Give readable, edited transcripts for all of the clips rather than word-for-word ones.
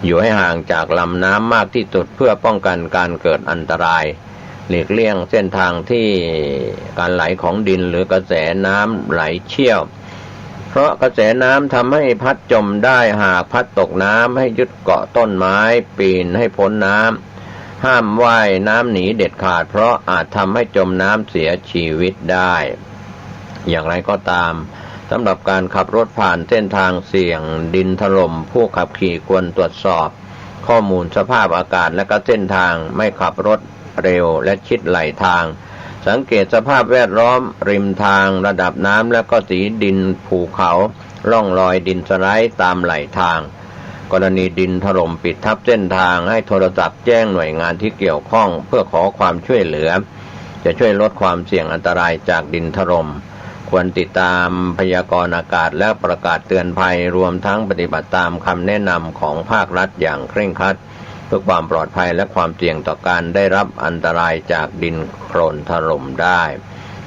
อยู่ให้ห่างจากลำน้ำมากที่สุดเพื่อป้องกันการเกิดอันตรายหลีกเลี่ยงเส้นทางที่การไหลของดินหรือกระแสน้ำไหลเชี่ยวเพราะกระแสน้ำทำให้พัดจมได้หากพัดตกน้ำให้ยึดเกาะต้นไม้ปีนให้พ้นน้ำห้ามว่ายน้ำหนีเด็ดขาดเพราะอาจทำให้จมน้ำเสียชีวิตได้อย่างไรก็ตามสำหรับการขับรถผ่านเส้นทางเสี่ยงดินถล่มผู้ขับขี่ควรตรวจสอบข้อมูลสภาพอากาศและก็เส้นทางไม่ขับรถเร็วและชิดไหลทางสังเกตสภาพแวดล้อมริมทางระดับน้ำและก็สีดินภูเขาร่องรอยดินสไลด์ตามไหลทางกรณีดินถล่มปิดทับเส้นทางให้โทรศัพท์แจ้งหน่วยงานที่เกี่ยวข้องเพื่อขอความช่วยเหลือจะช่วยลดความเสี่ยงอันตรายจากดินถล่มควรติดตามพยากรณ์อากาศและประกาศเตือนภัยรวมทั้งปฏิบัติตามคำแนะนำของภาครัฐอย่างเคร่งครัดเพื่อความปลอดภัยและความเสี่ยงต่อการได้รับอันตรายจากดินโคลนถล่มได้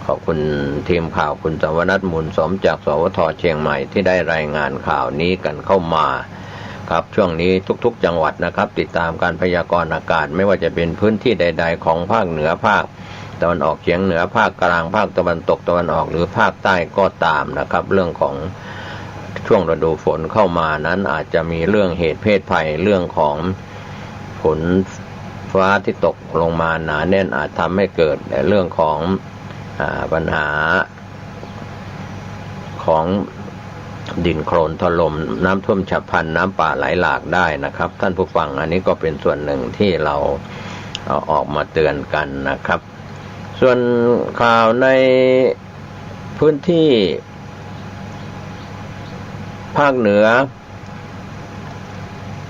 ขอบคุณทีมข่าวคุณสวนัทมูลสมจากสวท.เชียงใหม่ที่ได้รายงานข่าวนี้กันเข้ามาครับช่วงนี้ทุกๆจังหวัดนะครับติดตามการพยากรณ์อากาศไม่ว่าจะเป็นพื้นที่ใดๆของภาคเหนือภาคตะวันออกเฉียงเหนือภาคกลางภาคตะวันตกตะวันออกหรือภาคใต้ก็ตามนะครับเรื่องของช่วงฤดูฝนเข้ามานั้นอาจจะมีเรื่องเหตุเพศภัยเรื่องของฝนฟ้าที่ตกลงมาหนาแน่นอาจทำให้เกิดเรื่องของปัญหาของดินโคลนถล่มน้ำท่วมฉับพลันน้ำป่าไหลหลากได้นะครับท่านผู้ฟังอันนี้ก็เป็นส่วนหนึ่งที่เราเอาออกมาเตือนกันนะครับส่วนข่าวในพื้นที่ภาคเหนือ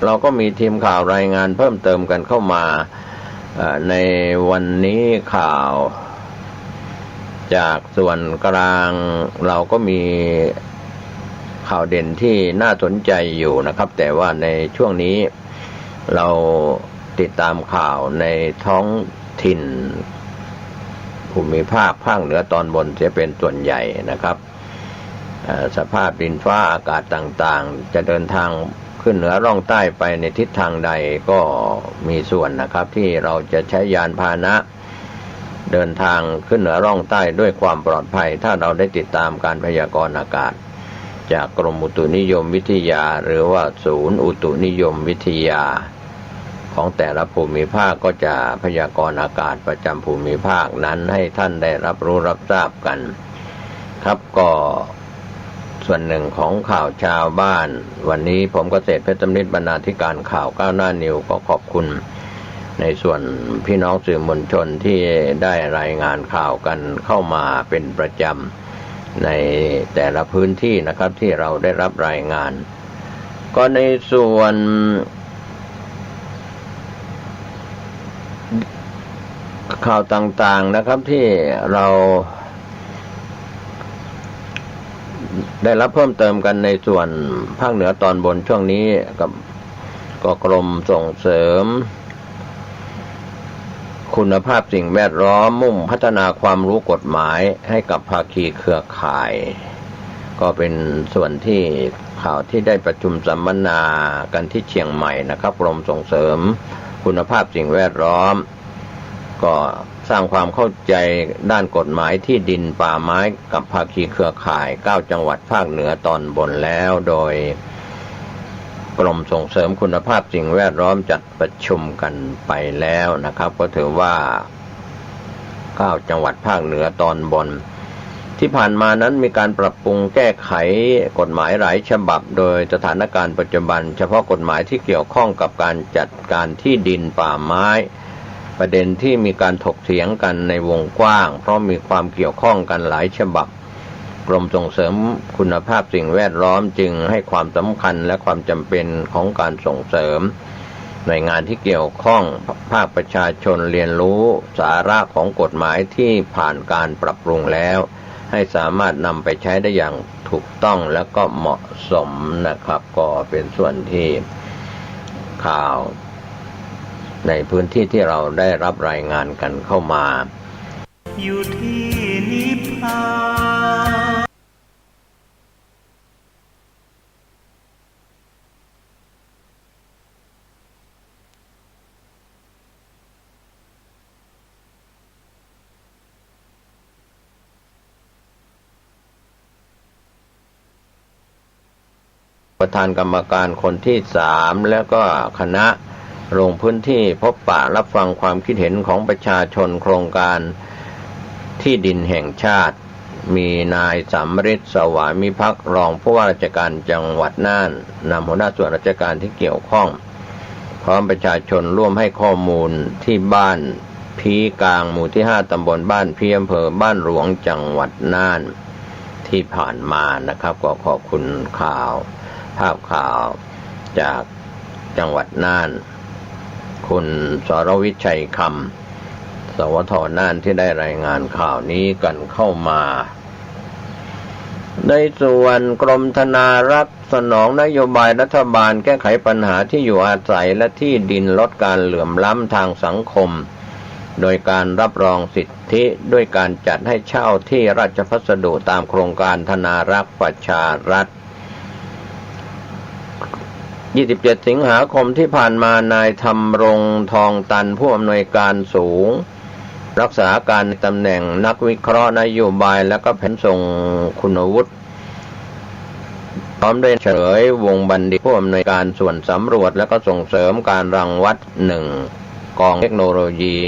เราก็มีทีมข่าวรายงานเพิ่มเติมกันเข้ามาในวันนี้ข่าวจากส่วนกลางเราก็มีข่าวเด่นที่น่าสนใจอยู่นะครับแต่ว่าในช่วงนี้เราติดตามข่าวในท้องถิ่นภูมิภาคภาคเหนือตอนบนจะเป็นส่วนใหญ่นะครับสภาพดินฟ้าอากาศต่างๆจะเดินทางขึ้นเหนือร่องใต้ไปในทิศทางใดก็มีส่วนนะครับที่เราจะใช้ยานพาหนะเดินทางขึ้นเหนือร่องใต้ด้วยความปลอดภัยถ้าเราได้ติดตามการพยากรณ์อากาศจากกรมอุตุนิยมวิทยาหรือว่าศูนย์อุตุนิยมวิทยาของแต่ละภูมิภาคก็จะพยากรณ์อากาศประจำภูมิภาคนั้นให้ท่านได้รับรู้รับทราบกันครับก็ส่วนหนึ่งของข่าวชาวบ้านวันนี้ผมเกษตรเพชรสำริดบรรณาธิการข่าวก้าวหน้านิวก็ขอบคุณในส่วนพี่น้องสื่อมวลชนที่ได้รายงานข่าวกันเข้ามาเป็นประจำในแต่ละพื้นที่นะครับที่เราได้รับรายงานก็ในส่วนข่าวต่างๆนะครับที่เราได้รับเพิ่มเติมกันในส่วนภาคเหนือตอนบนช่วงนี้กับกรมส่งเสริมคุณภาพสิ่งแวดล้อมมุ่งพัฒนาความรู้กฎหมายให้กับภาคีเครือข่ายก็เป็นส่วนที่ข่าวที่ได้ประชุมสัมมนากันที่เชียงใหม่นะครับกรมส่งเสริมคุณภาพสิ่งแวดล้อมก็สร้างความเข้าใจด้านกฎหมายที่ดินป่าไม้กับภาคีเครือข่าย9จังหวัดภาคเหนือตอนบนแล้วโดยกรมส่งเสริมคุณภาพสิ่งแวดล้อมจัดประชุมกันไปแล้วนะครับก็ถือว่า9จังหวัดภาคเหนือตอนบนที่ผ่านมานั้นมีการปรับปรุงแก้ไขกฎหมายหลายฉบับโดยสถานการณ์ปัจจุบันเฉพาะกฎหมายที่เกี่ยวข้องกับการจัดการที่ดินป่าไม้ประเด็นที่มีการถกเถียงกันในวงกว้างเพราะมีความเกี่ยวข้องกันหลายฉบับกรมส่งเสริมคุณภาพสิ่งแวดล้อมจึงให้ความสำคัญและความจำเป็นของการส่งเสริมหน่วยงานที่เกี่ยวข้องภาคประชาชนเรียนรู้สาระของกฎหมายที่ผ่านการปรับปรุงแล้วให้สามารถนำไปใช้ได้อย่างถูกต้องและก็เหมาะสมนะครับก็เป็นส่วนที่ข่าวในพื้นที่ที่เราได้รับรายงานกันเข้ามาอยู่ที่นิพพาน ประธานกรรมการคนที่3แล้วก็คณะลงพื้นที่พบปะรับฟังความคิดเห็นของประชาชนโครงการที่ดินแห่งชาติมีนายสำริดสวามิภักดิ์รองผู้ว่าราชการจังหวัดน่านนำหัวหน้าส่วนราชการที่เกี่ยวข้องพร้อมประชาชนร่วมให้ข้อมูลที่บ้านพีกลางหมู่ที่5ตำบลบ้านพีอำเภอบ้านหลวงจังหวัดน่านที่ผ่านมานะครับก็ขอบคุณภาพข่าวจากจังหวัดน่านคุณสรวิชัยคำสวท.น่านที่ได้รายงานข่าวนี้กันเข้ามาในส่วนกรมธนารักษ์สนองนโยบายรัฐบาลแก้ไขปัญหาที่อยู่อาศัยและที่ดินลดการเหลื่อมล้ำทางสังคมโดยการรับรองสิทธิด้วยการจัดให้เช่าที่ราชพัสดุตามโครงการธนารักษ์ประชารัฐ27 สิงหาคมที่ผ่านมานายธำรงทองตันผู้อำนวยการสูงรักษาการตำแหน่งนักวิเคราะห์นโยบายและก็แผนส่งคุณวุฒิพร้อมด้วยเฉลยวงบัณฑิตผู้อำนวยการส่วนสำรวจและก็ส่งเสริมการรังวัด1กองเทคโนโลยี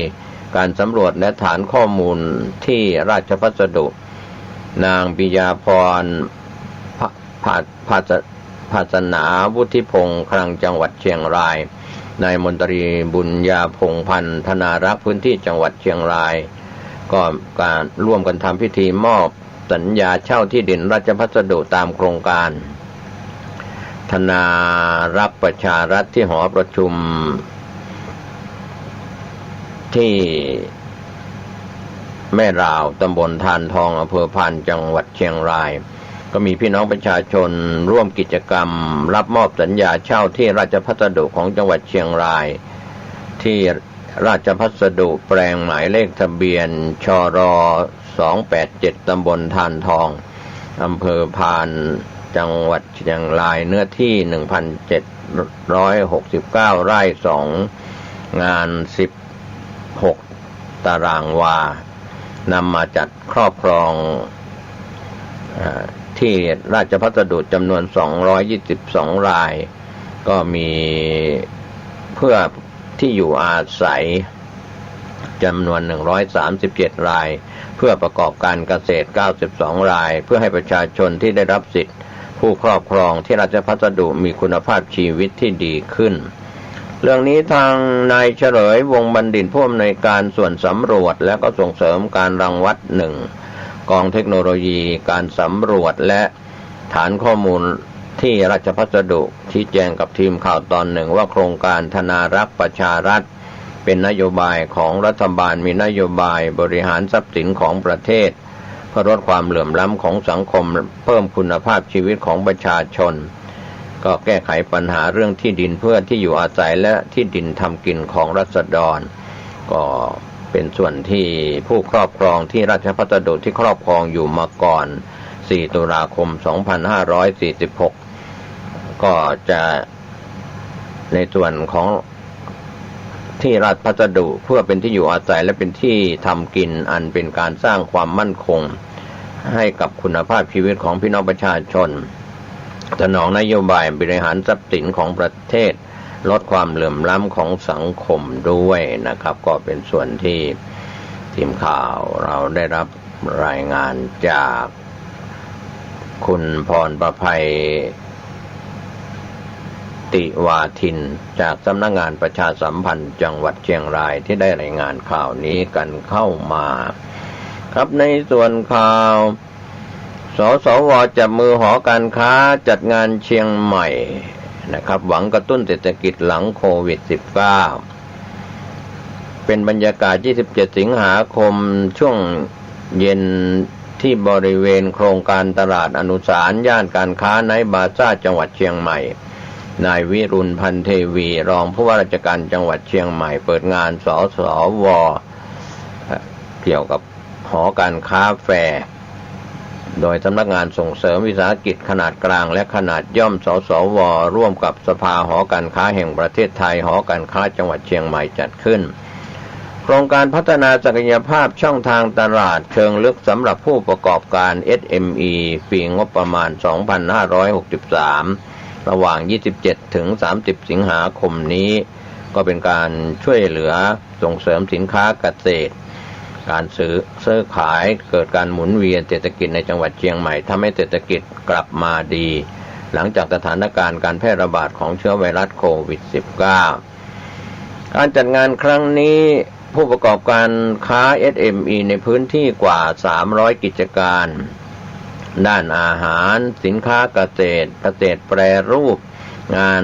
การสำรวจและฐานข้อมูลที่ราชพัสดุนางปิยาพรภาสนาวุฒิพงษ์คลังจังหวัดเชียงรายนายมนตรีบุญญาพงษ์พันธ์ธนารักษ์พื้นที่จังหวัดเชียงรายก็การร่วมกันทำพิธีมอบสัญญาเช่าที่ดินราชพัสดุตามโครงการธนารักษ์ประชารัฐที่หอประชุมที่แม่ราวตำบลทานทองอำเภอพานจังหวัดเชียงรายก็มีพี่น้องประชาชนร่วมกิจกรรมรับมอบสัญญาเช่าที่ราชพัสดุของจังหวัดเชียงรายที่ราชพัสดุแปลงหมายเลขทะเบียนชร287ตำบลทานทองอำเภอพานจังหวัดเชียงรายเนื้อที่ 1,769 ไร่2งาน16ตารางวานำมาจัดครอบครองที่ราชพัสดุจำนวน222รายก็มีเพื่อที่อยู่อาศัยจำนวน137รายเพื่อประกอบการเกษตร92รายเพื่อให้ประชาชนที่ได้รับสิทธิ์ผู้ครอบครองที่ราชพัสดุมีคุณภาพชีวิตที่ดีขึ้นเรื่องนี้ทางนายเฉลยวงบัณฑิตผู้อำนวยการส่วนสำรวจและก็ส่งเสริมการรังวัด1กองเทคโนโลยีการสำรวจและฐานข้อมูลที่ราชพัสดุชี้แจงกับทีมข่าวตอน1ว่าโครงการธนารักษ์ประชารัฐเป็นนโยบายของรัฐบาลมีนโยบายบริหารทรัพย์สินของประเทศเพื่อลดความเหลื่อมล้ำของสังคมเพิ่มคุณภาพชีวิตของประชาชนก็แก้ไขปัญหาเรื่องที่ดินเพื่อที่อยู่อาศัยและที่ดินทำกินของราษฎรก็เป็นส่วนที่ผู้ครอบครองที่ราชพัสดุที่ครอบครองอยู่มาก่อน4ตุลาคม2546ก็จะในส่วนของที่ราชพัสดุเพื่อเป็นที่อยู่อาศัยและเป็นที่ทำกินอันเป็นการสร้างความมั่นคงให้กับคุณภาพชีวิตของพี่น้องประชาชนสนองนโยบายบริหารทรัพย์สินของประเทศลดความเหลื่อมล้ำของสังคมด้วยนะครับก็เป็นส่วนที่ทีมข่าวเราได้รับรายงานจากคุณพรประภัยติวาทินจากสำนักงานประชาสัมพันธ์จังหวัดเชียงรายที่ได้รายงานข่าวนี้กันเข้ามาครับในส่วนข่าวสสว.จับมือหอการค้าจัดงานเชียงใหม่นะครับหวังกระตุ้นเศรษฐกิจหลังโควิด -19 เป็นบรรยากาศ27 สิงหาคมช่วงเย็นที่บริเวณโครงการตลาดอนุสารณ์ย่านการค้าไนท์บาซ่าจังหวัดเชียงใหม่นายวิรุณพันเทวีรองผู้ว่าราชการจังหวัดเชียงใหม่เปิดงานสสว.เกี่ยวกับหอการค้าแฟร์โดยสำนักงานส่งเสริมวิสาหกิจขนาดกลางและขนาดย่อมสสว.ร่วมกับสภาหอการค้าแห่งประเทศไทยหอการค้าจังหวัดเชียงใหม่จัดขึ้นโครงการพัฒนาศักยภาพช่องทางตลาดเชิงลึกสำหรับผู้ประกอบการ SME ปีงบประมาณ 2563 ระหว่าง 27 ถึง 30 สิงหาคมนี้ก็เป็นการช่วยเหลือส่งเสริมสินค้าเกษตรการซื้อขายเกิดการหมุนเวียนเศรษฐกิจในจังหวัดเชียงใหม่ทำให้เศรษฐกิจกลับมาดีหลังจากสถานการณ์การแพร่ระบาดของเชื้อไวรัสโควิด -19 การจัดงานครั้งนี้ผู้ประกอบการค้า SME ในพื้นที่กว่า 300 กิจการด้านอาหารสินค้าเกษตรแปรรูปงาน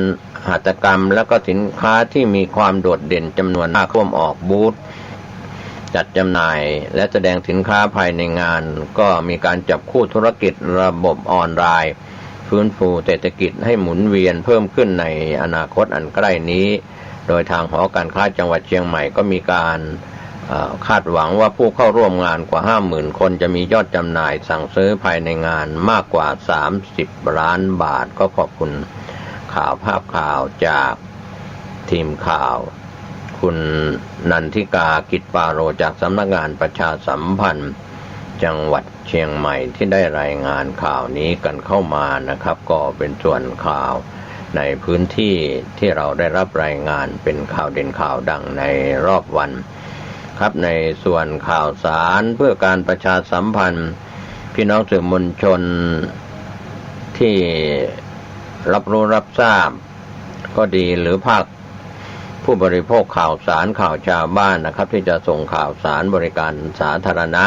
หัตถกรรมและก็สินค้าที่มีความโดดเด่นจำนวนมากร่วมออกบูธจัดจำหน่ายและแสดงสินค้าภายในงานก็มีการจับคู่ธุรกิจระบบออนไลน์ฟื้นฟูเศรษฐกิจให้หมุนเวียนเพิ่มขึ้นในอนาคตอันใกล้นี้โดยทางหอการค้าจังหวัดเชียงใหม่ก็มีการคาดหวังว่าผู้เข้าร่วมงานกว่า 50,000 คนจะมียอดจำหน่ายสั่งซื้อภายในงานมากกว่า30 ล้านบาทก็ขอบคุณภาพข่าวจากทีมข่าวคุณนันทิกากิจปาโรจากสำนักงานประชาสัมพันธ์จังหวัดเชียงใหม่ที่ได้รายงานข่าวนี้กันเข้ามานะครับก็เป็นส่วนข่าวในพื้นที่ที่เราได้รับรายงานเป็นข่าวเด่นข่าวดังในรอบวันครับในส่วนข่าวสารเพื่อการประชาสัมพันธ์พี่น้องสื่อมวลชนที่รับรู้รับทราบก็ดีหรือภาคผู้บริโภคข่าวสารข่าวชาวบ้านนะครับที่จะส่งข่าวสารบริการสาธารณะ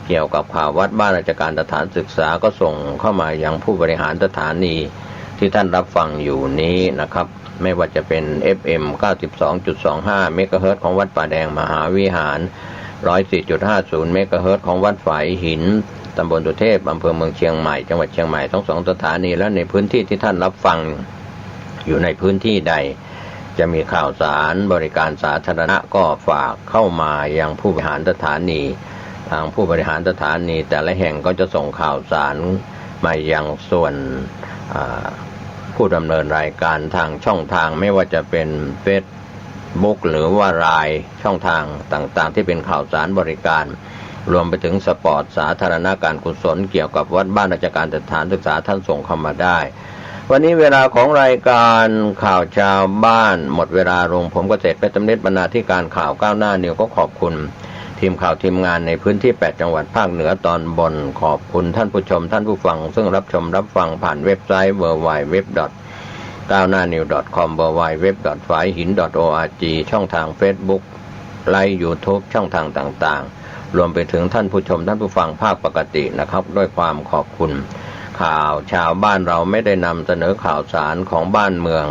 เกี่ยวกับข่าววัดบ้านราชการสถานศึกษาก็ส่งเข้ามายังผู้บริหารสถานีที่ท่านรับฟังอยู่นี้นะครับไม่ว่าจะเป็น FM 92.25 เมกะเฮิรตซ์ของวัดป่าแดงมหาวิหาร 104.50 เมกะเฮิรตซ์ของวัดฝายหินตำบลสุเทพอำเภอเมืองเชียงใหม่จังหวัดเชียงใหม่ทั้ง2สถานีและในพื้นที่ที่ท่านรับฟังอยู่ในพื้นที่ใดจะมีข่าวสารบริการสาธารณะก็ฝากเข้ามายังผู้บริหารสถานีทางผู้บริหารสถานีแต่ละแห่งก็จะส่งข่าวสารมายังส่วนผู้ดำเนินรายการทางช่องทางไม่ว่าจะเป็นเฟซบุ๊กหรือว่าไลน์ช่องทางต่างๆที่เป็นข่าวสารบริการรวมไปถึงสปอร์ตสาธารณะการกุศลเกี่ยวกับวัดบ้านราชการสถานศึกษาท่านส่งเข้ามาได้วันนี้เวลาของรายการข่าวชาวบ้านหมดเวลาลงผมเกษตรเพชรตำเนิดบรรณาธิการข่าวก้าวหน้านิวก็ขอบคุณทีมข่าวทีมงานในพื้นที่8จังหวัดภาคเหนือตอนบนขอบคุณท่านผู้ชมท่านผู้ฟังซึ่งรับชมรับฟังผ่านเว็บไซต์ www.gawnawnews.com www.faihin.org ช่องทาง Facebook ไลฟ์ YouTube ช่องทางต่างๆรวมไปถึงท่านผู้ชมท่านผู้ฟังภาคปกตินะครับด้วยความขอบคุณข่าวชาวบ้านเราไม่ได้นำเสนอข่าวสารของบ้านเมือง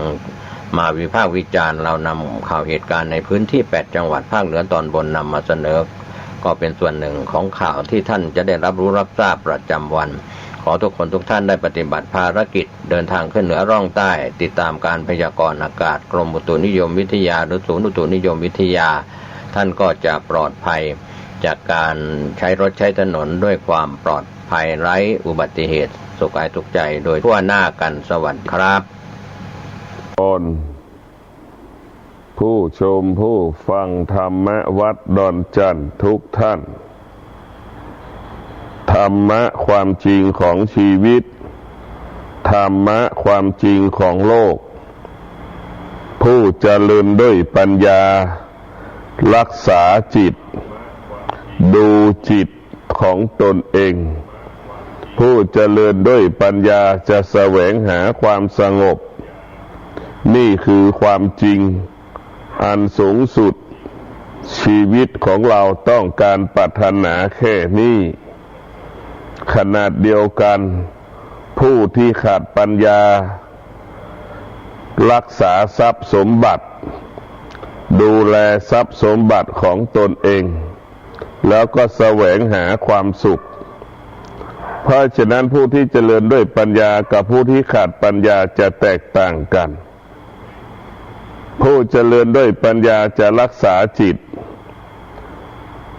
มาวิพากษ์วิจารณ์เรานำข่าวเหตุการณ์ในพื้นที่8จังหวัดภาคเหนือตอนบนนำมาเสนอก็เป็นส่วนหนึ่งของข่าวที่ท่านจะได้รับรู้รับทราบประจำวันขอทุกคนทุกท่านได้ปฏิบัติภารกิจเดินทางขึ้นเหนือร่องใต้ติดตามการพยากรณ์อากาศกรมอุตุนิยมวิทยาหรือศูนย์อุตุนิยมวิทยาท่านก็จะปลอดภัยจากการใช้รถใช้ถนนด้วยความปลอดภัยไร้อุบัติเหตุสุขกายสุขใจโดยทั่วหน้ากันสวัสดีครับผู้ชมผู้ฟังธรรมวัดดอนจันทร์ทุกท่านธรรมะความจริงของชีวิตธรรมะความจริงของโลกผู้เจริญด้วยปัญญารักษาจิตดูจิตของตนเองผู้เจริญด้วยปัญญาจะแสวงหาความสงบนี่คือความจริงอันสูงสุดชีวิตของเราต้องการปรารถนาแค่นี้ขนาดเดียวกันผู้ที่ขาดปัญญารักษาทรัพย์สมบัติดูแลทรัพย์สมบัติของตนเองแล้วก็แสวงหาความสุขเพราะฉะนั้นผู้ที่เจริญด้วยปัญญากับผู้ที่ขาดปัญญาจะแตกต่างกันผู้เจริญด้วยปัญญาจะรักษาจิต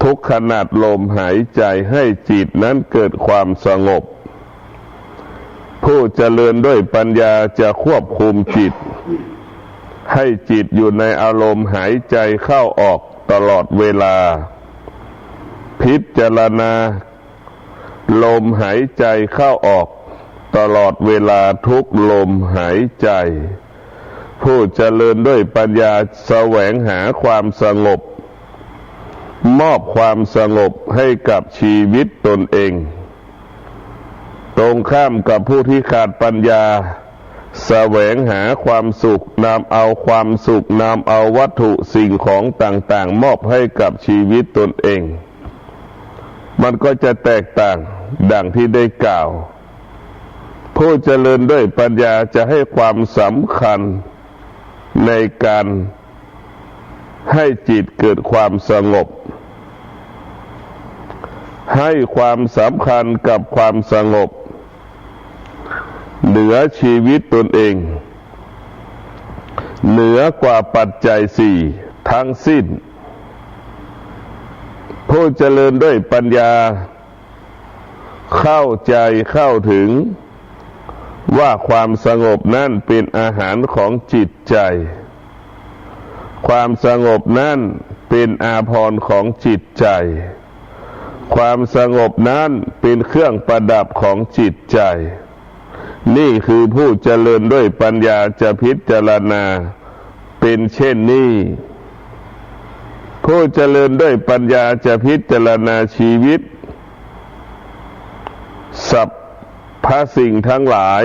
ทุกขณะลมหายใจให้จิตนั้นเกิดความสงบผู้เจริญด้วยปัญญาจะควบคุมจิตให้จิตอยู่ในอารมณ์หายใจเข้าออกตลอดเวลาพิจารณาลมหายใจเข้าออก ตลอดเวลาทุกลมหายใจผู้เจริญด้วยปัญญาแสวงหาความสงบมอบความสงบให้กับชีวิตตนเองตรงข้ามกับผู้ที่ขาดปัญญาแสวงหาความสุขนำเอาความสุขนำเอาวัตถุสิ่งของต่างๆมอบให้กับชีวิตตนเองมันก็จะแตกต่างดังที่ได้กล่าวผู้เจริญด้วยปัญญาจะให้ความสำคัญในการให้จิตเกิดความสงบให้ความสำคัญกับความสงบเหนือชีวิตตนเองเหนือกว่าปัจจัยสี่ทั้งสิ้นผู้เจริญด้วยปัญญาเข้าใจเข้าถึงว่าความสงบนั่นเป็นอาหารของจิตใจความสงบนั่นเป็นอาภรณ์ของจิตใจความสงบนั้นเป็นเครื่องประดับของจิตใจนี่คือผู้เจริญด้วยปัญญาจะพิจารณาเป็นเช่นนี้ผู้เจริญด้วยปัญญาจะพิจารณาชีวิตสรรพสิ่งทั้งหลาย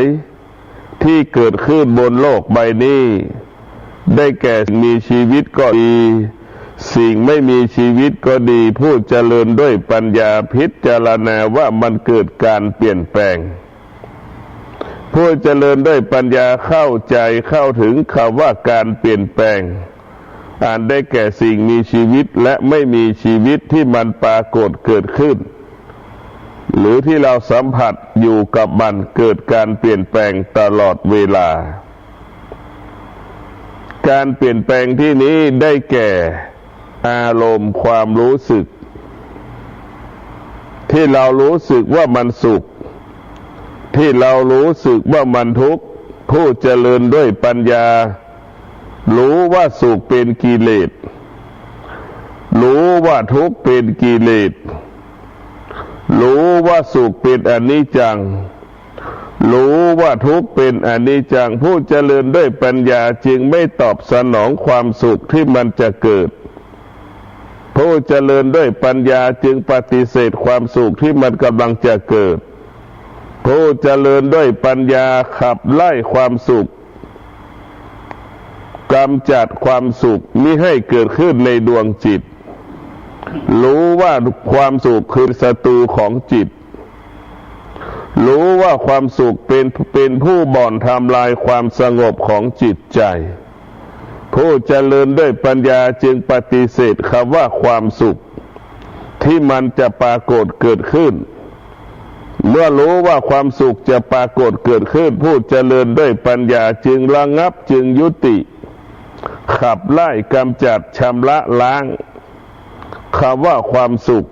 ที่เกิดขึ้นบนโลกใบนี้ได้แก่มีชีวิตก็ดีสิ่งไม่มีชีวิตก็ดีผู้เจริญด้วยปัญญาพิจารณาว่ามันเกิดการเปลี่ยนแปลงผู้เจริญด้วยปัญญาเข้าใจเข้าถึงคำว่าการเปลี่ยนแปลงได้แก่สิ่งมีชีวิตและไม่มีชีวิตที่มันปรากฏเกิดขึ้นหรือที่เราสัมผัสอยู่กับมันเกิดการเปลี่ยนแปลงตลอดเวลาการเปลี่ยนแปลงที่นี้ได้แก่อารมณ์ความรู้สึกที่เรารู้สึกว่ามันสุขที่เรารู้สึกว่ามันทุกข์ผู้เจริญด้วยปัญญารู้ว่าสุขเป็นกิเลสรู้ว่าทุกข์เป็นกิเลสรู้ว่าสุขเป็นอนิจจังรู้ว่าทุกข์เป็นอนิจจังผู้เจริญด้วยปัญญาจึงไม่ตอบสนองความสุขที่มันจะเกิดผู้เจริญด้วยปัญญาจึงปฏิเสธความสุขที่มันกำลังจะเกิดผู้เจริญด้วยปัญญาขับไล่ความสุขกำจัดความสุขมิให้เกิดขึ้นในดวงจิตรู้ว่าความสุขคือศัตรูของจิตรู้ว่าความสุขเป็นผู้บ่อนทำลายความสงบของจิตใจผู้เจริญด้วยปัญญาจึงปฏิเสธคำว่าความสุขที่มันจะปรากฏเกิดขึ้นเมื่อรู้ว่าความสุขจะปรากฏเกิดขึ้นผู้เจริญด้วยปัญญาจึงระงับจึงยุติขับไล่กำจัดชำระล้างคำว่าความสุข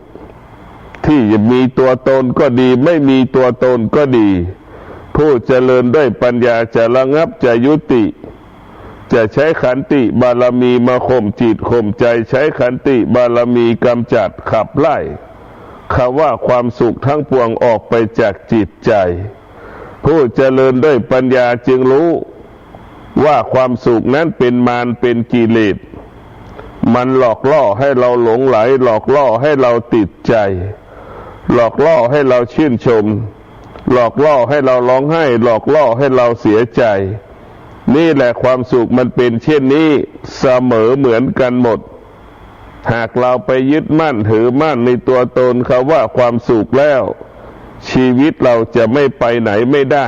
ที่มีตัวตนก็ดีไม่มีตัวตนก็ดีผู้เจริญด้วยปัญญาจะระงับจะยุติจะใช้ขันติบารมีมาข่มจิตข่มใจใช้ขันติบารมีกำจัดขับไล่คำว่าความสุขทั้งปวงออกไปจากจิตใจผู้เจริญด้วยปัญญาจึงรู้ว่าความสุขนั้นเป็นมารเป็นกิเลสมันหลอกล่อให้เราหลงไหลหลอกล่อให้เราติดใจหลอกล่อให้เราชื่นชมหลอกล่อให้เราร้องไห้หลอกล่อให้เราเสียใจนี่แหละความสุขมันเป็นเช่นนี้เสมอเหมือนกันหมดหากเราไปยึดมั่นถือมั่นในตัวตนเขาว่าความสุขแล้วชีวิตเราจะไม่ไปไหนไม่ได้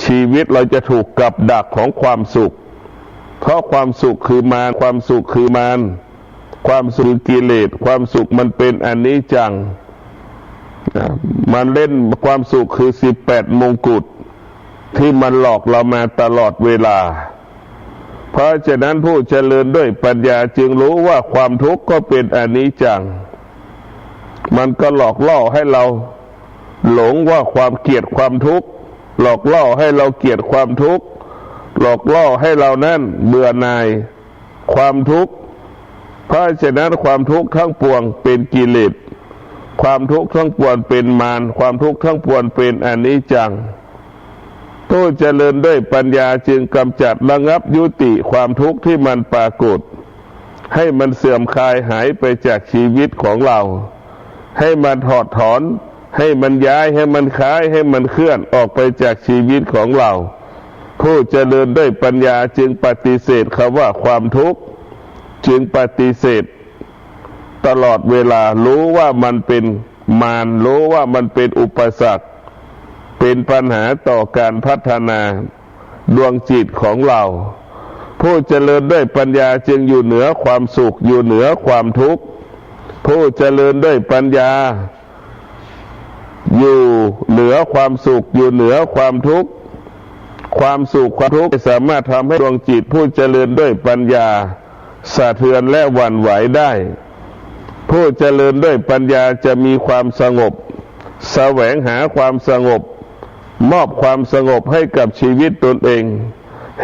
ชีวิตเราจะถูกกับดักของความสุขเพราะความสุขคือมารความสุขคือมารความสุขกิเลสความสุขมันเป็นอนิจจังมันเล่นความสุขคือ18มงกุฎที่มันหลอกเรามาตลอดเวลาเพราะฉะนั้นผู้เจริญด้วยปัญญาจึงรู้ว่าความทุกข์ก็เป็นอนิจจังมันก็หลอกล่อให้เราหลงว่าความเกลียดความทุกข์หลอกล่อให้เราเกลียดความทุกข์หลอกล่อให้เรานั่นเบื่อหน่ายความทุกข์เพราะฉะนั้นความทุกข์ทั้งปวงเป็นกิเลสความทุกข์ทั้งปวงเป็นมารความทุกข์ทั้งปวงเป็นอนิจจัง ผู้เจริญด้วยปัญญาจึงกำจัดระงับยุติความทุกข์ที่มันปรากฏให้มันเสื่อมคลายหายไปจากชีวิตของเราให้มันถอดถอนให้มันย้ายให้มันคลายให้มันเคลื่อนออกไปจากชีวิตของเราผู้เจริญด้วยปัญญาจึงปฏิเสธคำว่าความทุกข์จึงปฏิเสธตลอดเวลารู้ว่ามันเป็นมารรู้ว่ามันเป็นอุปสรรคเป็นปัญหาต่อการพัฒนาดวงจิตของเราผู้เจริญด้วยปัญญาจึงอยู่เหนือความสุขอยู่เหนือความทุกข์ผู้เจริญด้วยปัญญาอยู่เหนือความสุขอยู่เหนือความทุกข์ความสุขความทุกข์สามารถทำให้ดวงจิตผู้เจริญด้วยปัญญาสะเทือนและหวั่นไหวได้ผู้เจริญด้วยปัญญาจะมีความสงบแสวงหาความสงบมอบความสงบให้กับชีวิตตนเอง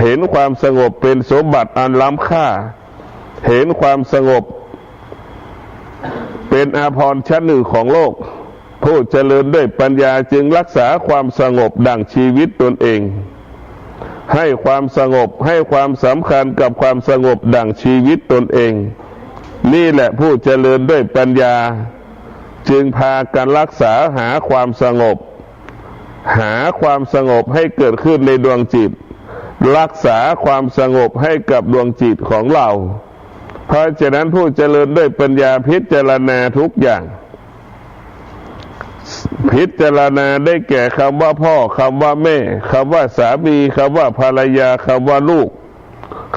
เห็นความสงบเป็นสมบัติอันล้ำค่าเห็นความสงบเป็นอาภรณ์ชั้นหนึ่งของโลกผู้เจริญด้วยปัญญาจึงรักษาความสงบดั่งชีวิตตนเองให้ความสงบให้ความสำคัญกับความสงบดั่งชีวิตตนเองนี่แหละผู้เจริญด้วยปัญญาจึงพากันรักษาหาความสงบหาความสงบให้เกิดขึ้นในดวงจิตรักษาความสงบให้กับดวงจิตของเราเพราะฉะนั้นผู้เจริญด้วยปัญญาพิจารณาทุกอย่างพิจารณาได้แก่คำว่าพ่อคำว่าแม่คำว่าสามีคำว่าภรรยาคำว่าลูก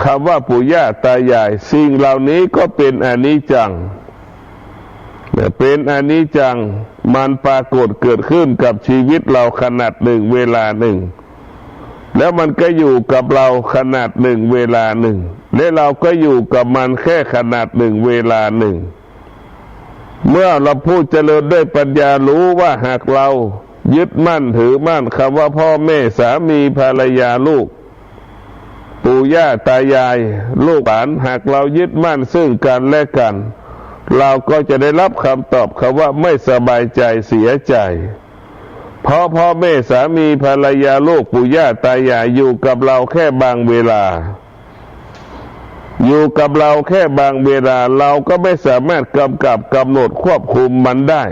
คำว่าปู่ย่าตายายสิ่งเหล่านี้ก็เป็นอนิจจังเป็นอนิจจังมันปรากฏเกิดขึ้นกับชีวิตเราขนาดหนึ่งเวลาหนึ่งแล้วมันก็อยู่กับเราขนาดหนึ่งเวลาหนึ่งและเราก็อยู่กับมันแค่ขนาดหนึ่งเวลาหนึ่งเมื่อเราผู้เจริญด้วยปัญญารู้ว่าหากเรายึดมั่นถือมั่นคำว่าพ่อแม่สามีภรรยาลูกปู่ย่าตายายลูกหลานหากเรายึดมั่นซึ่งกันและกันเราก็จะได้รับคำตอบคำว่าไม่สบายใจเสียใจเพราะพ่อแม่สามีภรรยาลูกปู่ย่าตายายอยู่กับเราแค่บางเวลาอยู่กับเราแค่บางเวลาเราก็ไม่สามารถกำกับกำหนดควบคุมมันได้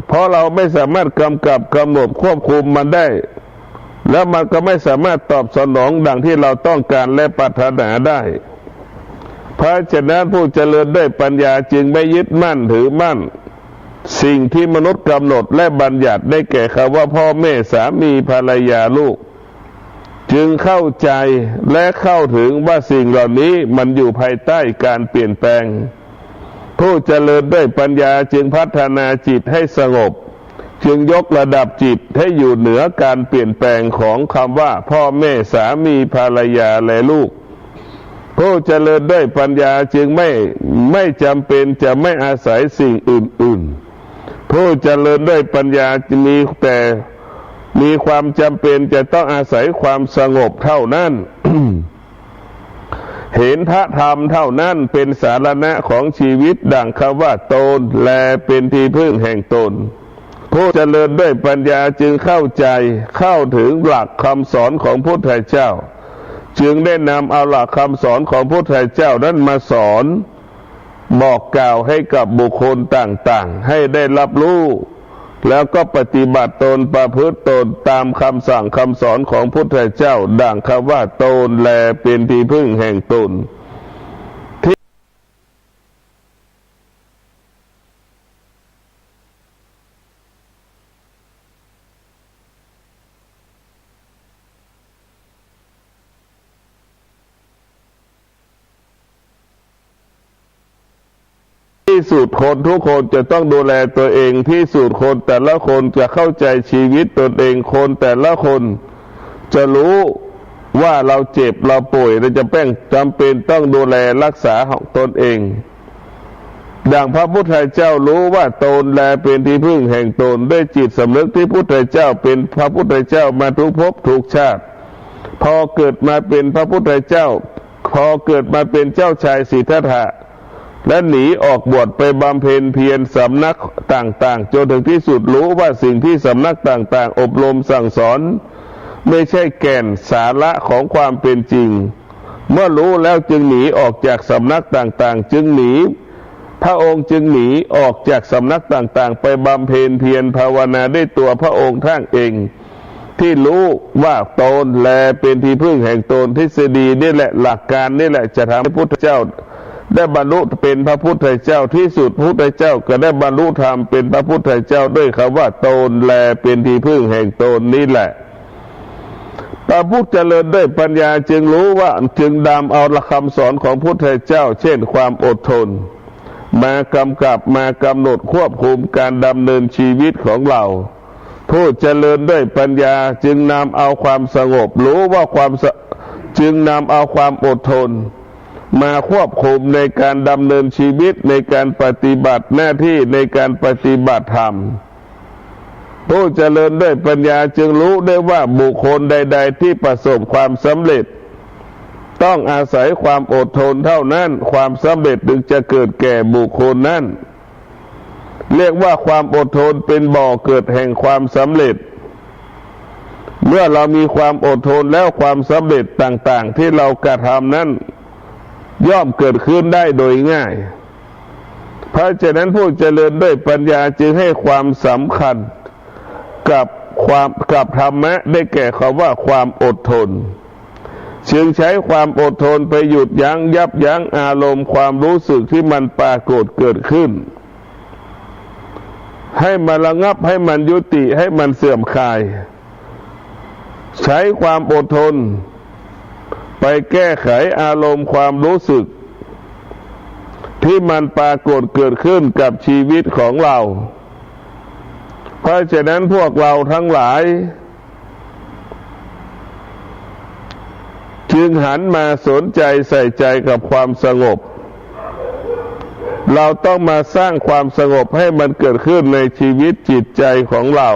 เพราะเราไม่สามารถกำกับกำหนดควบคุมมันได้แล้วมันก็ไม่สามารถตอบสนองดังที่เราต้องการและปรารถนาได้เพราะฉะนั้นผู้เจริญด้วยปัญญาจึงไม่ยึดมั่นถือมั่นสิ่งที่มนุษย์กำหนดและบัญญัติได้แก่คำว่าพ่อแม่สามีภรรยาลูกจึงเข้าใจและเข้าถึงว่าสิ่งเหล่านี้มันอยู่ภายใต้การเปลี่ยนแปลงผู้เจริญด้วยปัญญาจึงพัฒนาจิตให้สงบจึงยกระดับจิตให้อยู่เหนือการเปลี่ยนแปลงของคำว่าพ่อแม่สามีภรรยาและลูกผู้เจริญด้วยปัญญาจึงไม่จำเป็นจะไม่อาศัยสิ่งอื่นๆผู้เจริญด้วยปัญญาจะมีความจำเป็นจะต้องอาศัยความสงบเท่านั้น เห็นพระธรรมเท่านั้นเป็นสารณะของชีวิตดังคำว่าตนแลเป็นที่พึ่งแห่งตนผู้เจริญด้วยปัญญาจึงเข้าใจเข้าถึงหลักคำสอนของพุทธเจ้าจึงได้นำเอาหลักคำสอนของพุทธเจ้านั้นมาสอนบอกกล่าวให้กับบุคคลต่างๆให้ได้รับรู้แล้วก็ปฏิบัติตนประพฤติตนตามคำสั่งคำสอนของพุทธเจ้าดังคำว่าตนแลเป็นที่พึ่งแห่งตนที่สุดคนทุกคนจะต้องดูแลตัวเองที่สุดคนแต่ละคนจะเข้าใจชีวิตตนเองคนแต่ละคนจะรู้ว่าเราเจ็บเราป่วยเราจำเป็นต้องดูแลรักษาของตนเองดังพระพุทธเจ้ารู้ว่าตนแลเป็นที่พึ่งแห่งตนด้วยจิตสำนึกที่พุทธเจ้าเป็นพระพุทธเจ้ามาทุกภพทุกชาติพอเกิดมาเป็นพระพุทธเจ้าพอเกิดมาเป็นเจ้าชายสิทธัตถะ และหนีออกบวชไปบำเพ็ญเพียรสำนักต่างๆจนถึงที่สุดรู้ว่าสิ่งที่สำนักต่างๆอบรมสั่งสอนไม่ใช่แก่นสาระของความเป็นจริงเมื่อรู้แล้วจึงหนีออกจากสำนักต่างๆจึงหนีพระองค์จึงหนีออกจากสำนักต่างๆไปบำเพ็ญเพียรภาวนาด้วยตัวพระองค์ท่านเองที่รู้ว่าตนแลเป็นที่พึ่งแห่งตนทฤษฎีนี่แหละหลักการนี่แหละจะทำให้พระพุทธเจ้าได้บรรลุเป็นพระพุทธเจ้าที่สุดพระพุทธเจ้าก็ได้บรรลุธรรมเป็นพระพุทธเจ้าด้วยคำว่าตนแลเป็นที่พึ่งแห่งตนนี่แหละพระผู้เจริญด้วยปัญญาจึงรู้ว่าจึงดำเอาคำสอนของพระพุทธเจ้าเช่นความอดทนมากำกับมากำหนดควบคุมการดำเนินชีวิตของเราผู้เจริญด้วยปัญญาจึงนำเอาความสงบรู้ว่าจึงนำเอาความอดทนมาควบคุมในการดำเนินชีวิตในการปฏิบัติหน้าที่ในการปฏิบัติธรรมผู้เจริญด้วยปัญญาจึงรู้ได้ว่าบุคคลใดๆที่ประสบความสำเร็จต้องอาศัยความอดทนเท่านั้นความสำเร็จจึงจะเกิดแก่บุคคลนั้นเรียกว่าความอดทนเป็นบ่อเกิดแห่งความสำเร็จเมื่อเรามีความอดทนแล้วความสำเร็จต่างๆที่เรากระทำนั้นย่อมเกิดขึ้นได้โดยง่ายเพราะฉะนั้นผู้เจริญด้วยปัญญาจึงให้ความสำคัญกับธรรมะได้แก่คำว่าความอดทนจึงใช้ความอดทนไปหยุดยั้งยับยั้งอารมณ์ความรู้สึกที่มันปรากฏเกิดขึ้นให้มันระงับให้มันยุติให้มันเสื่อมคลายใช้ความอดทนไปแก้ไขอารมณ์ความรู้สึกที่มันปรากฏเกิดขึ้นกับชีวิตของเราเพราะฉะนั้นพวกเราทั้งหลายจึงหันมาสนใจใส่ใจกับความสงบเราต้องมาสร้างความสงบให้มันเกิดขึ้นในชีวิตจิตใจของเรา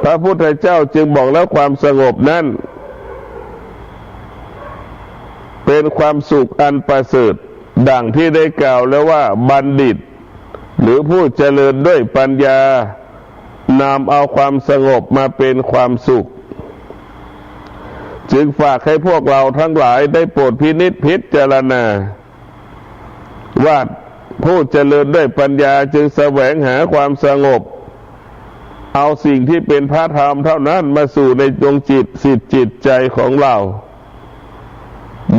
พระพุทธเจ้าจึงบอกแล้วความสงบนั้นเป็นความสุขอันประเสริฐดังที่ได้กล่าวแล้วว่าบัณฑิตหรือผู้เจริญด้วยปัญญานำเอาความสงบมาเป็นความสุขจึงฝากให้พวกเราทั้งหลายได้โปรดพินิจพิจารณาว่าผู้เจริญด้วยปัญญาจึงแสวงหาความสงบเอาสิ่งที่เป็นพระธรรมเท่านั้นมาสู่ในดวงจิตใจของเรา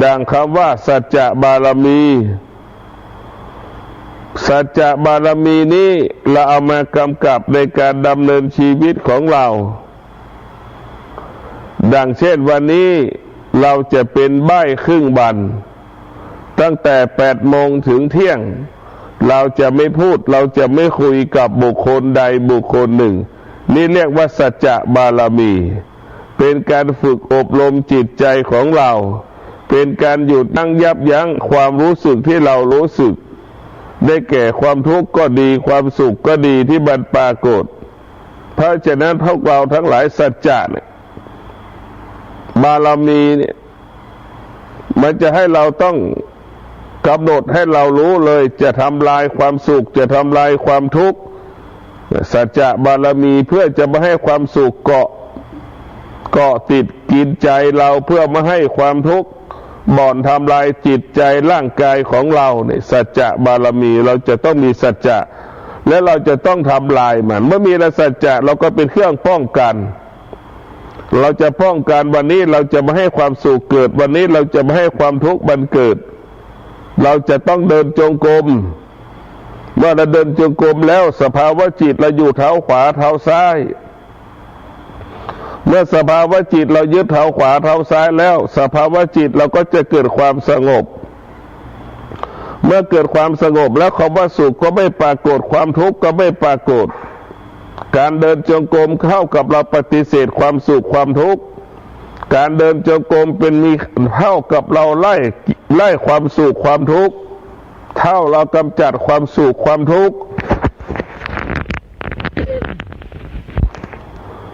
ดังคำว่าสัจจะบารมีสัจจะบารมีนี้เราเอามากำกับในการดำเนินชีวิตของเราดังเช่นวันนี้เราจะเป็นใบ้ครึ่งวันตั้งแต่8 โมงถึงเที่ยงเราจะไม่พูดเราจะไม่คุยกับบุคคลใดบุคคลหนึ่งนี่เรียกว่าสัจจะบารมีเป็นการฝึกอบรมจิตใจของเราเป็นการหยุดยับยั้งความรู้สึกที่เรารู้สึกได้แก่ความทุกข์ก็ดีความสุขก็ดีที่บันปรากฏเพราะฉะนั้นพวกเราทั้งหลายสัจจะเนี่ยบารมีเนี่ยมันจะให้เราต้องกำหนดให้เรารู้เลยจะทำลายความสุขจะทำลายความทุกข์สัจจะบารมีเพื่อจะไม่ให้ความสุขเกาะติดกินใจเราเพื่อไม่ให้ความทุกข์บ่อนทำลายจิตใจร่างกายของเราเนี่ยสัจจะบารมีเราจะต้องมีสัจจะและเราจะต้องทำลายมันเมื่อมีสัจจะเราก็เป็นเครื่องป้องกันเราจะป้องกันวันนี้เราจะไม่ให้ความสุขเกิดวันนี้เราจะไม่ให้ความทุกข์บันเกิดเราจะต้องเดินจงกรมเมื่อเราเดินจงกรมแล้วสภาวะจิตเราอยู่เท้าขวาเท้าซ้ายเมื่อสภาวะจิตเรายึดเท้าขวาเท้าซ้ายแล้วสภาวะจิตเราก็จะเกิดความสงบเมื่อเกิดความสงบแล้วคำว่าสุขก็ไม่ปรากฏความทุกข์ก็ไม่ปรากฏการเดินจงกรมเข้ากับเราปฏิเสธความสุขความทุกข์การเดินจงกรมเป็นมีเท่ากับเราไล่ความสุขความทุกข์เท่าเรากำจัดความสุขความทุกข์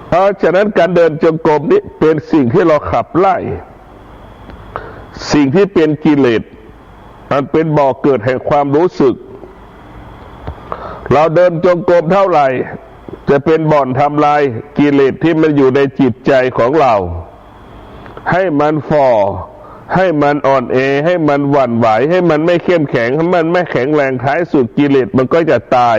เพราะฉะนั้นการเดินจงกรมนี้เป็นสิ่งที่เราขับไล่สิ่งที่เป็นกิเลส มันเป็นบ่อเกิดแห่งความรู้สึกเราเดินจงกรมเท่าไหร่จะเป็นบ่อนทำลายกิเลสที่มันอยู่ในจิตใจของเราให้มันฝ่อให้มันอ่อนแอให้มันหวั่นไหวให้มันไม่เข้มแข็งให้มันไม่แข็งแรงท้ายสุดกิเลสมันก็จะตาย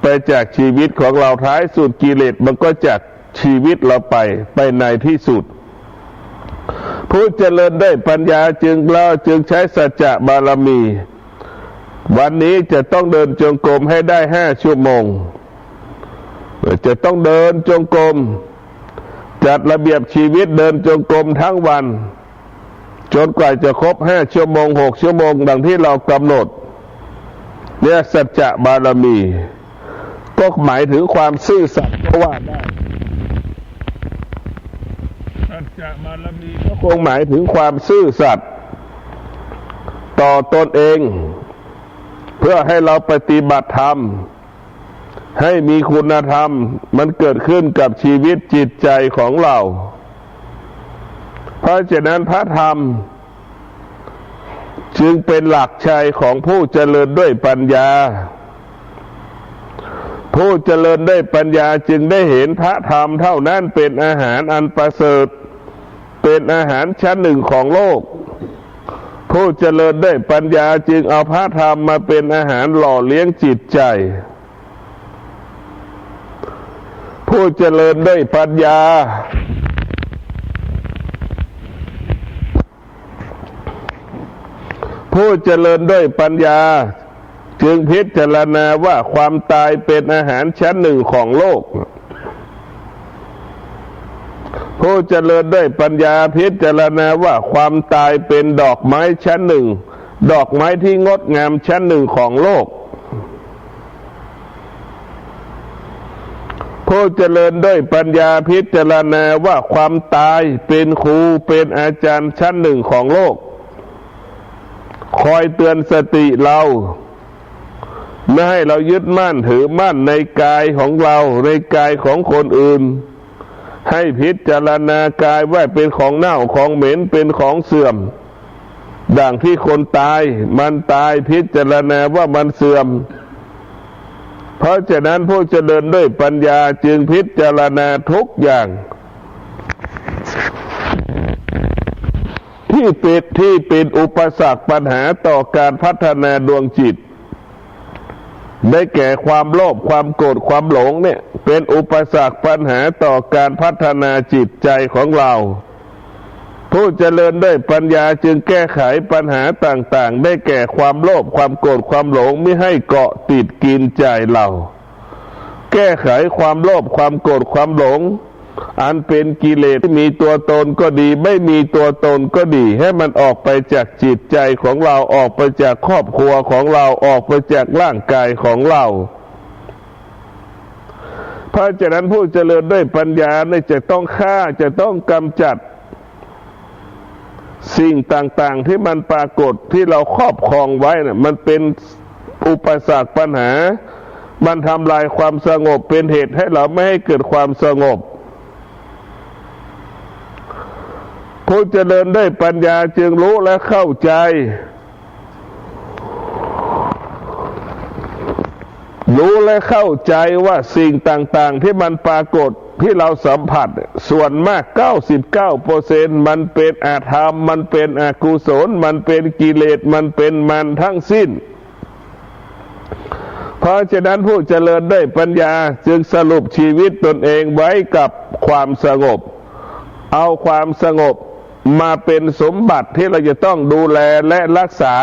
ไปจากชีวิตของเราท้ายสุดกิเลสมันก็จากชีวิตเราไปในที่สุดผู้เจริญได้ปัญญาจึงใช้สัจจะบารมีวันนี้จะต้องเดินจงกรมให้ได้5 ชั่วโมงจะต้องเดินจงกรมจัดระเบียบชีวิตเดินจงกรมทั้งวันจนกว่าจะครบ5 ชั่วโมง6 ชั่วโมงดังที่เรากำหนดเนี่ยสัจจะบารมีก็หมายถึงความซื่อสัตย์ก็ว่าได้สัจจะบารมีก็คงหมายถึงความซื่อสัตย์ต่อตนเองเพื่อให้เราปฏิบัติธรรมให้มีคุณธรรมมันเกิดขึ้นกับชีวิตจิตใจของเราเพราะฉะนั้นพระธรรมจึงเป็นหลักชัยของผู้เจริญด้วยปัญญาผู้เจริญด้วยปัญญาจึงได้เห็นพระธรรมเท่านั้นเป็นอาหารอันประเสริฐเป็นอาหารชั้นหนึ่งของโลกผู้เจริญด้วยปัญญาจึงเอาพระธรรมมาเป็นอาหารหล่อเลี้ยงจิตใจผู้เจริญด้วยปัญญาผู้เจริญด้วยปัญญาจึงพิจารณาว่าความตายเป็นอาหารชั้นหนึ่งของโลกผู้เจริญด้วยปัญญาพิจารณาว่าความตายเป็นดอกไม้ชั้นหนึ่งดอกไม้ที่งดงามชั้นหนึ่งของโลกผู้เจริญด้วยปัญญาพิจารณาว่าความตายเป็นครูเป็นอาจารย์ชั้นหนึ่งของโลกคอยเตือนสติเราไม่ให้เรายึดมั่นถือมั่นในกายของเราในกายของคนอื่นให้พิจารณากายว่าเป็นของเน่าของเหม็นเป็นของเสื่อมดังที่คนตายมันตายพิจารณาว่ามันเสื่อมเพราะฉะนั้นผู้เจริญด้วยปัญญาจึงพิจารณาทุกอย่างที่เป็นอุปสรรคปัญหาต่อการพัฒนาดวงจิตได้แก่ความโลภความโกรธความหลงเนี่ยเป็นอุปสรรคปัญหาต่อการพัฒนาจิตใจของเราผู้เจริญด้วยปัญญาจึงแก้ไขปัญหาต่างๆได้แก่ความโลภความโกรธความหลงไม่ให้เกาะติดกินใจเราแก้ไขความโลภความโกรธความหลงอันเป็นกิเลสที่มีตัวตนก็ดีไม่มีตัวตนก็ดีให้มันออกไปจากจิตใจของเราออกไปจากครอบครัวของเราออกไปจากร่างกายของเราเพราะฉะนั้นผู้เจริญด้วยปัญญาเนี่ยจะต้องฆ่าจะต้องกำจัดสิ่งต่างๆที่มันปรากฏที่เราครอบครองไว้น่ะมันเป็นอุปสรรคปัญหามันทำลายความสงบเป็นเหตุให้เราไม่ให้เกิดความสงบผู้เจริญได้ปัญญาจึงรู้และเข้าใจว่าสิ่งต่างๆที่มันปรากฏที่เราสัมผัสส่วนมาก 99% มันเป็นอาธรรมมันเป็นอกุศลมันเป็นกิเลสมันเป็นมันทั้งสิ้นเพราะฉะนั้นผู้เจริญได้ปัญญาจึงสรุปชีวิตตนเองไว้กับความสงบเอาความสงบมาเป็นสมบัติที่เราจะต้องดูแลและรักษา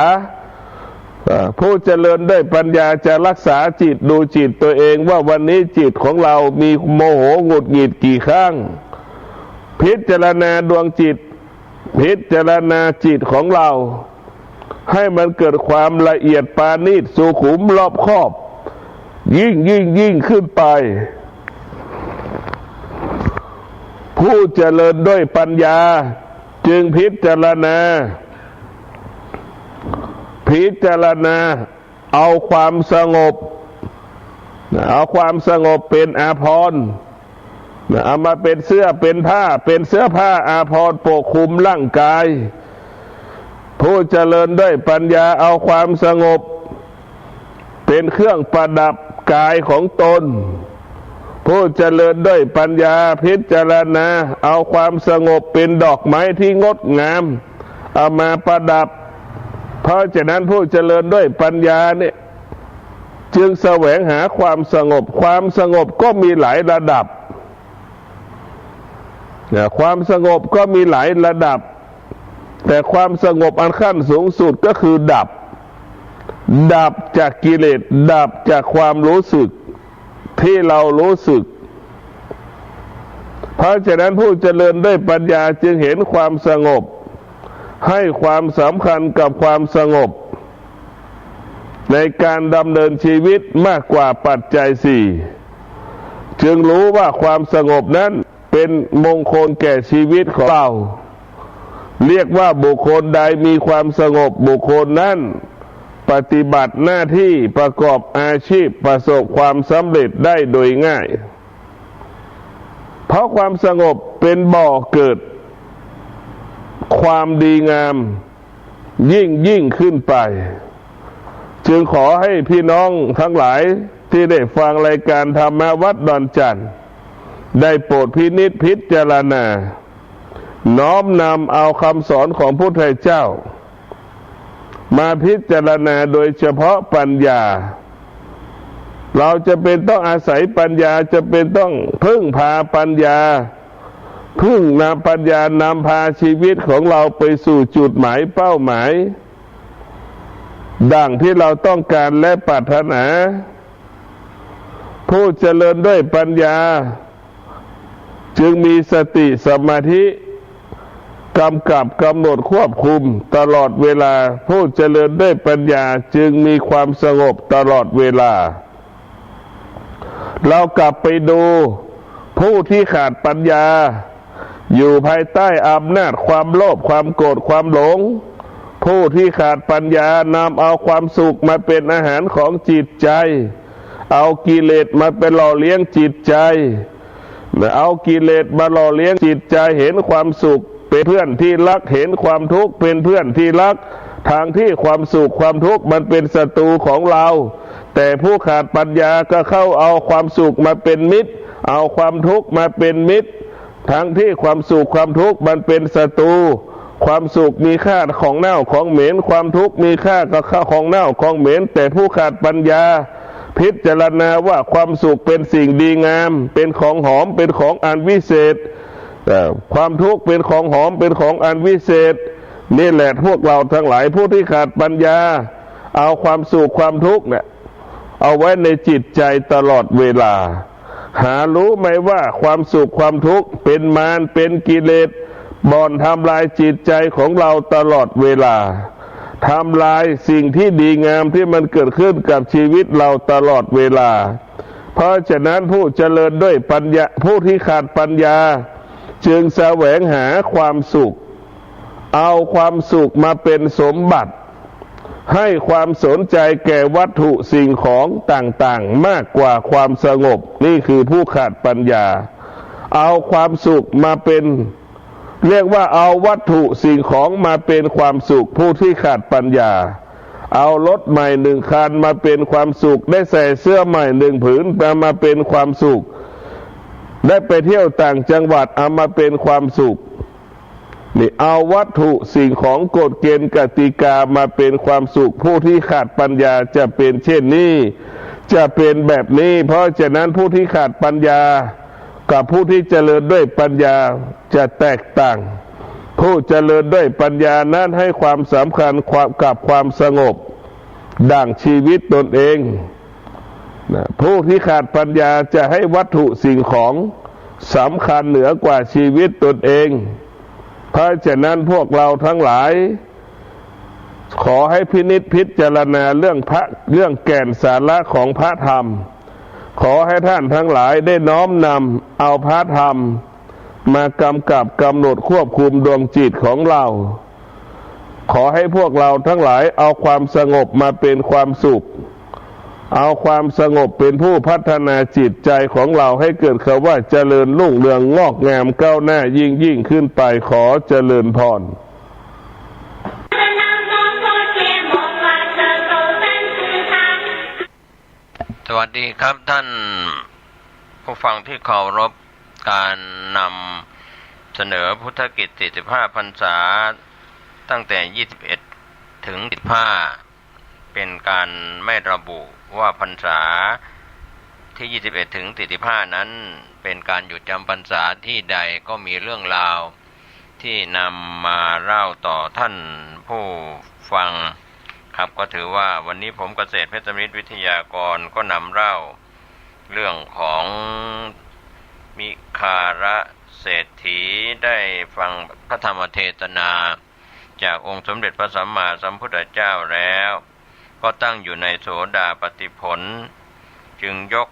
ผู้เจริญด้วยปัญญาจะรักษาจิตดูจิตตัวเองว่าวันนี้จิตของเรามีโมโหหงุดหงิดกี่ครั้งพิจารณาดวงจิตพิจารณาจิตของเราให้มันเกิดความละเอียดปราณีตสุขุมรอบคอบยิ่งขึ้นไปผู้เจริญด้วยปัญญาจึงพิจารณาเอาความสงบเป็นอาภรณ์เอามาเป็นเสื้อผ้าอาภรณ์ปกคลุมร่างกายพ ผู้เจริญด้วยปัญญาเอาความสงบเป็นเครื่องประดับกายของตนผู้เจริญด้วยปัญญาพิจารณาเอาความสงบเป็นดอกไม้ที่งดงามเอามาประดับเพราะฉะนั้นผู้เจริญด้วยปัญญาเนี่ยจึงแสวงหาความสงบความสงบก็มีหลายระดับความสงบก็มีหลายระดับแต่ความสงบอันขั้นสูงสุดก็คือดับจากกิเลสดับจากความรู้สึกที่เรารู้สึกเพราะฉะนั้นผู้เจริญด้วยปัญญาจึงเห็นความสงบให้ความสำคัญกับความสงบในการดำเนินชีวิตมากกว่าปัจจัยสี่จึงรู้ว่าความสงบนั้นเป็นมงคลแก่ชีวิตของเราเรียกว่าบุคคลใดมีความสงบบุคคลนั้นปฏิบัติหน้าที่ประกอบอาชีพประสบความสำเร็จได้โดยง่ายเพราะความสงบเป็นบ่อเกิดความดีงามยิ่งขึ้นไปจึงขอให้พี่น้องทั้งหลายที่ได้ฟังรายการธรรมวัดดอนจันทร์ได้โปรดพินิจพิจารณาน้อมนำเอาคำสอนของพระพุทธเจ้ามาพิจารณาโดยเฉพาะปัญญาเราจะเป็นต้องอาศัยปัญญาจะเป็นต้องพึ่งพาปัญญาพึ่งนำปัญญานำพาชีวิตของเราไปสู่จุดหมายเป้าหมายดังที่เราต้องการและปรารถนาผู้เจริญด้วยปัญญาจึงมีสติสมาธิกำกับกำหนดควบคุมตลอดเวลาผู้เจริญด้วยปัญญาจึงมีความสงบตลอดเวลาเรากลับไปดูผู้ที่ขาดปัญญาอยู่ภายใต้อำนาจความโลภความโกรธความหลงผู้ที่ขาดปัญญานำเอาความสุขมาเป็นอาหารของจิตใจเอากิเลสมาเป็นหล่อเลี้ยงจิตใจเอากิเลสมาหล่อเลี้ยงจิตใจเห็นความสุขเป็นเพื่อนที่รักเห็นความทุกข์เป็นเพื่อนที่รักทางที่ความสุขความทุกข์มันเป็นศัตรูของเราแต่ผู้ขาดปัญญาก็เข้าเอาความสุขมาเป็นมิตรเอาความทุกข์มาเป็นมิตรทั้งที่ความสุขความทุกข์มันเป็นศัตรูความสุขมีค่าของเน่าของเหม็นความทุกข์มีค่ากับค่าของเน่าของเหม็นแต่ผู้ขาดปัญญาพิจารณาว่าความสุขเป็นสิ่งดีงามเป็นของหอมเป็นของอันวิเศษความทุกข์เป็นของหอมเป็นของอันวิเศษนี่แหละพวกเราทั้งหลายผู้ที่ขาดปัญญาเอาความสุขความทุกข์เนี่ยเอาไว้ในจิตใจตลอดเวลาหารู้ไหมว่าความสุขความทุกข์เป็นมารเป็นกิเลสบ่อนทำลายจิตใจของเราตลอดเวลาทำลายสิ่งที่ดีงามที่มันเกิดขึ้นกับชีวิตเราตลอดเวลาเพราะฉะนั้นผู้เจริญด้วยปัญญาผู้ที่ขาดปัญญาจึงแสวงหาความสุขเอาความสุขมาเป็นสมบัติให้ความสนใจแก่วัตถุสิ่งของต่างๆมากกว่าความสงบนี่คือผู้ขาดปัญญาเอาความสุขมาเป็นเรียกว่าเอาวัตถุสิ่งของมาเป็นความสุขผู้ที่ขาดปัญญาเอารถใหม่1 คันมาเป็นความสุขได้ใส่เสื้อใหม่1 ผืนมาเป็นความสุขได้ไปเที่ยวต่างจังหวัดเอามาเป็นความสุขนี่เอาวัตถุสิ่งของกฎเกณฑ์กติกามาเป็นความสุขผู้ที่ขาดปัญญาจะเป็นเช่นนี้จะเป็นแบบนี้เพราะฉะนั้นผู้ที่ขาดปัญญากับผู้ที่เจริญด้วยปัญญาจะแตกต่างผู้เจริญด้วยปัญญานั้นให้ความสำคัญกับความสงบดั่งชีวิตตนเองผู้ที่ขาดปัญญาจะให้วัตถุสิ่งของสำคัญเหนือกว่าชีวิตตนเองเพราะฉะนั้นพวกเราทั้งหลายขอให้พินิจพิจารณาเรื่องแก่นสาระของพระธรรมขอให้ท่านทั้งหลายได้น้อมนำเอาพระธรรมมากำกับกำหนดควบคุมดวงจิตของเราขอให้พวกเราทั้งหลายเอาความสงบมาเป็นความสุขเอาความสงบเป็นผู้พัฒนาจิตใจของเราให้เกิดคำว่าเจริญรุ่งเรืองงอกงามก้าวหน้ายิ่งขึ้นไปขอเจริญพร ดีครับท่านผู้ฟังที่เคารพการนำเสนอพุทธกิจ45พรรษาตั้งแต่21ถึง15เป็นการไม่ระบุว่าพรรษาที่21ถึง45นั้นเป็นการหยุดจำพรรษาที่ใดก็มีเรื่องราวที่นำมาเล่าต่อท่านผู้ฟังครับก็ถือว่าวันนี้ผมเกษตรเพชรมิตรวิทยากรก็นำเล่าเรื่องของมิคาระเศรษฐีได้ฟังพระธรรมเทศนาจากองค์สมเด็จพระสัมมาสัมพุทธเจ้าแล้วก็ตั้งอยู่ในโสดาปัตติผลจึงยก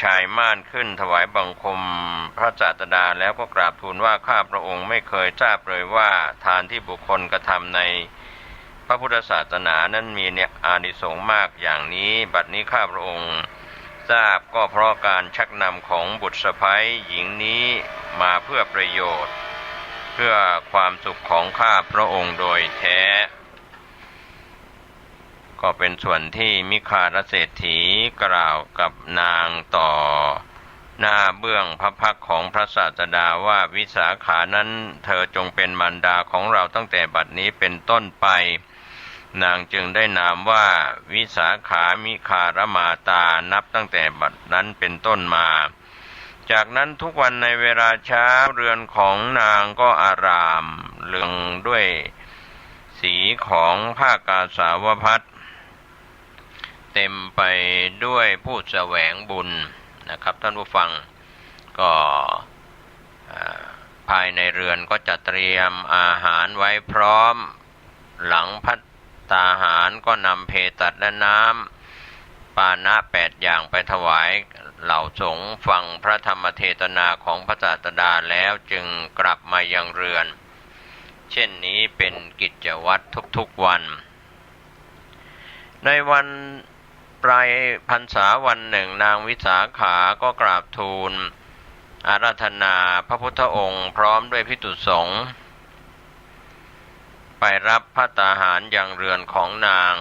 ชายม่านขึ้นถวายบังคมพระศาสดาแล้วก็กราบทูลว่าข้าพระองค์ไม่เคยทราบเลยว่าทานที่บุคคลกระทำในพระพุทธศาสนานั้นมีอานิสงส์มากอย่างนี้บัดนี้ข้าพระองค์ทราบก็เพราะการชักนำของบุตรสะใภ้หญิงนี้มาเพื่อประโยชน์เพื่อความสุขของข้าพระองค์โดยแท้ก็เป็นส่วนที่มิคารเศรษฐีกล่าวกับนางต่อหน้าเบื้องพระพักตร์ของพระศาสดาว่าวิสาขานั้นเธอจงเป็นมารดาของเราตั้งแต่บัดนี้เป็นต้นไปนางจึงได้นามว่าวิสาขามิคารมาตานับตั้งแต่บัดนั้นเป็นต้นมาจากนั้นทุกวันในเวลาเช้าเรือนของนางก็อารามเหลืองด้วยสีของผ้ากาสาวพัสเต็มไปด้วยผู้แสวงบุญนะครับท่านผู้ฟังก็ภายในเรือนก็จะเตรียมอาหารไว้พร้อมหลังภัตตาหารก็นำเพตัดและน้ำปานะ8อย่างไปถวายเหล่าสงฆ์ฟังพระธรรมเทศนาของพระศาสดาแล้วจึงกลับมายังเรือนเช่นนี้เป็นกิจวัตรทุกๆวันในวันปลายพรรษาวันหนึ่งนางวิสาขาก็กราบทูลอาราธนาพระพุทธองค์พร้อมด้วยภิกษุสงฆ์ไปรับภัตตาหารยังเรือนของนาง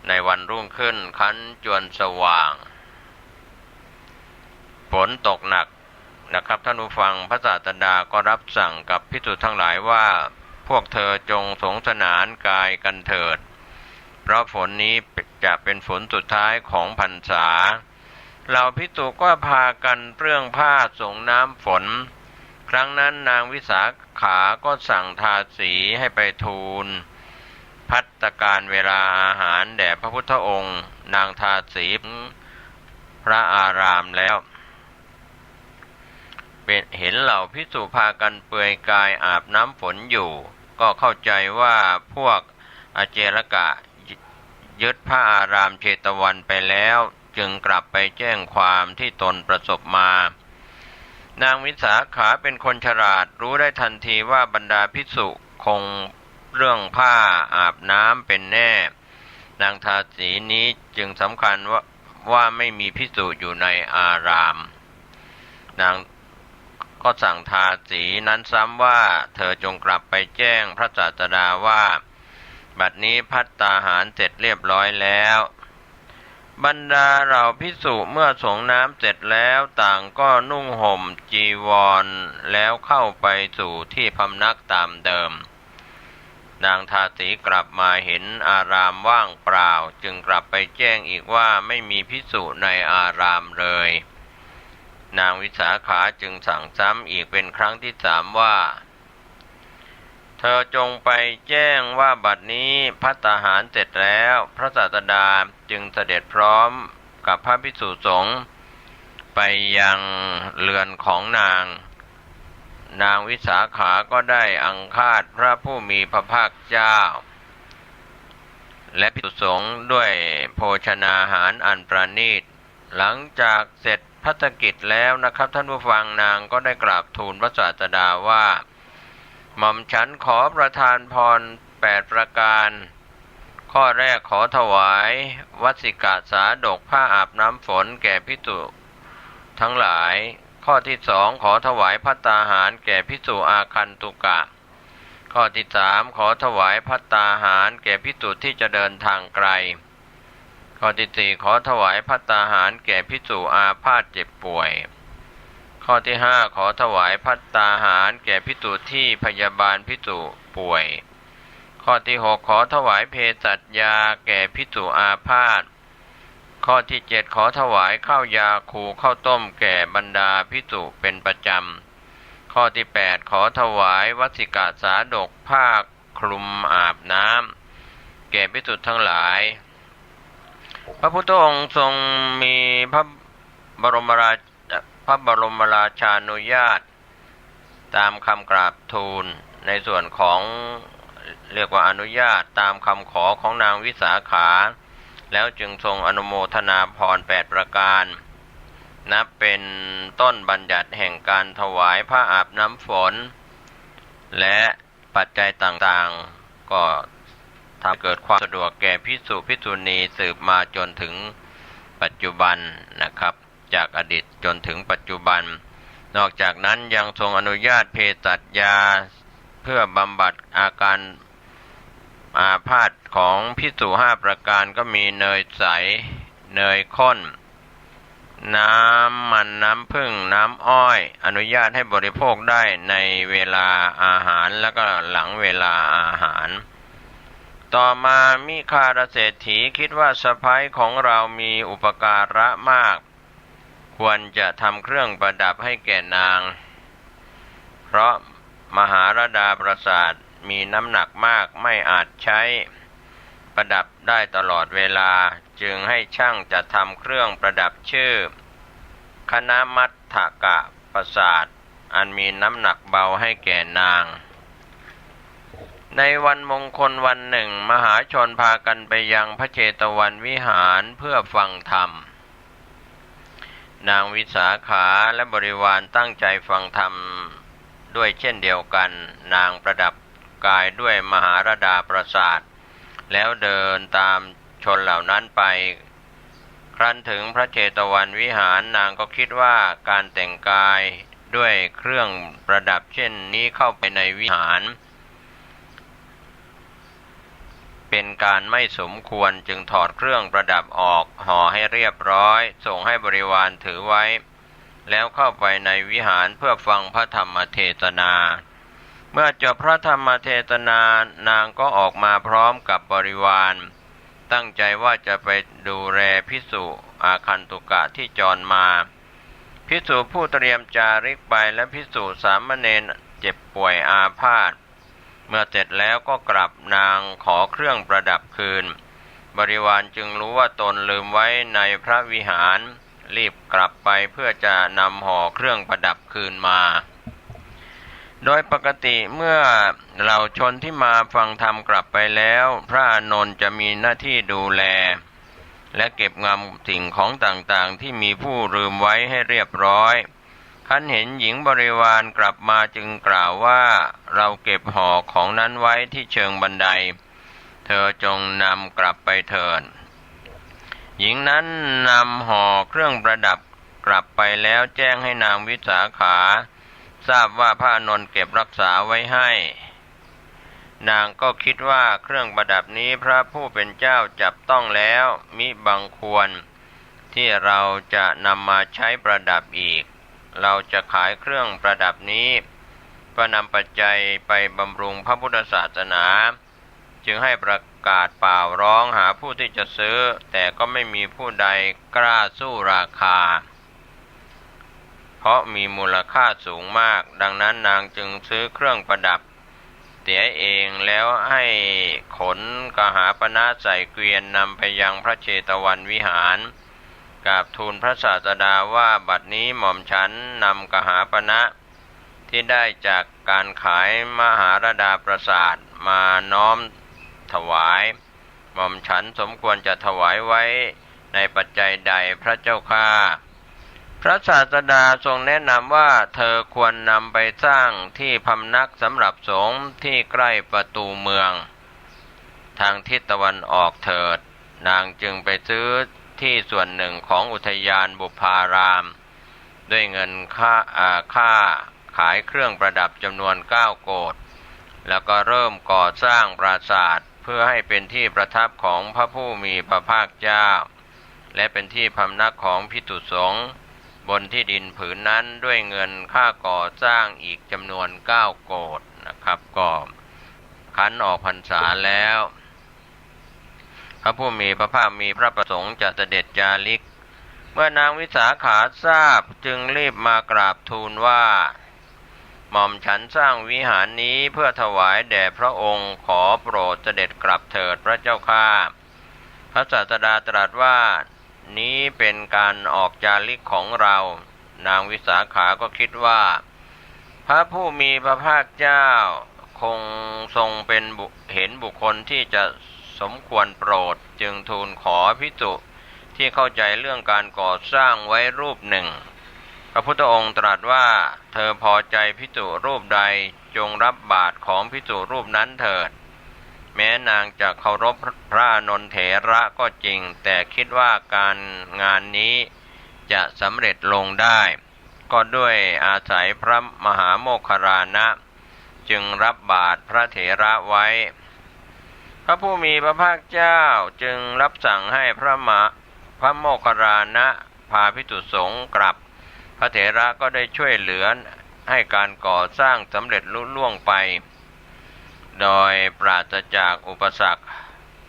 ในวันรุ่งขึ้นคันจวนสว่างฝนตกหนักนะครับท่านผู้ฟังพระศาสดาก็รับสั่งกับภิกษุทั้งหลายว่าพวกเธอจงสงสนานกายกันเถิดเพราะฝนนี้จะเป็นฝนสุดท้ายของพรรษาเหล่าภิกษุก็พากันเปลื้องผ้าส่งน้ำฝนครั้งนั้นนางวิสาขาก็สั่งทาสีให้ไปทูลภัตตาการเวลาอาหารแด่พระพุทธองค์นางทาสีพระอารามแล้วเห็นเหล่าภิกษุพากันเปลือยกายอาบน้ำฝนอยู่ก็เข้าใจว่าพวกอเจรกะยึดพระอารามเชตวันไปแล้วจึงกลับไปแจ้งความที่ตนประสบมานางวิสาขาเป็นคนฉลาดรู้ได้ทันทีว่าบรรดาภิกษุคงเรื่องผ้าอาบน้ำเป็นแน่นางทาสีนี้จึงสำคัญว่าไม่มีภิกษุอยู่ในอารามนางก็สั่งทาสีนั้นซ้ำว่าเธอจงกลับไปแจ้งพระศาสดาว่าบัดนี้ภัตตาหารเสร็จเรียบร้อยแล้วบรรดาเหล่าภิกษุเมื่อสงน้ำเสร็จแล้วต่างก็นุ่งห่มจีวรแล้วเข้าไปสู่ที่พำนักตามเดิมนางทาสีกลับมาเห็นอารามว่างเปล่าจึงกลับไปแจ้งอีกว่าไม่มีภิกษุในอารามเลยนางวิสาขาจึงสั่งซ้ำอีกเป็นครั้งที่3ว่าเธอจงไปแจ้งว่าบัดนี้ภัตตาหารเสร็จแล้วพระศาสดาจึงเสด็จพร้อมกับพระภิกษุสงฆ์ไปยังเรือนของนางวิสาขาก็ได้อังคาดพระผู้มีพระภาคเจ้าและภิกษุสงฆ์ด้วยโภชนาหารอันประณีตหลังจากเสร็จภัตกิจแล้วนะครับท่านผู้ฟังนางก็ได้กราบทูลพระศาสดาว่าหม่อมฉันขอประทานพร8ประการข้อแรกขอถวายวัสสิกาสาดกผ้าอาบน้ำฝนแก่ภิกษุทั้งหลายข้อที่2ขอถวายภัตตาหารแก่ภิกษุอาคันตุกะข้อที่3ขอถวายภัตตาหารแก่ภิกษุที่จะเดินทางไกล ข้อที่ 4ขอถวายภัตตาหารแก่ภิกษุอาพาธเจ็บป่วยข้อที่ 5ขอถวายภัตตาหารแก่ภิกษุที่พยาบาลภิกษุป่วยข้อที่ 6ขอถวายเภสัชยาแก่ภิกษุอาพาธข้อที่ 7ขอถวายข้าวยาคูข้าวต้มแก่บรรดาภิกษุเป็นประจำข้อที่ 8ขอถวายวัสสิกสาดกผ้าคลุมอาบน้ำแก่ภิกษุทั้งหลายพระพุทธองค์ทรงมีพระบรมราชานุญาตตามคำกราบทูลในส่วนของเรียกว่าอนุญาตตามคำขอของนางวิสาขาแล้วจึงทรงอนุโมทนาภรณ์8ประการนับเป็นต้นบัญญัติแห่งการถวายผ้าอาบน้ำฝนและปัจจัยต่างๆก็ทำเกิดความสะดวกแก่ภิกษุภิกษุณีสืบมาจนถึงปัจจุบันนะครับจากอดีตจนถึงปัจจุบันนอกจากนั้นยังทรงอนุญาตเภสัชยาเพื่อบำบัดอาการอาพาธของภิกษุ5ประการก็มีเนยใสเนยข้นน้ำมันน้ำผึ้งน้ำอ้อยอนุญาตให้บริโภคได้ในเวลาอาหารและก็หลังเวลาอาหารต่อมามิคารเศรษฐีคิดว่าสะใภ้ของเรามีอุปการะมากควรจะทำเครื่องประดับให้แก่นางเพราะมหาราดาปราสาทมีน้ำหนักมากไม่อาจใช้ประดับได้ตลอดเวลาจึงให้ช่างจะทำเครื่องประดับชื่อคณมัฏฐกะปราสาทอันมีน้ำหนักเบาให้แก่นางในวันมงคลวันหนึ่งมหาชนพากันไปยังพระเชตวันวิหารเพื่อฟังธรรมนางวิสาขาและบริวารตั้งใจฟังธรรมด้วยเช่นเดียวกันนางประดับกายด้วยมหาราดาปราสาทแล้วเดินตามชนเหล่านั้นไปครั้นถึงพระเชตวันวิหารนางก็คิดว่าการแต่งกายด้วยเครื่องประดับเช่นนี้เข้าไปในวิหารเป็นการไม่สมควรจึงถอดเครื่องประดับออกห่อให้เรียบร้อยส่งให้บริวารถือไว้แล้วเข้าไปในวิหารเพื่อฟังพระธรรมเทศนาเมื่อจบพระธรรมเทศนานางก็ออกมาพร้อมกับบริวารตั้งใจว่าจะไปดูแลภิกษุอาคันตุกะที่จรมาภิกษุผู้เตรียมจาริกไปและภิกษุสามเณรเจ็บป่วยอาพาธเมื่อเสร็จแล้วก็กลับนางขอเครื่องประดับคืนบริวารจึงรู้ว่าตนลืมไว้ในพระวิหารรีบกลับไปเพื่อจะนำห่อเครื่องประดับคืนมาโดยปกติเมื่อเหล่าชนที่มาฟังธรรมกลับไปแล้วพระอานนท์จะมีหน้าที่ดูแลและเก็บงำสิ่งของต่างๆที่มีผู้ลืมไว้ให้เรียบร้อยครั้นเห็นหญิงบริวารกลับมาจึงกล่าวว่าเราเก็บห่อของนั้นไว้ที่เชิงบันไดเธอจงนำกลับไปเถิดหญิงนั้นนำห่อเครื่องประดับกลับไปแล้วแจ้งให้นางวิสาขาทราบว่าพระอานนท์เก็บรักษาไว้ให้นางก็คิดว่าเครื่องประดับนี้พระผู้เป็นเจ้าจับต้องแล้วมิบังควรที่เราจะนำมาใช้ประดับอีกเราจะขายเครื่องประดับนี้เพื่อนำปัจจัยไปบำรุงพระพุทธศาสนาจึงให้ประกาศเปล่าร้องหาผู้ที่จะซื้อแต่ก็ไม่มีผู้ใดกล้าสู้ราคาเพราะมีมูลค่าสูงมากดังนั้นนางจึงซื้อเครื่องประดับเสียเองแล้วให้ขนกหาปณะใส่เกวียนนำไปยังพระเชตวันวิหารกราบทูลพระศาสดาว่าบัดนี้หม่อมฉันนำกหาปณะที่ได้จากการขายมหาราดาปราสาทมาน้อมถวายหม่อมฉันสมควรจะถวายไว้ในปัจจัยใดพระเจ้าข้าพระศาสดาทรงแนะนำว่าเธอควรนำไปสร้างที่พำนักสำหรับสงฆ์ที่ใกล้ประตูเมืองทางทิศตะวันออกเถิดนางจึงไปซื้อที่ส่วนหนึ่งของอุทยานบุพารามด้วยเงินค่าขายเครื่องประดับจำนวน9 โกฏแล้วก็เริ่มก่อสร้างปราสาท พื่อให้เป็นที่ประทับของพระผู้มีพระภาคเจ้าและเป็นที่พำนักของภิกษุสงฆ์บนที่ดินผืนนั้นด้วยเงินค่าก่อสร้างอีกจำนวน9 โกฏนะครับก็คันออกพรรษาแล้วพระผู้มีพระภาคมีพระประสงค์จะเสด็จจาริกเมื่อนางวิสาขาทราบจึงรีบมากราบทูลว่าหม่อมฉันสร้างวิหารนี้เพื่อถวายแด่พระองค์ขอโปรดเสด็จกลับเถิดพระเจ้าข้าพระศาสดาตรัสว่านี้เป็นการออกจาริกของเรานางวิสาขาก็คิดว่าพระผู้มีพระภาคเจ้าคงทรงเป็นเห็นบุคคลที่จะสมควรโปรดจึงทูลขอภิกษุที่เข้าใจเรื่องการก่อสร้างไว้รูปหนึ่งพระพุทธองค์ตรัสว่าเธอพอใจภิกษุรูปใดจงรับบาตรของภิกษุรูปนั้นเถิดแม้นางจะเคารพพระอานนท์เถระก็จริงแต่คิดว่าการงานนี้จะสำเร็จลงได้ก็ด้วยอาศัยพระมหาโมคคารลานะจึงรับบาตรพระเถระไว้พระผู้มีพระภาคเจ้าจึงรับสั่งให้พระโมคคัลลานะพาภิกษุสงฆ์กลับพระเถระก็ได้ช่วยเหลือให้การก่อสร้างสำเร็จลุล่วงไปโดยปราศจากอุปสรรค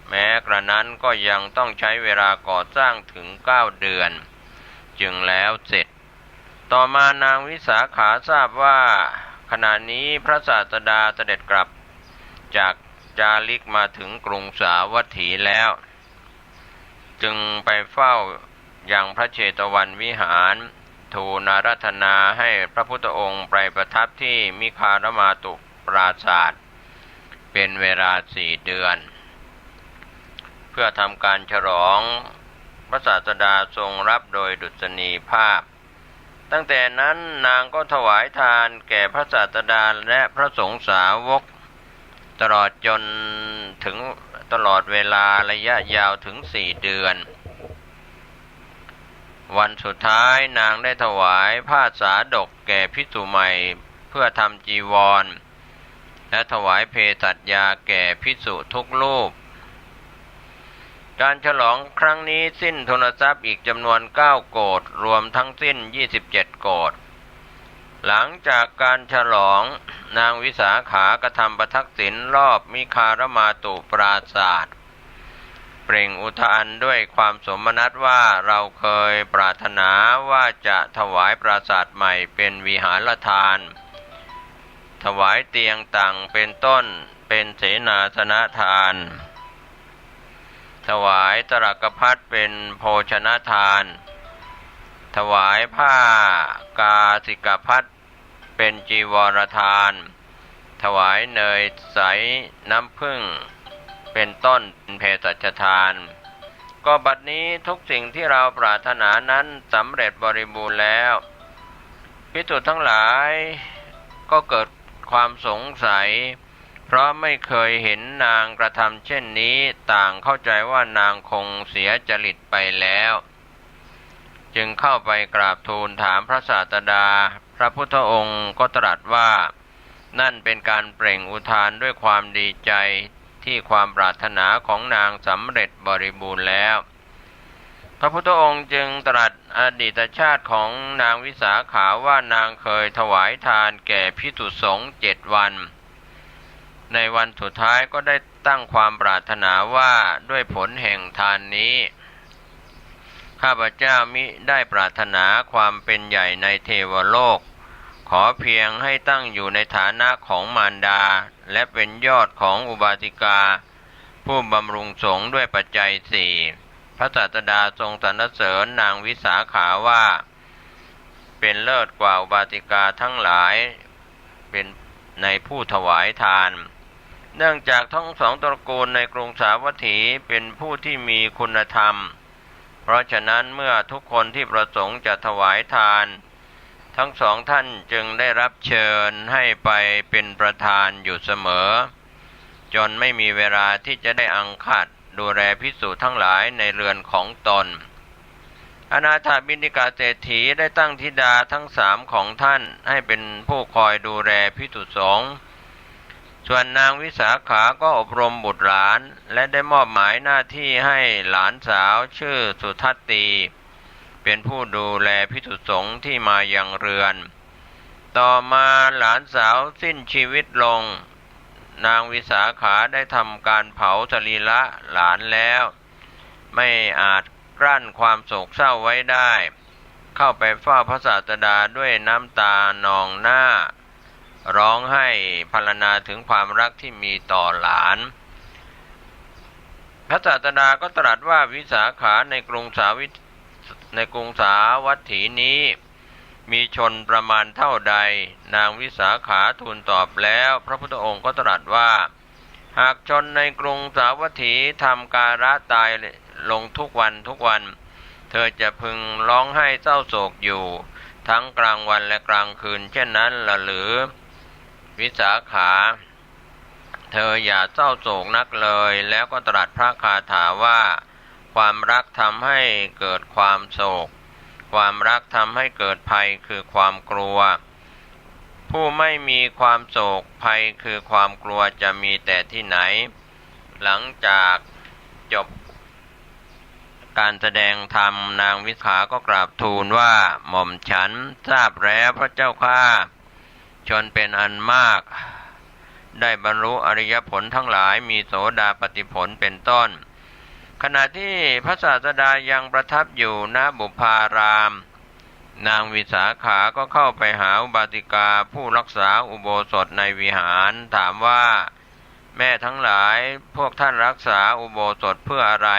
แม้กระนั้นก็ยังต้องใช้เวลาก่อสร้างถึง9 เดือนจึงแล้วเสร็จต่อมานางวิสาขาทราบว่าขณะนี้พระศาสดาเสด็จกลับจากจาริกมาถึงกรุงสาวัตถีแล้วจึงไปเฝ้ายังพระเชตวันวิหารทูลอาราธนาให้พระพุทธองค์ไปประทับที่มิคารมาตุปราสาทเป็นเวลา4 เดือนเพื่อทำการฉลองพระศาสดาทรงรับโดยดุษณีภาพตั้งแต่นั้นนางก็ถวายทานแก่พระศาสดาและพระสงฆ์สาวกตลอดจนถึงตลอดเวลาระยะยาวถึง4 เดือนวันสุดท้ายนางได้ถวายผ้าสาดกแก่ภิกษุใหม่เพื่อทำจีวรและถวายเภสัชยาแก่ภิกษุทุกรูปการฉลองครั้งนี้สิ้นทุนทรัพย์อีกจำนวน9 โกฏรวมทั้งสิ้น27 โกฏหลังจากการฉลองนางวิสาขากระทำประทักษิณรอบมิคารมาตุปราศาสตร์เปล่งอุทานด้วยความสมนัสว่าเราเคยปรารถนาว่าจะถวายปราสาทใหม่เป็นวิหารทานถวายเตียงตั่งเป็นต้นเป็นเสนาสนะทานถวายตรักภัตเป็นโภชนทานถวายผ้ากาสิกภัตเป็นจีวรทานถวายเนยใสน้ำผึ้งเป็นต้นเป็นเภสัชทานก็บัดนี้ทุกสิ่งที่เราปรารถนานั้นสำเร็จบริบูรณ์แล้วภิกษุทั้งหลายก็เกิดความสงสัยเพราะไม่เคยเห็นนางกระทำเช่นนี้ต่างเข้าใจว่านางคงเสียจริตไปแล้วจึงเข้าไปกราบทูลถามพระศาสดาพระพุทธองค์ก็ตรัสว่านั่นเป็นการเปล่งอุทานด้วยความดีใจที่ความปรารถนาของนางสำเร็จบริบูรณ์แล้วพระพุทธองค์จึงตรัสอดีตชาติของนางวิสาขาว่านางเคยถวายทานแก่ภิกษุสงฆ์7 วันในวันสุดท้ายก็ได้ตั้งความปรารถนาว่าด้วยผลแห่งทานนี้ข้าพเจ้ามิได้ปรารถนาความเป็นใหญ่ในเทวโลกขอเพียงให้ตั้งอยู่ในฐานะของมารดาและเป็นยอดของอุบาสิกาผู้บำรุงสงฆ์ด้วยปัจจัย4พระศาสดาทรงสรรเสริญนางวิสาขาว่าเป็นเลิศกว่าอุบาสิกาทั้งหลายเป็นในผู้ถวายทานเนื่องจากทั้ง2 ตระกูลในกรุงสาวัตถีเป็นผู้ที่มีคุณธรรมเพราะฉะนั้นเมื่อทุกคนที่ประสงค์จะถวายทานทั้ง2 ท่านจึงได้รับเชิญให้ไปเป็นประธานอยู่เสมอจนไม่มีเวลาที่จะได้อังคาดดูแลภิกษุทั้งหลายในเรือนของตนอนาถบิณฑิกาเศรษฐีได้ตั้งธิดาทั้ง3 ของท่านให้เป็นผู้คอยดูแลภิกษุสงฆ์ ส่วนนางวิสาขาก็อบรมบุตรหลานและได้มอบหมายหน้าที่ให้หลานสาวชื่อสุทัตตีเป็นผู้ดูแลภิกษุสงฆ์ที่มายังเรือนต่อมาหลานสาวสิ้นชีวิตลงนางวิสาขาได้ทำการเผาสรีระหลานแล้วไม่อาจกลั้นความโศกเศร้าไว้ได้เข้าไปเฝ้าพระศาสดาด้วยน้ำตานองหน้าร้องให้พรรณนาถึงความรักที่มีต่อหลานพระศาสดาก็ตรัสว่าวิสาขาในกรุงสาวัตถีนี้มีชนประมาณเท่าใดนางวิสาขาทูลตอบแล้วพระพุทธองค์ก็ตรัสว่าหากชนในกรุงสาวัตถีทำการะตายลงทุกวันเธอจะพึงร้องไห้เศร้าโศกอยู่ทั้งกลางวันและกลางคืนเช่นนั้นละหรือวิสาขาเธออย่าเศร้าโศกนักเลยแล้วก็ตรัสพระคาถาว่าความรักทำให้เกิดความโศกความรักทำให้เกิดภัยคือความกลัวผู้ไม่มีความโศกภัยคือความกลัวจะมีแต่ที่ไหนหลังจากจบการแสดงธรรมนางวิสาขาก็กราบทูลว่าหม่อมฉันทราบแล้วพระเจ้าข้าชนเป็นอันมากได้บรรลุอริยผลทั้งหลายมีโสดาปัตติผลเป็นต้นขณะที่พระศาสดายังประทับอยู่ณบุพารามนางวิสาขาก็เข้าไปหาอุบาสิกาผู้รักษาอุโบสถในวิหารถามว่าแม่ทั้งหลายพวกท่านรักษาอุโบสถเพื่ออะไร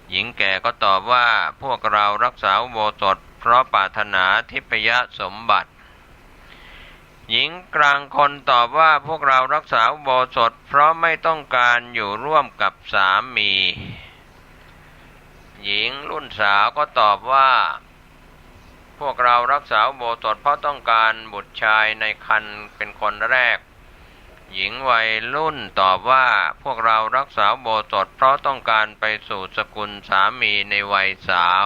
หญิงแก่ก็ตอบว่าพวกเรารักษาอุโบสถเพราะปรารถนาทิพยสมบัติหญิงกลางคนตอบว่าพวกเรารักษาอุโบสถเพราะไม่ต้องการอยู่ร่วมกับสามีหญิงรุ่นสาวก็ตอบว่าพวกเรารักษาอุโบสถเพราะต้องการบุตรชายในครรภ์เป็นคนแรกหญิงวัยรุ่นตอบว่าพวกเรารักษาอุโบสถเพราะต้องการไปสู่สกุลสามีในวัยสาว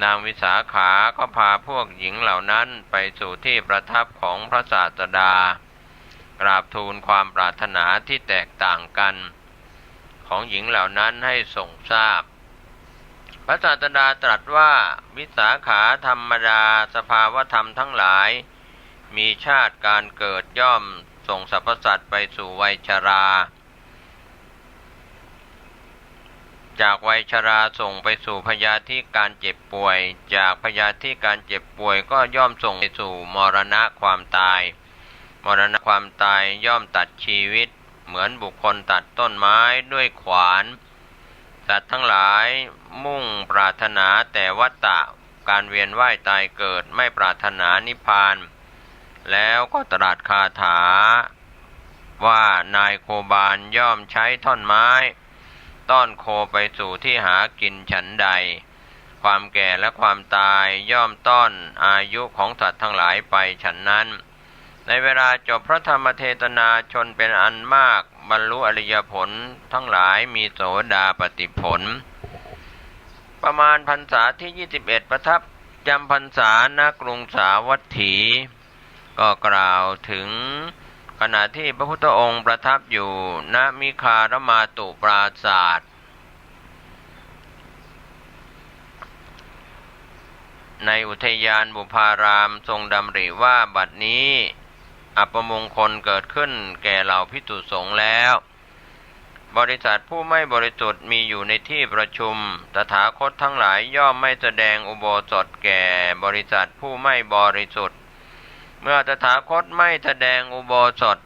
นางวิสาขาก็พาพวกหญิงเหล่านั้นไปสู่ที่ประทับของพระศาสดากราบทูลความปรารถนาที่แตกต่างกันของหญิงเหล่านั้นให้ทรงทราบพระศาสดาตรัสว่าวิสาขาธรรมดาสภาวธรรมทั้งหลายมีชาติการเกิดย่อมส่งสรรพสัตว์ไปสู่วัยชราจากวัยชราส่งไปสู่พยาธิการเจ็บป่วยจากพยาธิการเจ็บป่วยก็ย่อมส่งไปสู่มรณะความตายมรณะความตายย่อมตัดชีวิตเหมือนบุคคลตัดต้นไม้ด้วยขวานสัตว์ทั้งหลายมุ่งปรารถนาแต่วัฏฏะการเวียนว่ายตายเกิดไม่ปรารถนานิพพานแล้วก็ตรัสคาถาว่านายโคบาลย่อมใช้ท่อนไม้ต้อนโคไปสู่ที่หากินฉันใดความแก่และความตายย่อมต้อนอายุของสัตว์ทั้งหลายไปฉันนั้นในเวลาจบพระธรรมเทศนาชนเป็นอันมากบรรลุอริยผลทั้งหลายมีโสดาปัตติผลประมาณพรรษาที่21ประทับจำพรรษาณกรุงสาวัตถีก็กล่าวถึงขณะที่พระพุทธองค์ประทับอยู่ณมิคารมาตุปราสาทในอุทยานบุพารามทรงดำริว่าบัดนี้อัปมงคลเกิดขึ้นแก่เหล่าภิกษุสงฆ์แล้วบริษัทผู้ไม่บริสุทธิ์มีอยู่ในที่ประชุมตถาคตทั้งหลายย่อมไม่แสดงอุโบสถแก่บริษัทผู้ไม่บริสุทธิ์เมื่อตถาคตไม่แสดงอุโบสถ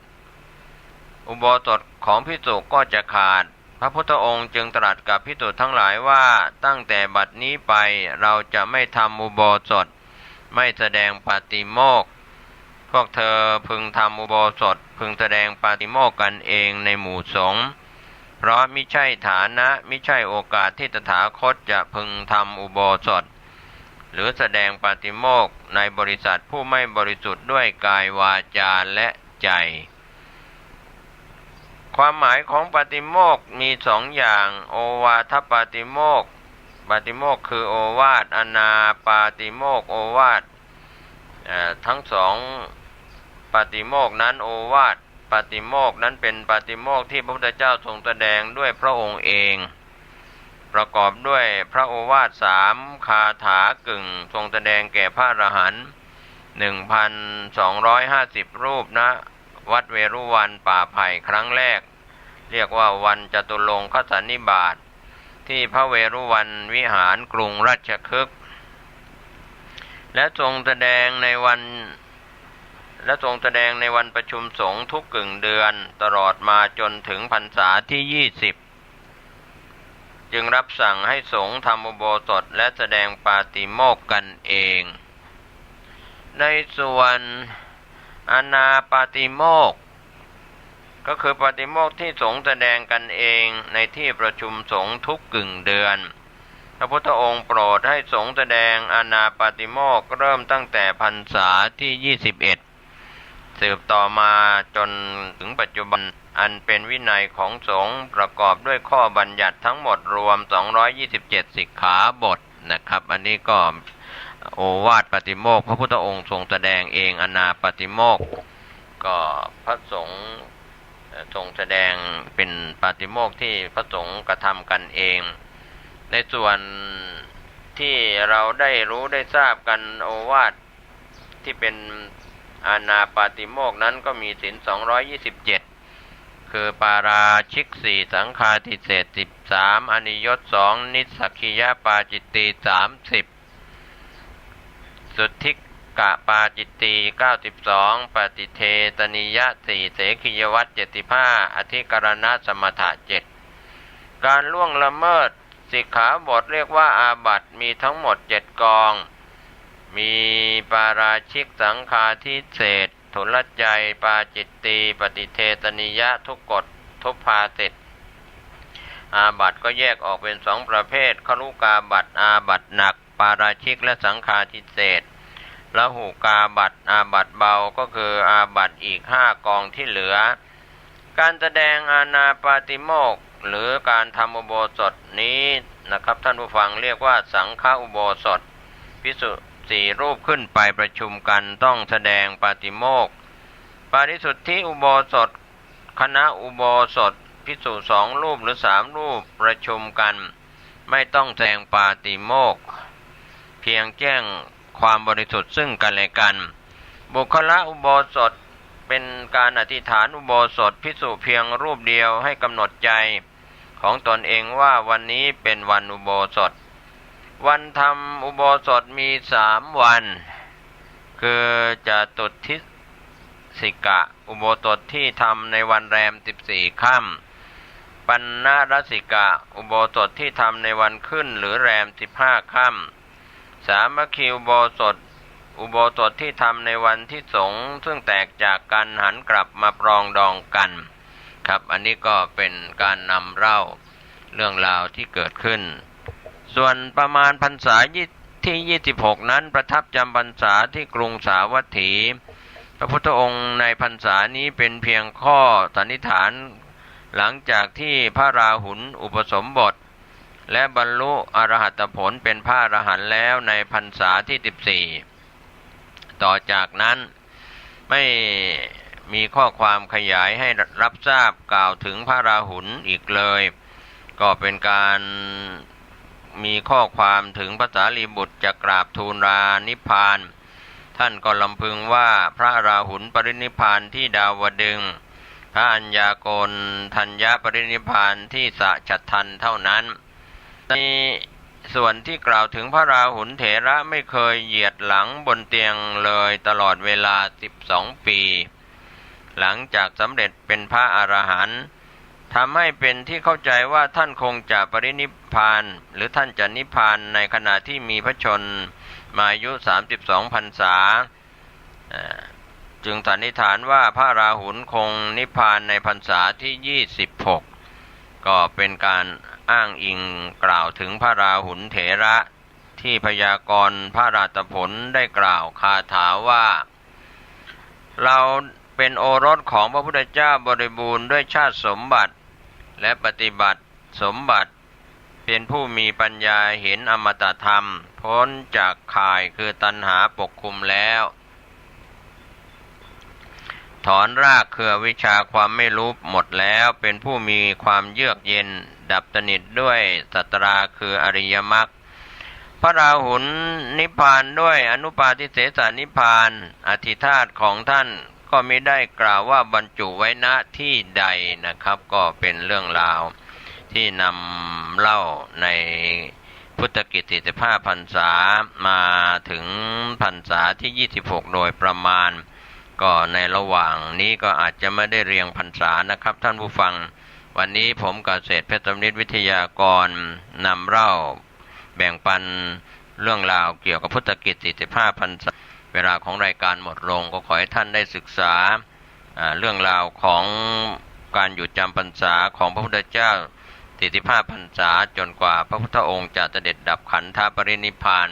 ของภิกษุก็จะขาดพระพุทธองค์จึงตรัสกับภิกษุทั้งหลายว่าตั้งแต่บัดนี้ไปเราจะไม่ทำอุโบสถไม่แสดงปาติโมกข์พวกเธอพึงทำอุโบสถพึงแสดงปาติโมกข์กันเองในหมู่สงฆ์เพราะมิใช่ฐานะมิใช่โอกาสที่ตถาคตจะพึงทำอุโบสถหรือแสดงปาติโมกข์ในบริษัทผู้ไม่บริสุทธิ์ด้วยกายวาจาและใจความหมายของปาติโมกข์มีสองอย่างโอวาทปาติโมกข์ปาติโมกข์คือโอวาทอนาปาติโมกข์โอวาททั้งสองปาติโมกข์นั้นโอวาท ปาติโมกข์นั้นเป็นปาติโมกข์ที่พระพุทธเจ้าทรงแสดงด้วยพระองค์เองประกอบด้วยพระโอวาท3คาถากึ่งทรงแสดงแก่พระอรหันต์ 1,250 รูปนะวัดเวรุวันป่าไผ่ครั้งแรกเรียกว่าวันจตุรงคสันนิบาตที่พระเวรุวันวิหารกรุงราชคฤห์และทรงแสดงในวันประชุมสงฆ์ทุกกึ่งเดือนตลอดมาจนถึงพรรษาที่20จึงรับสั่งให้สงฆ์ทำอุโบสถและแสดงปาติโมกข์กันเองในส่วนอานาปาติโมกข์ก็คือปาติโมกข์ที่สงฆ์แสดงกันเองในที่ประชุมสงฆ์ทุกกึ่งเดือนพระพุทธองค์โปรดให้สงฆ์แสดงอานาปาติโมกข์เริ่มตั้งแต่พรรษาที่21สืบต่อมาจนถึงปัจจุบันอันเป็นวินัยของสงฆ์ประกอบด้วยข้อบัญญัติทั้งหมดรวม227สิกขาบทนะครับอันนี้ก็โอวาทปาติโมกข์พระพุทธองค์ทรงแสดงเองอานาปาติโมกข์ก็พระสงฆ์ทรงแสดงเป็นปาติโมกข์ที่พระสงฆ์กระทำกันเองในส่วนที่เราได้รู้ได้ทราบกันโอวาทที่เป็นอานาปาติโมกข์นั้นก็มีศีล227คือปาราชิก4สังฆาทิเศษ13อนิยต2นิสสักขิยปาจิตตี30สุทธิกะปาจิตตี92ปฏิเทตนิยะ4เสขียวัตร75อธิกรณสมถะ7การล่วงละเมิดสิกขาบทเรียกว่าอาบัติมีทั้งหมด7กองมีปาราชิกสังฆาทิเศษทุลใจปาจิตตีปฏิเทตนิยะทุกกฎทุพภาสิทธิอาบัติก็แยกออกเป็น2ประเภทคฤกาบัติอาบัติหนักปาราชิกและสังฆาทิเศษละหูกาบัติอาบัติเบาก็คืออาบัติอีก5กองที่เหลือการแสดงอานาปาติโมกข์หรือการทำอุโบสถนี้นะครับท่านผู้ฟังเรียกว่าสังฆอุโบสถภิกษุ4รูปขึ้นไปประชุมกันต้องแสดงปาติโมกข์ปาริสุทธิอุโบสถคณะอุโบสถภิกษุ2รูปหรือ3รูปประชุมกันไม่ต้องแสดงปาติโมกข์เพียงแจ้งความบริสุทธิ์ซึ่งกันและกันบุคละอุโบสถเป็นการอธิษฐานอุโบสถภิกษุเพียงรูปเดียวให้กำหนดใจของตนเองว่าวันนี้เป็นวันอุโบสถวันทำอุโบสถมี3วันคือจะตุทิสิกะอุโบสถที่ทำในวันแรม14ค่ำปัณณรสิกะอุโบสถที่ทำในวันขึ้นหรือแรม15ค่ำสามัคคีอุโบสถที่ทำในวันที่สงฆ์ซึ่งแตกจากกันหันกลับมาปรองดองกันครับอันนี้ก็เป็นการนำเล่าเรื่องราวที่เกิดขึ้นส่วนประมาณพรรษาที่26นั้นประทับจำพรรษาที่กรุงสาวัตถีพระพุทธองค์ในพรรษานี้เป็นเพียงข้อสันนิษฐานหลังจากที่พระราหุลอุปสมบทและบรรลุอรหัตผลเป็นพระอรหันต์แล้วในพรรษาที่14ต่อจากนั้นไม่มีข้อความขยายให้รับทราบกล่าวถึงพระราหุลอีกเลยก็เป็นการมีข้อความถึงพระสารีบุตรจะกราบทูลลานิพพานท่านก็ลำพึงว่าพระราหุลปรินิพพานที่ดาวดึงส์พระอัญญาโกณทัญญปรินิพพานที่สะฉัตรทันเท่านั้นในส่วนที่กล่าวถึงพระราหุลเถระไม่เคยเหยียดหลังบนเตียงเลยตลอดเวลา12ปีหลังจากสำเร็จเป็นพระอรหันต์ทำให้เป็นที่เข้าใจว่าท่านคงจะปรินิพพานหรือท่านจะนิพพานในขณะที่มีพระชนมายุ32พรรษาจึงสันนิษฐานว่าพระราหุลคงนิพพานในพรรษาที่26ก็เป็นการอ้างอิงกล่าวถึงพระราหุลเถระที่พยากรณ์พระราตผลได้กล่าวคาถาว่าเราเป็นโอรสของพระพุทธเจ้าบริบูรณ์ด้วยชาติสมบัติและปฏิบัติสมบัติเป็นผู้มีปัญญาเห็นอมตะธรรมพ้นจากข่ายคือตัณหาปกคลุมแล้ว ถอนรากเครือวิชาความไม่รู้หมดแล้วเป็นผู้มีความเยือกเย็นดับสนิทด้วยสัตราคืออริยมรรคพระราหุลนิพพานด้วยอนุปาทิเสสนิพพานอธิธาตุของท่านก็มิได้กล่าวว่าบรรจุไว้ณที่ใดนะครับก็เป็นเรื่องราวที่นำเล่าในพุทธกิจ45พรรษามาถึงพรรษาที่26โดยประมาณก็ในระหว่างนี้ก็อาจจะไม่ได้เรียงพรรษานะครับท่านผู้ฟังวันนี้ผมเกษตรเพชรสำริดวิทยากรนำเล่าแบ่งปันเรื่องราวเกี่ยวกับพุทธกิจ45พรรษาเวลาของรายการหมดลงก็ขอให้ท่านได้ศึกษาเรื่องราวของการหยุดจำพรรษาของพระพุทธเจ้า45พรรษาจนกว่าพระพุทธองค์จะเสด็จดับขันธปรินิพพาน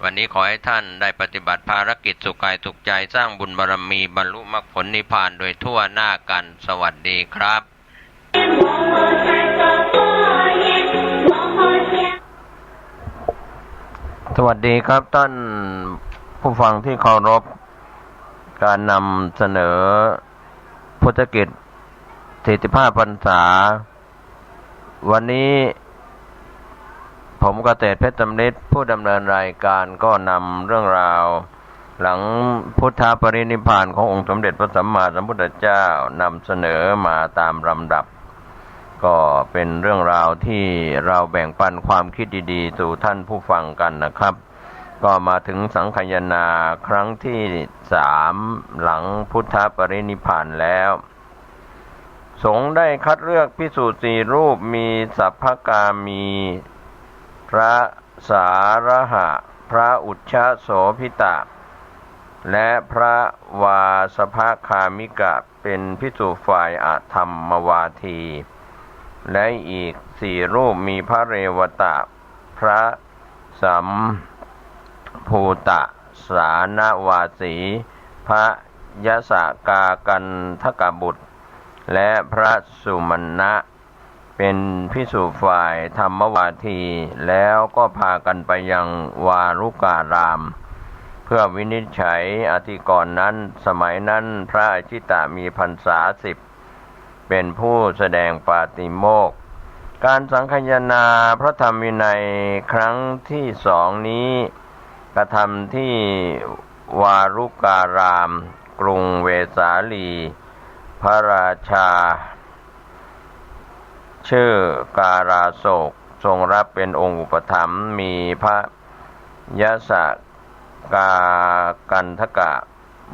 วันนี้ขอให้ท่านได้ปฏิบัติภารกิจสุขกายสุขใจสร้างบุญบารมีบรรลุมรรคผลนิพพานโดยทั่วหน้ากันสวัสดีครับสวัสดีครับท่านผู้ฟังที่เคารพการนำเสนอพุทธกิจ45พรรษาวันนี้ผมเกษตรเพชรสำริดผู้ดำเนินรายการก็นำเรื่องราวหลังพุทธปรินิพพานขององค์สมเด็จพระสัมมาสัมพุทธเจ้านำเสนอมาตามลำดับก็เป็นเรื่องราวที่เราแบ่งปันความคิดดีๆสู่ท่านผู้ฟังกันนะครับก็มาถึงสังคายนาครั้งที่3หลังพุทธปรินิพพานแล้วสงฆ์ได้คัดเลือกภิกษุ4รูปมีสัพพกามีพระสาระหะพระอุชฌโสภิตะและพระวาสภคามิกะเป็นภิกษุฝ่ายอธรรมวาทีและอีก4รูปมีพระเรวตะพระสัมภูตะสานวาสีพระยสกากันทกบุตรและพระสุมาณะเป็นภิกษุฝ่ายธรรมวาทีแล้วก็พากันไปยังวารุการามเพื่อวินิจฉัยอธิกรณ์นั้นสมัยนั้นพระอชิตะมีพรรษา10เป็นผู้แสดงปาติโมกข์การสังคายนาพระธรรมวินัยครั้งที่2นี้กระทำที่วารุการามกรุงเวสาลีพระราชาชื่อการาโศกทรงรับเป็นองค์อุปถัมภ์มีพระยสกากันทกะ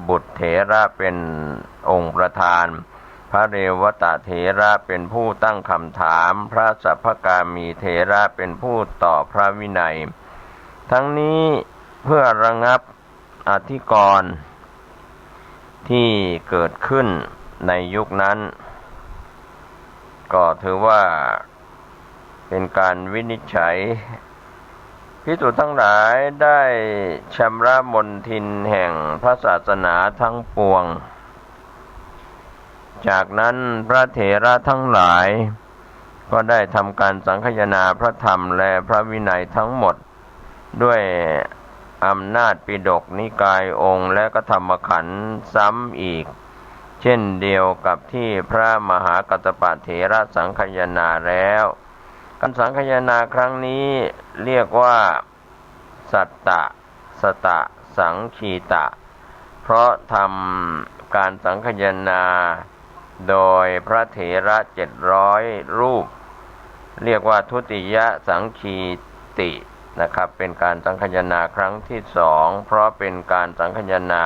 บุตรเถระเป็นองค์ประธานพระเรวตะเถระเป็นผู้ตั้งคำถามพระสัพพกามีเถระเป็นผู้ตอบพระวินัยทั้งนี้เพื่อระงับอธิกรณ์ที่เกิดขึ้นในยุคนั้นก็ถือว่าเป็นการวินิจฉัยภิกษุทั้งหลายได้ชำระมลทินแห่งพระศาสนาทั้งปวงจากนั้นพระเถระทั้งหลายก็ได้ทำการสังคายนาพระธรรมและพระวินัยทั้งหมดด้วยอำนาจปิฎกนิกายองค์และก็ธรรมขันธ์ซ้ำอีกเช่นเดียวกับที่พระมหากัสสปะเถระสังคายนาแล้วการสังคายนาครั้งนี้เรียกว่าสัตตะสตะสังคีตะเพราะทำการสังคายนาโดยพระเถระ700รูปเรียกว่าทุติยสังคีตินะครับเป็นการสังคายนาครั้งที่2เพราะเป็นการสังคายนา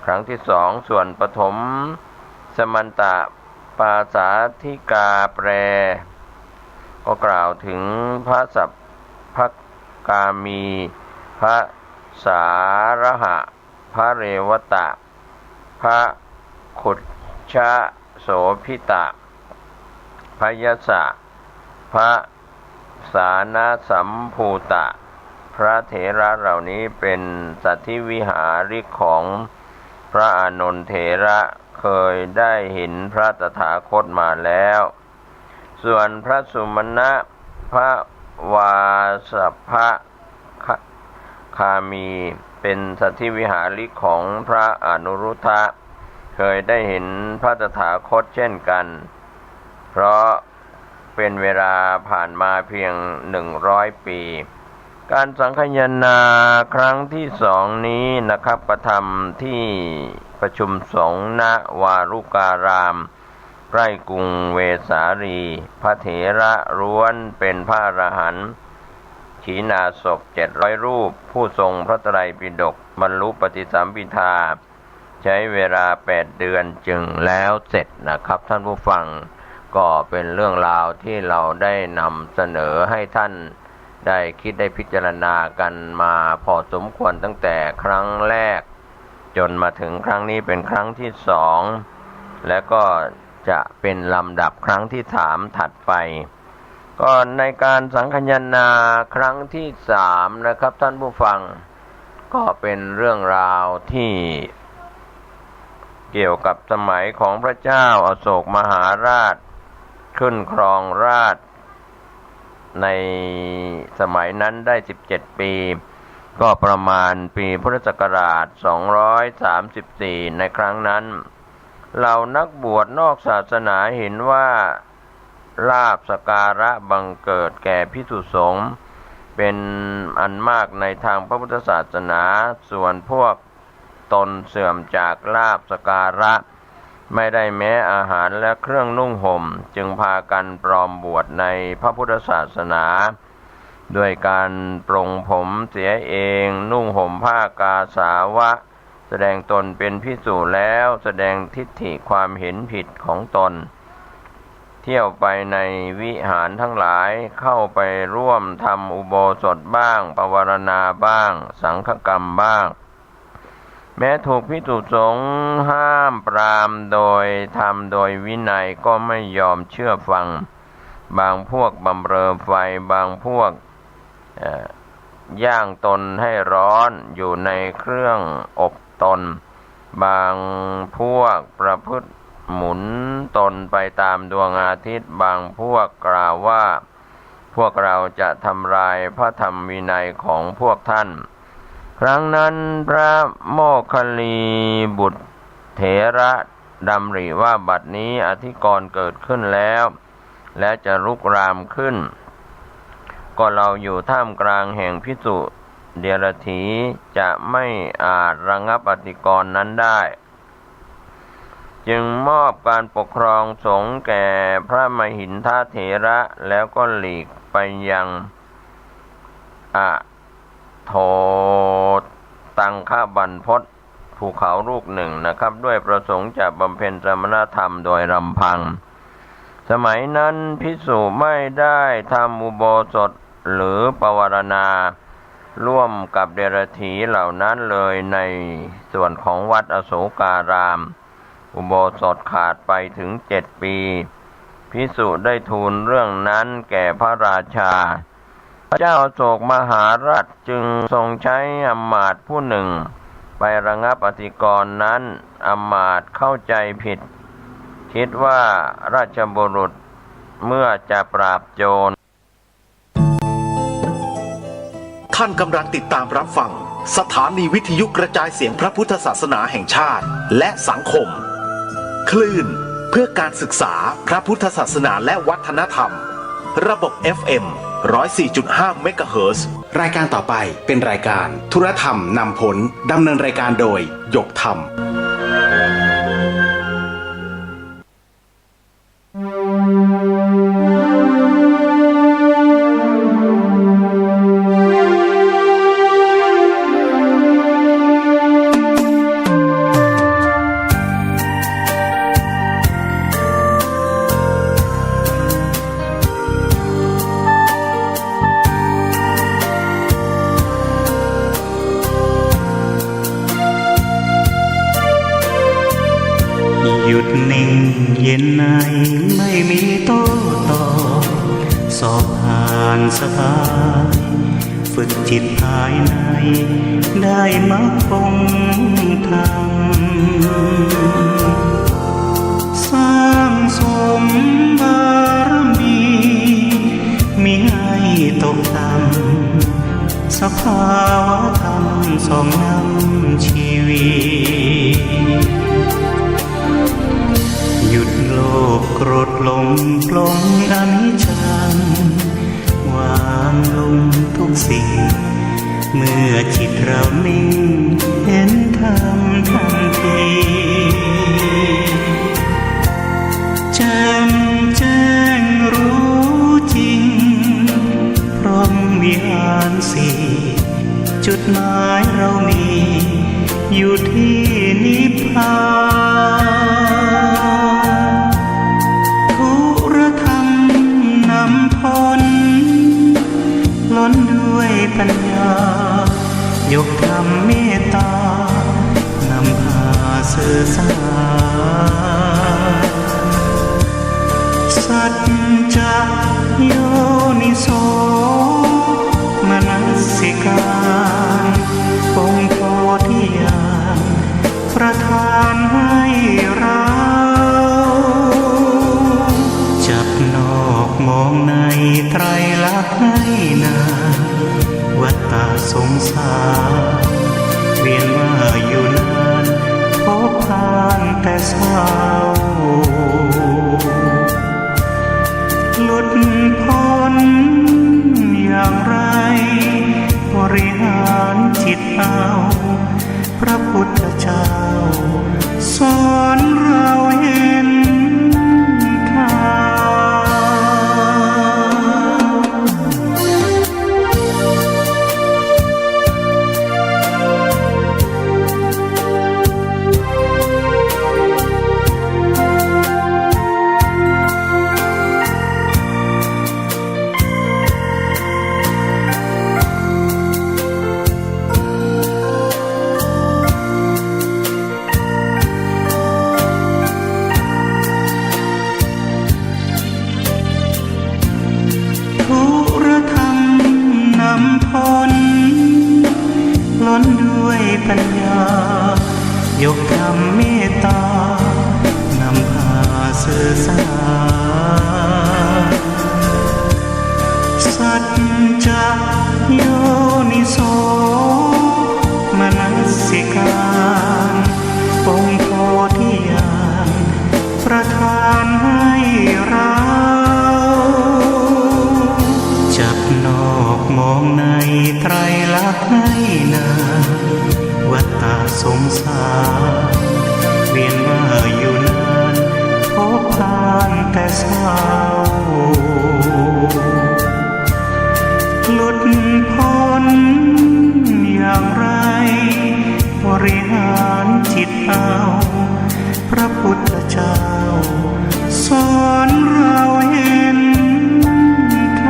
ครั้งที่2ส่วนปฐมสมันตะปาสาธิกาแปลก็กล่าวถึงพระสัพพกามีพระสาระหะพระเรวตะพระขุชฌโสภิตะพระยสพระสานสัมภูตะพระเถระเหล่านี้เป็นสัทธิวิหาริกของพระอานนท์เถระเคยได้เห็นพระตถาคตมาแล้วส่วนพระสุมาณะพระวาสภคามีเป็นสัทธิวิหาริกของพระอนุรุทธะ เคยได้เห็นพระตถาคตเช่นกัน เพราะเป็นเวลาผ่านมาเพียง100 ปี การสังฆยนาครั้งที่2นี้นะครับประทำที่ประชุมสงฆ์ณวารุการามใกล้กรุงเวสาลีพระเถระล้วนเป็นพระอรหันต์ขีณาสพ700 รูปผู้ทรงพระไตรปิฎกบรรลุปฏิสัมภิทาใช้เวลา8 เดือนจึงแล้วเสร็จนะครับท่านผู้ฟังก็เป็นเรื่องราวที่เราได้นำเสนอให้ท่านได้คิดได้พิจารณากันมาพอสมควรตั้งแต่ครั้งแรกจนมาถึงครั้งนี้เป็นครั้งที่2และก็จะเป็นลำดับครั้งที่3ถัดไปก็ในการสังฆยนาครั้งที่3นะครับท่านผู้ฟังก็เป็นเรื่องราวที่เกี่ยวกับสมัยของพระเจ้าอโศกมหาราชขึ้นครองราชย์ในสมัยนั้นได้17 ปีก็ประมาณปีพุทธศักราช234ในครั้งนั้นเหล่านักบวชนอกศาสนาเห็นว่าลาภสักการะบังเกิดแก่ภิกษุสงฆ์เป็นอันมากในทางพระพุทธศาสนาส่วนพวกตนเสื่อมจากลาภสักการะไม่ได้แม้อาหารและเครื่องนุ่งห่มจึงพากันปลอมบวชในพระพุทธศาสนาด้วยการปรงผมเสียเองนุ่งห่มผ้ากาสาวะแสดงตนเป็นภิกษุแล้วแสดงทิฏฐิความเห็นผิดของตนเที่ยวไปในวิหารทั้งหลายเข้าไปร่วมทำอุโบสถบ้างปวารณาบ้างสังฆกรรมบ้างแม้ถูกภิกษุสงฆ์ห้ามปรามโดยธรรมโดยวินัยก็ไม่ยอมเชื่อฟังบางพวกบำเรอไฟบางพวกย่างตนให้ร้อนอยู่ในเครื่องอบตนบางพวกประพฤติหมุนตนไปตามดวงอาทิตย์บางพวกกล่าวว่าพวกเราจะทำลายพระธรรมวินัยของพวกท่านครั้งนั้นพระโมคคัลลีบุตรเถระดำริว่าบัดนี้อธิกรณ์เกิดขึ้นแล้วและจะลุกรามขึ้นก็เราอยู่ท่ามกลางแห่งภิกษุเดรัจฉีจะไม่อาจระงับอธิกรณ์นั้นได้จึงมอบการปกครองสงฆ์แก่พระมหินทเถระแล้วก็หลีกไปยังโทตังคบรรพตภูเขาลูกหนึ่งนะครับด้วยประสงค์จะบำเพ็ญสมณธรรมโดยลำพังสมัยนั้นภิกษุไม่ได้ทำอุโบสถหรือปวารณาร่วมกับเดรัจฉีเหล่านั้นเลยในส่วนของวัดอโศการามอุโบสถขาดไปถึง7 ปีภิกษุได้ทูลเรื่องนั้นแก่พระราชาพระเจ้าอโศกมหาราชจึงทรงใช้อำมาตย์ผู้หนึ่งไประงับอธิกรณ์นั้นอำมาตย์เข้าใจผิดคิดว่าราชบุรุษเมื่อจะปราบโจรท่านกำลังติดตามรับฟังสถานีวิทยุกระจายเสียงพระพุทธศาสนาแห่งชาติและสังคมคลื่นเพื่อการศึกษาพระพุทธศาสนาและวัฒนธรรมระบบ FM 104.5 เมกะเฮิรตซ์ รายการต่อไปเป็นรายการธุรธรรมนำผลดำเนินรายการโดยหยกธรรมหยุดนิ่งเย็นในไม่มีโต้ตอบสอบผ่านสบายฝึกจิตภายในได้มรรคผลธรรมสร้างสมบารมีมิให้ตกต่ำสภาวะธรรมส่องนำชีวิต มปลงอนิจจังวางลงทุกสิ่งเมื่อจิตเรานิ่งเห็นธรรมทันทีแจ่มแจ้งรู้จริงพร้อมวิหารสี่จุดหมายเรามีอยู่ที่นิพพานทุรธรรมนำพ้นล้นด้วยปัญญายกธรรมเมตตานำพาสื่อสารสัจจะโยนิโสมนสิการองค์โพธิญาณประทานให้เราจับนอกมองในไตรลักษณ์ให้นานวัฏฏะสงสารเวียนว่าอยู่นานพบผ่านแต่เศร้าหลุดพ้นอย่างไรบริหารจิตเอาพระพุทธเจ้าสอนเราเห็นททุรธรรมนำพ้นล้นด้วยปัญญายกธรรมเมตตานำพาสื่อสารสัจจะโยนิโสมนสิการองค์โพธิญาณประทานให้เราจับนอกมองในไตรลักษณ์ให้นานวัฏฏะสงสารเวียนว่าอยู่นานพบผ่านแต่เศร้าหลุดพ้นอย่างไรบริหารจิตเอาพระพุทธเจ้าสอนเราเห็นท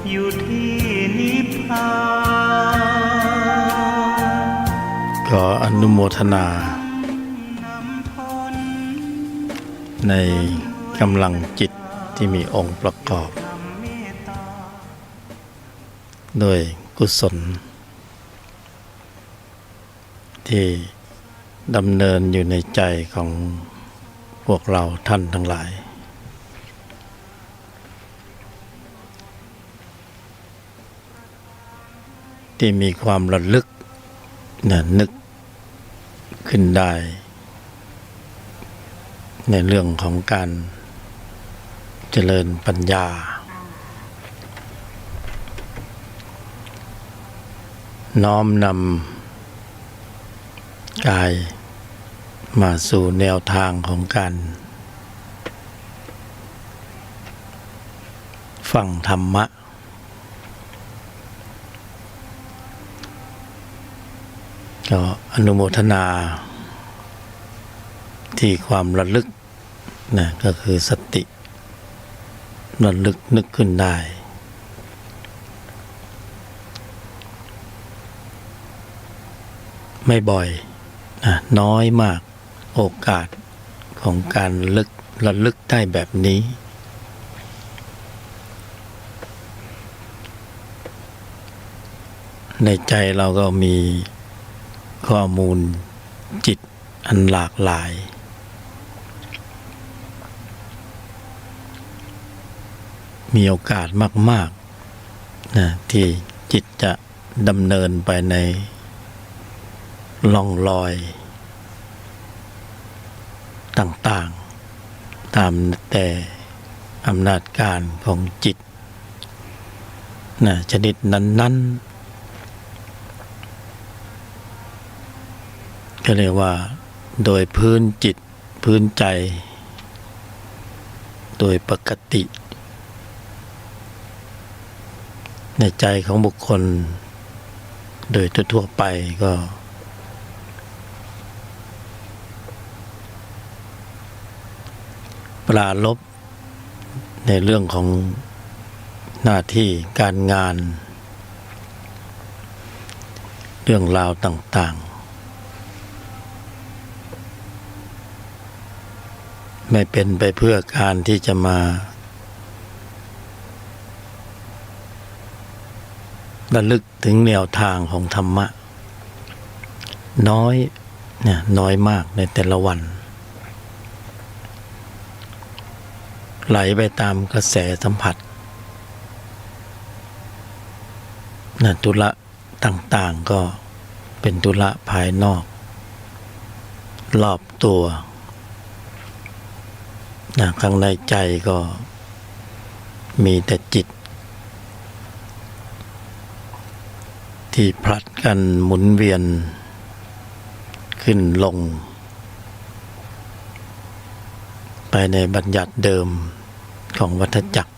อยู่ที่นิพพาน ขออนุโมทนาในกำลังจิตที่มีองค์ประกอบด้วยกุศลที่ดำเนินอยู่ในใจของพวกเราท่านทั้งหลายที่มีความระลึกนึกขึ้นได้ในเรื่องของการเจริญปัญญาน้อมนำกายมาสู่แนวทางของการฟังธรรมะก็อนุโมทนาที่ความระลึกนะก็คือสติระลึกนึกขึ้นได้ไม่บ่อยนะน้อยมากโอกาสของการระลึกได้แบบนี้ ในใจเราก็มีข้อมูลจิตอันหลากหลายมีโอกาสมากๆนะที่จิตจะดำเนินไปในล่องรอยต่างๆตามแต่อำนาจการของจิตนะชนิดนั้นๆก็เรียกว่าโดยพื้นจิตพื้นใจโดยปกติในใจของบุคคลโดยทั่วๆไปก็ปรารภในเรื่องของหน้าที่การงานเรื่องราวต่างๆไม่เป็นไปเพื่อการที่จะมาระลึกถึงแนวทางของธรรมะน้อยมากในแต่ละวันไหลไปตามกระแสสัมผัสธุระต่างๆก็เป็นธุระภายนอกรอบตัวข้างในใจก็มีแต่จิตที่ผลัดกันหมุนเวียนขึ้นลงไปในบัญญัติเดิมของวัฏจักร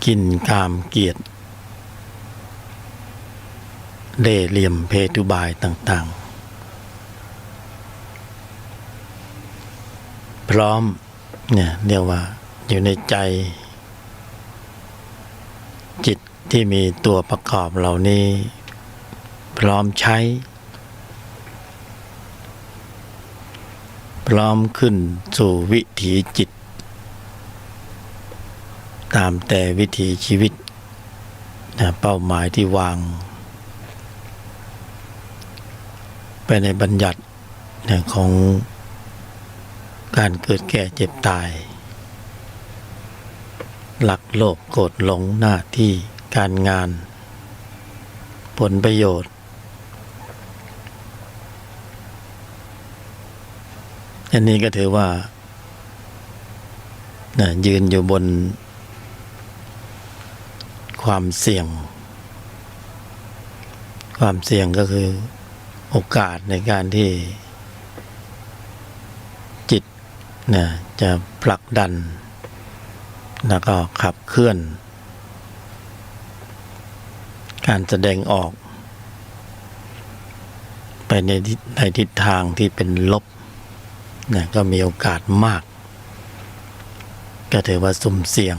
กินกามเกียรติเล่ห์เหลี่ยมเพทุบายต่างๆพร้อมเรียกว่าอยู่ในใจจิตที่มีตัวประกอบเหล่านี้พร้อมใช้พร้อมขึ้นสู่วิถีจิตตามแต่วิถีชีวิตเป้าหมายที่วางไปในบัญญัติของการเกิดแก่เจ็บตายหลักโลภโกรธหลงหน้าที่การงานผลประโยชน์อันนี้ก็ถือว่ายืนอยู่บนความเสี่ยงก็คือโอกาสในการที่จิตจะผลักดันแล้วก็ขับเคลื่อนการแสดงออกไปในทิศทางที่เป็นลบก็มีโอกาสมากก็ถือว่าสุ่มเสี่ยง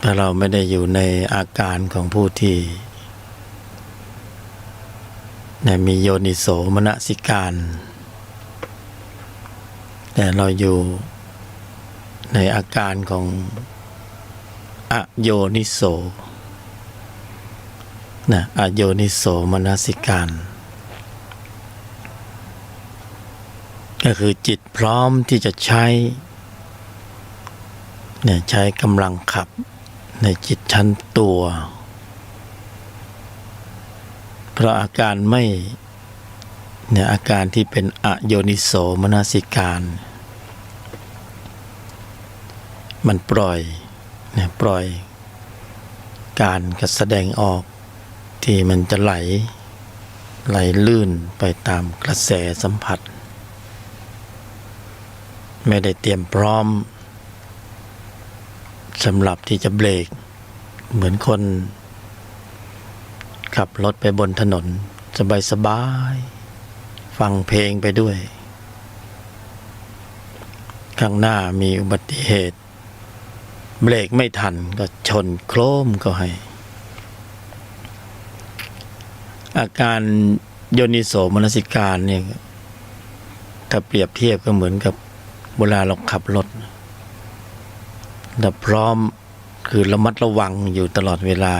ถ้าเราไม่ได้อยู่ในอาการของผู้ที่มีโยนิโสมนสิการแต่เราอยู่ในอาการของอโยนิโสอโยนิโสมนสิการก็คือจิตพร้อมที่จะใช้กำลังขับในจิตชั้นตัวเพราะอาการอาการที่เป็นอโยนิโสมนสิการมันปล่อยการแสดงออกที่มันจะไหลลื่นไปตามกระแสสัมผัสไม่ได้เตรียมพร้อมสำหรับที่จะเบรกเหมือนคนขับรถไปบนถนนสบายๆฟังเพลงไปด้วยข้างหน้ามีอุบัติเหตุเบรกไม่ทันก็ชนโครมก็ให้อาการโยนิโสมนสิการเนี่ยถ้าเปรียบเทียบก็เหมือนกับเวลาเราขับรถเราพร้อม คือระมัดระวังอยู่ตลอดเวลา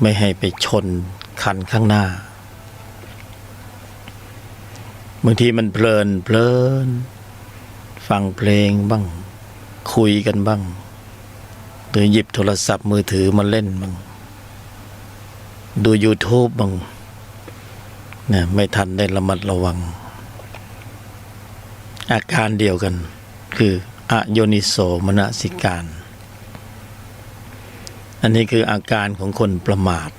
ไม่ให้ไปชนคันข้างหน้าบางทีมันเพลินฟังเพลงบ้างคุยกันบ้างหรือหยิบโทรศัพท์มือถือมาเล่นบ้างดู YouTube บ้างเนี่ยไม่ทันได้ระมัดระวังอาการเดียวกันคืออโยนิโสมนสิการอันนี้คืออาการของคนประมาท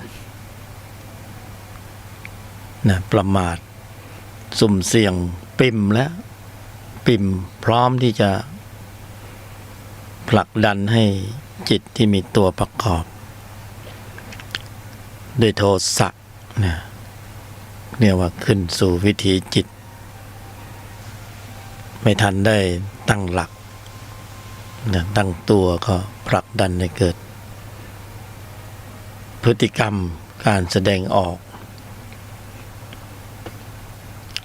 นะประมาทสุ่มเสี่ยงปิ่มแล้วปิ่มพร้อมที่จะผลักดันให้จิตที่มีตัวประกอบด้วยโทสะนะเรียกว่าขึ้นสู่วิถีจิตไม่ทันได้ตั้งหลักนะตั้งตัวก็ผลักดันให้เกิดพฤติกรรมการแสดงออก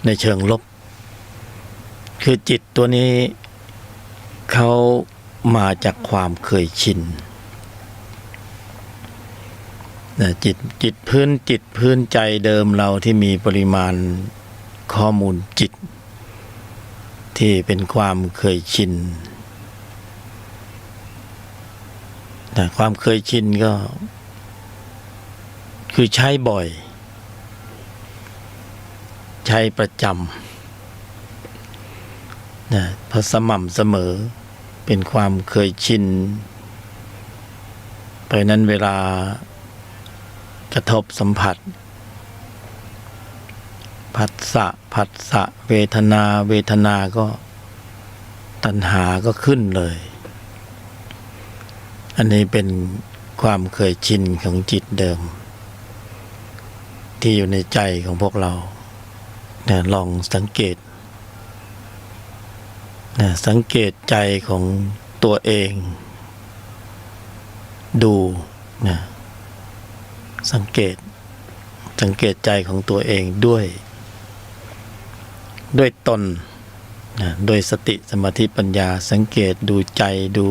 ในเชิงลบคือจิตตัวนี้เขามาจากความเคยชินนะจิตพื้นใจเดิมเราที่มีปริมาณข้อมูลจิตที่เป็นความเคยชินนะความเคยชินก็คือใช้บ่อยใช้ประจำนะพอสม่ำเสมอเป็นความเคยชินเพราะนั้นเวลากระทบสัมผัสผัสสะเวทนาก็ตัณหาก็ขึ้นเลยอันนี้เป็นความเคยชินของจิตเดิมที่อยู่ในใจของพวกเราเนี่ยลองสังเกตเนี่ยสังเกตใจของตัวเองดูเนี่ยสังเกตใจของตัวเองด้วยตนนะด้วยสติสมาธิปัญญาสังเกตดูใจดู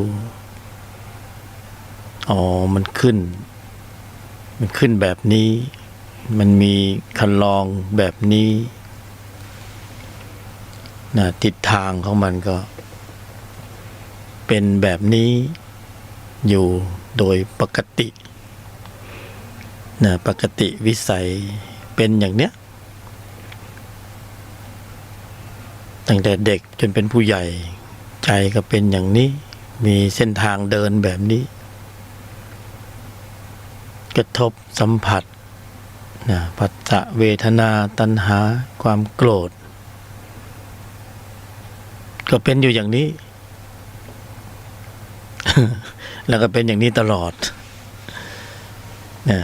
อ๋อมันขึ้นแบบนี้มันมีคันลองแบบนี้นะทิศทางของมันก็เป็นแบบนี้อยู่โดยปกตินะปกติวิสัยเป็นอย่างเนี้ยตั้งแต่เด็กจนเป็นผู้ใหญ่ใจก็เป็นอย่างนี้มีเส้นทางเดินแบบนี้กระทบสัมผัสนะผัสสะเวทนาตัณหาความโกรธก็เป็นอยู่อย่างนี้ แล้วก็เป็นอย่างนี้ตลอดนะ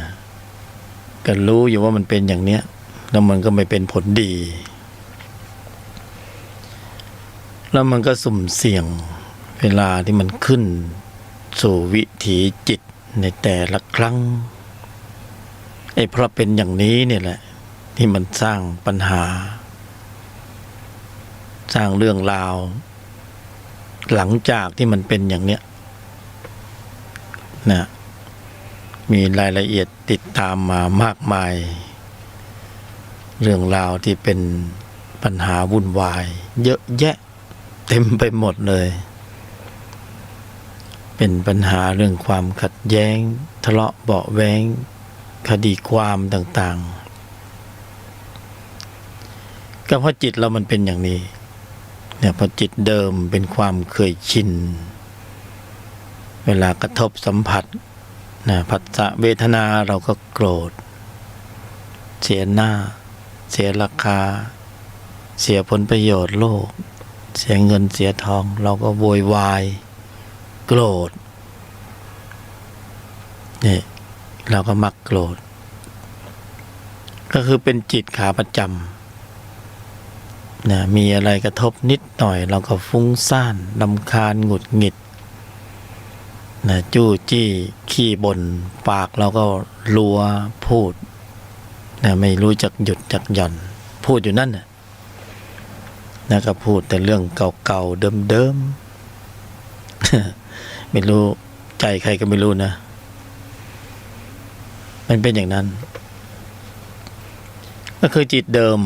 ก็รู้อยู่ว่ามันเป็นอย่างเนี้ยแล้วมันก็ไม่เป็นผลดีแล้วมันก็สุ่มเสี่ยงเวลาที่มันขึ้นสู่วิถีจิตในแต่ละครั้งเพราะเป็นอย่างนี้เนี่ยแหละที่มันสร้างปัญหาสร้างเรื่องราวหลังจากที่มันเป็นอย่างเนี้ยนะมีรายละเอียดติดตามมามากมายเรื่องราวที่เป็นปัญหาวุ่นวายเยอะแยะเต็มไปหมดเลยเป็นปัญหาเรื่องความขัดแย้งทะเลาะเบาะแว้งคดีความต่างๆก็เพราะจิตเรามันเป็นอย่างนี้เนี่ยพอจิตเดิมเป็นความเคยชินเวลากระทบสัมผัสนะผัสสะเวทนาเราก็โกรธเสียหน้าเสียราคาเสียผลประโยชน์โลกเสียเงินเสียทองเราก็โวยวายโกรธนี่เราก็มักโกรธก็คือเป็นจิตขาประจำนะมีอะไรกระทบนิดหน่อยเราก็ฟุ้งซ่านรำคาญหงุดหงิดนะจู้จี้ขี้บ่นปากเราก็รัวพูดนะไม่รู้จักหยุดจักหย่อนพูดอยู่นั่นนะก็พูดแต่เรื่องเก่าๆเดิมๆ ไม่รู้ ใจใครก็ไม่รู้นะ มันเป็นอย่างนั้น ก็คือจิตเดิม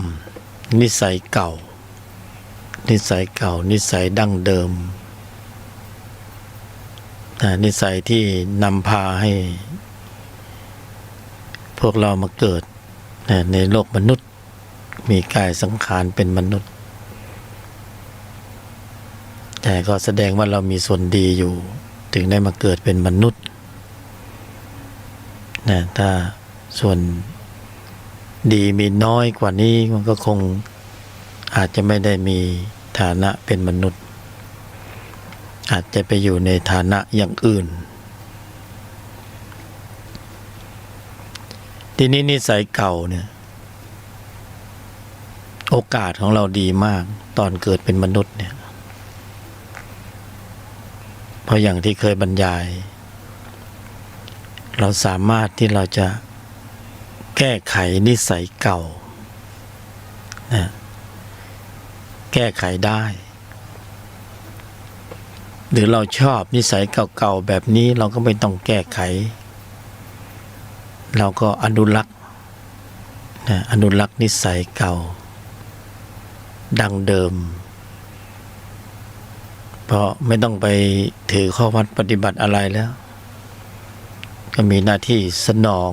นิสัยเก่า นิสัยเก่านิสัยดั้งเดิมนิสัยที่นำพาให้พวกเรามาเกิดในโลกมนุษย์มีกายสังขารเป็นมนุษย์แต่ก็แสดงว่าเรามีส่วนดีอยู่ถึงได้มาเกิดเป็นมนุษย์ถ้าส่วนดีมีน้อยกว่านี้มันก็คงอาจจะไม่ได้มีฐานะเป็นมนุษย์อาจจะไปอยู่ในฐานะอย่างอื่นทีนี้นิสัยเก่าเนี่ยโอกาสของเราดีมากตอนเกิดเป็นมนุษย์เนี่ยเพราะอย่างที่เคยบรรยายเราสามารถที่เราจะแก้ไขนิสัยเก่านะแก้ไขได้หรือเราชอบนิสัยเก่าๆแบบนี้เราก็ไม่ต้องแก้ไขเราก็อนุรักษ์อนุรักษ์นิสัยเก่าดังเดิมเพราะไม่ต้องไปถือข้อวัดปฏิบัติอะไรแล้วก็มีหน้าที่สนอง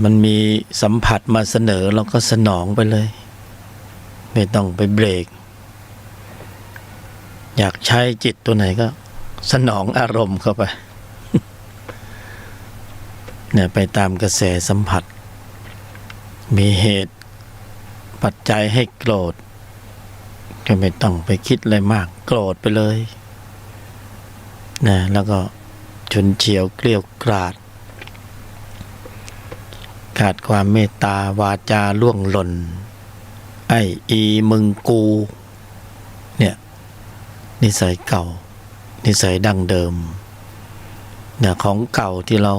มันมีสัมผัสมาเสนอเราก็สนองไปเลยไม่ต้องไปเบรกอยากใช้จิตตัวไหนก็สนองอารมณ์เข้าไป ไปตามกระแสสัมผัสมีเหตุปัจจัยให้โกรธก็ไม่ต้องไปคิดอะไรมากโกรธไปเลยแล้วก็ฉุนเฉียวเกลียวกราดขาดความเมตตาวาจาล่วงหล่นไอ้อีมึงกูเนี่ยนิสัยเก่านิสัยดั้งเดิมของเก่าที่เรา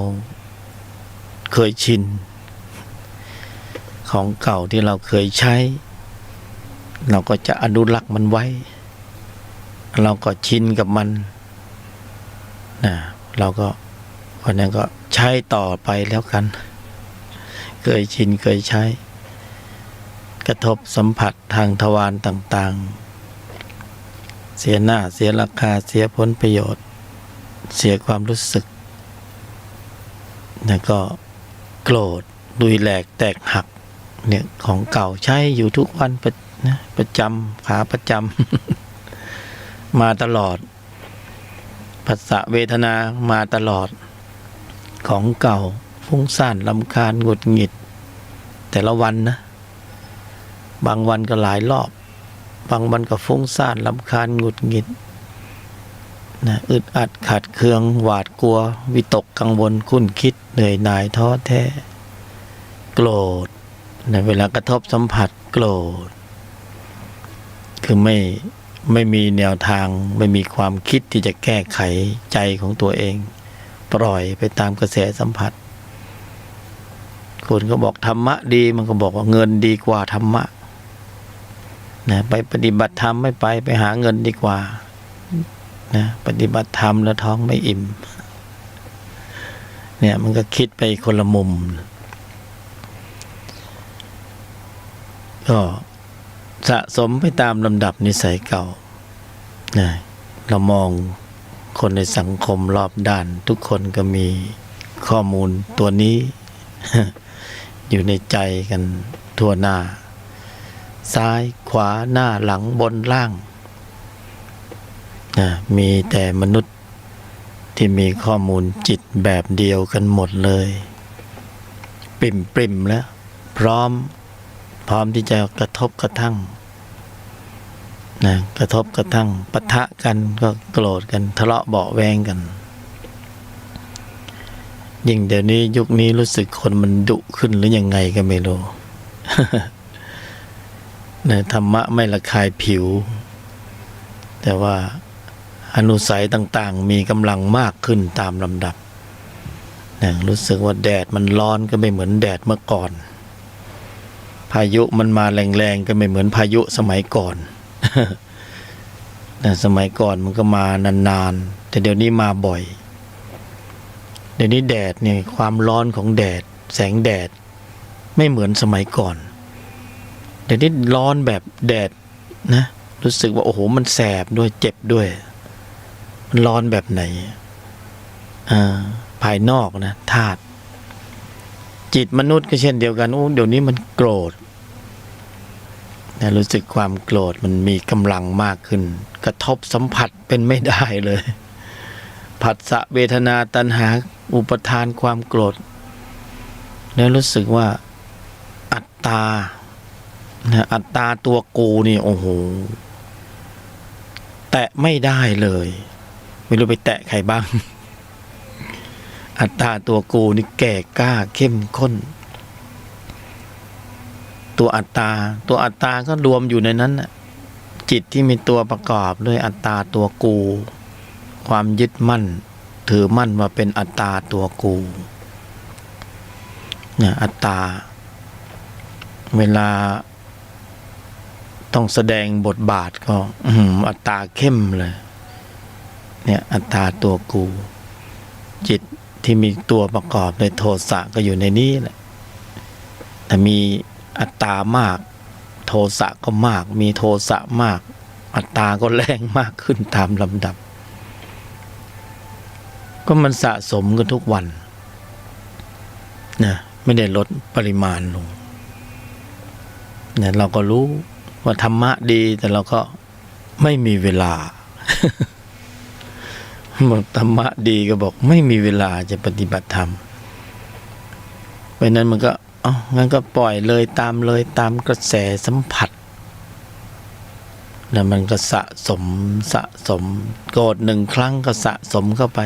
เคยชินของเก่าที่เราเคยใช้เราก็จะอนุรักษ์มันไว้เราก็ชินกับมันเราก็วันนั้นก็ใช้ต่อไปแล้วกันเคยชินเคยใช้กระทบสัมผัสทางทวารต่างๆเสียหน้าเสียราคาเสียผลประโยชน์เสียความรู้สึกแล้วก็โกรธดุยแหลกแตกหักเนี่ยของเก่าใช้อยู่ทุกวันประจำขาประจำ มาตลอดผัสสะเวทนามาตลอดของเก่าฟุ้งซ่านรำคาญหงุดหงิดแต่ละวันนะบางวันก็หลายรอบบางวันก็ฟุ้งซ่านรำคาญหงุดหงิดอึดอัดขัดเคืองหวาดกลัววิตกกังวลคุ้นคิดเหนื่อยหน่ายท้อแท้โกรธเวลากระทบสัมผัสโกรธคือไม่มีแนวทางไม่มีความคิดที่จะแก้ไขใจของตัวเองปล่อยไปตามกระแสสัมผัสคนก็บอกธรรมะดีมันก็บอกว่าเงินดีกว่าธรรมะไปปฏิบัติธรรมไม่ไปหาเงินดีกว่าปฏิบัติธรรมแล้วท้องไม่อิ่มเนี่ยมันก็คิดไปคนละมุมก็สะสมไปตามลำดับนิสัยเก่าเรามองคนในสังคมรอบด้านทุกคนก็มีข้อมูลตัวนี้ อยู่ในใจกันทั่วหน้าซ้ายขวาหน้าหลังบนล่างมีแต่มนุษย์ที่มีข้อมูลจิตแบบเดียวกันหมดเลยปริ่มแล้วพร้อมที่จะกระทบกระทั่งกระทบกระทั่งปะทะกันก็โกรธกันทะเลาะเบาะแวงกันยิ่งเดี๋ยวนี้ยุคนี้รู้สึกคนมันดุขึ้นหรือยังไงก็ไม่รู้ ธรรมะไม่ระคายผิวแต่ว่าอนุสัยต่างๆมีกำลังมากขึ้นตามลำดับรู้สึกว่าแดดมันร้อนก็ไม่เหมือนแดดเมื่อก่อนพายุมันมาแรงๆก็ไม่เหมือนพายุสมัยก่อน แต่สมัยก่อนมันก็มานานๆแต่เดี๋ยวนี้มาบ่อยเดี๋ยวนี้แดดเนี่ยความร้อนของแดดแสงแดดไม่เหมือนสมัยก่อนเดี๋ยวนี้ร้อนแบบแดดนะรู้สึกว่าโอ้โหมันแสบด้วยเจ็บด้วยมันร้อนแบบไหนภายนอกนะธาตุจิตมนุษย์ก็เช่นเดียวกันโอ้เดี๋ยวนี้มันโกรธนะรู้สึกความโกรธมันมีกำลังมากขึ้นกระทบสัมผัสเป็นไม่ได้เลยผัสสะเวทนาตัณหาอุปทานความโกรธแล้วรู้สึกว่าอัตตานะอัตตาตัวกูนี่โอ้โหแตะไม่ได้เลยไม่รู้ไปแตะใครบ้างอัตตาตัวกูนี่แก่กล้าเข้มข้นตัวอัตตาก็รวมอยู่ในนั้นน่ะจิตที่มีตัวประกอบด้วยอัตตาตัวกูความยึดมั่นถือมั่นว่าเป็นอัตตาตัวกูเนี่ยอัตตาเวลาต้องแสดงบทบาทก็อัตตาเข้มเลยเนี่ยอัตตาตัวกูจิตที่มีตัวประกอบด้วยโทสะก็อยู่ในนี้แหละแต่มีอัตตามากโทสะก็มากมีโทสะมากอัตตาก็แรงมากขึ้นตามลำดับก็มันสะสมกันทุกวันนะไม่ได้ลดปริมาณลงเนี่ยเราก็รู้ว่าธรรมะดีแต่เราก็ไม่มีเวลา บอกธรรมะดีก็บอกไม่มีเวลาจะปฏิบัติธรรมเพราะนั้นมันก็งั้นก็ปล่อยเลยตามกระแสสัมผัสแล้วมันก็สะสมโกรธหนึ่งครั้งก็สะสมเข้าไป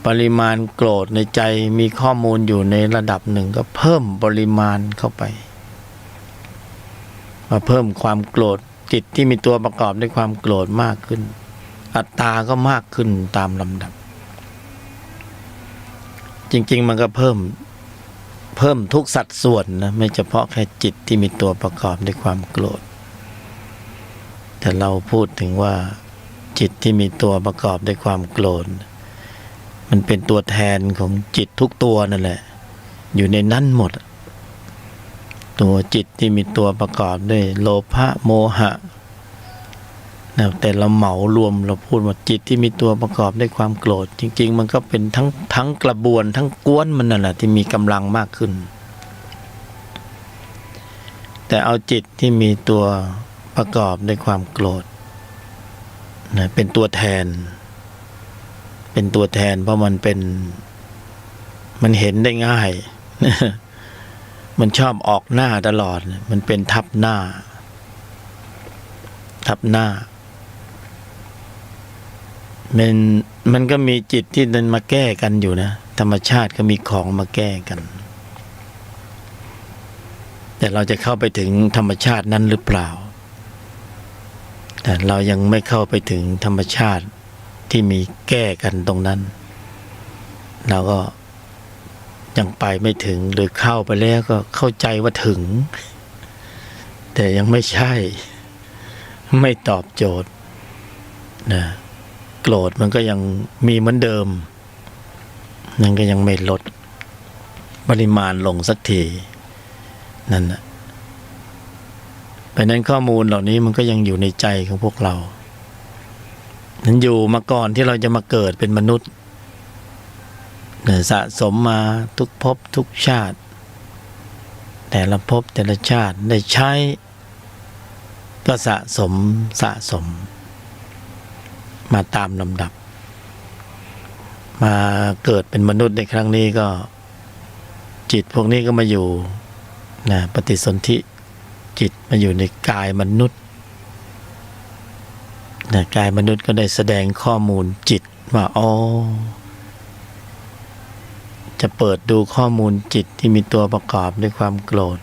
ปริมาณโกรธในใจมีข้อมูลอยู่ในระดับหนึ่งก็เพิ่มปริมาณเข้าไปมาเพิ่มความโกรธจิตที่มีตัวประกอบด้วยความโกรธมากขึ้นอัตตาก็มากขึ้นตามลำดับจริงๆมันก็เพิ่มทุกสัดส่วนนะไม่เฉพาะแค่จิตที่มีตัวประกอบด้วยความโกรธแต่เราพูดถึงว่าจิตที่มีตัวประกอบด้วยความโกรธมันเป็นตัวแทนของจิตทุกตัวนั่นแหละอยู่ในนั้นหมดตัวจิตที่มีตัวประกอบด้วยโลภะโมหะแต่เราเหมารวมเราพูดว่าจิตที่มีตัวประกอบด้วยความโกรธจริงๆมันก็เป็นทั้งกระบวนทั้งกวนมันนั่นแหละที่มีกำลังมากขึ้นแต่เอาจิตที่มีตัวประกอบด้วยความโกรธนะเป็นตัวแทนเพราะมันเห็นได้ง่าย มันชอบออกหน้าตลอดมันเป็นทับหน้ามันก็มีจิตที่มันมาแก้กันอยู่นะธรรมชาติก็มีของมาแก้กันแต่เราจะเข้าไปถึงธรรมชาตินั้นหรือเปล่าแต่เรายังไม่เข้าไปถึงธรรมชาติที่มีแก้กันตรงนั้นเราก็ยังไปไม่ถึงหรือเข้าไปแล้วก็เข้าใจว่าถึงแต่ยังไม่ใช่ไม่ตอบโจทย์นะโกรธมันก็ยังมีเหมือนเดิมนั่นก็ยังไม่ลดปริมาณลงสักทีนั่นนะเพราะนั้นข้อมูลเหล่านี้มันก็ยังอยู่ในใจของพวกเรานั้นอยู่มาก่อนที่เราจะมาเกิดเป็นมนุษย์สะสมมาทุกภพทุกชาติแต่ละภพแต่ละชาติได้ใช้ก็สะสมมาตามลำดับมาเกิดเป็นมนุษย์ในครั้งนี้ก็จิตพวกนี้ก็มาอยู่ปฏิสนธิจิตมาอยู่ในกายมนุษย์กายมนุษย์ก็ได้แสดงข้อมูลจิตว่าจะเปิดดูข้อมูลจิตที่มีตัวประกอบด้วยความโกรธ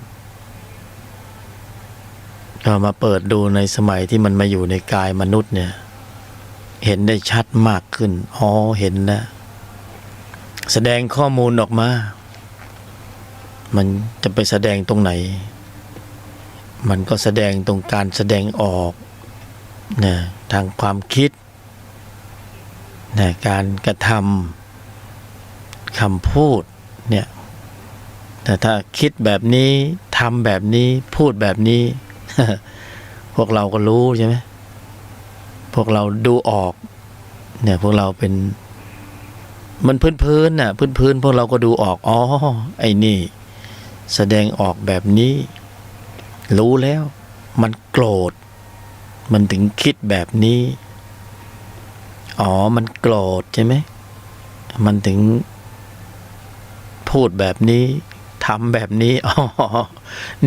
ก็มาเปิดดูในสมัยที่มันมาอยู่ในกายมนุษย์เนี่ยเห็นได้ชัดมากขึ้นเห็นแล้วแสดงข้อมูลออกมามันจะไปแสดงตรงไหนมันก็แสดงตรงการแสดงออก นะทางความคิดนะการกระทำคำพูดเนี่ยแต่ถ้าคิดแบบนี้ทำแบบนี้พูดแบบนี้ พวกเราก็รู้ใช่ไหมพวกเราดูออกเนี่ยพวกเราเป็นมันพื้นน่ะพื้นพวกเราก็ดูออกอ๋อไอ้นี่แสดงออกแบบนี้รู้แล้วมันโกรธมันถึงคิดแบบนี้อ๋อมันโกรธใช่ไหมมันถึงพูดแบบนี้ทำแบบนี้อ๋อ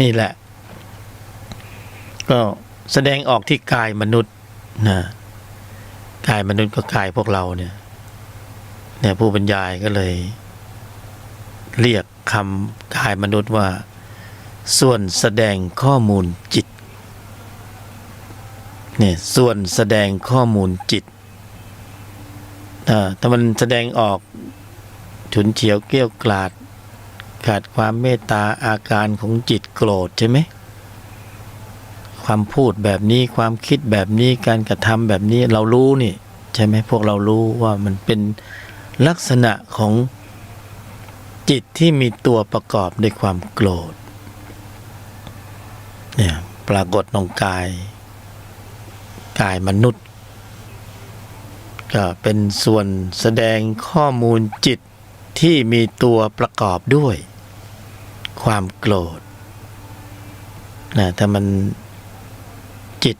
นี่แหละก็แสดงออกที่กายมนุษย์นะกายมนุษย์ก็กายพวกเราเนี่ยผู้บรรยายก็เลยเรียกคำกายมนุษย์ว่าส่วนแสดงข้อมูลจิตเนี่ยส่วนแสดงข้อมูลจิตถ้ามันแสดงออกฉุนเฉียวเกรี้ยวกราดขาดความเมตตาอาการของจิตโกรธใช่ไหมความพูดแบบนี้ความคิดแบบนี้การกระทำแบบนี้เรารู้นี่ใช่ไหมพวกเรารู้ว่ามันเป็นลักษณะของจิตที่มีตัวประกอบด้วยความโกรธเนี่ยปรากฏในกายมนุษย์ก็เป็นส่วนแสดงข้อมูลจิตที่มีตัวประกอบด้วยความโกรธนะถ้ามันจิต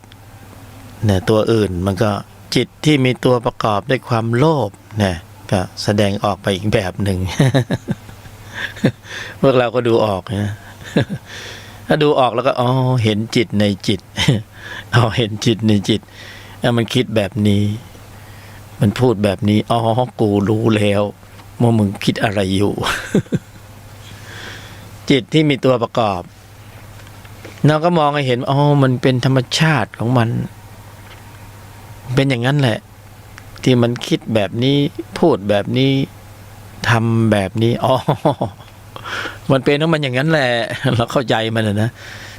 นะตัวอื่นมันก็จิตที่มีตัวประกอบด้วยความโลภนะก็แสดงออกไปอีกแบบหนึ่ง พวกเราก็ดูออกนะ ถ้าดูออกแล้วก็อ๋อเห็นจิตในจิต เห็นจิตในจิตมันคิดแบบนี้มันพูดแบบนี้อ๋อกูรู้แล้วว่ามึงคิดอะไรอยู่ จิตที่มีตัวประกอบเราก็มองให้เห็นอ๋อมันเป็นธรรมชาติของมันเป็นอย่างนั้นแหละที่มันคิดแบบนี้พูดแบบนี้ทำแบบนี้อ๋อมันเป็นของมันอย่างนั้นแหละเราเข้าใจมันนะ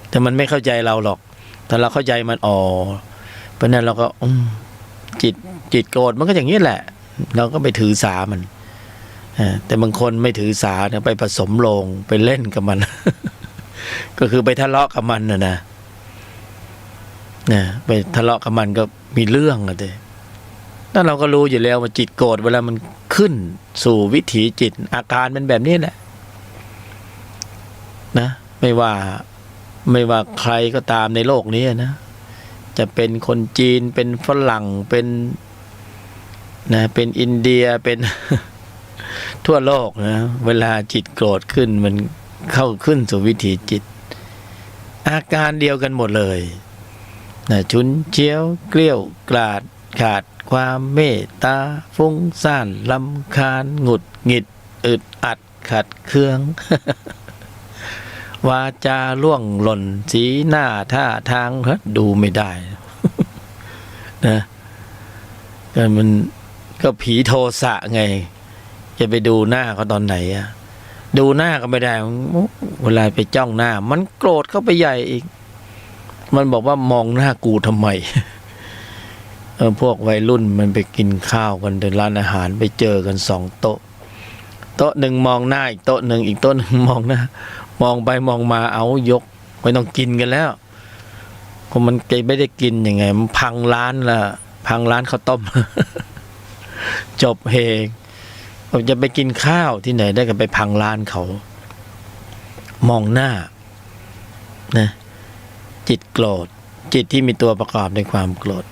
แต่มันไม่เข้าใจเราหรอกแต่เราเข้าใจมันอ๋อเพราะนั้นเราก็จิตโกรธมันก็อย่างนี้แหละเราก็ไปถือสามันแต่บางคนไม่ถือสาเนี่ยไปผสมโลงไปเล่นกับมัน ก็คือไปทะเลาะกับมันนะไปทะเลาะกับมันก็มีเรื่องอะเด้นั่นเราก็รู้อยู่แล้วว่าจิตโกรธเวลามันขึ้นสู่วิถีจิตอาการมันแบบนี้แหละนะไม่ว่าใครก็ตามในโลกนี้นะจะเป็นคนจีนเป็นฝรั่งเป็นอินเดียเป็น ทั่วโลกนะเวลาจิตโกรธขึ้นมันเข้าขึ้นสู่วิถีจิตอาการเดียวกันหมดเลยฉุนเฉียวเกลี้ยวกราดขาดความเมตตาฟุ้งซ่านรำคาญหงุดหงิดอึดอัดขัดเคือง วาจาล่วงหล่นสีหน้าท่าทางดูไม่ได้ นะมันก็ผีโทสะไงจะไปดูหน้าเขาตอนไหนอะดูหน้าก็ไม่ได้เวลาไปจ้องหน้ามันโกรธเข้าไปใหญ่อีกมันบอกว่ามองหน้ากูทำไม พวกวัยรุ่นมันไปกินข้าวกันในร้านอาหารไปเจอกัน2 โต๊ะหนึ่งมองหน้าอีกโต๊ะหนึ่งอีกโต๊ะหนึ่งมองหน้ามองไปมองมาเอายกไม่ต้องกินกันแล้วเพราะมันไม่ได้กินยังไงมันพังร้านละพังร้านข้าวต้ม จบเฮงผมจะไปกินข้าวที่ไหนได้ก็ไปพังร้านเขามองหน้านะจิตโกรธจิตที่มีตัวประกอบด้วยความโกรธ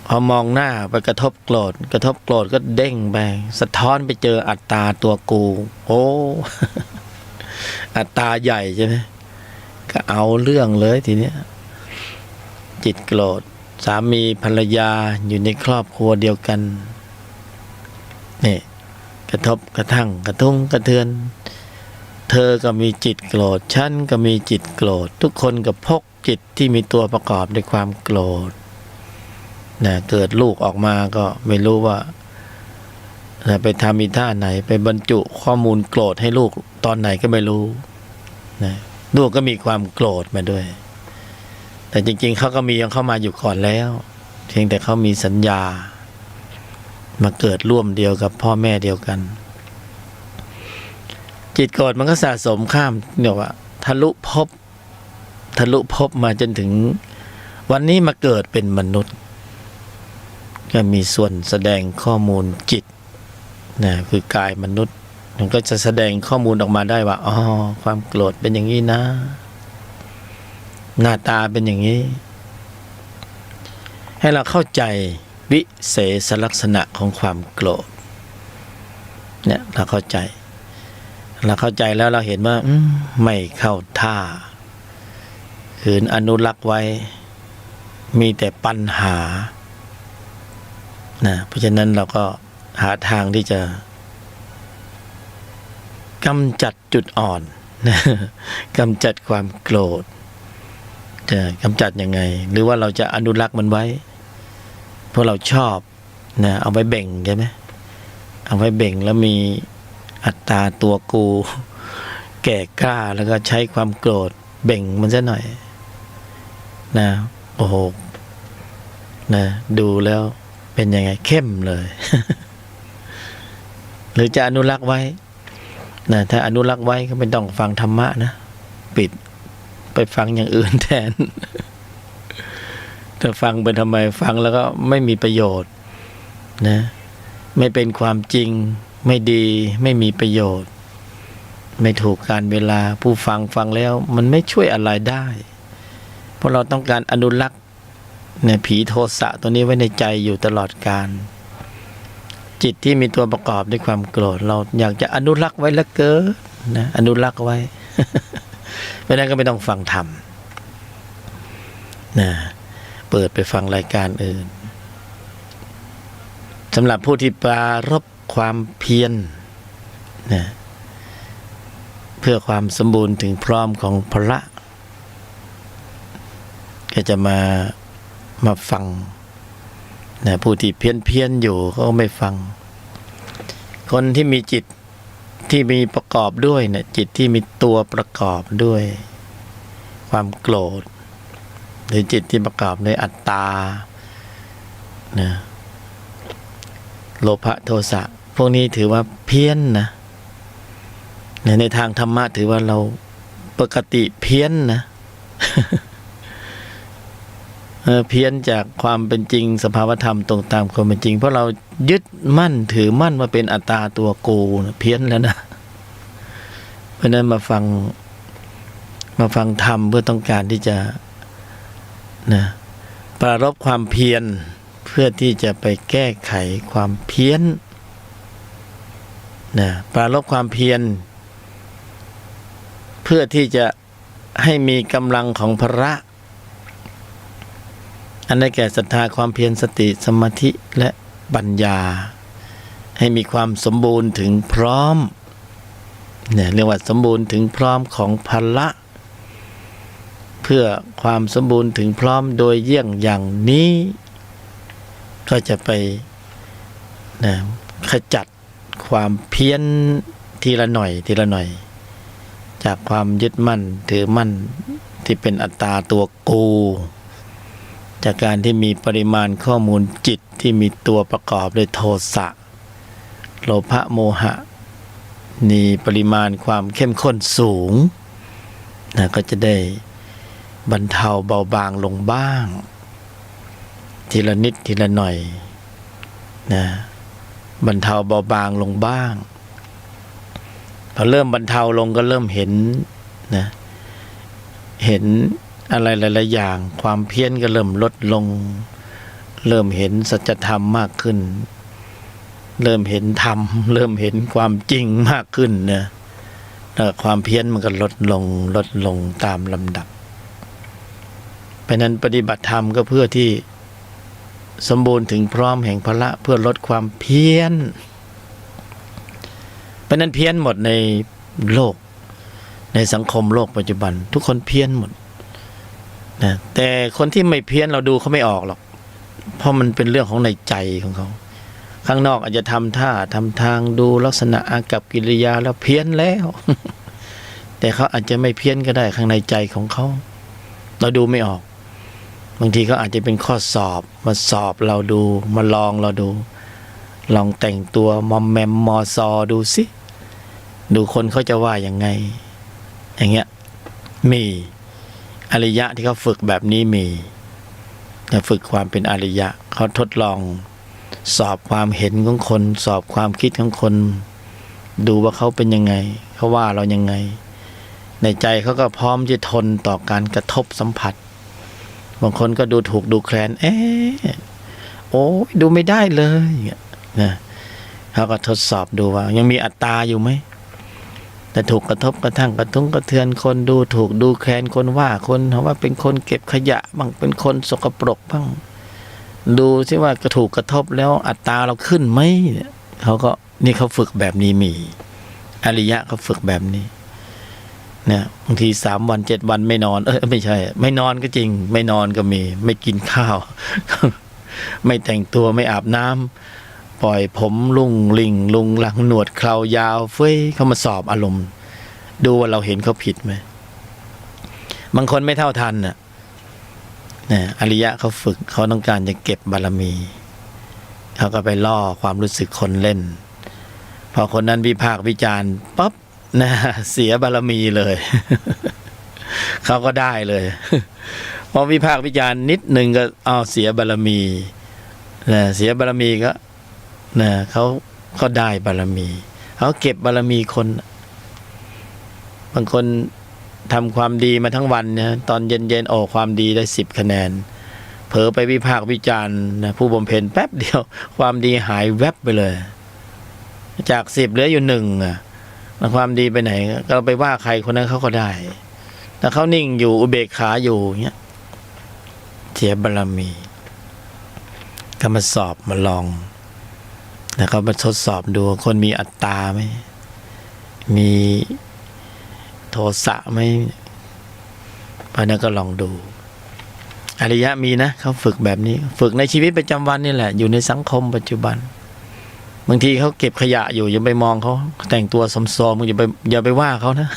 พอมองหน้าไปกระทบโกรธก็เด้งไปสะท้อนไปเจออัตตาตัวกูโอ้ อัตตาใหญ่ใช่ไหมก็เอาเรื่องเลยทีเนี้ยจิตโกรธสามีภรรยาอยู่ในครอบครัวเดียวกันนี่กระทบกระทั่งกระทุ้งกระเทือนเธอก็มีจิตโกรธฉันก็มีจิตโกรธทุกคนก็พกจิตที่มีตัวประกอบด้วยความโกรธเกิดลูกออกมาก็ไม่รู้ว่าไปทำอีท่าไหนไปบรรจุข้อมูลโกรธให้ลูกตอนไหนก็ไม่รู้ลูกก็มีความโกรธมาด้วยแต่จริงๆเขาก็มียังเข้ามาอยู่ก่อนแล้ว เพียงแต่เขามีสัญญามาเกิดร่วมเดียวกับพ่อแม่เดียวกัน จิตโกรธมันก็สะสมข้ามเนี่ยว่าทะลุภพมาจนถึงวันนี้มาเกิดเป็นมนุษย์ก็มีส่วนแสดงข้อมูลจิตนะคือกายมนุษย์มันก็จะแสดงข้อมูลออกมาได้ว่าอ๋อความโกรธเป็นอย่างนี้นะหน้าตาเป็นอย่างนี้ให้เราเข้าใจวิเศษลักษณะของความโกรธเนี่ยเราเข้าใจแล้วเราเห็นว่าไม่เข้าท่าขืนอนุรักษ์ไว้มีแต่ปัญหานะเพราะฉะนั้นเราก็หาทางที่จะกำจัดจุดอ่อนนะกำจัดความโกรธจะกำจัดยังไงหรือว่าเราจะอนุรักษ์มันไว้เพราะเราชอบนะเอาไว้เบ่งใช่ไหมเอาไว้เบ่งแล้วมีอัตตาตัวกูแก่กล้าแล้วก็ใช้ความโกรธเบ่งมันซะหน่อยนะโอ้โหนะดูแล้วเป็นยังไงเข้มเลย หรือจะอนุรักษ์ไว้นะถ้าอนุรักษ์ไว้ก็ไม่ต้องฟังธรรมะนะปิดไปฟังอย่างอื่นแทน ถ้าฟังไปทำไมฟังแล้วก็ไม่มีประโยชน์นะไม่เป็นความจริงไม่ดีไม่มีประโยชน์ไม่ถูกการเวลาผู้ฟังแล้วมันไม่ช่วยอะไรได้เพราะเราต้องการอนุรักษ์เนี่ยผีโทสะตัวนี้ไว้ในใจอยู่ตลอดกาลจิตที่มีตัวประกอบด้วยความโกรธเราอยากจะอนุรักษ์ไว้เหลือเกินนะอนุรักษ์ไว้ เพราะนั้นก็ไม่ต้องฟังธรรมนะเปิดไปฟังรายการอื่นสำหรับผู้ที่ปรารภความเพียรนะเพื่อความสมบูรณ์ถึงพร้อมของพระก็จะมาฟังนะผู้ที่เพี้ยนอยู่เขาไม่ฟังคนที่มีจิตที่มีประกอบด้วยนะจิตที่มีตัวประกอบด้วยความโกรธหรือจิตที่ประกอบด้วยอัตตานะโลภะโทสะพวกนี้ถือว่าเพี้ยนนะในทางธรรมะถือว่าเราปกติเพี้ยนนะ เพี้ยนจากความเป็นจริงสภาวธรรมตรงตามความเป็นจริงเพราะเรายึดมั่นถือมั่นว่าเป็นอัตตาตัวกูนะเพี้ยนแล้วนะเพราะนั้นมาฟังธรรมเพื่อต้องการที่จะนะปรารภความเพียรเพื่อที่จะไปแก้ไขความเพี้ยนนะปรารภความเพียรเพื่อที่จะให้มีกำลังของพระอันได้แก่ศรัทธาความเพียรสติสมาธิและปัญญาให้มีความสมบูรณ์ถึงพร้อมเนี่ยเรียกว่าสมบูรณ์ถึงพร้อมของพละเพื่อความสมบูรณ์ถึงพร้อมโดยเยี่ยงอย่างนี้ก็จะไปนะขจัดความเพี้ยนทีละหน่อยจากความยึดมั่นถือมั่นที่เป็นอัตตาตัวกูจากการที่มีปริมาณข้อมูลจิตที่มีตัวประกอบด้วยโทสะโลภะโมหะมีปริมาณความเข้มข้นสูงนะก็จะได้บรรเทาเบาบางลงบ้างทีละนิดทีละหน่อยนะบรรเทาเบาบางลงบ้างพอเริ่มบรรเทาลงก็เริ่มเห็นนะเห็นอะไรหลายๆอย่างความเพี้ยนก็เริ่มลดลงเริ่มเห็นสัจธรรมมากขึ้นเริ่มเห็นธรรมเริ่มเห็นความจริงมากขึ้นนะแล้วความเพี้ยนมันก็ลดลงตามลำดับเพราะนั้นปฏิบัติธรรมก็เพื่อที่สมบูรณ์ถึงพร้อมแห่งพละเพื่อลดความเพี้ยนเพราะนั้นเพี้ยนหมดในโลกในสังคมโลกปัจจุบันทุกคนเพี้ยนหมดนะแต่คนที่ไม่เพี้ยนเราดูเขาไม่ออกหรอกเพราะมันเป็นเรื่องของในใจของเขาข้างนอกอาจจะทำท่าทำทางดูลักษณะอากัปกิริยาแล้วเพี้ยนแล้ว แต่เขาอาจจะไม่เพี้ยนก็ได้ข้างในใจของเขาเราดูไม่ออก บางทีเขาอาจจะเป็นข้อสอบมาสอบเราดูมาลองเราดู ลองแต่งตัวมอมแมมมอซอดูสิดูคนเขาจะว่ายังไงอย่างเงี้ยมีอริยะที่เขาฝึกแบบนี้มีฝึกความเป็นอริยะเขาทดลองสอบความเห็นของคนสอบความคิดของคนดูว่าเขาเป็นยังไงเขาว่าเรายังไงในใจเขาก็พร้อมจะทนต่อการกระทบสัมผัสบางคนก็ดูถูกดูแคลนโอ้ยดูไม่ได้เลยนะเขาก็ทดสอบดูว่ายังมีอัตตาอยู่ไหมแต่ถูกกระทบกระทั่งกระทุ้งกระเทือนคนดูถูกดูแคลนคนว่าคนเขาว่าเป็นคนเก็บขยะบ้างเป็นคนสกปรกบ้างดูซิว่ากระถูกกระทบแล้วอัตตาเราขึ้นไหมเขาก็นี่เขาฝึกแบบนี้มีอริยะเขาฝึกแบบนี้เนี่ยบางที3 วัน 7 วันไม่นอนไม่ใช่ไม่นอนก็จริงไม่นอนก็มีไม่กินข้าว ไม่แต่งตัวไม่อาบน้ำปล่อยผมลุงลิงลุงหลังหนวดเครายาวเฟ้ยเขามาสอบอารมณ์ดูว่าเราเห็นเขาผิดไหมบางคนไม่เท่าทันน่ะอริยะเขาฝึกเขาต้องการจะเก็บบารมีเขาก็ไปล่อความรู้สึกคนเล่นพอคนนั้นวิพากษ์วิจารณ์ปั๊บนะเสียบารมีเลย เขาก็ได้เลย พอวิพากษ์วิจารณ์นิดหนึ่งก็เสียบารมีนะเสียบารมีก็นะเขาได้บารมีเขาเก็บบารมีคนบางคนทำความดีมาทั้งวันนะตอนเย็นๆออกความดีได้10 คะแนนเผลอไปวิพากษ์วิจารณ์นะผู้บำเพ็ญแป๊บเดียวความดีหายแวบไปเลยจาก10เหลืออยู่1แล้วความดีไปไหนก็ไปว่าใครคนนั้นเขาก็ได้แต่เขานิ่งอยู่อุเบกขาอยู่เงี้ยเสียบารมีก็มาสอบมาลองแล้วก็มาทดสอบดูคนมีอัตตาไหมมีโทสะไหมเพราะนั้นก็ลองดูอริยะมีนะเขาฝึกแบบนี้ฝึกในชีวิตประจำวันนี่แหละอยู่ในสังคมปัจจุบันบางทีเขาเก็บขยะอยู่อย่าไปมองเขาแต่งตัวสมๆมึงอย่าไปว่าเขานะ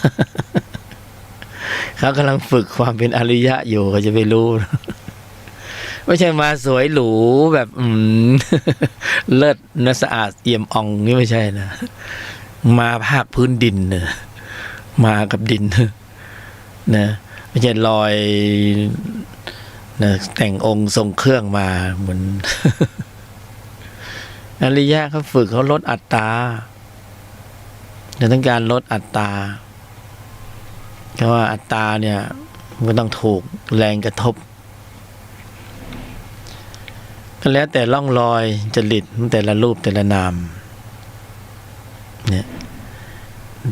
เขากำลังฝึกความเป็นอริยะอยู่เขาจะไปรู้ ไม่ใช่มาสวยหรูแบบ เลิศนะสะอาดเอี่ยมอ่องนี่ไม่ใช่นะมาภาคพื้นดินนะมากับดินนะไม่ใช่ลอยนะแต่งองค์ทรงเครื่องมาเหมือน อริยะเขาฝึกเขาลดอัตตาแต่ต้องการลดอัตตาเพราะว่าอัตตาเนี่ยมันต้องถูกแรงกระทบก็แล้วแต่ร่องรอยจริตแต่ละรูปแต่ละนามเนี่ย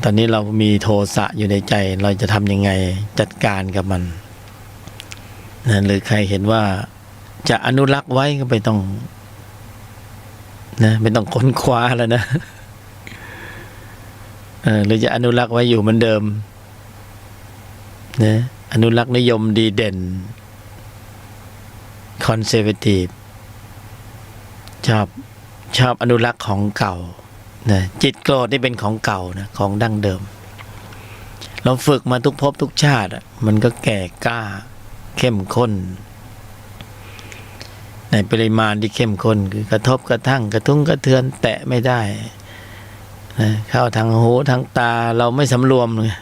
ตอนนี้เรามีโทสะอยู่ในใจเราจะทำยังไงจัดการกับมันนะหรือใครเห็นว่าจะอนุรักษ์ไว้ก็ไม่ต้องนะไม่ต้องค้นคว้าแล้วนะหรือจะอนุรักษ์ไว้อยู่เหมือนเดิมนะอนุรักษ์นิยมดีเด่นคอนเซอร์เวทีฟชอบอนุรักษ์ของเก่านะจิตโกรธนี่เป็นของเก่านะของดั้งเดิมเราฝึกมาทุกภพทุกชาติมันก็แก่กล้าเข้มข้นในปริมาณที่เข้มข้นคือกระทบกระทั่งกระทุ้งกระเทือนแตะไม่ได้นะเข้าทางหูทางตาเราไม่สำรวมเลย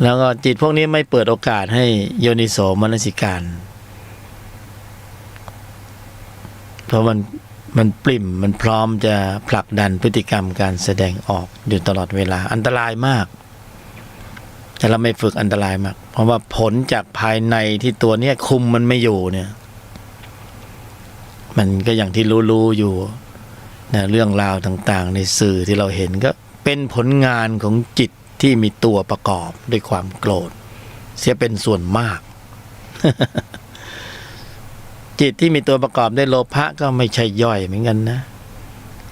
แล้วก็จิตพวกนี้ไม่เปิดโอกาสให้โยนิโสมนสิการเพราะมันปริ่มมันพร้อมจะผลักดันพฤติกรรมการแสดงออกอยู่ตลอดเวลาอันตรายมากแต่เราไม่ฝึกอันตรายมากเพราะว่าผลจากภายในที่ตัวเนี้ยคุมมันไม่อยู่เนี่ยมันก็อย่างที่รู้อยู่นะเรื่องราวต่างๆในสื่อที่เราเห็นก็เป็นผลงานของจิตที่มีตัวประกอบด้วยความโกรธเสียเป็นส่วนมาก จิตที่มีตัวประกอบด้วยโลภะก็ไม่ใช่ย่อยเหมือนกันนะ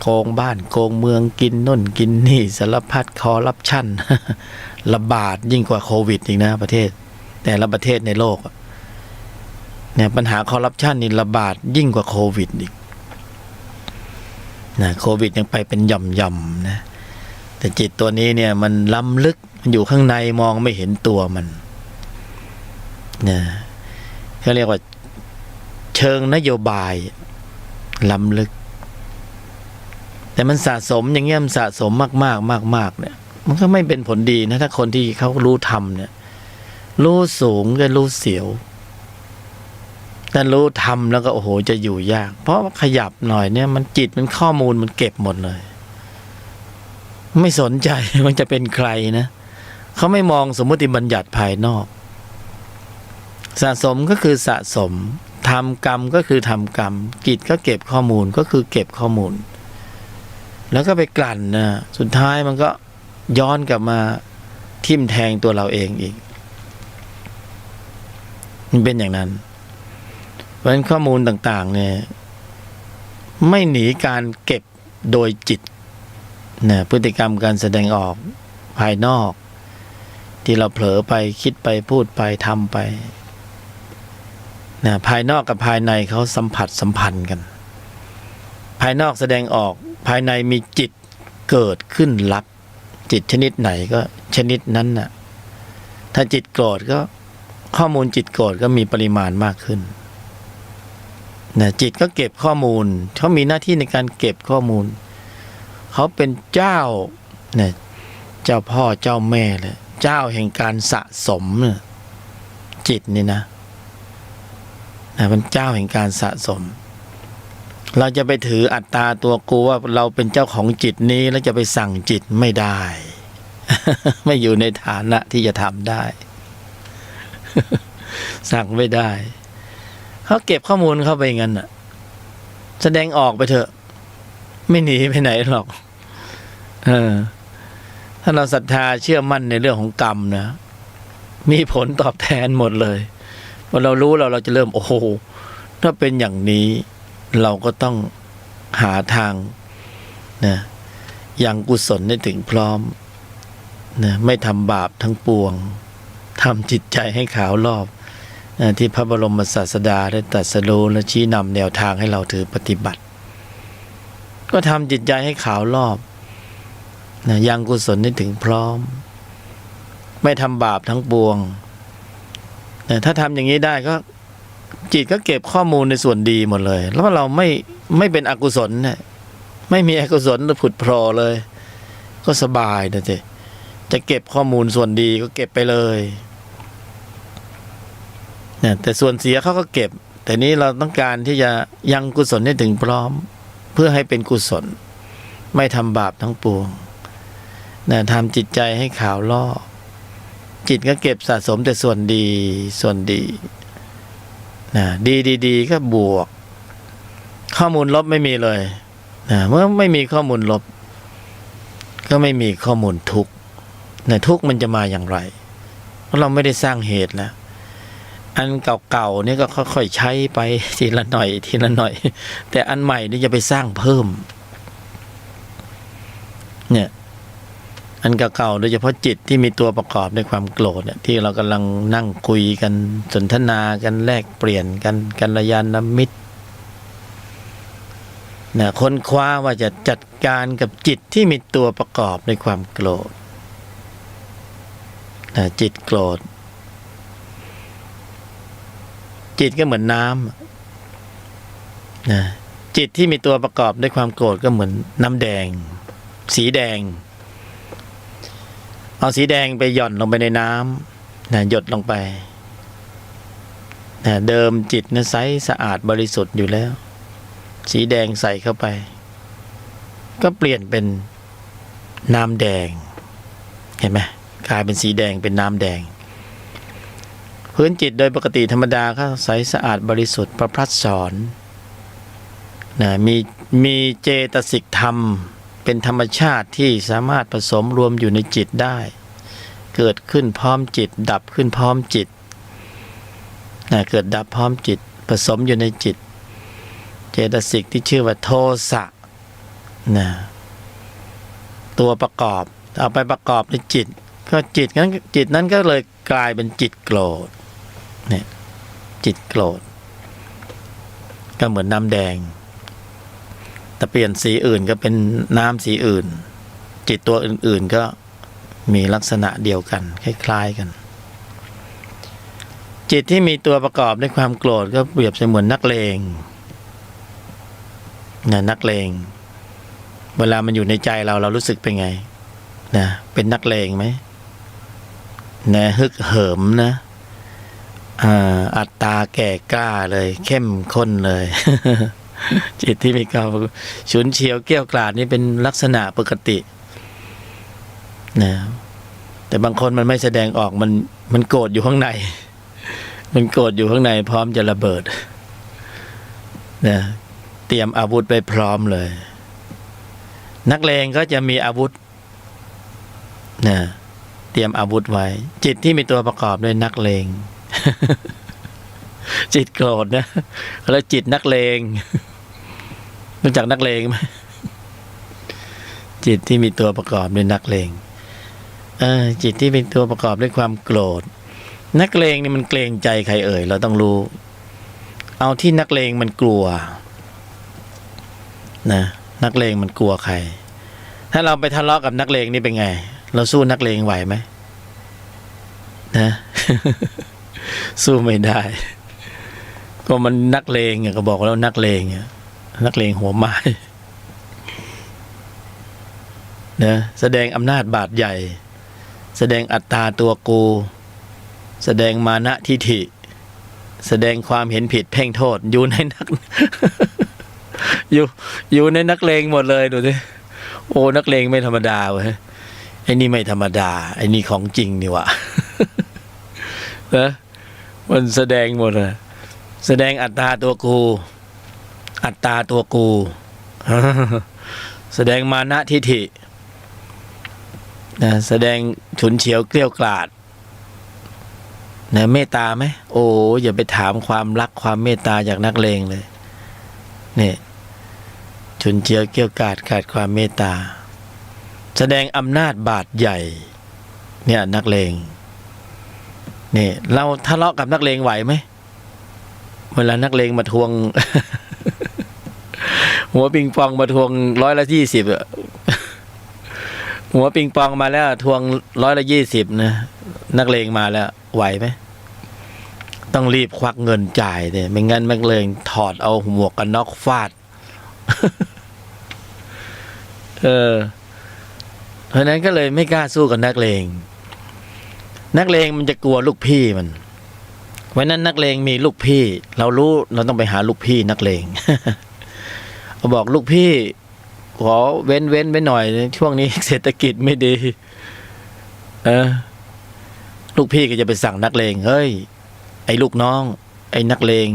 โกงบ้านโกงเมืองกินน่นกินนี่สารพัดคอร์รัปชัน ระบาดยิ่งกว่าโควิดอีกนะประเทศแต่ละประเทศในโลกเนี่ยปัญหาคอร์รัปชันนี่ระบาดยิ่งกว่าโควิดอีกนะโควิดยังไปเป็นหย่อมๆนะแต่จิตตัวนี้เนี่ยมันล้ำลึกมันอยู่ข้างในมองไม่เห็นตัวมันนะ เขาเรียกว่าเชิงนโยบายล้ำลึกแต่มันสะสมอย่างเงี้ยมันสะสมมากๆเนี่ยมันก็ไม่เป็นผลดีนะถ้าคนที่เขารู้ธรรมเนี่ยรู้สูงก็รู้เสียวแต่รู้ธรรมแล้วก็โอ้โหจะอยู่ยากเพราะขยับหน่อยเนี่ยมันจิตมันข้อมูลมันเก็บหมดเลยไม่สนใจมันจะเป็นใครนะเขาไม่มองสมมติบัญญัติภายนอกสะสมก็คือสะสมทำกรรมก็คือทำกรรมจิตก็เก็บข้อมูลก็คือเก็บข้อมูลแล้วก็ไปกลั่นนะสุดท้ายมันก็ย้อนกลับมาทิ่มแทงตัวเราเองอีกมันเป็นอย่างนั้นเพราะฉะนั้นข้อมูลต่างๆเนี่ยไม่หนีการเก็บโดยจิตนะพฤติกรรมการแสดงออกภายนอกที่เราเผลอไปคิดไปพูดไปทำไปนะภายนอกกับภายในเขาสัมพันธ์กันภายนอกแสดงออกภายในมีจิตเกิดขึ้นรับจิตชนิดไหนก็ชนิดนั้นน่ะถ้าจิตโกรธก็ข้อมูลจิตโกรธก็มีปริมาณมากขึ้นนะจิตก็เก็บข้อมูลเขามีหน้าที่ในการเก็บข้อมูลเขาเป็นเจ้าเนี่ยเจ้าพ่อเจ้าแม่เลยเจ้าแห่งการสะสมเนี่ยจิตนี่นะเป็นเจ้าแห่งการสะสมเราจะไปถืออัตตาตัวกูว่าเราเป็นเจ้าของจิตนี้แล้วจะไปสั่งจิตไม่ได้ ไม่อยู่ในฐานะที่จะทำได้ สั่งไม่ได้เขาเก็บข้อมูลเข้าไปงั้นน่ะแสดงออกไปเถอะไม่หนีไปไหนหรอกถ้าเราศรัทธาเชื่อมั่นในเรื่องของกรรมนะมีผลตอบแทนหมดเลยพอเรารู้เราจะเริ่มโอ้โหถ้าเป็นอย่างนี้เราก็ต้องหาทางนะยังกุศลให้ถึงพร้อมนะไม่ทำบาปทั้งปวงทำจิตใจให้ขาวรอบนะที่พระบรมศาสดาได้ตรัสรู้และชี้นำแนวทางให้เราถือปฏิบัติก็ทำจิตใจให้ขาวรอบนะยังกุศลให้ถึงพร้อมไม่ทำบาปทั้งปวงนะถ้าทำอย่างนี้ได้ก็จิตก็เก็บข้อมูลในส่วนดีหมดเลยแล้วเราไม่เป็นอกุศลเนี่ยไม่มีอกุศลผุดโผล่เลยก็สบายนะจ๊ะจะเก็บข้อมูลส่วนดีก็เก็บไปเลยเนี่ยแต่ส่วนเสียเขาก็เก็บแต่นี้เราต้องการที่จะยังกุศลให้ถึงพร้อมเพื่อให้เป็นกุศลไม่ทำบาปทั้งปวงเนี่ยทำจิตใจให้ขาวล่อจิตก็เก็บสะสมแต่ส่วนดีนะดีก็บวกข้อมูลลบไม่มีเลยนะเมื่อไม่มีข้อมูลลบก็ไม่มีข้อมูลทุกข์นะทุกข์มันจะมาอย่างไรเพราะเราไม่ได้สร้างเหตุแล้วอันเก่าๆนี่ก็ค่อยๆใช้ไปทีละหน่อยแต่อันใหม่นี่จะไปสร้างเพิ่มเนี่ยอันเก่าๆโดยเฉพาะจิตที่มีตัวประกอบในความโกรธเนี่ยที่เรากำลังนั่งคุยกันสนทนากันแลกเปลี่ยนกันกัลยาณมิตรนะค้นคว้าว่าจะจัดการกับจิตที่มีตัวประกอบในความโกรธนะจิตโกรธจิตก็เหมือนน้ำนะจิตที่มีตัวประกอบด้วยความโกรธก็เหมือนน้ำแดงสีแดงเอาสีแดงไปหย่อนลงไปในน้ำนะหยดลงไปนะเดิมจิตนะใสสะอาดบริสุทธิ์อยู่แล้วสีแดงใส่เข้าไปก็เปลี่ยนเป็นน้ำแดงเห็นไหมกลายเป็นสีแดงเป็นน้ำแดงพื้นจิตโดยปกติธรรมดาก็ใสสะอาดบริสุทธิ์ประพฤติสอนนะมีเจตสิกธรรมเป็นธรรมชาติที่สามารถผสมรวมอยู่ในจิตได้เกิดขึ้นพร้อมจิตดับขึ้นพร้อมจิตนะเกิดดับพร้อมจิตผสมอยู่ในจิตเจตสิกที่ชื่อว่าโทสะนะตัวประกอบเอาไปประกอบในจิตก็จิตนั้นก็เลยกลายเป็นจิตโกรธเนี่ยจิตโกรธก็เหมือนน้ำแดงแต่เปลี่ยนสีอื่นก็เป็นน้ำสีอื่นจิตตัวอื่นๆก็มีลักษณะเดียวกันคล้ายๆกัน จิตที่มีตัวประกอบด้วยความโกรธก็เปรียบเสมือนนักเลงนะนักเลงเวลามันอยู่ในใจเรารู้สึกเป็นไงนะเป็นนักเลงไหมนะฮึกเหิมนะอัตตาแก่กล้าเลยเข้มข้นเลย จิตที่มีความฉุนเฉียวเกรี้ยวกราดนี่เป็นลักษณะปกตินะแต่บางคนมันไม่แสดงออกมันโกรธอยู่ข้างในมันโกรธอยู่ข้างในพร้อมจะระเบิดนะเตรียมอาวุธไปพร้อมเลยนักเลงก็จะมีอาวุธนะเตรียมอาวุธไว้จิตที่มีตัวประกอบด้วยนักเลง จิตโกรธนะแล้วจิตนักเลงรู้จักนักเลงไหมจิตที่มีตัวประกอบด้วยนักเลงจิตที่เป็นตัวประกอบด้วยความโกรธนักเลงนี่มันเกรงใจใครเอ่ยเราต้องรู้เอาที่นักเลงมันกลัวนะนักเลงมันกลัวใครถ้าเราไปทะเลาะกับนักเลงนี่เป็นไงเราสู้นักเลงไหวไหมนะ สู้ไม่ได้ก็มันนักเลงก็บอกแล้วนักเลงนักเลงหัวไม้นะแสดงอำนาจบาดใหญ่แสดงอัตตาตัวกูแสดงมานะทิฐิแสดงความเห็นผิดเพ่งโทษอยู่ในนัก อยู่ในนักเลงหมดเลยดูสิโอ้นักเลงไม่ธรรมดาเว้ยไอ้นี่ไม่ธรรมดาไอ้นี่ของจริงนี่วะ นะมันแสดงหมดเลยแสดงอัตตาตัวกูอัตตาตัวกู แสดงมานะทิฐินะแสดงฉุนเฉียวเกลี้ยวกราดนะเมตตาไหมโอ้อย่าไปถามความรักความเมตตาจากนักเลงเลยเนี่ยฉุนเฉียวเกลี้ยวกราดขาดความเมตตาแสดงอำนาจบาดใหญ่เนี่ยนักเลงนี่เราทะเลาะกับนักเลงไหวไหมเวลานักเลงมาทวง หัวปิงปองมาทวง120อ่ะหัวปิงปองมาแล้วทวง120นะนักเลงมาแล้วไหวไหมต้องรีบควักเงินจ่ายเนี่ยไม่งั้นนักเลงถอดเอาหมวกกันน็อกฟาด เพราะนั้นก็เลยไม่กล้าสู้กับนักเลงนักเลงมันจะกลัวลูกพี่มันวันนั้นนักเลงมีลูกพี่เรารู้เราต้องไปหาลูกพี่นักเลง เขาบอกลูกพี่ขอเว้นไว้หน่อยช่วงนี้เศรษฐกิจไม่ดีลูกพี่ก็จะไปสั่งนักเลงเฮ้ยไอ้ลูกน้องไอ้นักเลง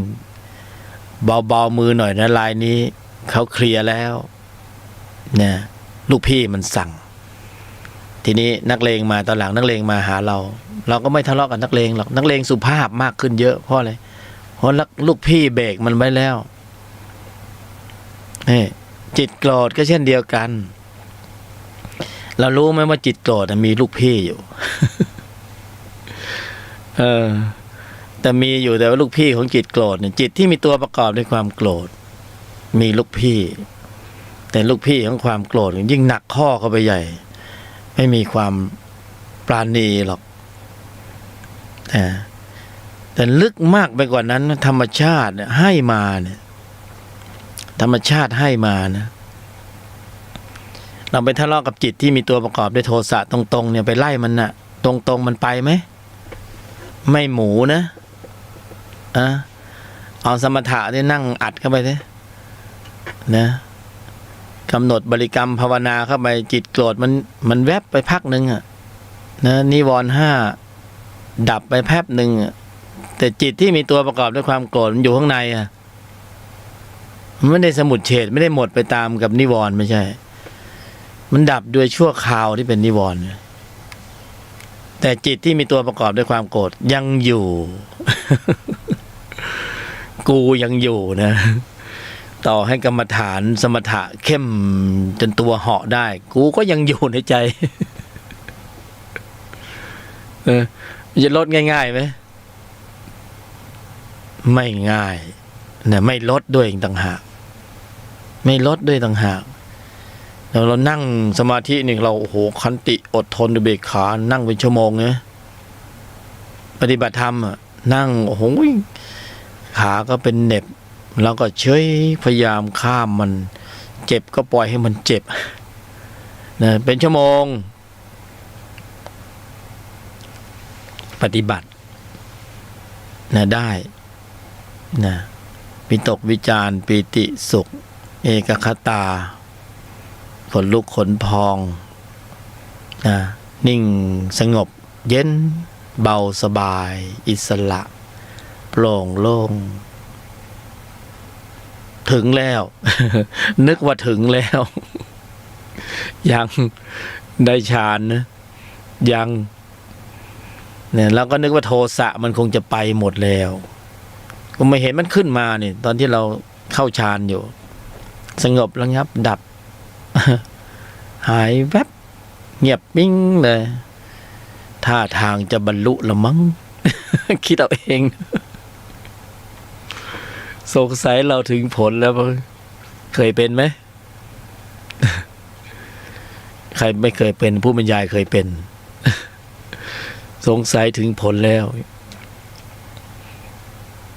เบามือหน่อยนะลายนี้เขาเคลียร์แล้วเนี่ยลูกพี่มันสั่งทีนี้นักเลงมาตอนหลังนักเลงมาหาเราก็ไม่ทะเลาะกับนักเลงหรอกนักเลงสุภาพมากขึ้นเยอะเพราะอะไรเพราะลูกพี่เบรกมันไว้แล้วจิตโกรธก็เช่นเดียวกันเรารู้ไหมว่าจิตโกรธมีลูกพี่อยู่ แต่มีอยู่แต่ว่าลูกพี่ของจิตโกรธเนี่ยจิตที่มีตัวประกอบด้วยความโกรธมีลูกพี่แต่ลูกพี่ของความโกรธยิ่งหนักข้อเข้าไปใหญ่ไม่มีความปราณีหรอกแต่ลึกมากไปกว่านั้นธรรมชาติให้มาเนี่ยธรรมชาติให้มานะเราไปทะเลาะกับจิตที่มีตัวประกอบด้วยโทสะตรงๆเนี่ยไปไล่มันน่ะตรงๆมันไปไหมไม่หมูนะเอาสมถะที่นั่งอัดเข้าไปสินะกำหนดบริกรรมภาวนาเข้าไปจิตโกรธมันแวบไปพักหนึ่งนะนิวรณ์5ดับไปแป๊บหนึ่งแต่จิตที่มีตัวประกอบด้วยความโกรธมันอยู่ข้างในมันไม่ได้สมุดเฉดไม่ได้หมดไปตามกับนิวรณ์ไม่ใช่มันดับโดยชั่วคราวที่เป็นนิวรณ์แต่จิตที่มีตัวประกอบด้วยความโกรธยังอยู่ กูยังอยู่นะต่อให้กรรมฐานสมถะเข้มจนตัวเหาะได้กูก็ยังอยู่ในใจ จะลดง่ายๆไหมไม่ง่ายเนี่ยไม่ลดด้วยต่างหากไม่ลดด้วยต่างหากเรานั่งสมาธินี่เราโอ้โหขันติอดทนอุเบกขานั่งเป็นชั่วโมงนะปฏิบัติธรรม นั่งโอ้โหขาก็เป็นเหน็บแล้วก็เฉยพยายามข้ามมันเจ็บก็ปล่อยให้มันเจ็บนะเป็นชั่วโมงปฏิบัตินะได้นะวิตกวิจารปิติสุขเอกคตาขนลุกขนพองนะนิ่งสงบเย็นเบาสบายอิสระโปร่งโล่งถึงแล้ว นึกว่าถึงแล้ว ยังได้ฌานนะยังเนี่ยเราก็นึกว่าโทสะมันคงจะไปหมดแล้วก็ไม่เห็นมันขึ้นมาเนี่ยตอนที่เราเข้าฌานอยู่สงบระงับดับ หายแวบเงียบปิ้งเลยท่าทางจะบรรลุละมั้ง คิดเอาเองสงสัยเราถึงผลแล้วเคยเป็นไหม ใครไม่เคยเป็นผู้บรรยายเคยเป็น สงสัยถึงผลแล้ว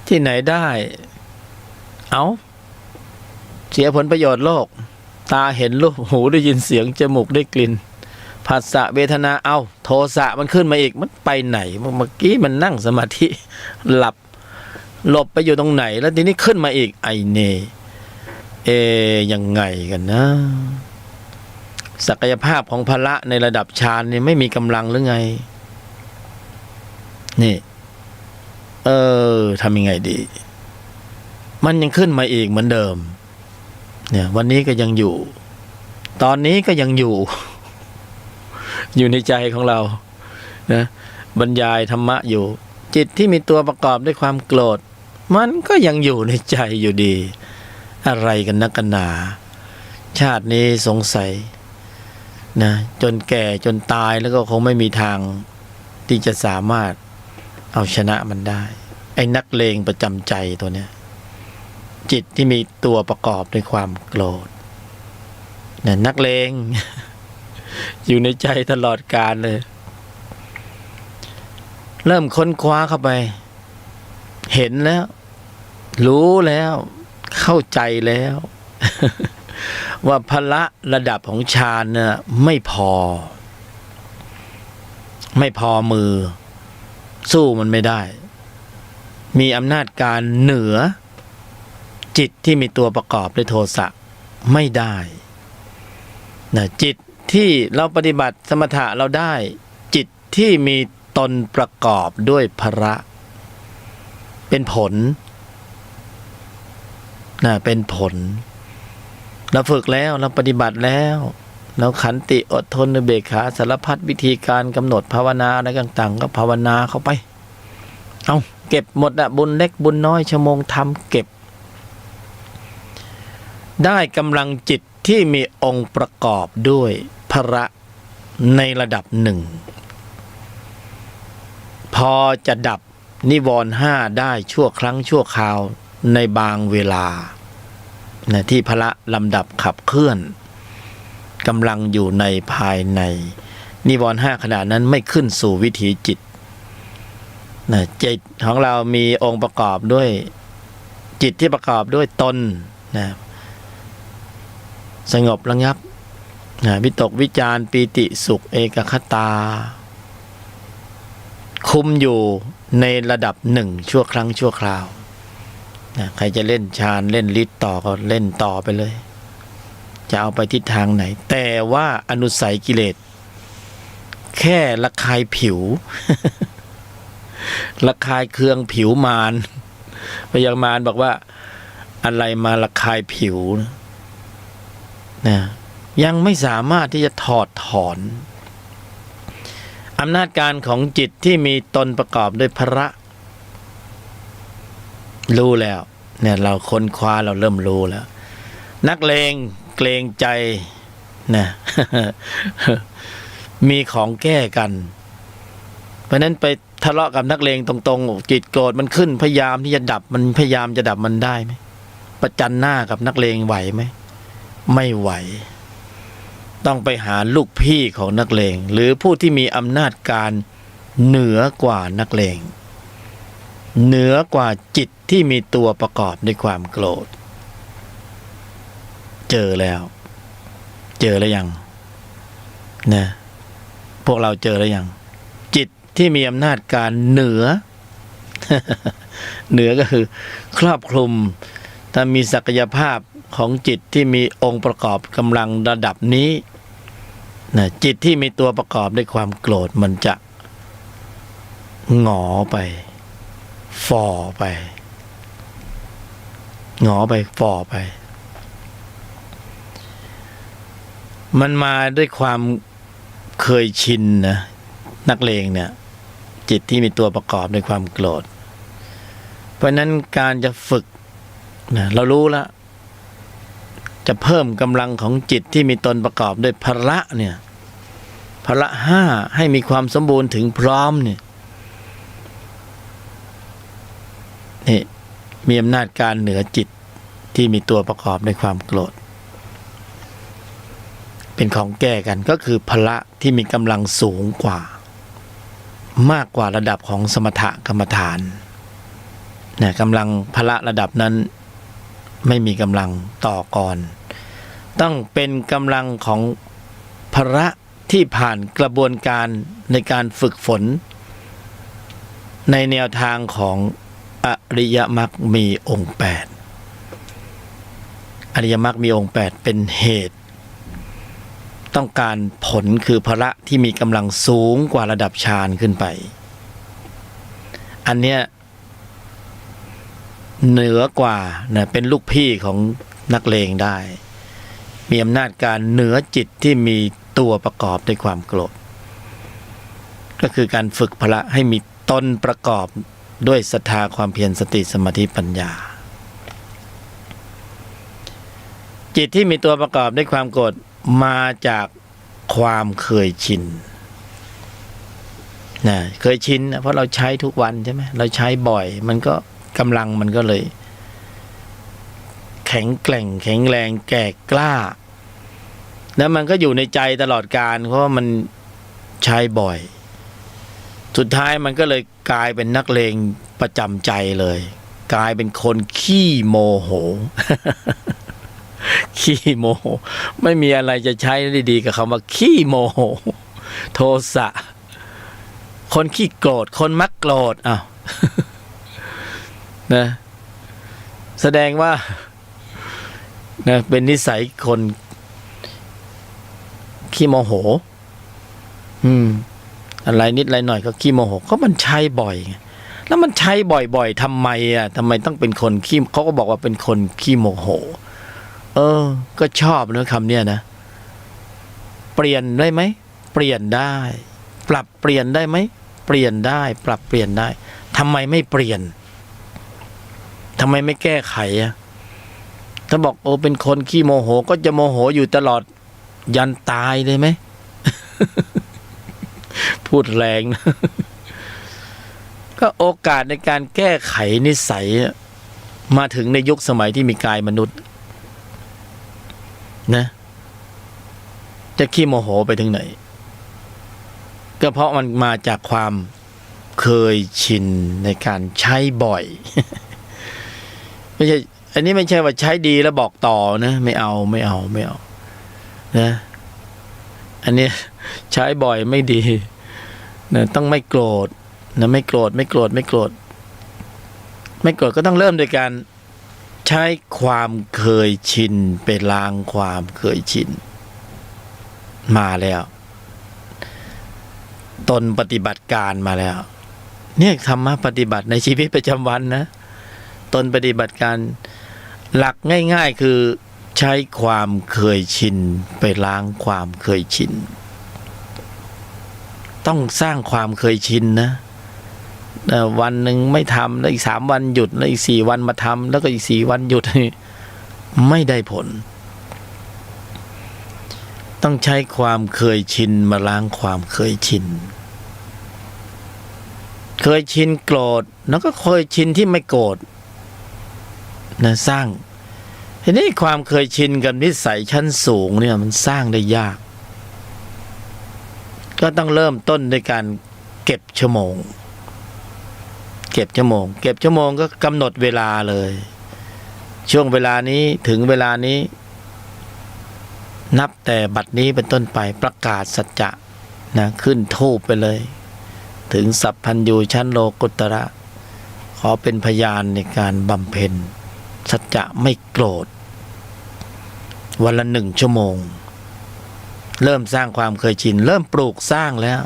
ที่ไหนได้เอาเสียผลประโยชน์โลกตาเห็นรูปหูได้ยินเสียงจมูกได้กลิ่นผัสสะเวทนาเอาโทสะมันขึ้นมาอีกมันไปไหนเมื่อกี้มันนั่งสมาธิหลับหลบไปอยู่ตรงไหนแล้วทีนี้ขึ้นมาอีกไอเนยังไงกันนะศักยภาพของพละในระดับฌานนี่ไม่มีกำลังหรือไงนี่ทำยังไงดีมันยังขึ้นมาอีกเหมือนเดิมเนี่ยวันนี้ก็ยังอยู่ตอนนี้ก็ยังอยู่ อยู่ในใจของเรานะบรรยายธรรมะอยู่จิตที่มีตัวประกอบด้วยความโกรธมันก็ยังอยู่ในใจอยู่ดีอะไรกันนักกันหนาชาตินี้สงสัยนะจนแก่จนตายแล้วก็คงไม่มีทางที่จะสามารถเอาชนะมันได้ไอ้นักเลงประจำใจตัวเนี้ยจิตที่มีตัวประกอบด้วยความโกรธนะนักเลง อยู่ในใจตลอดกาลเลยเริ่มค้นคว้าเข้าไปเห็นแล้วรู้แล้วเข้าใจแล้ว ว่าพละระดับของฌานน่ะไม่พอมือสู้มันไม่ได้มีอำนาจการเหนือจิตที่มีตัวประกอบด้วยโทสะไม่ได้นะจิตที่เราปฏิบัติสมถะเราได้จิตที่มีตนประกอบด้วยพละเป็นผลนะเป็นผลเราฝึกแล้วเราปฏิบัติแล้วเราขันติอดทนอุเบกขาสารพัดวิธีการกำหนดภาวนาอะไรต่างๆก็ภาวนาเข้าไปเอาเก็บหมดอะบุญเล็กบุญน้อยชั่วโมงทำเก็บได้กำลังจิตที่มีองค์ประกอบด้วยพละในระดับหนึ่งพอจะดับนิวรณ์ห้าได้ชั่วครั้งชั่วคราวในบางเวลานะที่พละลำดับขับเคลื่อนกำลังอยู่ในภายในนิวรณ์ห้าขณะนั้นไม่ขึ้นสู่วิถีจิตนะจิตของเรามีองค์ประกอบด้วยจิตที่ประกอบด้วยตนนะสงบระงับนะวิตกวิจารปีติสุขเอกคตาคุมอยู่ในระดับหนึ่งชั่วครั้งชั่วคราวนะใครจะเล่นฌานเล่นฤทธิ์ต่อก็เล่นต่อไปเลยจะเอาไปทิศทางไหนแต่ว่าอนุสัยกิเลสแค่ระคายผิว ระคายเคืองผิวมารพยามารบอกว่าอะไรมาระคายผิวนะยังไม่สามารถที่จะถอดถอนอำนาจการของจิตที่มีตนประกอบด้วยพละรู้แล้วเนี่ยเราค้นคว้าเราเริ่มรู้แล้วนักเลงเกรงใจนะ มีของแก้กันเพราะนั้นไปทะเลาะกับนักเลงตรงๆจิตโกรธมันขึ้นพยายามที่จะดับมันพยายามจะดับมันได้ไหมประจันหน้ากับนักเลงไหวไหมไม่ไหวต้องไปหาลูกพี่ของนักเลงหรือผู้ที่มีอำนาจการเหนือกว่านักเลง เหนือกว่าจิตที่มีตัวประกอบด้วยความโกรธเจอแล้วยังนะพวกเราเจอแล้วยังจิตที่มีอำนาจการเหนือ เหนือก็คือครอบคลุมถ้ามีศักยภาพของจิตที่มีองค์ประกอบกำลังระดับนี้นะจิตที่มีตัวประกอบด้วยความโกรธมันจะหงอไปฝ่อไปหงอไปฝ่อไปมันมาด้วยความเคยชินนะนักเลงเนี่ยจิตที่มีตัวประกอบด้วยความโกรธเพราะนั้นการจะฝึกนะเรารู้แล้วจะเพิ่มกำลังของจิตที่มีตนประกอบด้วยพละเนี่ยพละห้าให้มีความสมบูรณ์ถึงพร้อมเนี่ยนี่มีอำนาจการเหนือจิตที่มีตัวประกอบด้วยความโกรธเป็นของแก้กันก็คือพละที่มีกำลังสูงกว่ามากกว่าระดับของสมถกรรมฐานนะกำลังพละระดับนั้นไม่มีกำลังต่อกรต้องเป็นกำลังของพละที่ผ่านกระบวนการในการฝึกฝนในแนวทางของอริยมรรคมีองค์8อริยมรรคมีองค์8เป็นเหตุต้องการผลคือพละที่มีกำลังสูงกว่าระดับฌานขึ้นไปอันเนี้ยเหนือกว่านะเป็นลูกพี่ของนักเลงได้มีอำนาจการเหนือจิตที่มีตัวประกอบด้วยความโกรธก็คือการฝึกพละให้มีตนประกอบด้วยศรัทธาความเพียรสติสมาธิปัญญาจิตที่มีตัวประกอบด้วยความโกรธมาจากความเคยชินนะเคยชินเพราะเราใช้ทุกวันใช่ไหมเราใช้บ่อยมันก็กำลังมันก็เลยแข็งแกร่งแข็งแรงแก่กล้าแล้วมันก็อยู่ในใจตลอดกาลเพราะว่ามันใช้บ่อยสุดท้ายมันก็เลยกลายเป็นนักเลงประจำใจเลยกลายเป็นคนขี้โมโห ขี้โมโหไม่มีอะไรจะใช้ได้ดีกับคำว่าขี้โมโหโทสะคนขี้โกรธคนมักโกรธอ้าว นะแสดงว่านะเป็นนิสัยคนขี้โมโหอะไรนิดอะไรหน่อยก็ขี้โมโหก็มันใช้บ่อยแล้วมันใช้บ่อยๆทำไมต้องเป็นคนขี้เขาก็บอกว่าเป็นคนขี้โมโหก็ชอบนะคำเนี้ยนะเปลี่ยนได้ไหมเปลี่ยนได้ปรับเปลี่ยนได้ไหมเปลี่ยนได้ปรับเปลี่ยนได้ทำไมไม่เปลี่ยนทำไมไม่แก้ไขถ้าบอกเป็นคนขี้โมโหก็จะโมโหอยู่ตลอดยันตายเลยไหม พูดแรงนะ ก็โอกาสในการแก้ไขนิสัยมาถึงในยุคสมัยที่มีกายมนุษย์นะจะขี้โมโหไปถึงไหนก็เพราะมันมาจากความเคยชินในการใช้บ่อย ไม่ใช่อันนี้ไม่ใช่ว่าใช้ดีแล้วบอกต่อนะไม่เอานะอันนี้ใช้บ่อยไม่ดีนะต้องไม่โกรธนะไม่โกรธก็ต้องเริ่มโดยการใช้ความเคยชินไปล้างความเคยชินมาแล้วตนปฏิบัติการมาแล้วเนี่ยธรรมะปฏิบัติในชีวิตประจำวันนะตนปฏิบัติการหลักง่ายๆคือใช้ความเคยชินไปล้างความเคยชินต้องสร้างความเคยชินนะวันหนึ่งไม่ทำแล้วอีก3 วันหยุดแล้วอีก4 วันมาทำแล้วก็อีก4 วันหยุดไม่ได้ผลต้องใช้ความเคยชินมาล้างความเคยชินเคยชินโกรธแล้วก็เคยชินที่ไม่โกรธนะสร้างทีนี้ความเคยชินกับนิสัยชั้นสูงเนี่ยมันสร้างได้ยากก็ต้องเริ่มต้นด้วยการเก็บชั่วโมง เก็บชั่วโมงก็กำหนดเวลาเลย ช่วงเวลานี้ถึงเวลานี้ นับแต่บัดนี้เป็นต้นไปประกาศสัจจะนะขึ้นธูปไปเลย ถึงสัพพัญญูชั้นโลกุตระขอเป็นพยานในการบำเพ็ญสัจจะไม่โกรธวันละ1 ชั่วโมงเริ่มสร้างความเคยชินเริ่มปลูกสร้างแล้ว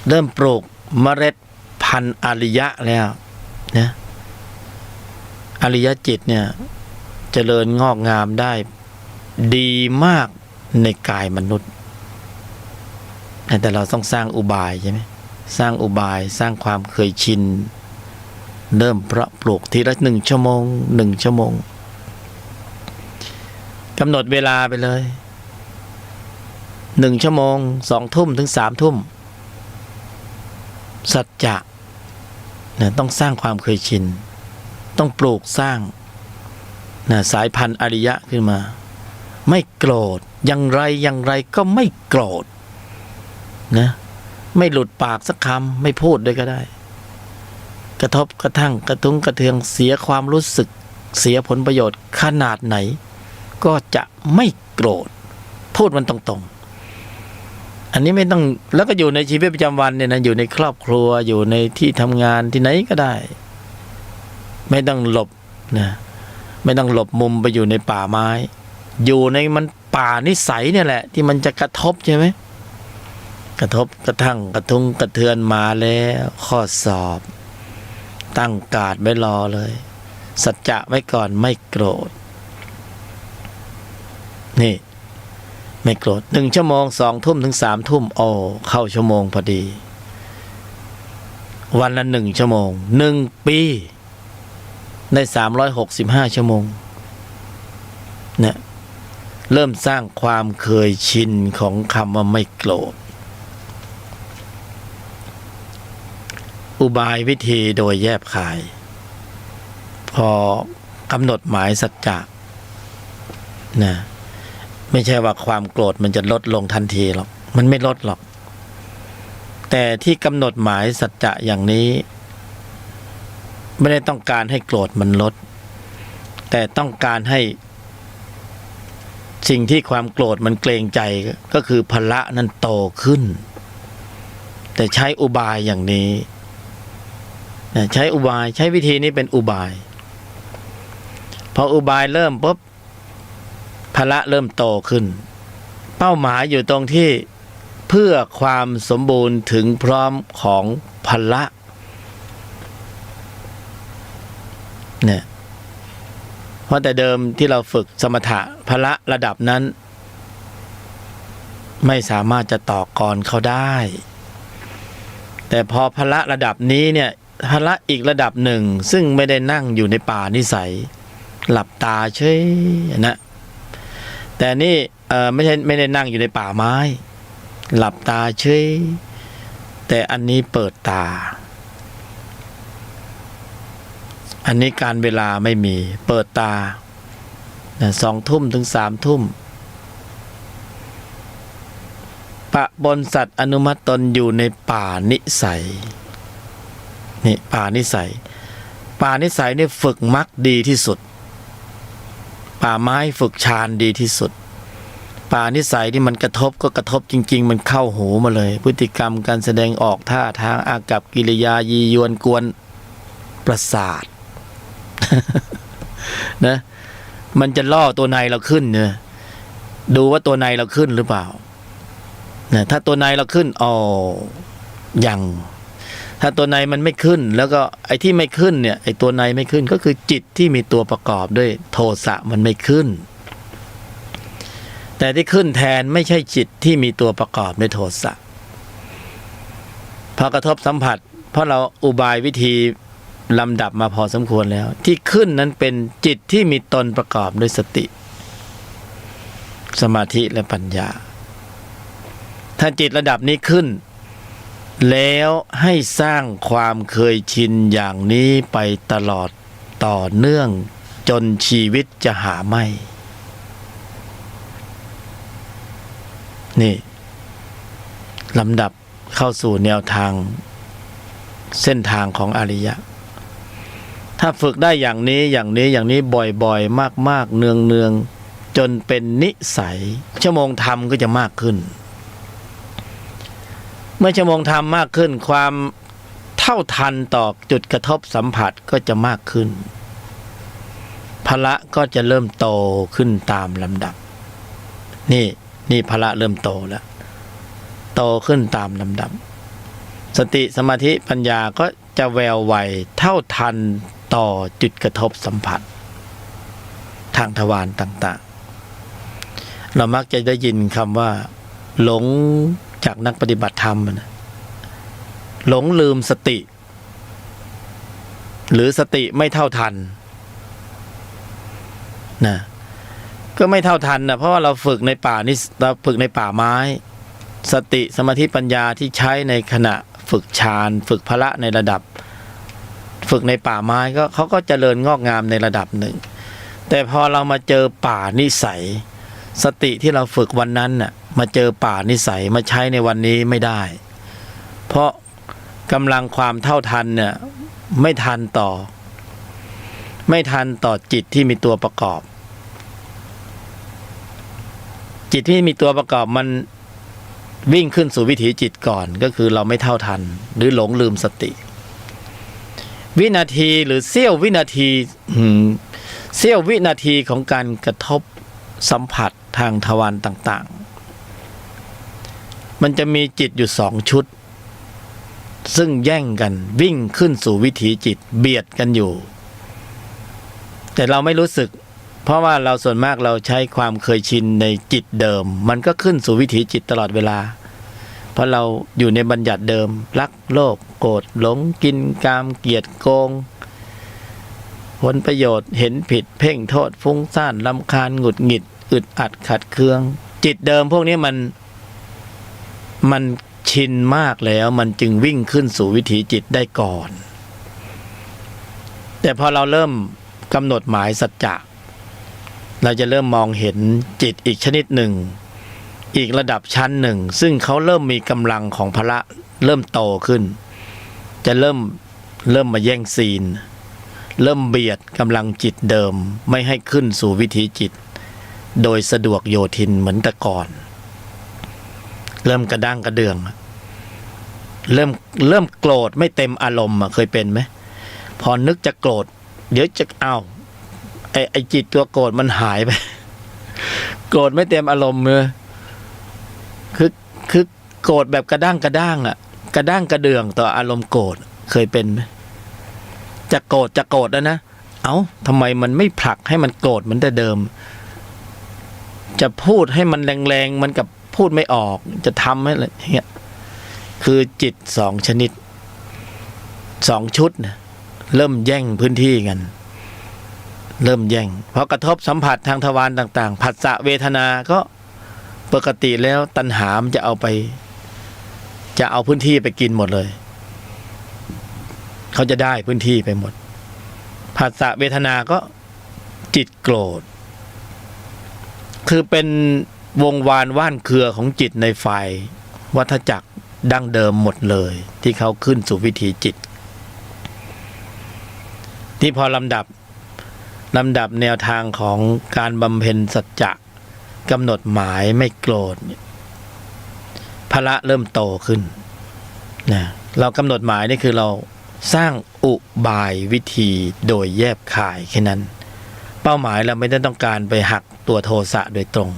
เริ่มปลูกเมล็ดพันธุ์อริยะแล้วนะอริยจิตเนี่ยเจริญงอกงามได้ดีมากในกายมนุษย์แต่เราต้องสร้างอุบายใช่ไหมสร้างอุบายสร้างความเคยชินเริ่มเพาะปลูกทีละ1 ชั่วโมง1 ชั่วโมงกำหนดเวลาไปเลย1 ชั่วโมง2 ทุ่มถึง3 ทุ่มสัจจะเนี่ยต้องสร้างความเคยชินต้องปลูกสร้างนะสายพันธุ์อริยะขึ้นมาไม่โกรธอย่างไรก็ไม่โกรธนะไม่หลุดปากสักคำไม่พูดด้วยก็ได้กระทบกระทั่งกระทุ้งกระเทืองเสียความรู้สึกเสียผลประโยชน์ขนาดไหนก็จะไม่โกรธพูดมันตรงๆอันนี้ไม่ต้องแล้วก็อยู่ในชีวิตประจำวันเนี่ยนะอยู่ในครอบครัวอยู่ในที่ทำงานที่ไหนก็ได้ไม่ต้องหลบนะไม่ต้องหลบมุมไปอยู่ในป่าไม้อยู่ในมันป่านิสัยเนี่ยแหละที่มันจะกระทบใช่ไหมกระทบกระทั่งกระทุ้งกระเทือนมาแล้วข้อสอบตั้งการ์ดไว้รอเลยสัจจะไว้ก่อนไม่โกรธนี่ไม่โกรธ1 ชั่วโมง2 ทุ่มถึง3 ทุ่มโอ้เข้าชั่วโมงพอดีวันละ1 ชั่วโมง1 ปีได้365 ชั่วโมงเนี่ยเริ่มสร้างความเคยชินของคำว่าไม่โกรธอุบายวิธีโดยแยบคายพอกำหนดหมายสัจจะนะไม่ใช่ว่าความโกรธมันจะลดลงทันทีหรอกมันไม่ลดหรอกแต่ที่กำหนดหมายสัจจะอย่างนี้ไม่ได้ต้องการให้โกรธมันลดแต่ต้องการให้สิ่งที่ความโกรธมันเกรงใจก็คือพละนั้นโตขึ้นแต่ใช้อุบายอย่างนี้ใช้อุบายใช้วิธีนี้เป็นอุบายพออุบายเริ่มปุ๊บพละเริ่มโตขึ้นเป้าหมายอยู่ตรงที่เพื่อความสมบูรณ์ถึงพร้อมของพละเนี่ยเพราะแต่เดิมที่เราฝึกสมถะพละระดับนั้นไม่สามารถจะต่อกรเขาได้แต่พอพละระดับนี้เนี่ยพละอีกระดับหนึ่งซึ่งไม่ได้นั่งอยู่ในป่านิสัยหลับตาเฉยนะแต่นี่ไม่ได้นั่งอยู่ในป่าไม้หลับตาเฉยแต่อันนี้เปิดตาอันนี้การเวลาไม่มีเปิดตา2 ทุ่มถึง3 ทุ่มปะบนสัตว์อนุมัติตนอยู่ในป่านิสัยนี่ป่านิสัยนี่ฝึกมรรคดีที่สุดป่าไม้ฝึกฌานดีที่สุดป่านิสัยที่มันกระทบก็กระทบจริงๆมันเข้าหูมาเลยพฤติกรรมการแสดงออกท่าทางอากัปกิริยายียวนกวนประสาท นะมันจะล่อตัวในเราขึ้นเนี่ยดูว่าตัวในเราขึ้นหรือเปล่านะถ้าตัวในเราขึ้นยังถ้าตัวในมันไม่ขึ้นแล้วก็ไอ้ที่ไม่ขึ้นเนี่ยไอ้ตัวในไม่ขึ้นก็คือจิตที่มีตัวประกอบด้วยโทสะมันไม่ขึ้นแต่ที่ขึ้นแทนไม่ใช่จิตที่มีตัวประกอบด้วยโทสะพอกระทบสัมผัสเพราะเราอุบายวิธีลำดับมาพอสมควรแล้วที่ขึ้นนั้นเป็นจิตที่มีตนประกอบด้วยสติสมาธิและปัญญาถ้าจิตระดับนี้ขึ้นแล้วให้สร้างความเคยชินอย่างนี้ไปตลอดต่อเนื่องจนชีวิตจะหาไม่นี่ลำดับเข้าสู่แนวทาง เส้นทางของอริยะถ้าฝึกได้อย่างนี้บ่อยๆมากๆเนืองๆจนเป็นนิสัยชั่วโมงธรรมก็จะมากขึ้นเมื่อชั่วโมงธรรมมากขึ้นความเท่าทันต่อจุดกระทบสัมผัสก็จะมากขึ้นพละก็จะเริ่มโตขึ้นตามลำดับนี่พละเริ่มโตแล้วโตขึ้นตามลำดับสติสมาธิปัญญาก็จะแววไวเท่าทันต่อจุดกระทบสัมผัสทางทวารต่างๆเรามักจะได้ยินคำว่าหลงจากนักปฏิบัติธรรมนะหลงลืมสติหรือสติไม่เท่าทันนะก็ไม่เท่าทันนะเพราะว่าเราฝึกในป่านี่เราฝึกในป่าไม้สติสมาธิปัญญาที่ใช้ในขณะฝึกฌานฝึกพละในระดับฝึกในป่าไม้ก็เขาก็เจริญงอกงามในระดับหนึ่งแต่พอเรามาเจอป่านิสัยสติที่เราฝึกวันนั้นน่ะมาเจอป่านิสัยมาใช้ในวันนี้ไม่ได้เพราะกำลังความเท่าทันเนี่ยไม่ทันต่อจิตที่มีตัวประกอบจิตที่มีตัวประกอบมันวิ่งขึ้นสู่วิถีจิตก่อนก็คือเราไม่เท่าทันหรือหลงลืมสติวินาทีหรือเสี้ยววินาทีของการกระทบสัมผัสทางทวารต่างๆมันจะมีจิตอยู่2 ชุดซึ่งแย่งกันวิ่งขึ้นสู่วิถีจิตเบียดกันอยู่แต่เราไม่รู้สึกเพราะว่าเราส่วนมากเราใช้ความเคยชินในจิตเดิมมันก็ขึ้นสู่วิถีจิตตลอดเวลาเพราะเราอยู่ในบัญญัติเดิมรักโลภโกรธหลงกินกามเกลียดโกงผลประโยชน์เห็นผิดเพ่งโทษฟุ้งซ่านรำคาญหงุดหงิดอึดอัดขัดเคืองจิตเดิมพวกนี้มันชินมากแล้วมันจึงวิ่งขึ้นสู่วิถีจิตได้ก่อนแต่พอเราเริ่มกำหนดหมายสัจจะเราจะเริ่มมองเห็นจิตอีกชนิดหนึ่งอีกระดับชั้นหนึ่งซึ่งเขาเริ่มมีกำลังของพละเริ่มโตขึ้นจะเริ่มมาแย่งซีนเริ่มเบียดกำลังจิตเดิมไม่ให้ขึ้นสู่วิถีจิตโดยสะดวกโยทินเหมือนแต่ก่อนเริ่มกระด้างกระเดื่องเริ่มโกรธไม่เต็มอารมณ์เคยเป็นไหมพอนึกจะโกรธเดี๋ยวจะไอ้จิตตัวโกรธมันหายไปโกรธไม่เต็มอารมณ์เลยคือโกรธแบบกระด้างกระด้างกระด้างกระเดื่องต่ออารมณ์โกรธเคยเป็นไหมจะโกรธแล้วนะทำไมมันไม่ผลักให้มันโกรธเหมือนแต่เดิมจะพูดให้มันแรงๆมันกับพูดไม่ออกจะทำให้อะไรอย่างเงี้ยคือจิต2 ชนิด2 ชุดนะเริ่มแย่งพื้นที่กันเริ่มแย่งเพราะกระทบสัมผัสทางทวารต่างๆผัสสะเวทนาก็ปกติแล้วตัณหาจะเอาพื้นที่ไปกินหมดเลยเขาจะได้พื้นที่ไปหมดผัสสะเวทนาก็จิตโกรธคือเป็นวงวานว่านเครือของจิตในฝ่ายวัฏจักรดั้งเดิมหมดเลยที่เขาขึ้นสู่วิถีจิตที่พอลำดับแนวทางของการบำเพ็ญสัจจะกำหนดหมายไม่โกรธพละเริ่มโตขึ้นนะเรากำหนดหมายนี่คือเราสร้างอุบายวิธีโดยแยบคายแค่นั้นเป้าหมายเราไม่ได้ต้องการไปหักตัวโทสะโดยตรง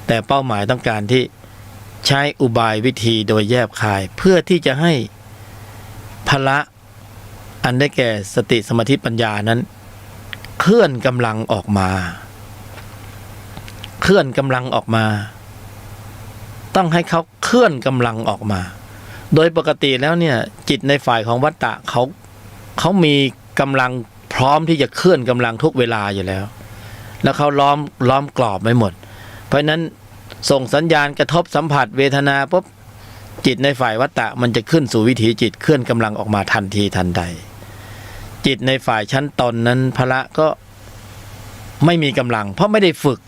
แต่เป้าหมายต้องการที่ใช้อุบายวิธีโดยแยบคายเพื่อที่จะให้พละอันได้แก่สติสมาธิปัญญานั้นเคลื่อนกำลังออกมาต้องให้เขาเคลื่อนกำลังออกมาโดยปกติแล้วเนี่ยจิตในฝ่ายของวัฏฏะเขามีกำลังพร้อมที่จะเคลื่อนกำลังทุกเวลาอยู่แล้วเขาล้อมกรอบไว้หมดเพราะนั้นส่งสัญญาณกระทบสัมผัสเวทนาปุ๊บจิตในฝ่ายวัฏฏะมันจะขึ้นสู่วิถีจิตเคลื่อนกำลังออกมาทันทีทันใดจิตในฝ่ายชั้นตนนั้นพละก็ไม่มีกำลังเพราะไม่ได้ฝึก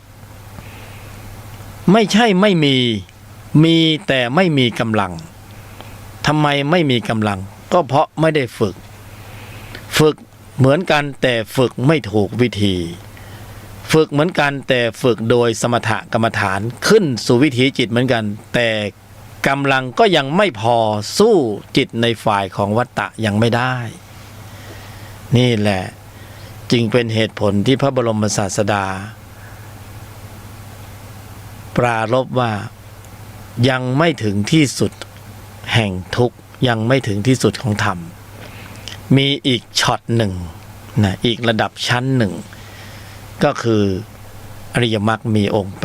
ไม่ใช่ไม่มีแต่ไม่มีกำลังทำไมไม่มีกำลัง ก็เพราะไม่ได้ฝึกเหมือนกันแต่ฝึกไม่ถูกวิธี ฝึกเหมือนกันแต่ฝึกโดยสมถกรรมฐานขึ้นสู่วิถีจิตเหมือนกันแต่กำลังก็ยังไม่พอสู้จิตในฝ่ายของวัตตะยังไม่ได้นี่แหละจึงเป็นเหตุผลที่พระบรมศาสดาปรารภว่ายังไม่ถึงที่สุดแห่งทุกข์ยังไม่ถึงที่สุดของธรรมมีอีกช็อตหนึ่งนะอีกระดับชั้นหนึ่งก็คืออริยมรรคมีองค์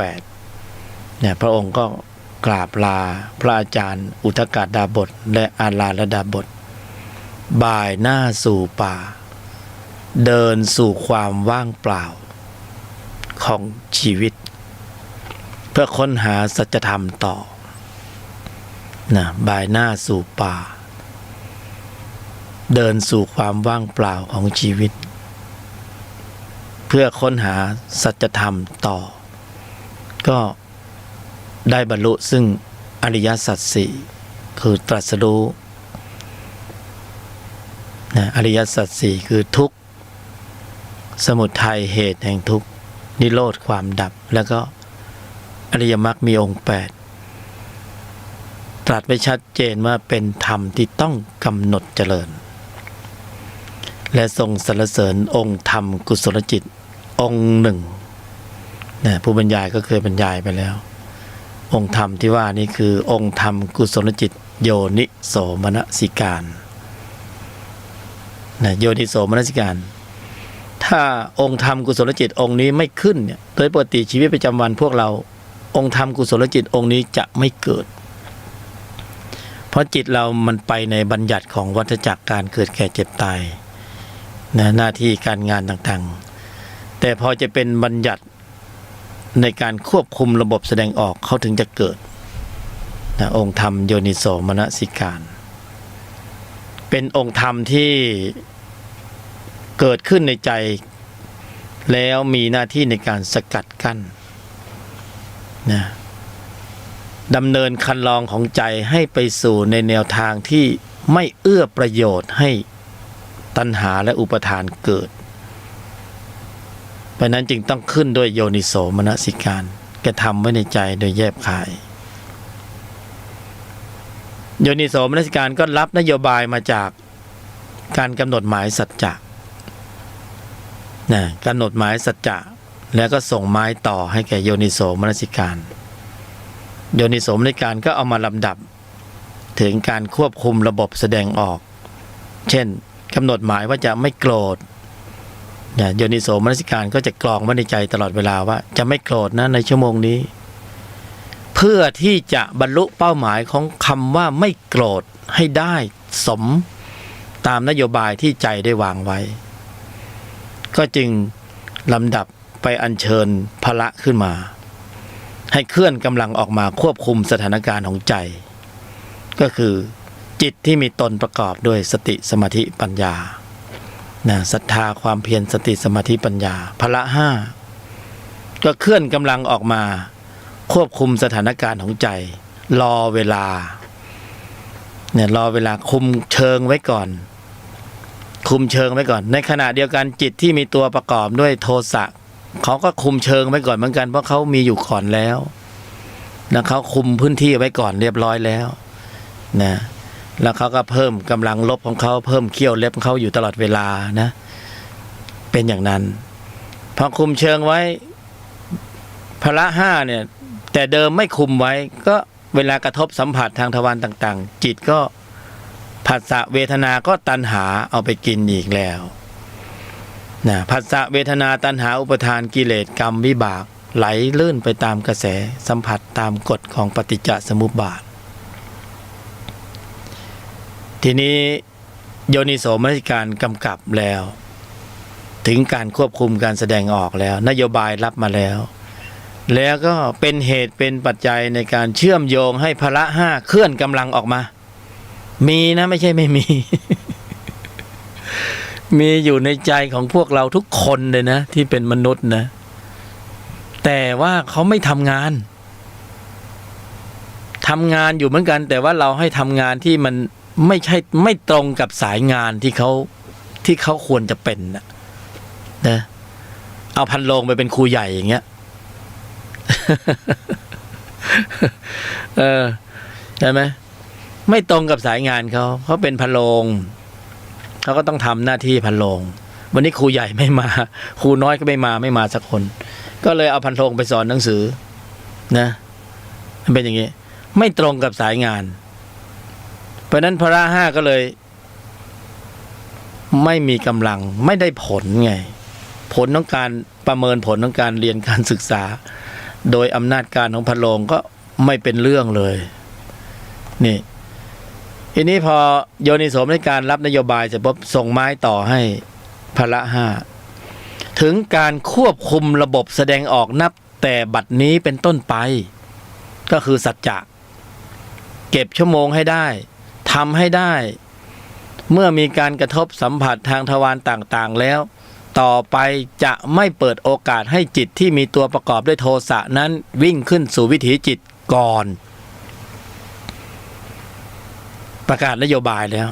8เนี่ยพระองค์ก็กราบลาพระอาจารย์อุทกดาบทและอาลาลดาบทบ่ายหน้าสู่ป่าเดินสู่ความว่างเปล่าของชีวิตเพื่อค้นหาสัจธรรมต่อนะบ่ายหน้าสู่ป่าเดินสู่ความว่างเปล่าของชีวิตเพื่อค้นหาสัจธรรมต่อก็ได้บรรลุซึ่งอริยสัจสี่คือตรัสรู้นะอริยสัจสี่คือทุกข์สมุทัยเหตุแห่งทุกข์นิโรธความดับแล้วก็อริยมรรคมีองค์8ตรัสไว้ชัดเจนว่าเป็นธรรมที่ต้องกำหนดเจริญและทรงสรรเสริญองค์ธรรมกุศลจิตองค์หนึ่งนะผู้บรรยายก็เคยบรรยายไปแล้วองค์ธรรมที่ว่านี่คือองค์ธรรมกุศลจิตโยนิโสมนสิการนะโยนิโสมนสิการถ้าองค์ธรรมกุศลจิตองค์นี้ไม่ขึ้นเนี่ยโดยปกติชีวิตประจำวันพวกเราองค์ธรรมกุศลจิตองค์นี้จะไม่เกิดเพราะจิตเรามันไปในบัญญัติของวัฏจักรการเกิดแก่เจ็บตายนะหน้าที่การงานต่างๆแต่พอจะเป็นบัญญัติในการควบคุมระบบแสดงออกเขาถึงจะเกิดนะองค์ธรรมโยนิโสมนสิการเป็นองค์ธรรมที่เกิดขึ้นในใจแล้วมีหน้าที่ในการสกัดกั้นนะดำเนินคันลองของใจให้ไปสู่ในแนวทางที่ไม่เอื้อประโยชน์ให้ตัณหาและอุปทานเกิดเพราะนั้นจึงต้องขึ้นด้วยโยนิโสมนสิการกระทำไว้ในใจโดยแยบคายโยนิโสมนสิการก็รับนโยบายมาจากการกำหนดหมายสัจจะนะกำหนดหมายสัจจะแล้วก็ส่งไม้ต่อให้แก่โยนิโสมนสิการโยนิโสมนสิการก็เอามาลำดับถึงการควบคุมระบบแสดงออกเช่นกำหนดหมายว่าจะไม่โกรธโยนิโสมนสิการก็จะกรองไว้ในใจตลอดเวลาว่าจะไม่โกรธนะในชั่วโมงนี้เพื่อที่จะบรรลุเป้าหมายของคำว่าไม่โกรธให้ได้สมตามนโยบายที่ใจได้วางไว้ก็จึงลำดับไปอัญเชิญพละขึ้นมาให้เคลื่อนกำลังออกมาควบคุมสถานการณ์ของใจก็คือจิตที่มีตนประกอบด้วยสติสมาธิปัญญานะศรัทธาความเพียรสติสมาธิปัญญาพละ5ก็เคลื่อนกำลังออกมาควบคุมสถานการณ์ของใจรอเวลาเนี่ยรอเวลาคุมเชิงไว้ก่อนในขณะเดียวกันจิตที่มีตัวประกอบด้วยโทสะเขาก็คุมเชิงไว้ก่อนเหมือนกันเพราะเขามีอยู่ก่อนแล้วนะเขาคุมพื้นที่ไว้ก่อนเรียบร้อยแล้วนะแล้วเขาก็เพิ่มกำลังลบของเขาเพิ่มเขี้ยวเล็บของเขาอยู่ตลอดเวลานะเป็นอย่างนั้นพอคุมเชิงไว้พละ5เนี่ยแต่เดิมไม่คุมไว้ก็เวลากระทบสัมผัสทางทวารต่างๆจิตก็ผัสสะเวทนาก็ตัณหาเอาไปกินอีกแล้วนะผัสสะเวทนาตัณหาอุปทานกิเลสกรรมวิบากไหลลื่นไปตามกระแสสัมผัสตามกฎของปฏิจจสมุปบาททีนี้โยนิโสมนสิการกำกับแล้วถึงการควบคุมการแสดงออกแล้วนโยบายรับมาแล้วก็เป็นเหตุเป็นปัจจัยในการเชื่อมโยงให้พละ5เคลื่อนกำลังออกมามีนะไม่ใช่ไม่มี มีอยู่ในใจของพวกเราทุกคนเลยนะที่เป็นมนุษย์นะแต่ว่าเขาไม่ทำงานอยู่เหมือนกันแต่ว่าเราให้ทำงานที่มัน ไม่ตรงกับสายงานที่เขาควรจะเป็นนะเอาพันโรงไปเป็นครูใหญ่อย่างเงี้ย ใช่ไหมไม่ตรงกับสายงานเขาเป็นพันโรงเขาก็ต้องทำหน้าที่พันโรงวันนี้ครูใหญ่ไม่มาครูน้อยก็ไม่มาสักคน ก็เลยเอาพันโรงไปสอนหนังสือนะมันเป็นอย่างนี้ไม่ตรงกับสายงานเพราะนั้นพระห้าก็เลยไม่มีกำลังไม่ได้ผลไงผลของการประเมินผลของการเรียนการศึกษาโดยอำนาจการของพระโรงก็ไม่เป็นเรื่องเลยนี่ทีนี้พอโยนิโสมนสิการรับนโยบายเสร็จปุ๊บส่งไม้ต่อให้พระห้าถึงการควบคุมระบบแสดงออกนับแต่บัดนี้เป็นต้นไปก็คือสัจจะเก็บชั่วโมงให้ได้ทำให้ได้เมื่อมีการกระทบสัมผัสทางทวารต่างๆแล้วต่อไปจะไม่เปิดโอกาสให้จิตที่มีตัวประกอบด้วยโทสะนั้นวิ่งขึ้นสู่วิถีจิตก่อนประกาศนโยบายแล้ว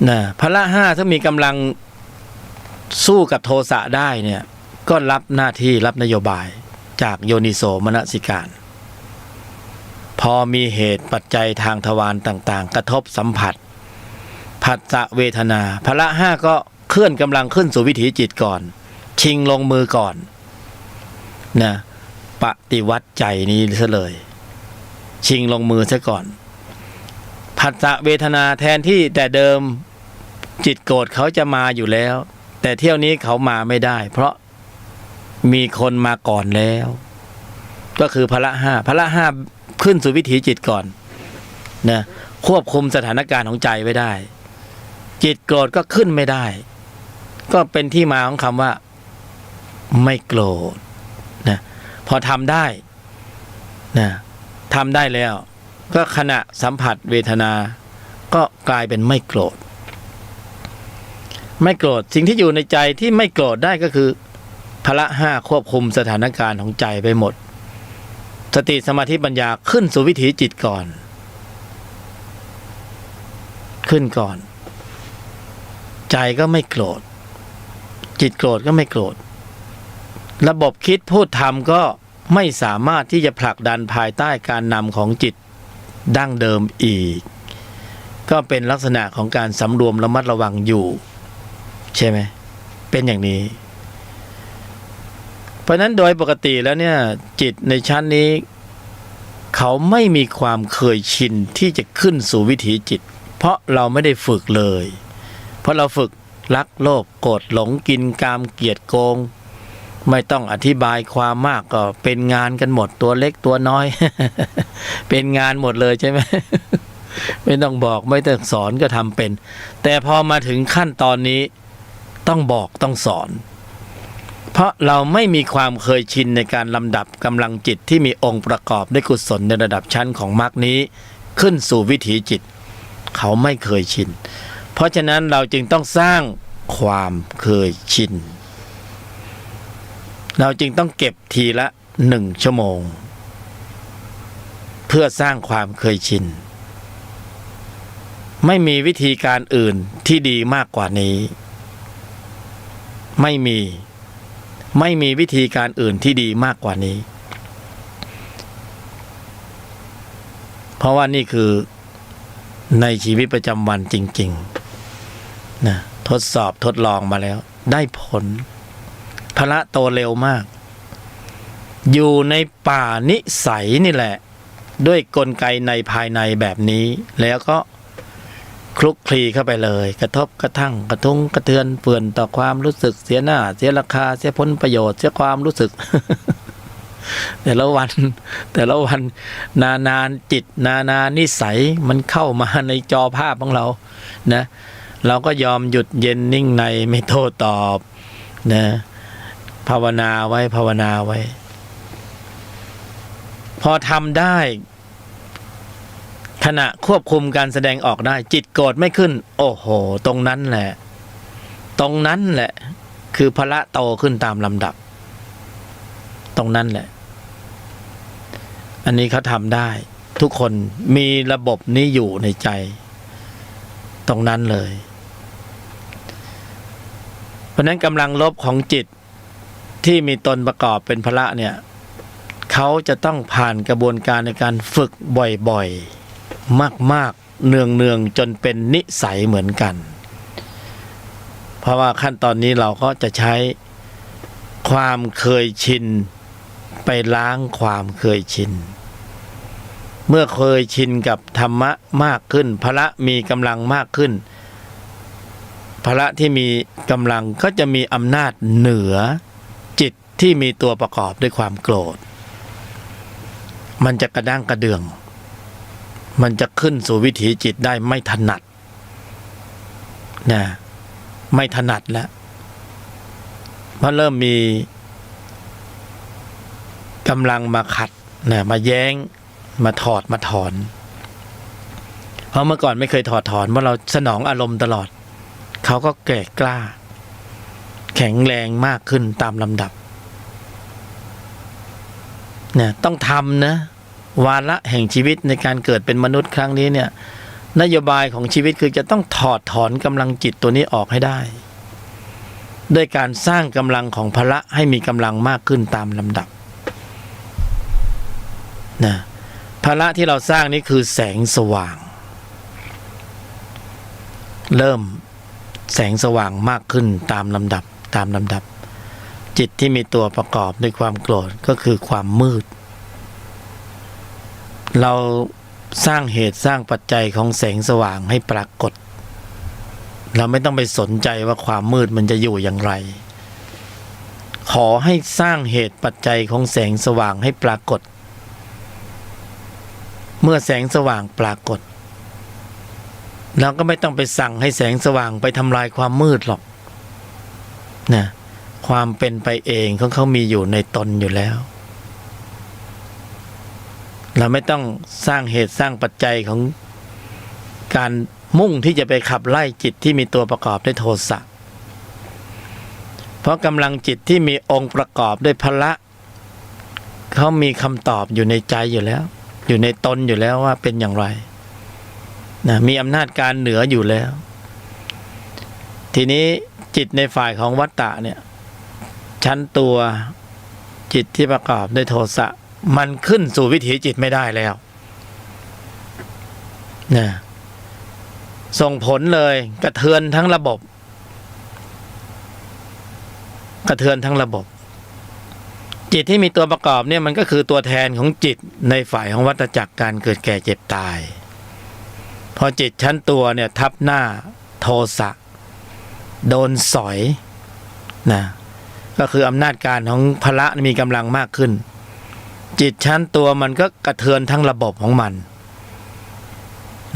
นะพระห้าถ้ามีกำลังสู้กับโทสะได้เนี่ยก็รับหน้าที่รับนโยบายจากโยนิโสมนสิการพอมีเหตุปัจจัยทางทวารต่างๆกระทบสัมผัสผัสสะเวทนาพระห้าก็เคลื่อนกำลังขึ้นสู่วิถีจิตก่อนชิงลงมือก่อนนะปฏิวัติใจนี้ซะเลยชิงลงมือซะก่อนผัสสะเวทนาแทนที่แต่เดิมจิตโกรธเขาจะมาอยู่แล้วแต่เที่ยวนี้เขามาไม่ได้เพราะมีคนมาก่อนแล้วก็คือพระห้าขึ้นสู่วิถีจิตก่อนนะควบคุมสถานการณ์ของใจไว้ได้จิตโกรธก็ขึ้นไม่ได้ก็เป็นที่มาของคำว่าไม่โกรธนะพอทำได้นะทำได้แล้วก็ขณะสัมผัสเวทนาก็กลายเป็นไม่โกรธสิ่งที่อยู่ในใจที่ไม่โกรธได้ก็คือพละห้าควบคุมสถานการณ์ของใจไปหมดสติสมาธิปัญญาขึ้นสู่วิถีจิตก่อนขึ้นก่อนใจก็ไม่โกรธจิตโกรธก็ไม่โกรธระบบคิดพูดทำก็ไม่สามารถที่จะผลักดันภายใต้การนำของจิตดั้งเดิมอีกก็เป็นลักษณะของการสำรวมระมัดระวังอยู่ใช่ไหมเป็นอย่างนี้เพราะนั้นโดยปกติแล้วเนี่ยจิตในชั้นนี้เขาไม่มีความเคยชินที่จะขึ้นสู่วิถีจิตเพราะเราไม่ได้ฝึกเลยเพราะเราฝึกรักโลภโกรธหลงกินกามเกลียดโกงไม่ต้องอธิบายความมากก็เป็นงานกันหมดตัวเล็กตัวน้อย เป็นงานหมดเลยใช่ไหม ไม่ต้องบอกไม่ต้องสอนก็ทำเป็นแต่พอมาถึงขั้นตอนนี้ต้องบอกต้องสอนเพราะเราไม่มีความเคยชินในการลำดับกำลังจิตที่มีองค์ประกอบด้วยกุศลในระดับชั้นของมรรคนี้ขึ้นสู่วิถีจิตเขาไม่เคยชินเพราะฉะนั้นเราจึงต้องสร้างความเคยชินเราจึงต้องเก็บทีละ1 ชั่วโมงเพื่อสร้างความเคยชินไม่มีวิธีการอื่นที่ดีมากกว่านี้ไม่มีวิธีการอื่นที่ดีมากกว่านี้เพราะว่านี่คือในชีวิตประจำวันจริงๆนะทดสอบทดลองมาแล้วได้ผลพละโตเร็วมากอยู่ในป่านิสัยนี่แหละด้วยกลไกในภายในแบบนี้แล้วก็คลุกคลีเข้าไปเลยกระทบกระทั่งกระทุ้งกระเทือนเปื่อนต่อความรู้สึกเสียหน้าเสียราคาเสียผลประโยชน์เสียความรู้สึก แต่ละวันนาจิตนานิสัยมันเข้ามาในจอภาพของเรานะเราก็ยอมหยุดเย็นนิ่งในไม่โต้ตอบนะภาวนาไว้พอทำได้ขณะควบคุมการแสดงออกได้จิตโกรธไม่ขึ้นโอ้โหตรงนั้นแหละคือพละโตขึ้นตามลำดับตรงนั้นแหละอันนี้เขาทำได้ทุกคนมีระบบนี้อยู่ในใจ ตรงนั้นเลย เพราะนั้นกำลังลบของจิตที่มีตนประกอบเป็นพละเนี่ยเขาจะต้องผ่านกระบวนการในการฝึกบ่อยๆมากๆเนืองๆจนเป็นนิสัยเหมือนกันเพราะว่าขั้นตอนนี้เราก็จะใช้ความเคยชินไปล้างความเคยชินเมื่อเคยชินกับธรรมะมากขึ้นพละมีกำลังมากขึ้นพละที่มีกำลังก็จะมีอำนาจเหนือจิตที่มีตัวประกอบด้วยความโกรธมันจะกระด้างกระเดื่องมันจะขึ้นสู่วิถีจิตได้ไม่ถนัดนะไม่ถนัดแล้วเพราะเริ่มมีกำลังมาขัดนะมาแย้งมาถอดมาถอนเพราะเมื่อก่อนไม่เคยถอดถอนเพราะเราสนองอารมณ์ตลอดเขาก็แก่กล้าแข็งแรงมากขึ้นตามลำดับเนี่ยต้องทำนะวาระแห่งชีวิตในการเกิดเป็นมนุษย์ครั้งนี้เนี่ยนโยบายของชีวิตคือจะต้องถอดถอนกำลังจิตตัวนี้ออกให้ได้ด้วยการสร้างกำลังของพละให้มีกำลังมากขึ้นตามลำดับนะพละที่เราสร้างนี้คือแสงสว่างเริ่มแสงสว่างมากขึ้นตามลำดับจิตที่มีตัวประกอบด้วยความโกรธก็คือความมืดเราสร้างเหตุสร้างปัจจัยของแสงสว่างให้ปรากฏเราไม่ต้องไปสนใจว่าความมืดมันจะอยู่อย่างไรขอให้สร้างเหตุปัจจัยของแสงสว่างให้ปรากฏเมื่อแสงสว่างปรากฏเราก็ไม่ต้องไปสั่งให้แสงสว่างไปทำลายความมืดหรอกนะความเป็นไปเองของเขามีอยู่ในตนอยู่แล้วเราไม่ต้องสร้างเหตุสร้างปัจจัยของการมุ่งที่จะไปขับไล่จิตที่มีตัวประกอบด้วยโทสะเพราะกำลังจิตที่มีองค์ประกอบด้วยพละเขามีคำตอบอยู่ในใจอยู่แล้วอยู่ในตนอยู่แล้วว่าเป็นอย่างไรนะมีอำนาจการเหนืออยู่แล้วทีนี้จิตในฝ่ายของวัตตะเนี่ยชั้นตัวจิตที่ประกอบด้วยโทสะมันขึ้นสู่วิถีจิตไม่ได้แล้วนะส่งผลเลยกระเทือนทั้งระบบจิตที่มีตัวประกอบเนี่ยมันก็คือตัวแทนของจิตในฝ่ายของวัฏจักรการเกิดแก่เจ็บตายพอจิตชั้นตัวเนี่ยทับหน้าโทสะโดนสอยนะก็คืออำนาจการของพละมีกำลังมากขึ้นจิตชั้นตัวมันก็กระเทือนทั้งระบบของมัน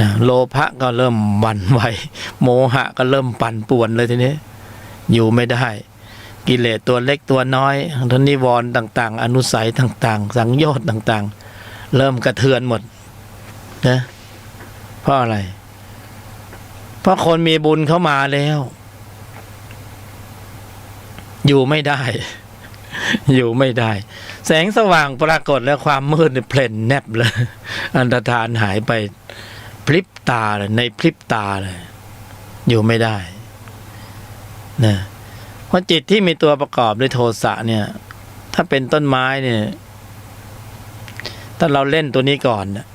นะโลภะก็เริ่มหวั่นไหวโมหะก็เริ่มปั่นป่วนเลยทีนี้อยู่ไม่ได้กิเลสตัวเล็กตัวน้อยทั้งนิวรณ์ต่างๆอนุสัยต่างๆสังโยชน์ต่างๆเริ่มกระเทือนหมดนะเพราะอะไรเพราะคนมีบุญเข้ามาแล้วอยู่ไม่ได้แสงสว่างปรากฏแล้วความมืดเนี่ยเพล่นแนบเลยอันตรธานหายไปพริบตาเลยในพริบตาเลยอยู่ไม่ได้นะเพราะจิตที่มีตัวประกอบด้วยโทสะเนี่ยถ้าเป็นต้นไม้เนี่ยถ้าเราเล่นตัวนี้ก่อนเนี่ย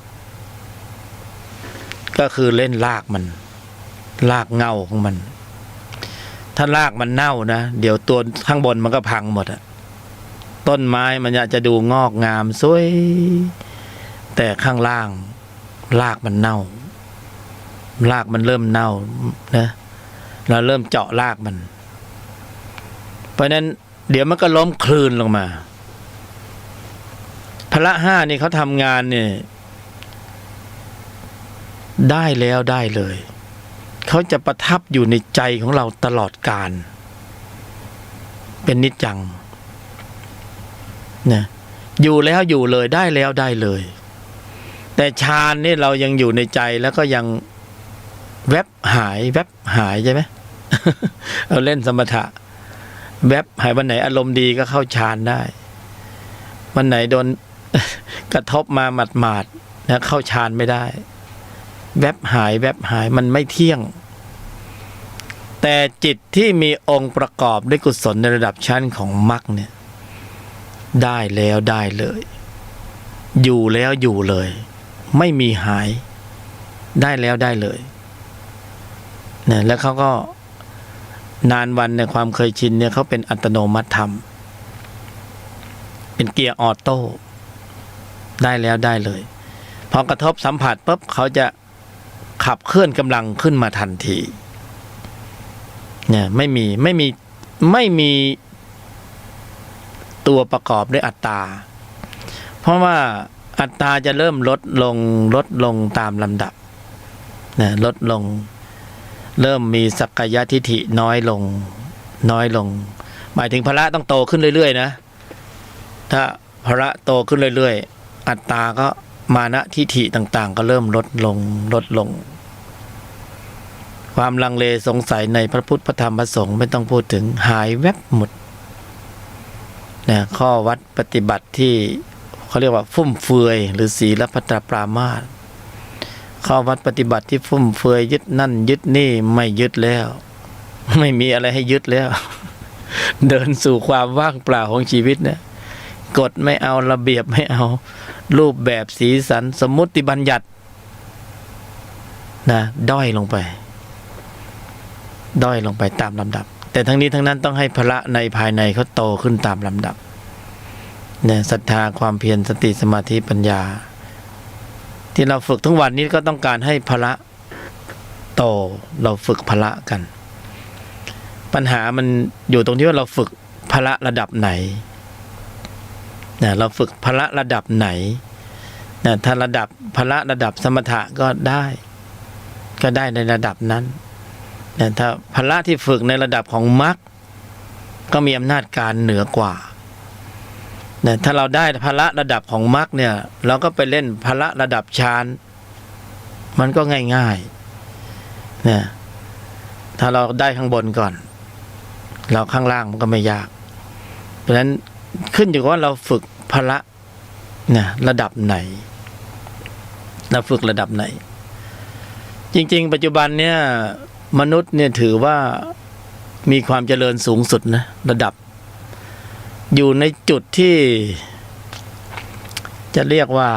ก็คือเล่นรากมันรากเงาของมันถ้ารากมันเน่านะเดี๋ยวตัวข้างบนมันก็พังหมดอะต้นไม้มันจะดูงอกงามสวยแต่ข้างล่างรากมันเน่ารากมันเริ่มเน่านะเราเริ่มเจาะรากมันเพราะนั้นเดี๋ยวมันก็ล้มคลืนลงมาพละห้านี่เขาทำงานเนี่ยได้แล้วได้เลยเขาจะประทับอยู่ในใจของเราตลอดกาลเป็นนิจจังนะอยู่แล้วอยู่เลยได้แล้วได้เลยแต่ฌานนี่เรายังอยู่ในใจแล้วก็ยังแวบหายใช่ไหม เราเล่นสมถะแวบหายวันไหนอารมณ์ดีก็เข้าฌานได้วันไหนโดน กระทบมาหมาดๆนะเข้าฌานไม่ได้แวบหายมันไม่เที่ยง แต่จิตที่มีองค์ประกอบด้วยกุศลในระดับชั้นของมรรคเนี่ยได้แล้วได้เลยอยู่แล้วอยู่เลยไม่มีหายได้แล้วได้เลยเนี่ยแล้วเขาก็นานวันในความเคยชินเนี่ยเขาเป็นอัตโนมัติธรรมเป็นเกียร์ออโต้ได้แล้วได้เลยพอกระทบสัมผัสปุ๊บเขาจะขับเคลื่อนกำลังขึ้นมาทันทีเนี่ยไม่มีตัวประกอบด้วยอัตตาเพราะว่าอัตตาจะเริ่มลดลงตามลำดับนะลดลงเริ่มมีสักกายทิฏฐิน้อยลงหมายถึงพละต้องโตขึ้นเรื่อยๆนะถ้าพละโตขึ้นเรื่อยๆอัตตาก็มานะทิฏฐิต่างๆก็เริ่มลดลงความลังเลสงสัยในพระพุทธพระธรรมพระสงฆ์ไม่ต้องพูดถึงหายแวบหมดนะข้อวัดปฏิบัติที่เขาเรียกว่าฟุ่มเฟือยหรือศีลพัตตปรามาสข้อวัดปฏิบัติที่ฟุ่มเฟือยยึดนั่นยึดนี่ไม่ยึดแล้วไม่มีอะไรให้ยึดแล้ว เดินสู่ความว่างเปล่าของชีวิตเนี่ยกฎไม่เอาระเบียบไม่เอารูปแบบสีสันสมมุติบัญญัตินะด้อยลงไปตามลำดับแต่ทั้งนี้ทั้งนั้นต้องให้พละในภายในเขาโตขึ้นตามลำดับเนี่ยศรัทธาความเพียรสติสมาธิปัญญาที่เราฝึกทั้งวันนี้ก็ต้องการให้พละโตเราฝึกพละกันปัญหามันอยู่ตรงที่ว่าเราฝึกพละระดับไหนเนี่ยเราฝึกพละระดับไหนเนี่ยถ้าระดับพละระดับสมถะก็ได้ในระดับนั้นเนี่ยถ้าพละที่ฝึกในระดับของมรรคก็มีอำนาจการเหนือกว่าเนี่ยถ้าเราได้พละระดับของมรรคเนี่ยเราก็ไปเล่นพละระดับฌานมันก็ง่ายๆเนี่ยถ้าเราได้ข้างบนก่อนเราข้างล่างมันก็ไม่ยากเพราะฉะนั้นขึ้นอยู่กับว่าเราฝึกพละเนี่ยระดับไหนเราฝึกระดับไหนจริงๆปัจจุบันเนี่ยมนุษย์เนี่ยถือว่ามีความเจริญสูงสุดนะระดับอยู่ในจุดที่จะเรียกว่า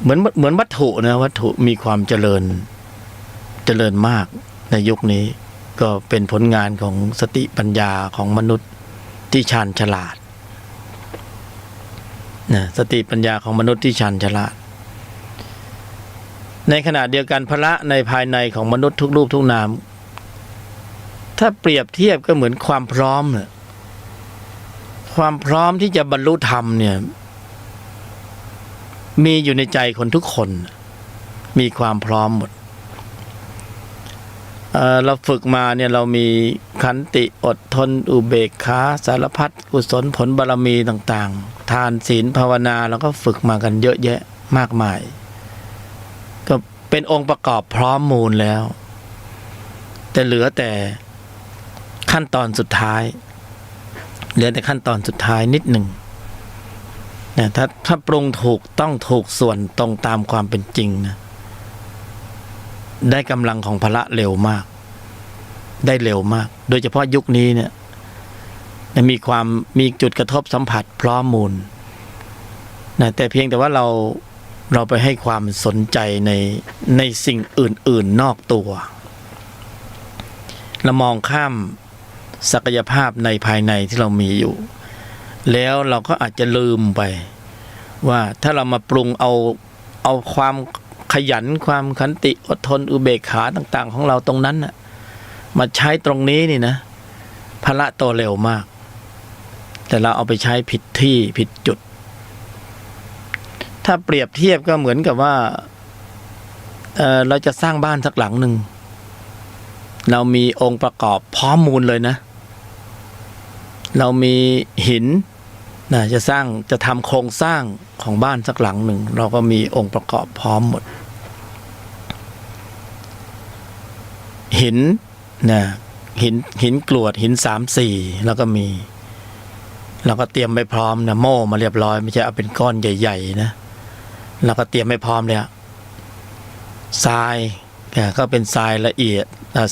เหมือนวัตถุนะวัตถุมีความเจริญมากในยุคนี้ก็เป็นผลงานของสติปัญญาของมนุษย์ที่ชาญฉลาดนะสติปัญญาของมนุษย์ที่ชาญฉลาดในขณะเดียวกันพละในภายในของมนุษย์ทุกรูปทุกนามถ้าเปรียบเทียบก็เหมือนความพร้อมเนี่ยความพร้อมที่จะบรรลุธรรมเนี่ยมีอยู่ในใจคนทุกคนมีความพร้อมหมดเราฝึกมาเนี่ยเรามีขันติอดทนอุเบกขาสารพัดกุศลผลบารมีต่างๆทานศีลภาวนาเราก็ฝึกมากันเยอะแยะมากมายก็เป็นองค์ประกอบพร้อมมูลแล้วแต่เหลือแต่ขั้นตอนสุดท้ายนิดหนึ่งนะถ้าปรุงถูกต้องถูกส่วนตรงตามความเป็นจริงนะได้กำลังของพละเร็วมากโดยเฉพาะยุคนี้เนี่ยมีจุดกระทบสัมผัสพร้อมมูลนะแต่เพียงแต่ว่าเราไปให้ความสนใจในสิ่งอื่นๆนอกตัวเรามองข้ามศักยภาพในภายในที่เรามีอยู่แล้วเราก็อาจจะลืมไปว่าถ้าเรามาปรุงเอาความขยันความขันติอดทนอุเบกขาต่างๆของเราตรงนั้นน่ะมาใช้ตรงนี้นี่นะพละโตเร็วมากแต่เราเอาไปใช้ผิดที่ผิดจุดถ้าเปรียบเทียบก็เหมือนกับว่าเราจะสร้างบ้านสักหลังหนึ่งเรามีองค์ประกอบพร้อมมูลเลยนะเรามีหินนะจะทำโครงสร้างของบ้านสักหลังหนึ่งเราก็มีองค์ประกอบพร้อมหมดหินนะหินกรวดหิน3-4แล้วก็มีเราก็เตรียมไปพร้อมนะโม่มาเรียบร้อยไม่ใช่เอาเป็นก้อนใหญ่ๆนะเราก็เตรียมไปพร้อมเลยทรายก ก็เป็นทรายละเอียด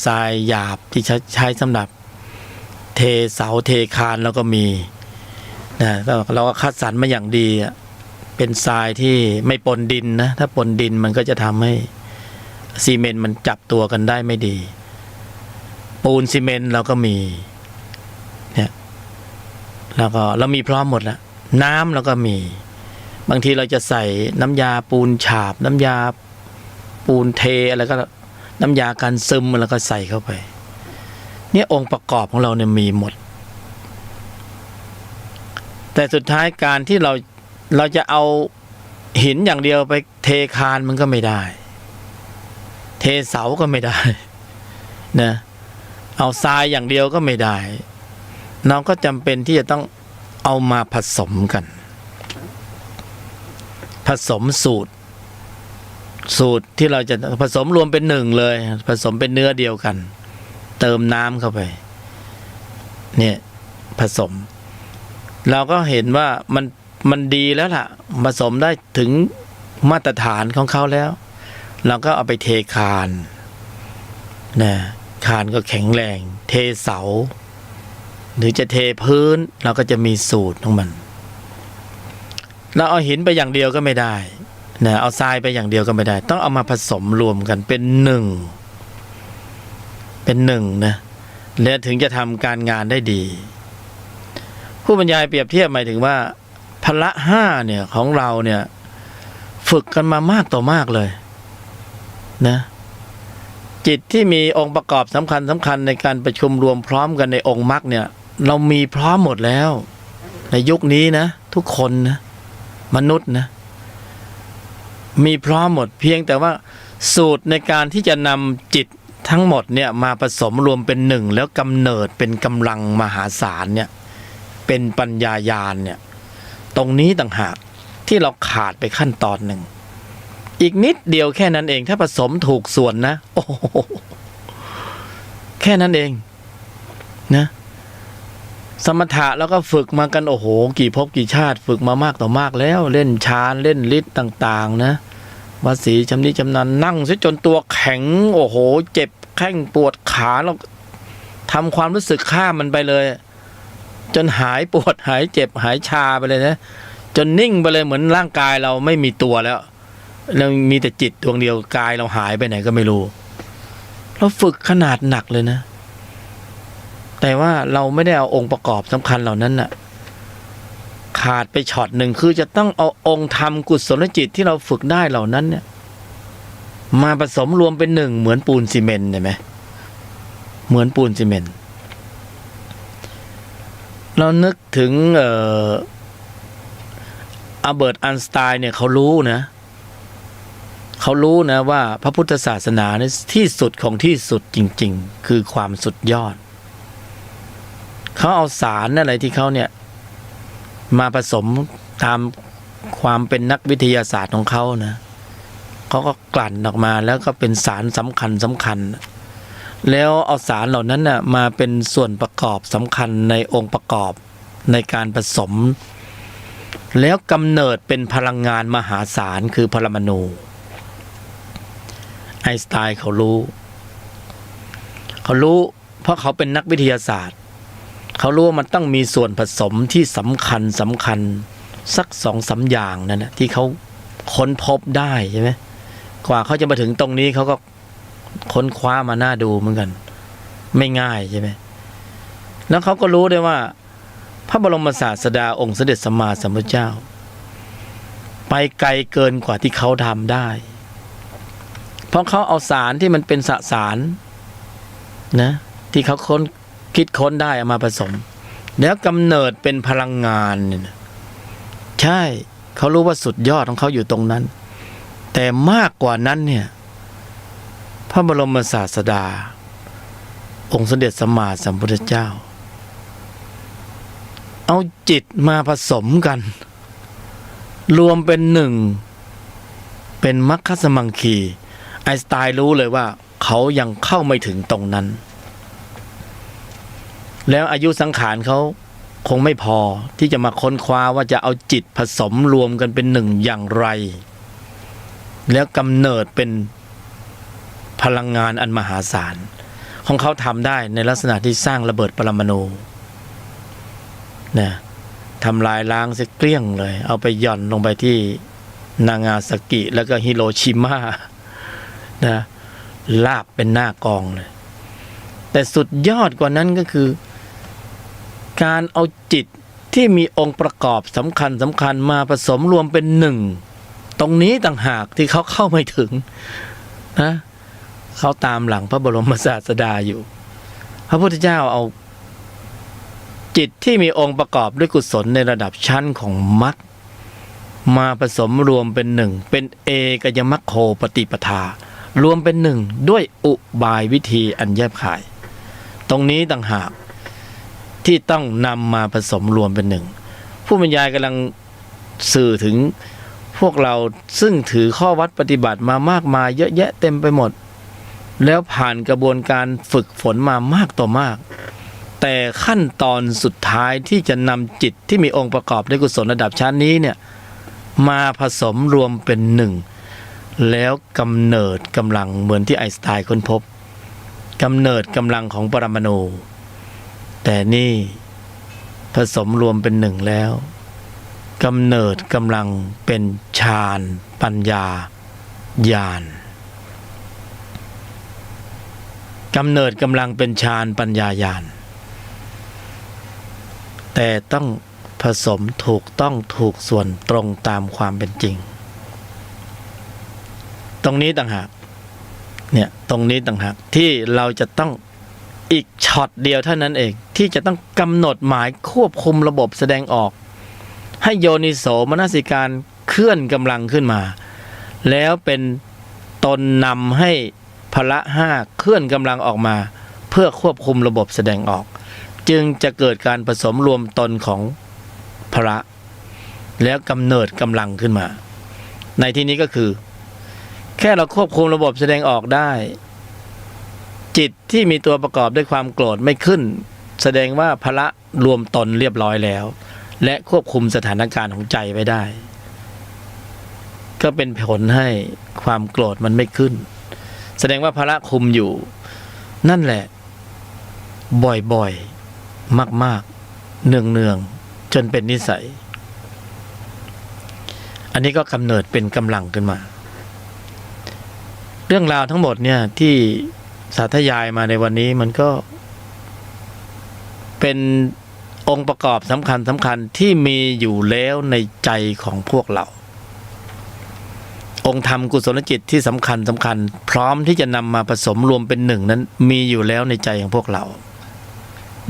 ทรายหยาบที่ใช้สำหรับเทเสาเทคานแล้วก็มีนะเราก็คัดสรรมาอย่างดีเป็นทรายที่ไม่ปนดินนะถ้าปนดินมันก็จะทำให้ซีเมนต์มันจับตัวกันได้ไม่ดีปูนซีเมนต์เราก็มีเนี่ยแล้วก็เรามีพร้อมหมดแล้วน้ำเราก็มีบางทีเราจะใส่น้ำยาปูนฉาบน้ำยาปูนเทอะไรก็น้ำยากันซึมแล้วก็ใส่เข้าไปเนี่ยองค์ประกอบของเราเนี่ยมีหมดแต่สุดท้ายการที่เราจะเอาหินอย่างเดียวไปเทคานมันก็ไม่ได้เทเสาก็ไม่ได้นะเอาทรายอย่างเดียวก็ไม่ได้เราก็จำเป็นที่จะต้องเอามาผสมกันผสมสูตรที่เราจะผสมรวมเป็นหนึ่งเลยผสมเป็นเนื้อเดียวกันเติมน้ำเข้าไปเนี่ยผสมเราก็เห็นว่ามันดีแล้วล่ะผสมได้ถึงมาตรฐานของเขาแล้วเราก็เอาไปเทคานนะคานก็แข็งแรงเทเสาหรือจะเทพื้นเราก็จะมีสูตรของมันเราเอาหินไปอย่างเดียวก็ไม่ได้นะเอาทรายไปอย่างเดียวก็ไม่ได้ต้องเอามาผสมรวมกันเป็นหนึ่งนะแล้วถึงจะทำการงานได้ดีผู้บรรยายเปรียบเทียบหมายถึงว่าพละห้าเนี่ยของเราเนี่ยฝึกกันมามากต่อมากเลยนะจิตที่มีองค์ประกอบสำคัญในการประชุมรวมพร้อมกันในองค์มรรคเนี่ยเรามีพร้อมหมดแล้วในยุคนี้นะทุกคนนะมนุษย์นะมีพร้อมหมดเพียงแต่ว่าสูตรในการที่จะนำจิตทั้งหมดเนี่ยมาผสมรวมเป็นหนึ่งแล้วกำเนิดเป็นกำลังมหาศาลเนี่ยเป็นปัญญาญาณเนี่ยตรงนี้ต่างหากที่เราขาดไปขั้นตอนหนึ่งอีกนิดเดียวแค่นั้นเองถ้าผสมถูกส่วนนะโอ้โหแค่นั้นเองนะสมถะแล้วก็ฝึกมากันโอ้โหกี่ภพกี่ชาติฝึกมามากต่อมากแล้วเล่นฌานเล่นฤทธิ์ต่างๆนะวสีชำนิชำนาญนั่งซะจนตัวแข็งโอ้โหเจ็บแข้งปวดขาแล้วทำความรู้สึกข้ามมันไปเลยจนหายปวดหายเจ็บหายชาไปเลยนะจนนิ่งไปเลยเหมือนร่างกายเราไม่มีตัวแล้วเรามีแต่จิตดวงเดียวกายเราหายไปไหนก็ไม่รู้เราฝึกขนาดหนักเลยนะแต่ว่าเราไม่ได้เอาองค์ประกอบสำคัญเหล่านั้นน่ะขาดไปช็อตหนึ่งคือจะต้องเอาองค์ธรรมกุศลจิตที่เราฝึกได้เหล่านั้นเนี่ยมาผสมรวมเป็นหนึ่งเหมือนปูนซีเมนต์ใช่ไหมเหมือนปูนซีเมนต์เรานึกถึงอัลเบิร์ต ไอน์สไตน์เนี่ยเขารู้นะว่าพระพุทธศาสนาเนี่ยที่สุดของที่สุดจริงๆคือความสุดยอดเขาเอาสารอะไรที่เขาเนี่ยมาผสมตามความเป็นนักวิทยาศาสตร์ของเขานะเขาก็กลั่นออกมาแล้วก็เป็นสารสำคัญแล้วเอาสารเหล่านั้นน่ะมาเป็นส่วนประกอบสำคัญในองค์ประกอบในการผสมแล้วกำเนิดเป็นพลังงานมหาศาลคือปรมาณูไอน์สไตน์เขารู้เพราะเขาเป็นนักวิทยาศาสตร์เขารู้ว่ามันต้องมีส่วนผสมที่สำคัญสัก 2-3 อย่างนั่นนะที่เขาค้นพบได้ใช่ไหมกว่าเขาจะมาถึงตรงนี้เขาก็ค้นคว้ามาน่าดูเหมือนกันไม่ง่ายใช่ไหมแล้วเขาก็รู้ได้ว่าพระบรมศาสดาองค์สมเด็จสัมมาสัมพุทธเจ้าไปไกลเกินกว่าที่เขาทำได้เพราะเขาเอาสารที่มันเป็นสสารนะที่เขาคิดค้นได้เอามาผสมแล้วกำเนิดเป็นพลังงานเนี่ยใช่เขารู้ว่าสุดยอดของเขาอยู่ตรงนั้นแต่มากกว่านั้นเนี่ยพระบรมศาสดาองค์สมเด็จสัมมาสัมพุทธเจ้าเอาจิตมาผสมกันรวมเป็นหนึ่งเป็นมัคคสมังคีไอน์สไตน์รู้เลยว่าเขายังเข้าไม่ถึงตรงนั้นแล้วอายุสังขารเขาคงไม่พอที่จะมาค้นคว้าว่าจะเอาจิตผสมรวมกันเป็นหนึ่งอย่างไรแล้วกำเนิดเป็นพ พลังงานอันมหาศาลของเขาทำได้ในลักษณะที่สร้างระเบิดปรมาณูนะทำลายล้างเสียเกลี้ยงเลยเอาไปหย่อนลงไปที่นางาซากิแล้วก็ฮิโรชิมานะลาบเป็นหน้ากองเลยแต่สุดยอดกว่านั้นก็คือการเอาจิตที่มีองค์ประกอบสำคัญมาผสมรวมเป็นหนึ่งตรงนี้ต่างหากที่เขาเข้าไม่ถึงนะเขาตามหลังพระบรมศาสดาอยู่พระพุทธเจ้าเอาจิตที่มีองค์ประกอบด้วยกุศลในระดับชั้นของมรรคมาผสมรวมเป็นหนึ่งเป็นเอกยมัคโคปฏิปทารวมเป็นหนึ่งด้วยอุบายวิธีอันแยบคายตรงนี้ต่างหากที่ต้องนำมาผสมรวมเป็นหนึ่งผู้บรรยายกำลังสื่อถึงพวกเราซึ่งถือข้อวัดปฏิบัติมามากมายเยอะแยะเต็มไปหมดแล้วผ่านกระบวนการฝึกฝนมามากต่อมากแต่ขั้นตอนสุดท้ายที่จะนำจิตที่มีองค์ประกอบด้วยกุศลระดับชั้นนี้เนี่ยมาผสมรวมเป็นหนึ่งแล้วกำเนิดกำลังเหมือนที่ไอน์สไตน์ค้นพบกำเนิดกำลังของปรมาณูแต่นี่ผสมรวมเป็นหนึ่งแล้วกำเนิดกำลังเป็นฌานปัญญาญาณกำเนิดกำลังเป็นฌานปัญญาญาณแต่ต้องผสมถูกต้องถูกส่วนตรงตามความเป็นจริงตรงนี้ต่างหากเนี่ยตรงนี้ต่างหากที่เราจะต้องอีกช็อตเดียวเท่านั้นเองที่จะต้องกำหนดหมายควบคุมระบบแสดงออกให้โยนิโสมนสิการเคลื่อนกำลังขึ้นมาแล้วเป็นตนนำให้พละห้าเคลื่อนกำลังออกมาเพื่อควบคุมระบบแสดงออกจึงจะเกิดการผสมรวมตนของพละแล้วกำเนิดกำลังขึ้นมาในที่นี้ก็คือแค่เราควบคุมระบบแสดงออกได้จิตที่มีตัวประกอบด้วยความโกรธไม่ขึ้นแสดงว่าพละรวมตนเรียบร้อยแล้วและควบคุมสถานการณ์ของใจไว้ได้ก็เป็นผลให้ความโกรธมันไม่ขึ้นแสดงว่าพละคุมอยู่นั่นแหละบ่อยๆมากๆเนืองๆจนเป็นนิสัยอันนี้ก็กำเนิดเป็นกำลังขึ้นมาเรื่องราวทั้งหมดเนี่ยที่สาธยายมาในวันนี้มันก็เป็นองค์ประกอบสำคัญที่มีอยู่แล้วในใจของพวกเราองค์ธรรมกุศลจิตที่สำคัญพร้อมที่จะนำมาผสมรวมเป็นหนึ่งนั้นมีอยู่แล้วในใจของพวกเรา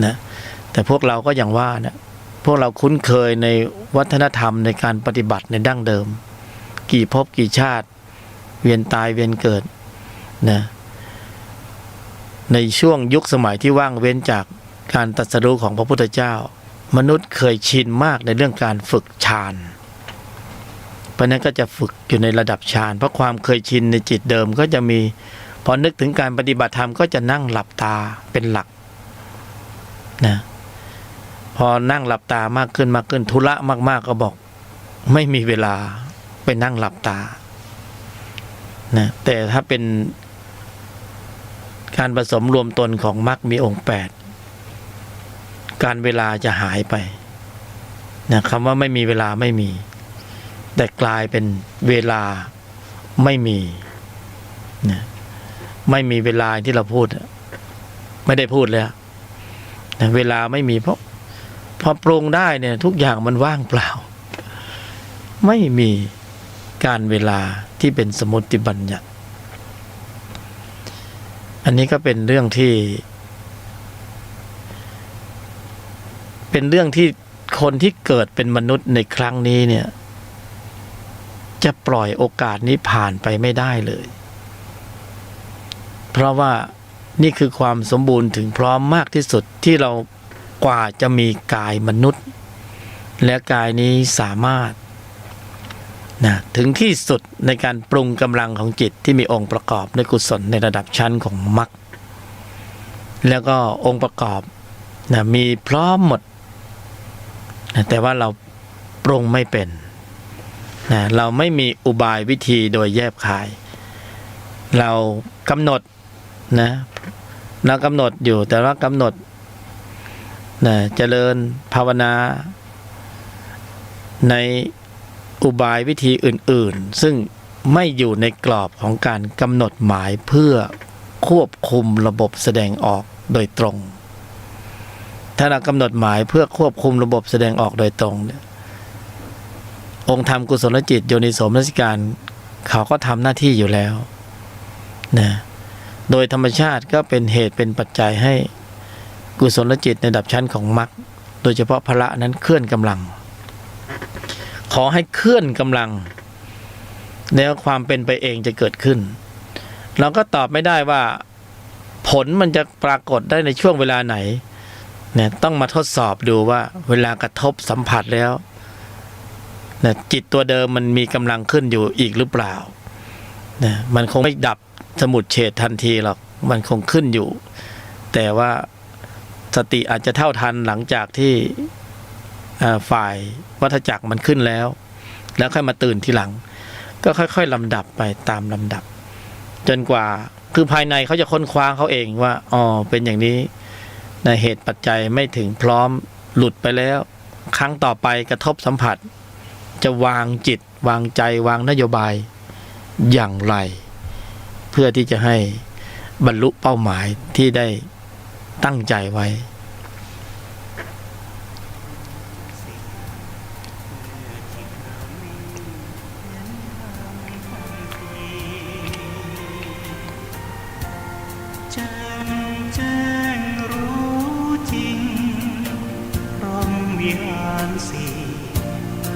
นะแต่พวกเราก็อย่างว่านะพวกเราคุ้นเคยในวัฒนธรรมในการปฏิบัติในดั้งเดิมกี่ภพกี่ชาติเวียนตายเวียนเกิดนะในช่วงยุคสมัยที่ว่างเว้นจากการตรัสรู้ของพระพุทธเจ้ามนุษย์เคยชินมากในเรื่องการฝึกฌานเพราะนั้นก็จะฝึกอยู่ในระดับฌานเพราะความเคยชินในจิตเดิมก็จะมีพอนึกถึงการปฏิบัติธรรมก็จะนั่งหลับตาเป็นหลักนะพอนั่งหลับตามากขึ้นธุระมากๆก็บอกไม่มีเวลาไปนั่งหลับตานะแต่ถ้าเป็นการผสมรวมตนของมรรคมีองค์8การเวลาจะหายไปนะคำว่าไม่มีเวลาไม่มีแต่กลายเป็นเวลาไม่มีนะไม่มีเวลาที่เราพูดไม่ได้พูดเลยนะเวลาไม่มีเพราะพอปรุงได้เนี่ยทุกอย่างมันว่างเปล่าไม่มีการเวลาที่เป็นสมมติบัญญัติอันนี้ก็เป็นเรื่องที่คนที่เกิดเป็นมนุษย์ในครั้งนี้เนี่ยจะปล่อยโอกาสนี้ผ่านไปไม่ได้เลยเพราะว่านี่คือความสมบูรณ์ถึงพร้อมมากที่สุดที่เรากว่าจะมีกายมนุษย์และกายนี้สามารถนะถึงที่สุดในการปรุงกำลังของจิตที่มีองค์ประกอบในกุศลในระดับชั้นของมรรคแล้วก็องค์ประกอบนะมีพร้อมหมดนะแต่ว่าเราปรุงไม่เป็นนะเราไม่มีอุบายวิธีโดยแยบคาย เรากำหนดนะเรากำหนดอยู่แต่ว่ากำหนดนะเจริญภาวนาในอุบายวิธีอื่นๆซึ่งไม่อยู่ในกรอบของการกำหนดหมายเพื่อควบคุมระบบแสดงออกโดยตรงถ้าเรากำหนดหมายเพื่อควบคุมระบบแสดงออกโดยตรงเนี่ยองค์ธรรมกุศลจิตโยนิโสมนสิการเขาก็ทำหน้าที่อยู่แล้วนะโดยธรรมชาติก็เป็นเหตุเป็นปัจจัยให้กุศลจิตในระดับชั้นของมรรคโดยเฉพาะพละนั้นเคลื่อนกำลังขอให้เคลื่อนกำลังแล้วความเป็นไปเองจะเกิดขึ้นเราก็ตอบไม่ได้ว่าผลมันจะปรากฏได้ในช่วงเวลาไหนเนี่ยต้องมาทดสอบดูว่าเวลากระทบสัมผัสแล้วเนี่ยจิตตัวเดิมมันมีกำลังขึ้นอยู่อีกหรือเปล่าเนี่ยมันคงไม่ดับสมุทเฉททันทีหรอกมันคงขึ้นอยู่แต่ว่าสติอาจจะเท่าทันหลังจากที่ฝ่ายวัฏจักรมันขึ้นแล้วค่อยมาตื่นทีหลังก็ค่อยๆลำดับไปตามลำดับจนกว่าคือภายในเขาจะค้นคว้าเขาเองว่าอ๋อเป็นอย่างนี้ในเหตุปัจจัยไม่ถึงพร้อมหลุดไปแล้วครั้งต่อไปกระทบสัมผัสจะวางจิตวางใจวางนโยบายอย่างไรเพื่อที่จะให้บรรลุเป้าหมายที่ได้ตั้งใจไว้แจ้งรู้จริงพร้อมวิหารสี่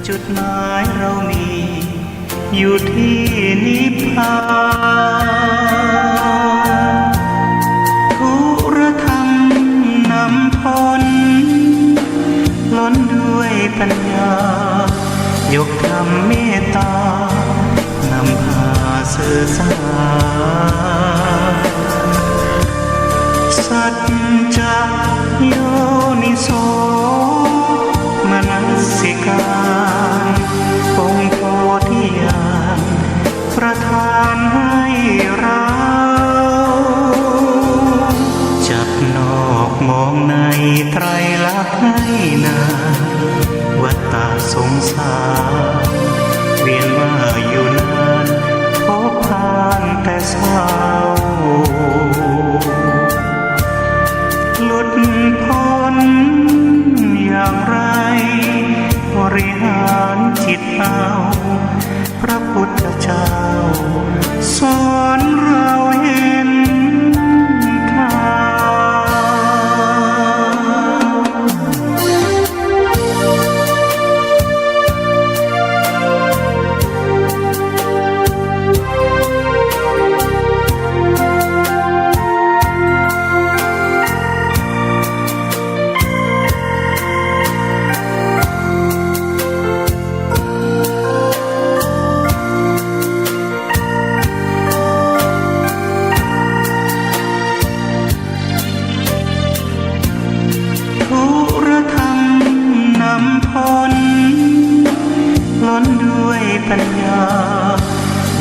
จุดหมายเรามีอยู่ที่นิพพานทุรธรรมนำพ้นล้นด้วยปัญญายกธรรมเมตตานำพาสื่อสารสัจจะโยนิโสมนสิการองค์โพธิญาณประทานให้เราจับนอกมองในไตรลักษณ์ให้นานวัฏฏะสงสารเวียนว่าอยู่นานพบผ่านแต่เศร้าหลุดพ้นอย่างไรบริหารจิตเอาพระพุทธเจ้าสอนเราเห็นททุรธรรมนำพ้นล้นด้วยปัญญา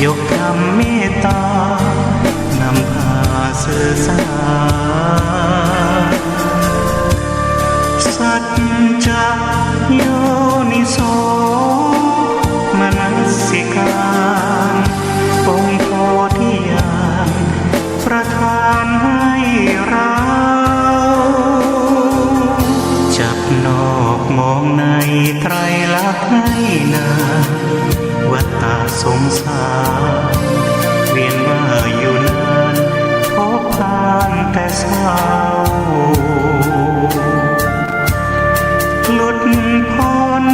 ยกธรรมเมตตานำพาสื่อสารสัจจะโยนิโสมนสิการองค์โพธิญาณประทานให้เราจับนอกมองในไตรลักษณ์ให้นานวัฏฏะสงสารเวียนว่าอยู่นานพบผ่านแต่เศร้าหลุดพ้น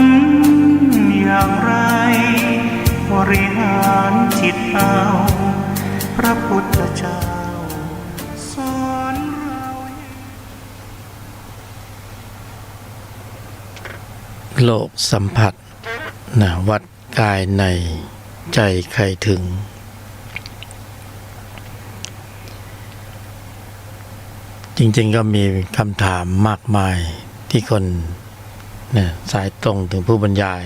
อย่างไรบริหารจิตเอาพระพุทธเจ้าสอนเราโลกสัมผัสนะวัดกายในใจใครถึงจริงๆก็มีคำถามมากมายที่คนเนี่ยสายตรงถึงผู้บรรยาย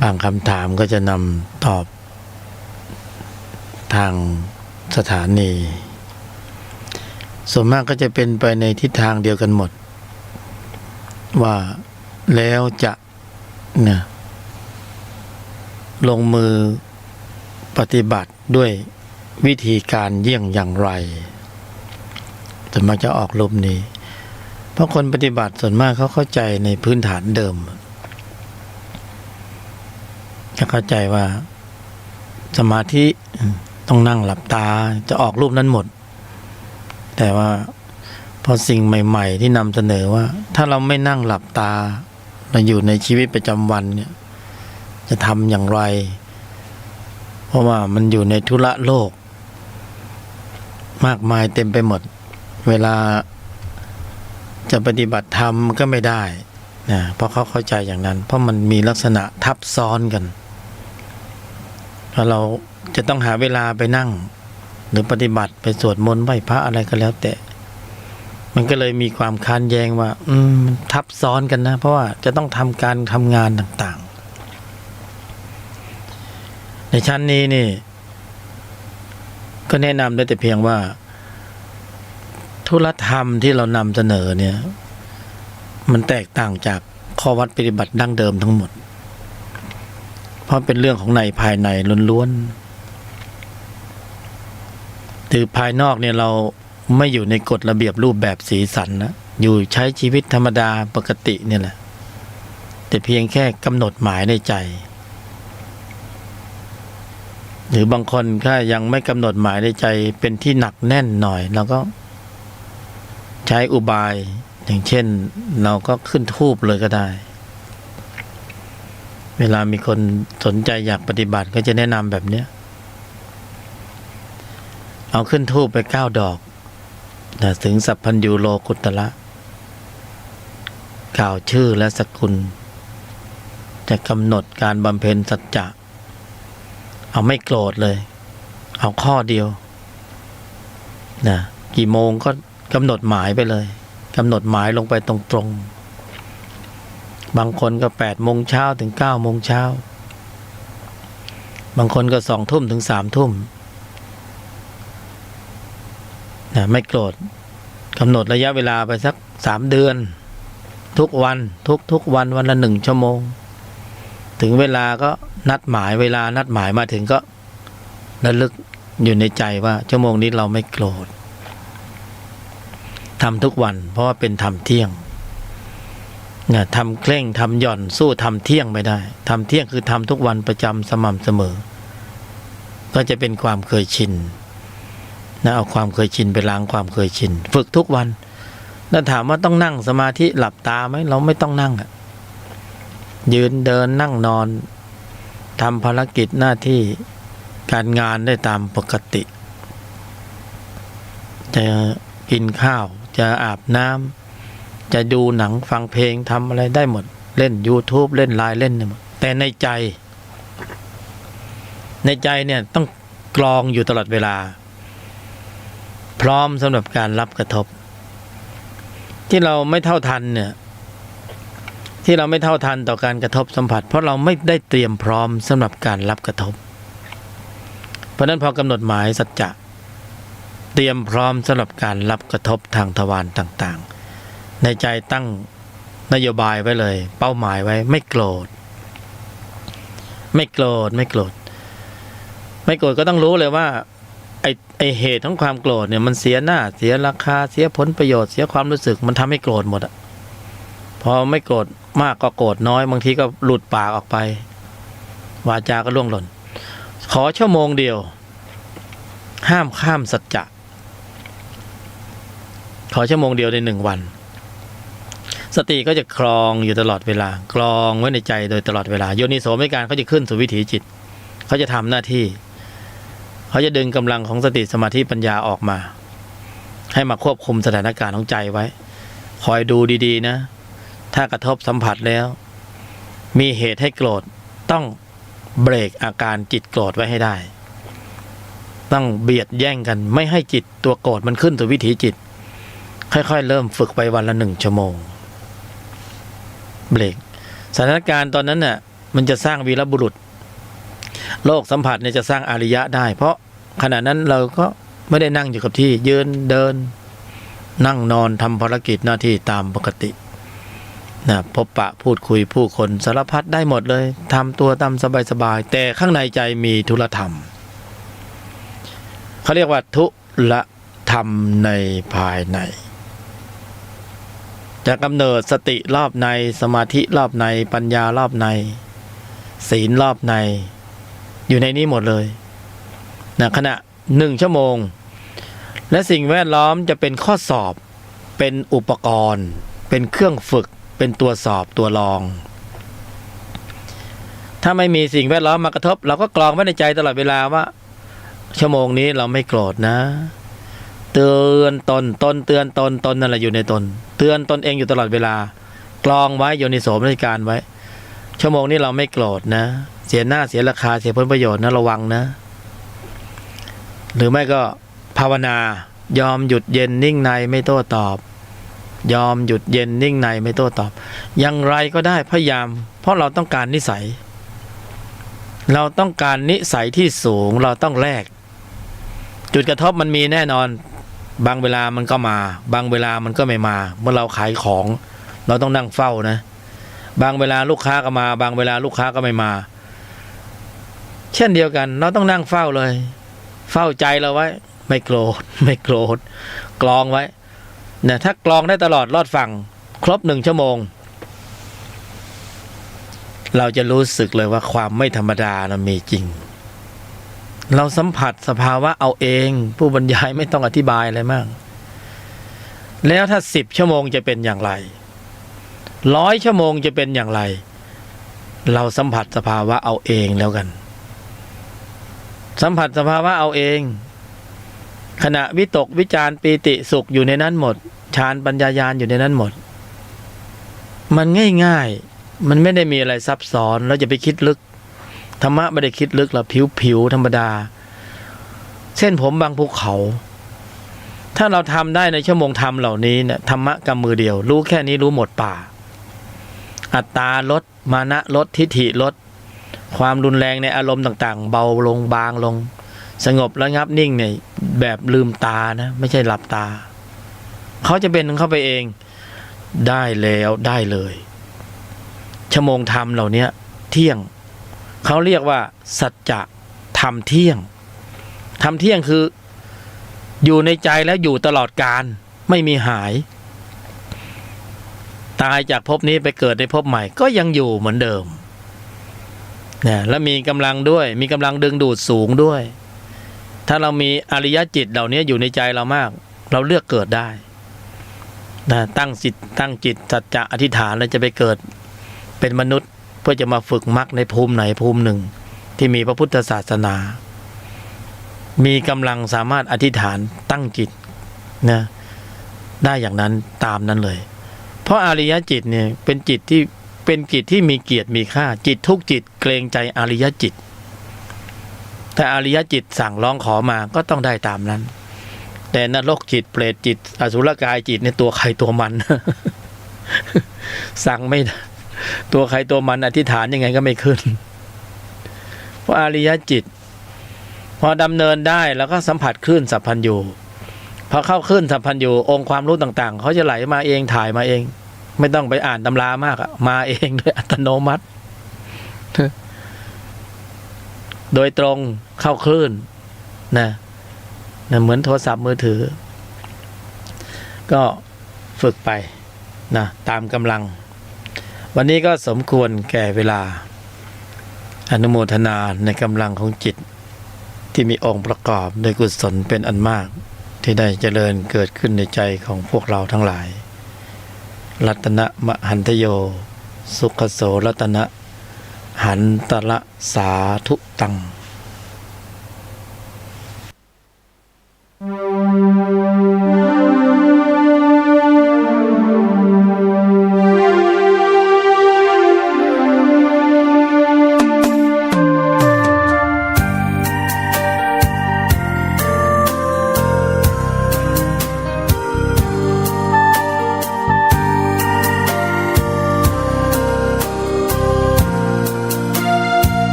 บางคำถามก็จะนำตอบ ทางสถานีส่วนมากก็จะเป็นไปในทิศทางเดียวกันหมดว่าแล้วจะเนี่ยลงมือปฏิบัติด้วยวิธีการเยี่ยงอย่างไรส่วนมากจะออกรูปนี้เพราะคนปฏิบัติส่วนมากเขาเข้าใจในพื้นฐานเดิมจะเข้าใจว่าสมาธิต้องนั่งหลับตาจะออกรูปนั้นหมดแต่ว่าพอสิ่งใหม่ๆที่นำเสนอว่าถ้าเราไม่นั่งหลับตาเราอยู่ในชีวิตประจำวันเนี่ยจะทำอย่างไรเพราะว่ามันอยู่ในธุระโลกมากมายเต็มไปหมดเวลาจะปฏิบัติธรรมก็ไม่ได้นะเพราะเขาเข้าใจอย่างนั้นเพราะมันมีลักษณะทับซ้อนกันถ้าเราจะต้องหาเวลาไปนั่งหรือปฏิบัติไปสวดมนต์ไหว้พระอะไรก็แล้วแต่มันก็เลยมีความค้านแย้งว่ามันทับซ้อนกันนะเพราะว่าจะต้องทำการทำงานต่างๆในชั้นนี้นี่ก็แนะนำได้แต่เพียงว่าธุรธรรมที่เรานำเสนอเนี่ยมันแตกต่างจากข้อวัดปฏิบัติดั้งเดิมทั้งหมดเพราะเป็นเรื่องของในภายในล้วนๆถือภายนอกเนี่ยเราไม่อยู่ในกฎระเบียบรูปแบบสีสันนะอยู่ใช้ชีวิตธรรมดาปกติเนี่ยแหละแต่เพียงแค่กำหนดหมายในใจหรือบางคนถ้ายังไม่กำหนดหมายในใจเป็นที่หนักแน่นหน่อยเราก็ใช้อุบายอย่างเช่นเราก็ขึ้นธูปเลยก็ได้เวลามีคนสนใจอยากปฏิบัติก็จะแนะนำแบบเนี้ยเอาขึ้นธูปไป9 ดอกถึงสัพพัญญูโลกุตระกล่าวชื่อและสกุลจะกำหนดการบำเพ็ญสัจจะเอาไม่โกรธเลยเอาข้อเดียวนะกี่โมงก็กำหนดหมายไปเลยกำหนดหมายลงไปตรงๆบางคนก็8 โมงเช้าถึง9 โมงเช้าบางคนก็2 ทุ่มถึง3 ทุ่มนะไม่โกรธกำหนดระยะเวลาไปสัก3 เดือนทุกวันทุกวันวันละ 1 ชั่วโมงถึงเวลาก็นัดหมายเวลานัดหมายมาถึงก็ระลึกอยู่ในใจว่าชั่วโมงนี้เราไม่โกรธทำทุกวันเพราะว่าเป็นทำเที่ยงเนี่ยทำเคร่งทำหย่อนสู้ทำเที่ยงไม่ได้ทำเที่ยงคือทำทุกวันประจำสม่ำเสมอก็จะเป็นความเคยชินนะเอาความเคยชินไปล้างความเคยชินฝึกทุกวันแล้วถามว่าต้องนั่งสมาธิหลับตาไหมเราไม่ต้องนั่งยืนเดินนั่งนอนทำภารกิจหน้าที่การงานได้ตามปกติจะกินข้าวจะอาบน้ำจะดูหนังฟังเพลงทำอะไรได้หมดเล่น YouTube เล่นไลน์เล่นหมดแต่ในใจเนี่ยต้องกรองอยู่ตลอดเวลาพร้อมสำหรับการรับกระทบที่เราไม่เท่าทันเนี่ยที่เราไม่เท่าทันต่อการกระทบสัมผัสเพราะเราไม่ได้เตรียมพร้อมสำหรับการรับกระทบเพราะนั้นพอกำหนดหมายสัจจะเตรียมพร้อมสำหรับการรับกระทบทางทวารต่างๆในใจตั้งนโยบายไว้เลยเป้าหมายไว้ไม่โกรธก็ต้องรู้เลยว่าไอเหตุของความโกรธเนี่ยมันเสียหน้าเสียราคาเสียผลประโยชน์เสียความรู้สึกมันทำให้โกรธหมดพอไม่โกรธมากก็โกรธน้อยบางทีก็หลุดปากออกไปวาจาก็ล่วงหล่นขอชั่วโมงเดียวห้ามข้ามสัจจะขอชั่วโมงเดียวใน1 วันสติก็จะครองอยู่ตลอดเวลากรองไว้ในใจโดยตลอดเวลาโยนิโสมนสิการเขาจะขึ้นสู่วิถีจิตเขาจะทำหน้าที่เขาจะดึงกำลังของสติสมาธิปัญญาออกมาให้มาควบคุมสถานการณ์ของใจไว้คอยดูดีๆนะถ้ากระทบสัมผัสแล้วมีเหตุให้โกรธต้องเบรกอาการจิตโกรธไว้ให้ได้ต้องเบียดแย่งกันไม่ให้จิตตัวโกรธมันขึ้นสู่วิถีจิตค่อยๆเริ่มฝึกไปวันละ 1 ชั่วโมงเบรกสถานการณ์ตอนนั้นน่ะมันจะสร้างวีรบุรุษโลกสัมผัสเนี่ยจะสร้างอริยะได้เพราะ ขณะนั้นเราก็ไม่ได้นั่งอยู่กับที่ยืนเดินนั่งนอนทำภารกิจหน้าที่ตามปกตินะพบปะพูดคุยผู้คนสารพัดได้หมดเลยทำตัวตามสบายๆแต่ข้างในใจมีธุรธรรมเขาเรียกว่าธุระธรรมในภายในจะกำเนิดสติรอบในสมาธิรอบในปัญญารอบในศีลรอบในอยู่ในนี้หมดเลยนะขณะ1 ชั่วโมงและสิ่งแวดล้อมจะเป็นข้อสอบเป็นอุปกรณ์เป็นเครื่องฝึกเป็นตัวสอบตัวลองถ้าไม่มีสิ่งแวดล้อมมากระทบเราก็กรองไว้ในใจตลอดเวลาว่าชั่วโมงนี้เราไม่โกรธนะเตือนตนเตือนตนนั่นแหละอยู่ในตนเตือนตนเองอยู่ตลอดเวลากรองไว้โยนิโสมนสิการไว้ชั่วโมงนี้เราไม่โกรธนะเสียหน้าเสียราคาเสียผลประโยชน์นะระวังนะหรือไม่ก็ภาวนายอมหยุดเย็นนิ่งในไม่โต้ตอบยอมหยุดเย็นนิ่งในไม่โต้ตอบอย่างไรก็ได้พยายามเพราะเราต้องการนิสัยเราต้องการนิสัยที่สูงเราต้องแลกจุดกระทบมันมีแน่นอนบางเวลามันก็มาบางเวลามันก็ไม่มาเมื่อเราขายของเราต้องนั่งเฝ้านะบางเวลาลูกค้าก็มาบางเวลาลูกค้าก็ไม่มาเช่นเดียวกันเราต้องนั่งเฝ้าเลยเฝ้าใจเราไว้ไม่โกรธกรองไว้นะถ้ากรองได้ตลอดรอดฝั่งครบ1 ชั่วโมงเราจะรู้สึกเลยว่าความไม่ธรรมดานะมีจริงเราสัมผัสสภาวะเอาเองผู้บรรยายไม่ต้องอธิบายอะไรมากแล้วถ้า10 ชั่วโมงจะเป็นอย่างไร100 ชั่วโมงจะเป็นอย่างไรเราสัมผัสสภาวะเอาเองแล้วกันสัมผัสสภาวะเอาเองขณะวิตกวิจารปีติสุขอยู่ในนั้นหมดฌานปัญญาญาณอยู่ในนั้นหมดมันง่ายๆมันไม่ได้มีอะไรซับซ้อนเราจะไปคิดลึกธรรมะไม่ได้คิดลึกหรอกผิวธรรมดาเส้นผมบางภูเขาถ้าเราทำได้ในชั่วโมงธรรมเหล่านี้เนี่ยธรรมะกำมือเดียวรู้แค่นี้รู้หมดป่าอัตตาลดมานะลดทิฏฐิลดความรุนแรงในอารมณ์ต่างๆเบาลงบางลงสงบระงับนิ่งเนี่ยแบบลืมตานะไม่ใช่หลับตาเขาจะเป็นของเขาไปเองได้แล้วได้เลยชั่วโมงธรรมเหล่านี้เที่ยงเขาเรียกว่าสัจจะธรรมเที่ยงธรรมเที่ยงคืออยู่ในใจแล้วอยู่ตลอดกาลไม่มีหายตายจากภพนี้ไปเกิดในภพใหม่ก็ยังอยู่เหมือนเดิมนะและมีกำลังด้วยมีกำลังดึงดูดสูงด้วยถ้าเรามีอริยจิตเหล่านี้อยู่ในใจเรามากเราเลือกเกิดได้นะตั้งจิตสัจจะอธิษฐานแล้วจะไปเกิดเป็นมนุษย์เพื่อจะมาฝึกมรรคในภูมิไหนภูมิหนึ่งที่มีพระพุทธศาสนามีกำลังสามารถอธิษฐานตั้งจิตนะได้อย่างนั้นตามนั้นเลยเพราะอริยจิตเนี่ยเป็นจิตที่มีเกียรติมีค่าจิตทุกจิตเกรงใจอริยจิตถ้าอริยจิตสั่งร้องขอมาก็ต้องได้ตามนั้นแต่นรกจิตเปรตจิตอสุรกายจิตในตัวใครตัวมัน สั่งไม่ตัวใครตัวมันอธิษฐานยังไงก็ไม่ขึ้นเพราะอริยจิตพอดำเนินได้แล้วก็สัมผัสคลื่นสัพพัญญูพอเข้าคลื่นสัพพัญญูองค์ความรู้ต่างๆเขาจะไหลมาเองถ่ายมาเองไม่ต้องไปอ่านตำรามากมาเองโดยอัตโนมัติโดยตรงเข้าคลื่นนะเหมือนโทรศัพท์มือถือก็ฝึกไปนะตามกำลังวันนี้ก็สมควรแก่เวลาอนุโมทนาในกำลังของจิตที่มีองค์ประกอบโดยกุศลเป็นอันมากที่ได้เจริญเกิดขึ้นในใจของพวกเราทั้งหลายรัตนะมหันทโยสุขโสรัตนะหันตละสาธุตัง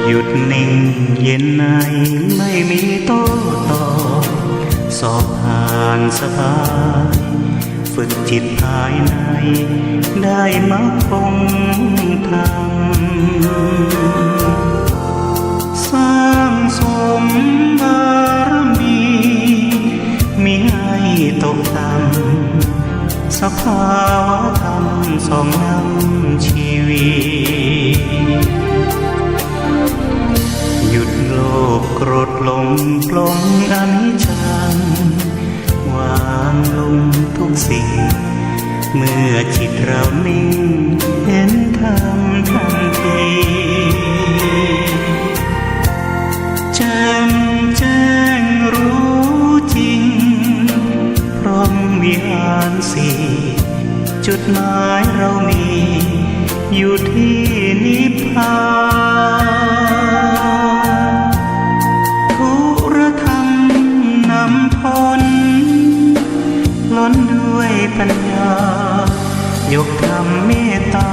หยุดนิ่งเย็นในไม่มีโต้ตอบสอบผ่านสบายฝึกจิตภายในได้มรรคผลธรรมสร้างสมบารมีมิให้ตกต่ำสภาวะธรรมส่องนำชีวิตหยุดโลภโกรธหลงปลงอนิจจังวางลงทุกสิ่งเมื่อจิตเรานิ่งเห็นธรรมทันทีแจ่มแจ้งรู้จริงพร้อมวิหารสี่จุดหมายเรามีอยู่ที่นิพพานทุรธรรมนำพ้นล้นด้วยปัญญายกธรรมเมตตา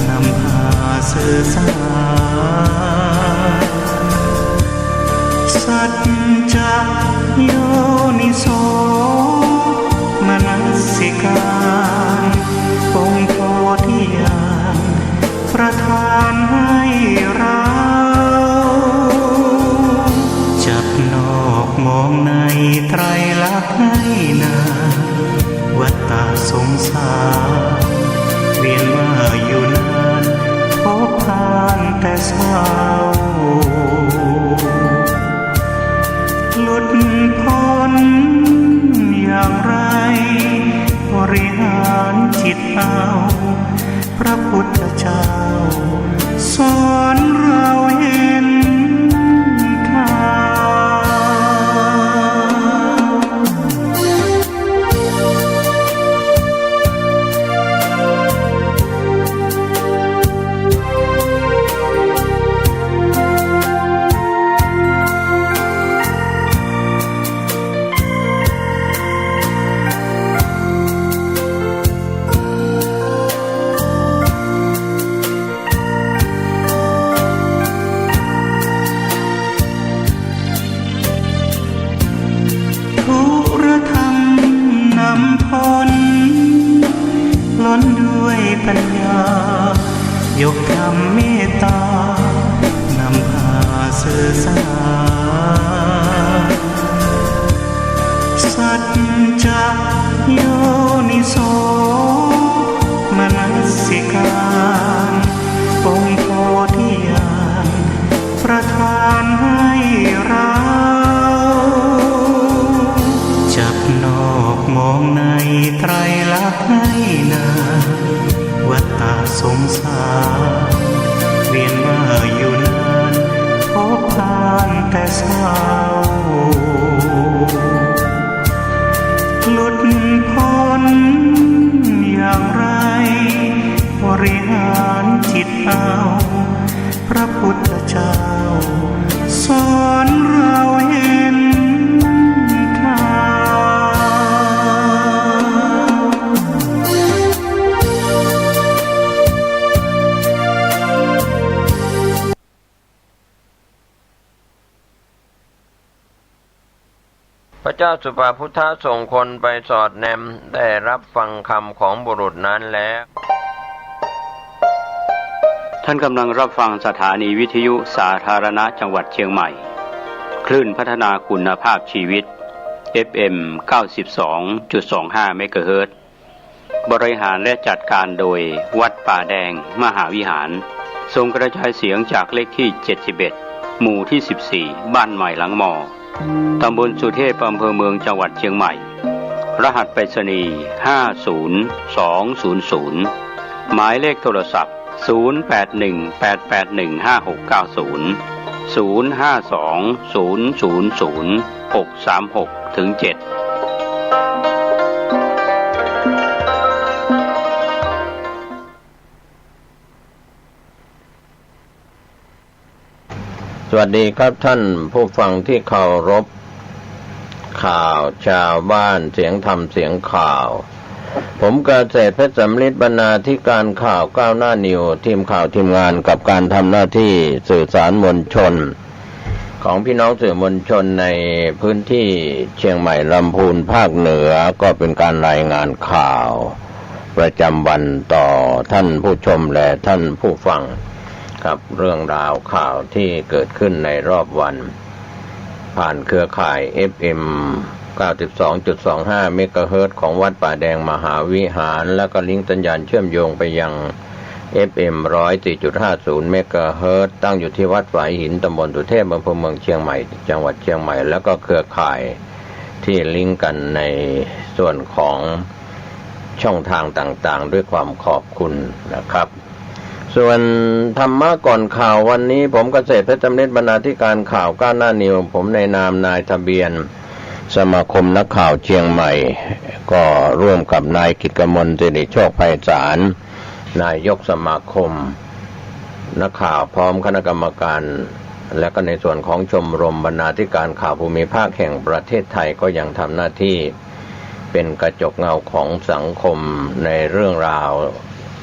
นำพาสื่อสารสัจจะโยนิโสมนสิการองค์โพธิญาณประทานให้เราจับนอกมองในไตรลักษณ์ให้นาวัฏฏะสงสารเวียนว่าอยู่นานพบผ่านแต่เศร้าหลุดพ้นอย่างไรบริหารจิตเอาพระพุทธเจ้าสอนเราเห็นททุรธรรมนำพ้นล้นด้วยปัญญายกธรรมเมตตานำพาสื่อสารสัจจะโยนิโสมนสิการองค์โพธิญาณประทานให้เราจับนอกมองในไตรลักษณ์ให้นาวัฏฏะสงสารเวียนว่าอยู่นานพบผ่านแต่เศร้าหลุดพ้นอย่างไรบริหารจิตเอาพระพุทธเจ้าสอนเราเห็นทางพระเจ้าสุภาพุทธส่งคนไปสอดแนมได้รับฟังคำของบุรุษนั้นแล้วท่านกำลังรับฟังสถานีวิทยุสาธารณะจังหวัดเชียงใหม่คลื่นพัฒนาคุณภาพชีวิต FM 92.25 เมกะเฮิรตซ์บริหารและจัดการโดยวัดป่าแดงมหาวิหารส่งกระจายเสียงจากเลขที่ 71 หมู่ที่ 14 บ้านใหม่หลังมอตำบลสุเทพอำเภอเมืองจังหวัดเชียงใหม่รหัสไปรษณีย์50200หมายเลขโทรศัพท์0818818815690520000636-7สวัสดีครับท่านผู้ฟังที่เคารพข่าวชาวบ้านเสียงธรรมเสียงข่าว ผมเกษตรเพชรสำลิดบรรณาธิการข่าวก้าวหน้านิวทีมข่าวทีมงานกับการทำหน้าที่สื่อสารมวลชนของพี่น้องสื่อมวลชนในพื้นที่เชียงใหม่ลำพูนภาคเหนือก็เป็นการรายงานข่าวประจำวันต่อท่านผู้ชมและท่านผู้ฟังครับเรื่องราวข่าวที่เกิดขึ้นในรอบวันผ่านเครือข่าย FM 92.25 เมกะเฮิรตซ์ของวัดป่าแดงมหาวิหารและก็ลิงก์สัญญาณเชื่อมโยงไปยัง FM 104.50 เมกะเฮิรตซ์ตั้งอยู่ที่วัดฝายหินตำบลสุเทพอำเภอเมืองเชียงใหม่จังหวัดเชียงใหม่แล้วก็เครือข่ายที่ลิงก์กันในส่วนของช่องทางต่างๆด้วยความขอบคุณนะครับส่วนธรรมะก่อนข่าววันนี้ผมเกษตรเพชรสำลิดบรรณาธิการข่าวก้าวหน้านิวผมในนามนายทะเบียนสมาคมนักข่าวเชียงใหม่ก็ร่วมกับนายกิตติมนต์สิริโชคไพศาลนายกสมาคมนักข่าวพร้อมคณะกรรมการและก็ในส่วนของชมรมบรรณาธิการข่าวภูมิภาคแห่งประเทศไทยก็ยังทำหน้าที่เป็นกระจกเงาของสังคมในเรื่องราว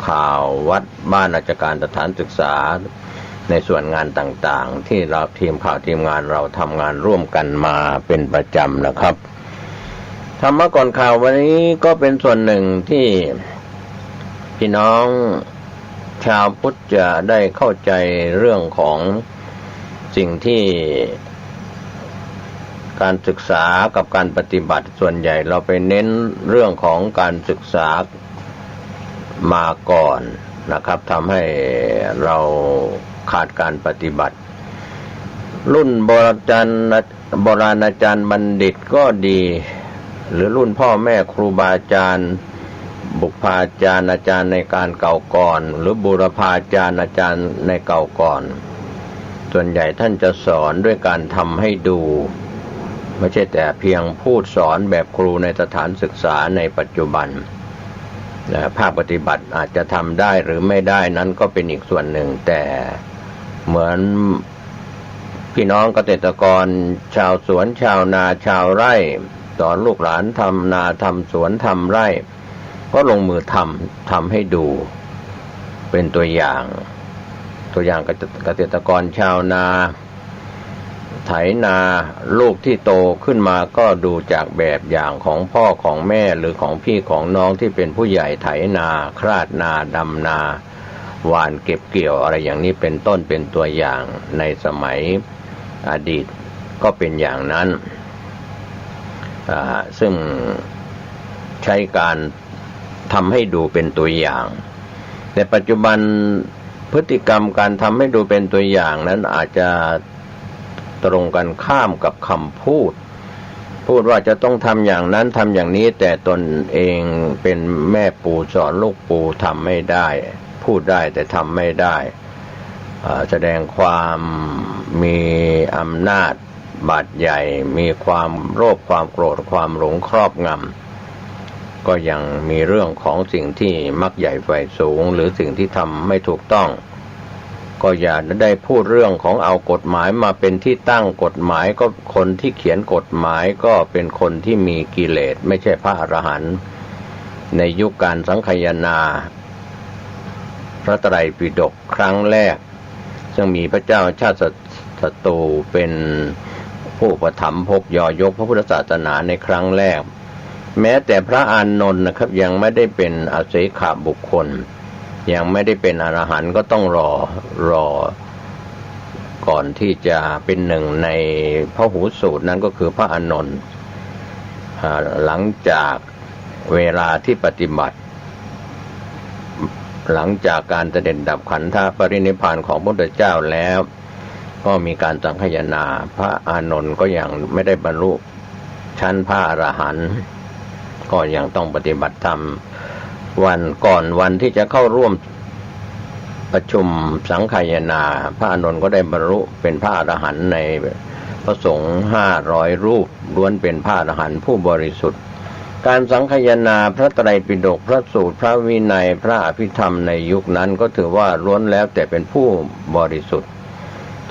ข่าววัดบ้านราชการสถานศึกษาในส่วนงานต่างๆที่เราทีมข่าวทีมงานเราทำงานร่วมกันมาเป็นประจำนะครับธรรมะก่อนข่าววันนี้ก็เป็นส่วนหนึ่งที่พี่น้องชาวพุทธจะได้เข้าใจเรื่องของสิ่งที่การศึกษากับการปฏิบัติส่วนใหญ่เราไปเน้นเรื่องของการศึกษามาก่อนนะครับทำให้เราขาดการปฏิบัติรุ่นโบราณอาจารย์บัณฑิตก็ดีหรือรุ่นพ่อแม่ครูบาอาจารย์บุพาจารย์อาจารย์ในการเก่าก่อนหรือบูรพาจารย์อาจารย์ในเก่าก่อนส่วนใหญ่ท่านจะสอนด้วยการทำให้ดูไม่ใช่แต่เพียงพูดสอนแบบครูในสถานศึกษาในปัจจุบันภาคปฏิบัติอาจจะทำได้หรือไม่ได้นั้นก็เป็นอีกส่วนหนึ่งแต่เหมือนพี่น้องเกษตรกรชาวสวนชาวนาชาวไร่สอนลูกหลานทำนาทำสวนทำไร่ก็ลงมือทำให้ดูเป็นตัวอย่างเกษตรกรชาวนาไถนาลูกที่โตขึ้นมาก็ดูจากแบบอย่างของพ่อของแม่หรือของพี่ของน้องที่เป็นผู้ใหญ่ไถนาคราดนาดำนาหว่านเก็บเกี่ยวอะไรอย่างนี้เป็นต้นเป็นตัวอย่างในสมัยอดีตก็เป็นอย่างนั้นซึ่งใช้การทำให้ดูเป็นตัวอย่างแต่ปัจจุบันพฤติกรรมการทำให้ดูเป็นตัวอย่างนั้นอาจจะตรงกันข้ามกับคำพูดว่าจะต้องทำอย่างนั้นทำอย่างนี้แต่ตนเองเป็นแม่ปู่สอนลูกปู่ทำไม่ได้พูดได้แต่ทำไม่ได้แสดงความมีอำนาจบาดใหญ่มีความโลภความโกรธความหลงครอบงำก็ยังมีเรื่องของสิ่งที่มักใหญ่ไฟสูงหรือสิ่งที่ทำไม่ถูกต้องก็อย่าได้พูดเรื่องของเอากฎหมายมาเป็นที่ตั้งกฎหมายก็คนที่เขียนกฎหมายก็เป็นคนที่มีกิเลสไม่ใช่พระอรหันต์ในยุคการสังคายนาพระไตรปิฎกครั้งแรกซึ่งมีพระเจ้าชาติศัตรูเป็นผู้ประถมภกยกพระพุทธศาสนาในครั้งแรกแม้แต่พระอานนท์นะครับยังไม่ได้เป็นอเสขบุคคลยังไม่ได้เป็นอรหันต์ก็ต้องรอก่อนที่จะเป็นหนึ่งในพหูสูตรนั้นก็คือพระอานนท์หลังจากเวลาที่ปฏิบัติหลังจากการเสด็จดับขันธปรินิพพานของพระพุทธเจ้าแล้วก็มีการสังคายนาพระอานนท์ก็ยังไม่ได้บรรลุชั้นพระอรหันต์ก็ยังต้องปฏิบัติธรรมวันก่อนวันที่จะเข้าร่วมประชุมสังคายนาพระอานนท์ก็ได้บรรลุเป็นพระอรหันต์ในพระสงฆ์500 รูปล้วนเป็นพระอรหันต์ผู้บริสุทธิ์การสังคายนาพระไตรปิฎกพระสูตรพระวินัยพระอภิธรรมในยุคนั้นก็ถือว่าล้วนแล้วแต่เป็นผู้บริสุทธิ์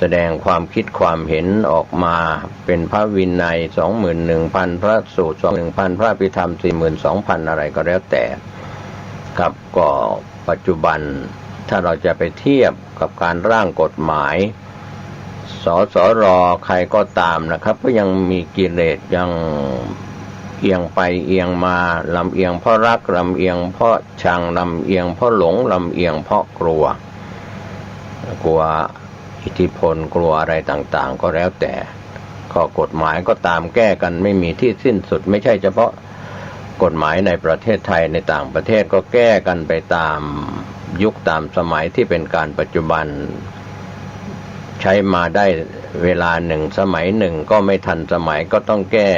แสดงความคิดความเห็นออกมาเป็นพระวินัย 21,000 พระสูตร 21,000 พระภิธรรม 42,000 อะไรก็แล้วแต่ครับก็ปัจจุบันถ้าเราจะไปเทียบกับการร่างกฎหมายสสรใครก็ตามนะครับก็ยังมีกิเลสยังเอียงไปเอียงมาลำเอียงเพราะรักลำเอียงเพราะชังลำเอียงเพราะหลงลำเอียงเพราะกลัวอิทธิพลกลัวอะไรต่างๆก็แล้วแต่ข้อกฎหมายก็ตามแก้กันไม่มีที่สิ้นสุดไม่ใช่เฉพาะกฎหมายในประเทศไทยในต่างประเทศก็แก้กันไปตามยุคตามสมัยที่เป็นการปัจจุบันใช้มาได้เวลาหนึ่งสมัยหนึ่งก็ไม่ทันสมัยก็ต้องแก้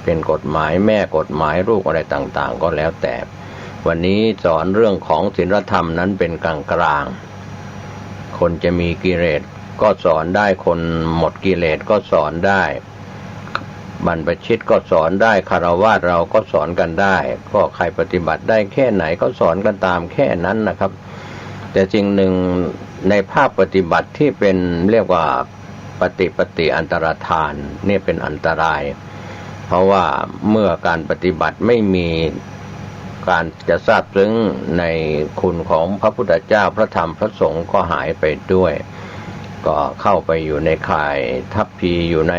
เป็นกฎหมายแม่กฎหมายลูกอะไรต่างๆก็แล้วแต่วันนี้สอนเรื่องของศีลธรรมนั้นเป็นกลางๆคนจะมีกิเลสก็สอนได้คนหมดกิเลสก็สอนได้บรรพชิตก็สอนได้ฆราวาสเราก็สอนกันได้ก็ใครปฏิบัติได้แค่ไหนก็สอนกันตามแค่นั้นนะครับแต่จริงหนึ่งในภาคปฏิบัติที่เป็นเรียกว่าปฏิอันตรธานนี่เป็นอันตรายเพราะว่าเมื่อการปฏิบัติไม่มีการจะทราบซึ้งในคุณของพระพุทธเจ้าพระธรรมพระสงฆ์ก็หายไปด้วยก็เข้าไปอยู่ในข่ายทัพพีอยู่ใน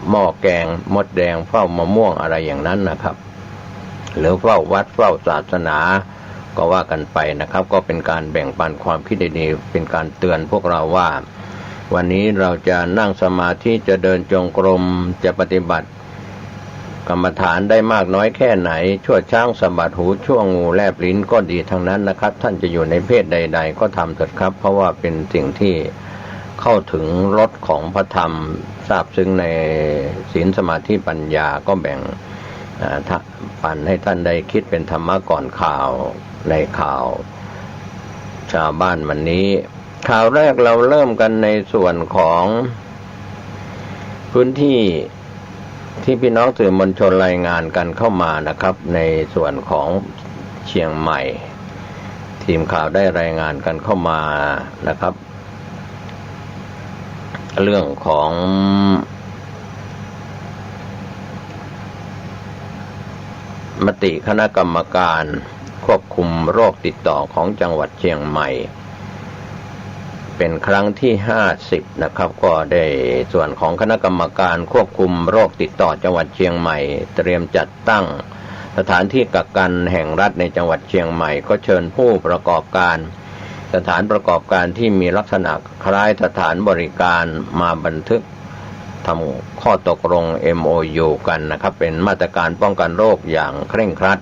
หม้อแกงมดแดงเฝ้ามะม่วงอะไรอย่างนั้นนะครับหรือเฝ้าวัดเฝ้าศาสนาก็ว่ากันไปนะครับก็เป็นการแบ่งปันความคิดดีๆเป็นการเตือนพวกเราว่าวันนี้เราจะนั่งสมาธิจะเดินจงกรมจะปฏิบัติกรรมฐานได้มากน้อยแค่ไหนชั่วช้างสะบัดหูชั่วงูแลบลิ้นก็ดีทั้งนั้นนะครับท่านจะอยู่ในเพศใดๆก็ทำเถิดครับเพราะว่าเป็นสิ่งที่เข้าถึงรสของพระธรรมทราบซึ้งในศีลสมาธิปัญญาก็แบ่งปันให้ท่านได้คิดเป็นธรรมะก่อนข่าวในข่าวชาวบ้านวันนี้ข่าวแรกเราเริ่มกันในส่วนของพื้นที่ที่พี่น้องสื่อมวลชนรายงานกันเข้ามานะครับในส่วนของเชียงใหม่ทีมข่าวได้รายงานกันเข้ามานะครับเรื่องของมติคณะกรรมการควบคุมโรคติดต่อของจังหวัดเชียงใหม่เป็นครั้งที่50นะครับก็ได้ส่วนของคณะกรรมการควบคุมโรคติดต่อจังหวัดเชียงใหม่เตรียมจัดตั้งสถานที่กักกันแห่งรัฐในจังหวัดเชียงใหม่ก็เชิญผู้ประกอบการสถานประกอบการที่มีลักษณะคล้ายสถานบริการมาบันทึกทำข้อตกลง MOU กันนะครับเป็นมาตรการป้องกันโรคอย่างเคร่งครัด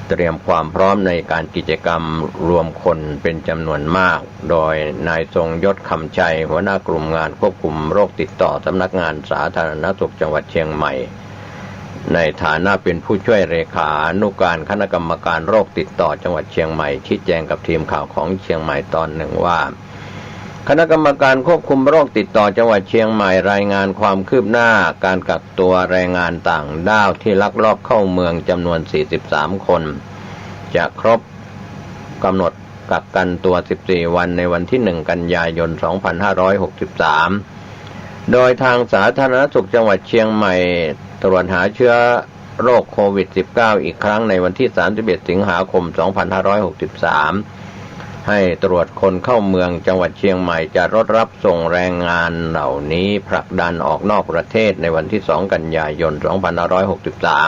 เตรียมความพร้อมในการกิจกรรมรวมคนเป็นจำนวนมากโดยนายทรงยศคำชัยหัวหน้ากลุ่มงานควบคุมโรคติดต่อสำนักงานสาธารณสุขจังหวัดเชียงใหม่ในฐานะเป็นผู้ช่วยเลขานุการคณะกรรมการโรคติดต่อจังหวัดเชียงใหม่ชี้แจงกับทีมข่าวของเชียงใหม่ตอนหนึ่งว่าคณะกรรมการควบคุมโรคติดต่อจังหวัดเชียงใหม่รายงานความคืบหน้าการกักตัวแรงงานต่างด้าวที่ลักลอบเข้าเมืองจำนวน43คนจะครบกำหนดกักกันตัว14วันในวันที่1กันยายน2563โดยทางสาธารณสุขจังหวัดเชียงใหม่ตรวจหาเชื้อโรคโควิด -19 อีกครั้งในวันที่31สิงหาคม2563ให้ตรวจคนเข้าเมืองจังหวัดเชียงใหม่จะรับส่งแรงงานเหล่านี้ผลักดันออกนอกประเทศในวันที่2กันยายน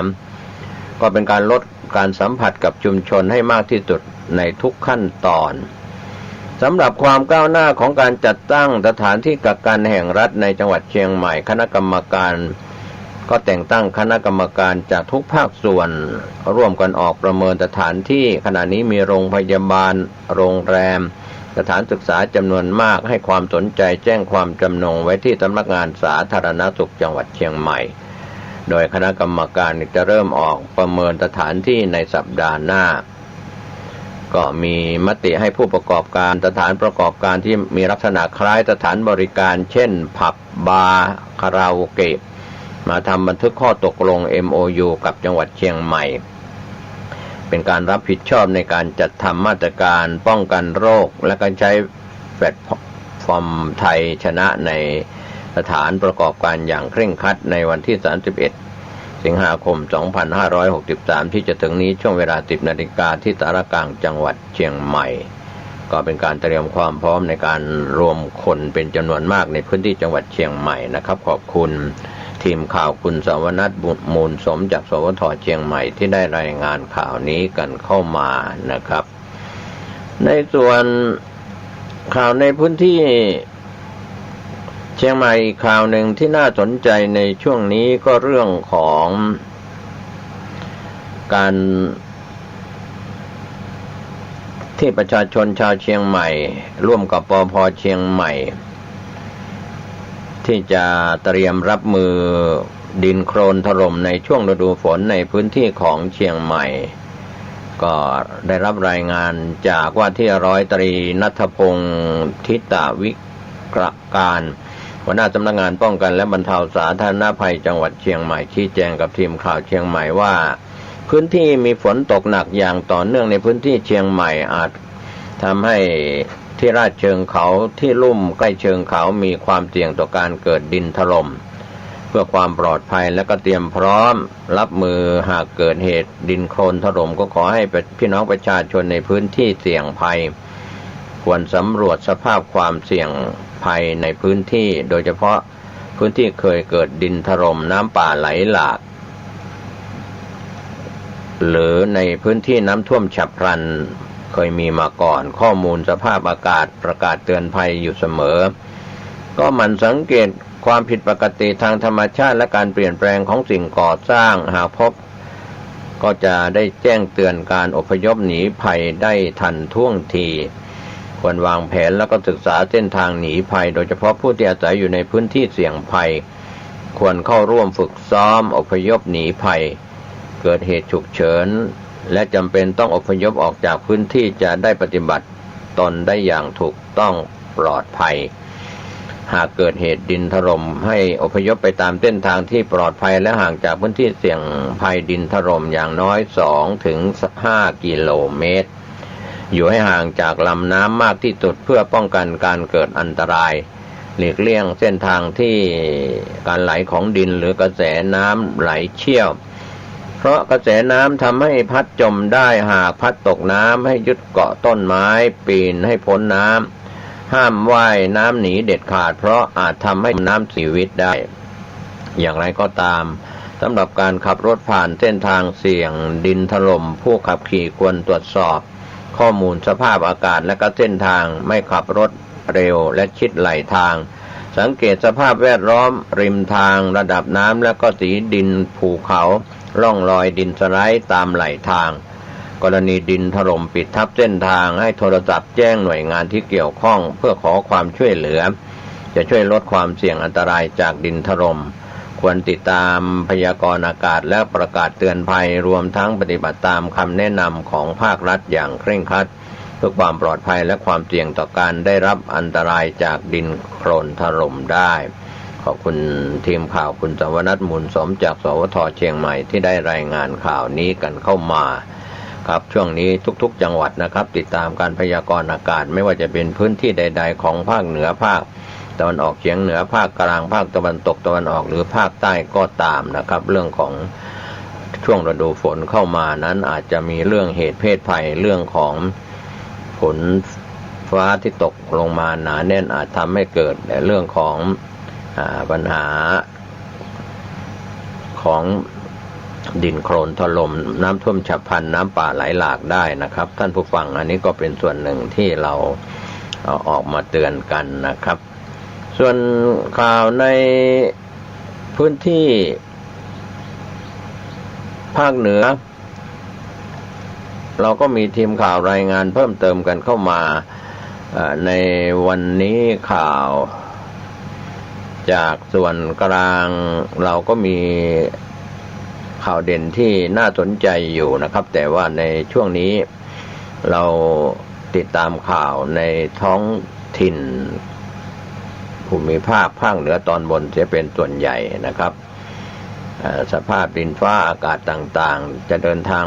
2563ก็เป็นการลดการสัมผัสกับชุมชนให้มากที่สุดในทุกขั้นตอนสำหรับความก้าวหน้าของการจัดตั้งสถานที่กักกันแห่งรัฐในจังหวัดเชียงใหม่คณะกรรมการก็แต่งตั้งคณะกรรมการจากทุกภาคส่วนร่วมกันออกประเมินสถานที่ขณะนี้มีโรงพยาบาลโรงแรมสถานศึกษาจำนวนมากให้ความสนใจแจ้งความจำนงไว้ที่สำนักงานสาธารณสุขจังหวัดเชียงใหม่โดยคณะกรรมการจะเริ่มออกประเมินสถานที่ในสัปดาห์หน้าก็มีมติให้ผู้ประกอบการสถานประกอบการที่มีลักษณะคล้ายสถานบริการเช่นผับบาร์คาราโอเกะมาทำบันทึกข้อตกลง MOU กับจังหวัดเชียงใหม่เป็นการรับผิดชอบในการจัดทำมาตรการป้องกันโรคและการใช้ ฟอร์มไทยชนะในสถานประกอบการอย่างเคร่งครัดในวันที่ 31 สิงหาคม 2563 ที่จะถึงนี้ช่วงเวลา 10 นาฬิกาที่สารกลางจังหวัดเชียงใหม่ก็เป็นการเตรียมความพร้อมในการรวมคนเป็นจำนวนมากในพื้นที่จังหวัดเชียงใหม่นะครับขอบคุณทีมข่าวคุณสวนัทมูลสมจากสวทเชียงใหม่ที่ได้รายงานข่าวนี้กันเข้ามานะครับในส่วนข่าวในพื้นที่เชียงใหม่ข่าวหนึ่งที่น่าสนใจในช่วงนี้ก็เรื่องของการที่ประชาชนชาวเชียงใหม่ร่วมกับปภ.เชียงใหม่ที่จะเตรียมรับมือดินโคลนถล่มในช่วงฤดูฝนในพื้นที่ของเชียงใหม่ก็ได้รับรายงานจากว่าที่ร้อยตรีณัฐพงศ์ทิตวิกรการหัวหน้าสำนักงานป้องกันและบรรเทาสาธารณภัยจังหวัดเชียงใหม่ชี้แจงกับทีมข่าวเชียงใหม่ว่าพื้นที่มีฝนตกหนักอย่างต่อเนื่องในพื้นที่เชียงใหม่อาจทำให้ที่ราชเชิงเขาที่ลุ่มใกล้เชิงเขามีความเสี่ยงต่อการเกิดดินถล่มเพื่อความปลอดภัยและก็เตรียมพร้อมรับมือหากเกิดเหตุดินโคลนถล่มก็ขอให้พี่น้องประชาชนในพื้นที่เสี่ยงภัยควรสำรวจสภาพความเสี่ยงภัยในพื้นที่โดยเฉพาะพื้นที่เคยเกิดดินถล่มน้ำป่าไหลหลากหรือในพื้นที่น้ำท่วมฉับพลันเคยมีมาก่อนข้อมูลสภาพอากาศประกาศเตือนภัยอยู่เสมอก็หมั่นสังเกตความผิดปกติทางธรรมชาติและการเปลี่ยนแปลงของสิ่งก่อสร้างหากพบก็จะได้แจ้งเตือนการอพยพหนีภัยได้ทันท่วงทีควรวางแผนแล้วก็ศึกษาเส้นทางหนีภัยโดยเฉพาะผู้ที่อาศัยอยู่ในพื้นที่เสี่ยงภัยควรเข้าร่วมฝึกซ้อมอพยพหนีภัยเกิดเหตุฉุกเฉินและจำเป็นต้องอพยพออกจากพื้นที่จะได้ปฏิบัติตนได้อย่างถูกต้องปลอดภัยหากเกิดเหตุดินถล่มให้อพยพไปตามเส้นทางที่ปลอดภัยและห่างจากพื้นที่เสี่ยงภัยดินถล่มอย่างน้อย 2-5 กิโลเมตรอยู่ให้ห่างจากลำน้ำมากที่สุดเพื่อป้องกันการเกิดอันตรายหลีกเลี่ยงเส้นทางที่การไหลของดินหรือกระแสน้ำไหลเชี่ยวเพราะกระแสน้ำทำให้พัดจมได้หากพัดตกน้ำให้ยึดเกาะต้นไม้ปีนให้พ้นน้ำห้ามว่ายน้ำหนีเด็ดขาดเพราะอาจทำให้น้ำเสียชีวิตได้อย่างไรก็ตามสำหรับการขับรถผ่านเส้นทางเสี่ยงดินถล่มผู้ขับขี่ควรตรวจสอบข้อมูลสภาพอากาศและก็เส้นทางไม่ขับรถเร็วและชิดไหลทางสังเกตสภาพแวดล้อมริมทางระดับน้ำและก็สีดินภูเขาร่องรอยดินสไลด์ตามไหลทางกรณีดินถล่มปิดทับเส้นทางให้โทรศัพท์แจ้งหน่วยงานที่เกี่ยวข้องเพื่อขอความช่วยเหลือจะช่วยลดความเสี่ยงอันตรายจากดินถล่มควรติดตามพยากรณ์อากาศและประกาศเตือนภัยรวมทั้งปฏิบัติตามคำแนะนำของภาครัฐอย่างเคร่งครัดเพื่อความปลอดภัยและความเสี่ยงต่อการได้รับอันตรายจากดินโคลนถล่มได้ขอบคุณทีมข่าวคุณสวนัทมูลสมจากสวทเชียงใหม่ที่ได้รายงานข่าวนี้กันเข้ามาครับช่วงนี้ทุกๆจังหวัดนะครับติดตามการพยากรณ์อากาศไม่ว่าจะเป็นพื้นที่ใดๆของภาคเหนือภาคตะวันออกเฉียงเหนือภาคกลางภาคตะวันตกตะวันออกหรือภาคใต้ก็ตามนะครับเรื่องของช่วงฤดูฝนเข้ามานั้นอาจจะมีเรื่องเหตุเพศภัยเรื่องของฝนฟ้าที่ตกลงมาหนาแน่นอาจทำให้เกิดเรื่องของปัญหาของดินโคลนถล่มน้ำท่วมฉับพลันน้ำป่าไหลหลากได้นะครับท่านผู้ฟังอันนี้ก็เป็นส่วนหนึ่งที่เราออกมาเตือนกันนะครับส่วนข่าวในพื้นที่ภาคเหนือเราก็มีทีมข่าวรายงานเพิ่มเติมกันเข้ามาในวันนี้ข่าวจากส่วนกลางเราก็มีข่าวเด่นที่น่าสนใจอยู่นะครับแต่ว่าในช่วงนี้เราติดตามข่าวในท้องถิ่นภูมิภาคภาคเหนือตอนบนจะเป็นส่วนใหญ่นะครับสภาพดินฟ้าอากาศต่างๆจะเดินทาง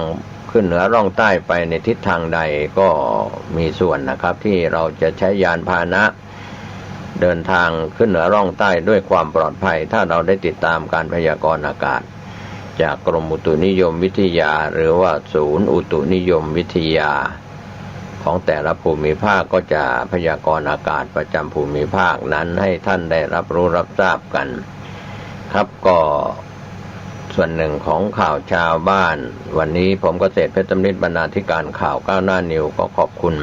ขึ้นเหนือร่องใต้ไปในทิศทางใดก็มีส่วนนะครับที่เราจะใช้ยานพาหนะ เดินทางขึ้นเหนือร่องใต้ด้วยความปลอดภัยถ้าเราได้ติดตามการพยากรณ์อากาศจากกรมอุตุนิยมวิทยาหรือว่าศูนย์อุตุนิยมวิทยาของแต่ละภูมิภาคก็จะพยากรณ์อากาศประจำภูมิภาคนั้นให้ท่านได้รับรู้รับทราบกันครับก็ส่วนหนึ่งของข่าวชาวบ้านวันนี้ผมเกษตรเพชรตำนิตบรรณาธิการข่าวก้าวหน้านิวก็ขอบคุณ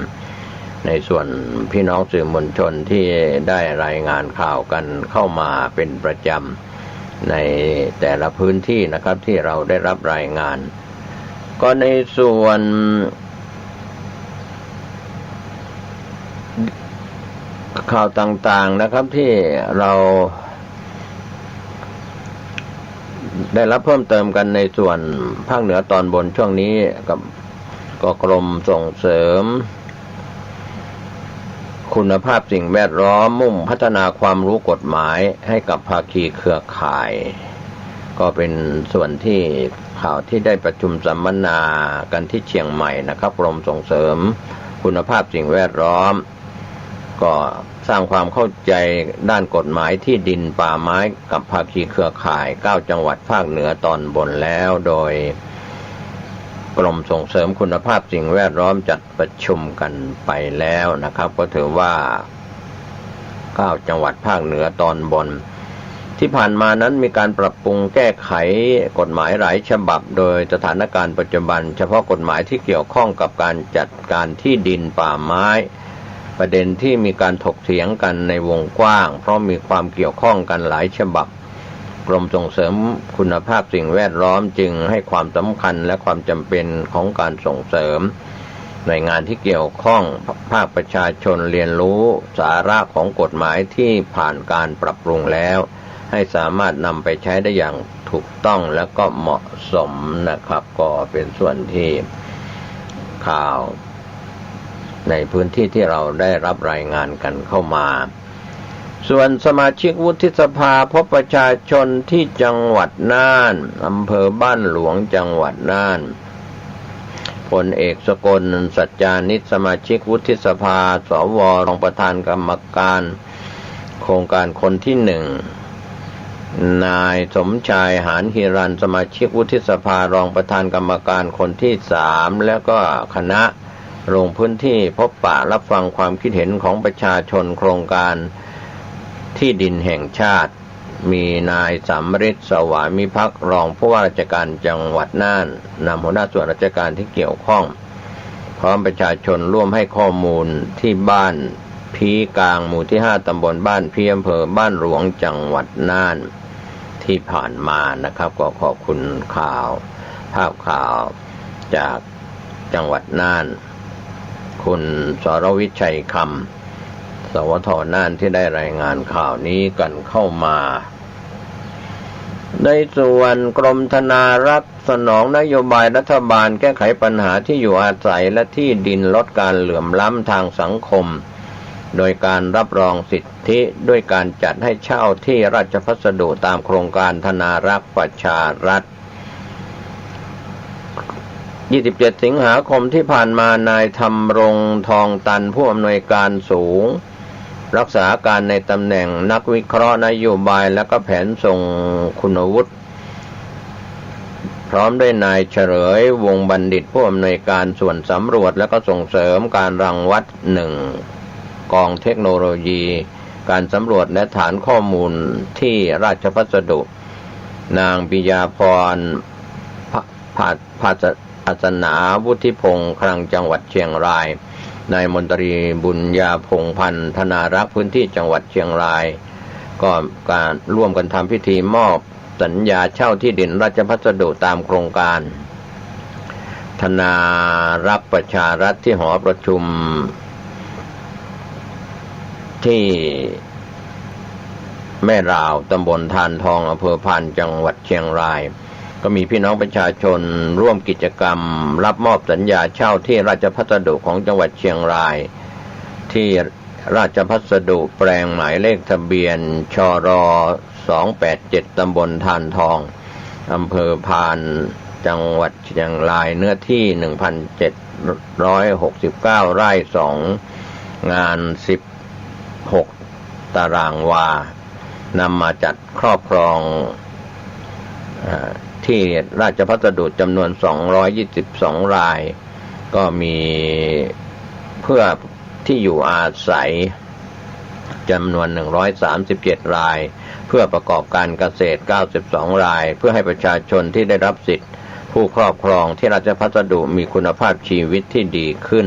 ในส่วนพี่น้องสื่อมวลชนที่ได้รายงานข่าวกันเข้ามาเป็นประจำในแต่ละพื้นที่นะครับที่เราได้รับรายงานก็ในส่วนข่าวต่างๆนะครับที่เราได้รับเพิ่มเติมกันในส่วนภาคเหนือตอนบนช่วงนี้กับกรมส่งเสริมคุณภาพสิ่งแวดล้อมมุ่งพัฒนาความรู้กฎหมายให้กับภาคีเครือข่ายก็เป็นส่วนที่ข่าวที่ได้ประชุมสัมมนากันที่เชียงใหม่นะครับกรมส่งเสริมคุณภาพสิ่งแวดล้อมก็สร้างความเข้าใจด้านกฎหมายที่ดินป่าไม้กับภาคีเครือข่าย9จังหวัดภาคเหนือตอนบนแล้วโดยกรมส่งเสริมคุณภาพสิ่งแวดล้อมจัดประชุมกันไปแล้วนะครับก็ถือว่า9จังหวัดภาคเหนือตอนบนที่ผ่านมานั้นมีการปรับปรุงแก้ไขกฎหมายหลายฉบับโดยสถานการณ์ปัจจุบันเฉพาะกฎหมายที่เกี่ยวข้องกับการจัดการที่ดินป่าไม้ประเด็นที่มีการถกเถียงกันในวงกว้างเพราะมีความเกี่ยวข้องกันหลายฉบับกรมส่งเสริมคุณภาพสิ่งแวดล้อมจึงให้ความสำคัญและความจำเป็นของการส่งเสริมหน่วยงานที่เกี่ยวข้องภาคประชาชนเรียนรู้สาระของกฎหมายที่ผ่านการปรับปรุงแล้วให้สามารถนำไปใช้ได้อย่างถูกต้องและก็เหมาะสมนะครับก็เป็นส่วนที่ข่าวในพื้นที่ที่เราได้รับรายงานกันเข้ามาส่วนสมาชิกวุฒิสภาพบประชาชนที่จังหวัดน่านอำเภอบ้านหลวงจังหวัดน่านพลเอกสกลสัจจานิตสมาชิกวุฒิสภาสวรองประธานกรรมการโครงการคนที่1นายสมชายหานหิรันสมาชิกวุฒิสภารองประธานกรรมการคนที่3แล้วก็คณะลงพื้นที่พบปะรับฟังความคิดเห็นของประชาชนโครงการที่ดินแห่งชาติมีนายสำริดสวามิภักดิ์รองผู้ว่าราชการจังหวัดน่านนำหัวหน้าส่วนราชการที่เกี่ยวข้องพร้อมประชาชนร่วมให้ข้อมูลที่บ้านพีกลางหมู่ที่5ตำบลบ้านพีอำเภอบ้านหลวงจังหวัดน่านที่ผ่านมานะครับก็ขอบคุณภาพข่าวจากจังหวัดน่านคุณสรวิชัยคำสวทน่านที่ได้รายงานข่าวนี้กันเข้ามาในส่วนกรมธนารักษ์สนองนโยบายรัฐบาลแก้ไขปัญหาที่อยู่อาศัยและที่ดินลดการเหลื่อมล้ำทางสังคมโดยการรับรองสิทธิด้วยการจัดให้เช่าที่ราชพัสดุตามโครงการธนารักษ์ประชารัฐ27 สิงหาคมที่ผ่านมานายธำรงทองตันผู้อำนวยการสูงรักษาการในตำแหน่งนักวิเคราะห์นโยบายและก็แผนส่งคุณวุฒิพร้อมด้วยนายเฉลยวงบัณฑิตผู้อำนวยการส่วนสำรวจและก็ส่งเสริมการรังวัด1กองเทคโนโลยีการสำรวจและฐานข้อมูลที่ราชพัสดุนางปิยาพรภาสนาวุฒิพงษ์คลังจังหวัดเชียงรายนายมนตรีบุญญาพงษ์พันธ์ธนารักษ์พื้นที่จังหวัดเชียงรายก็การร่วมกันทำพิธีมอบสัญญาเช่าที่ดินราชพัสดุตามโครงการธนารักษ์ประชารัฐที่หอประชุมที่แม่ราวตำบลทานทองอำเภอพานจังหวัดเชียงรายก็มีพี่น้องประชาชนร่วมกิจกรรมรับมอบสัญญาเช่าที่ราชพัสดุของจังหวัดเชียงรายที่ราชพัสดุแปลงหมายเลขทะเบียนชร287ตำบลทานทองอำเภอพานจังหวัดเชียงรายเนื้อที่ 1,769 ไร่2งาน16 ตารางวานำมาจัดครอบครองที่ราชพัสดุจำนวน222รายก็มีเพื่อที่อยู่อาศัยจำนวน137รายเพื่อประกอบการเกษตร92รายเพื่อให้ประชาชนที่ได้รับสิทธิผู้ครอบครองที่ราชพัสดุมีคุณภาพชีวิตที่ดีขึ้น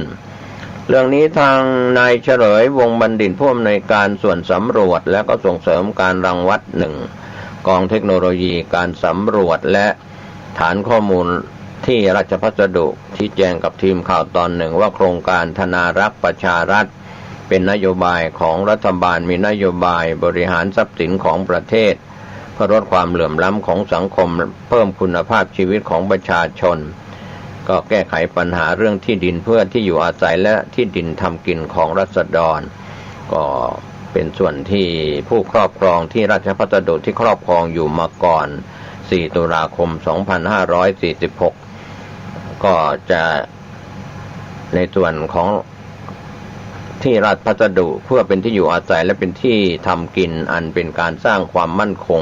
เรื่องนี้ทางนายเฉลยวงศ์บัณฑิตผู้อำนวยการส่วนสำรวจและก็ส่งเสริมการรังวัด1กองเทคโนโลยีการสำรวจและฐานข้อมูลที่ราชพัสดุชี้แจงกับทีมข่าวตอนหนึ่งว่าโครงการธนารักษ์ประชารัฐเป็นนโยบายของรัฐบาลมีนโยบายบริหารทรัพย์สินของประเทศเพื่อลดความเหลื่อมล้ำของสังคมเพิ่มคุณภาพชีวิตของประชาชนก็แก้ไขปัญหาเรื่องที่ดินเพื่อที่อยู่อาศัยและที่ดินทำกินของราษฎรก็เป็นส่วนที่ผู้ครอบครองที่ราชพัสดุที่ครอบครองอยู่มาก่อน4 ตุลาคม 2546ก็จะในส่วนของที่ราชพัสดุเพื่อเป็นที่อยู่อาศัยและเป็นที่ทำกินอันเป็นการสร้างความมั่นคง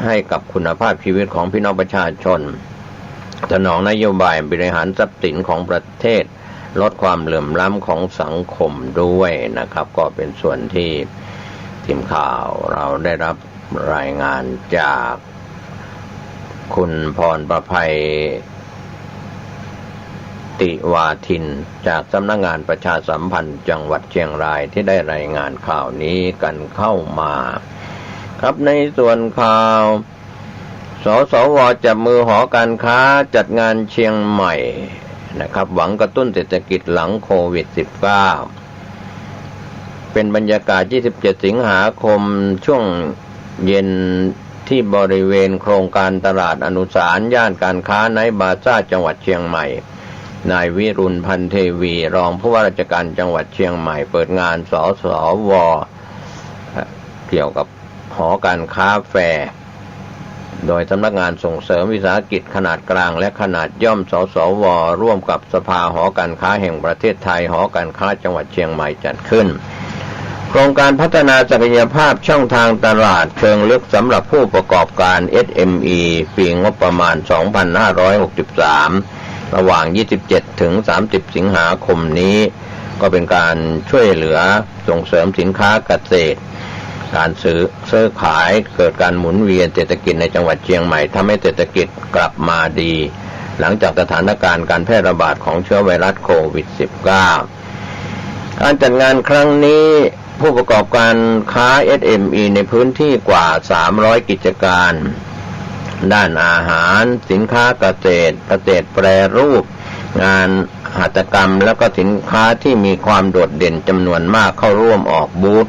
ให้กับคุณภาพชีวิตของพี่น้องประชาชนสนองนโยบายบริหารทรัพย์สินของประเทศลดความเหลื่อมล้ำของสังคมด้วยนะครับก็เป็นส่วนที่ทีมข่าวเราได้รับรายงานจากคุณพรประภัยติวาทินจากสำนักงานประชาสัมพันธ์จังหวัดเชียงรายที่ได้รายงานข่าวนี้กันเข้ามาครับในส่วนข่าวสสว.จับมือหอการค้าจัดงานเชียงใหม่นะครับหวังกระตุ้นเศรษฐกิจหลังโควิด -19 เป็นบรรยากาศ27 สิงหาคมช่วงเย็นที่บริเวณโครงการตลาดอนุสารณ์ย่านการค้าไนท์บาซ่าจังหวัดเชียงใหม่นายวิรุณพันเทวีรองผู้ว่าราชการจังหวัดเชียงใหม่เปิดงานสสว.เกี่ยวกับหอการค้าแฟร์โดยสำนักงานส่งเสริมวิสาหกิจขนาดกลางและขนาดย่อมสสว.ร่วมกับสภาหอการค้าแห่งประเทศไทยหอการค้าจังหวัดเชียงใหม่จัดขึ้นโครงการพัฒนาศักยภาพช่องทางตลาดเชิงลึกสำหรับผู้ประกอบการ SME ปีงบประมาณ 2563 ระหว่าง 27 ถึง 30 สิงหาคมนี้ก็เป็นการช่วยเหลือส่งเสริมสินค้าเกษตรการซื้อขายเกิดการหมุนเวียนเศรษฐกิจในจังหวัดเชียงใหม่ทำให้เศรษฐกิจกลับมาดีหลังจากสถานการณ์การแพร่ระบาดของเชื้อไวรัสโควิด -19 การจัดงานครั้งนี้ผู้ประกอบการค้า SME ในพื้นที่กว่า300กิจการด้านอาหารสินค้าเกษตรแปรรูปงานหัตถกรรมแล้วก็สินค้าที่มีความโดดเด่นจำนวนมากเข้าร่วมออกบูธ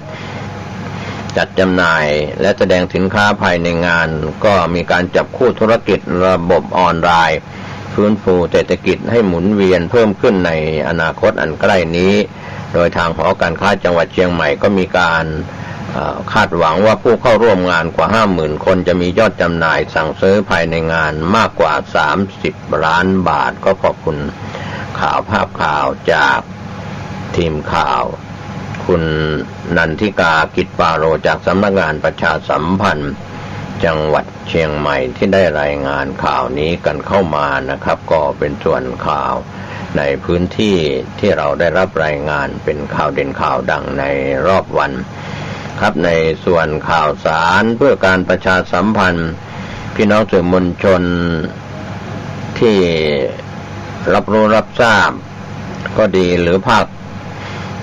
จัดจำหน่ายและแสดงสินค้าภายในงานก็มีการจับคู่ธุรกิจระบบออนไลน์ฟื้นฟูเศรษฐกิจให้หมุนเวียนเพิ่มขึ้นในอนาคตอันใกล้นี้โดยทางหอการค้าจังหวัดเชียงใหม่ก็มีการคาดหวังว่าผู้เข้าร่วมงานกว่า 50,000 คนจะมียอดจำหน่ายสั่งซื้อภายในงานมากกว่า30 ล้านบาทก็ขอบคุณภาพข่าวจากทีมข่าวคุณนันทิกากิจปาโรจากสำนักงานประชาสัมพันธ์จังหวัดเชียงใหม่ที่ได้รายงานข่าวนี้กันเข้ามานะครับก็เป็นส่วนข่าวในพื้นที่ที่เราได้รับรายงานเป็นข่าวเด่นข่าวดังในรอบวันครับในส่วนข่าวสารเพื่อการประชาสัมพันธ์พี่น้องสื่อมวลชนที่รับรู้รับทราบก็ดีหรือภาค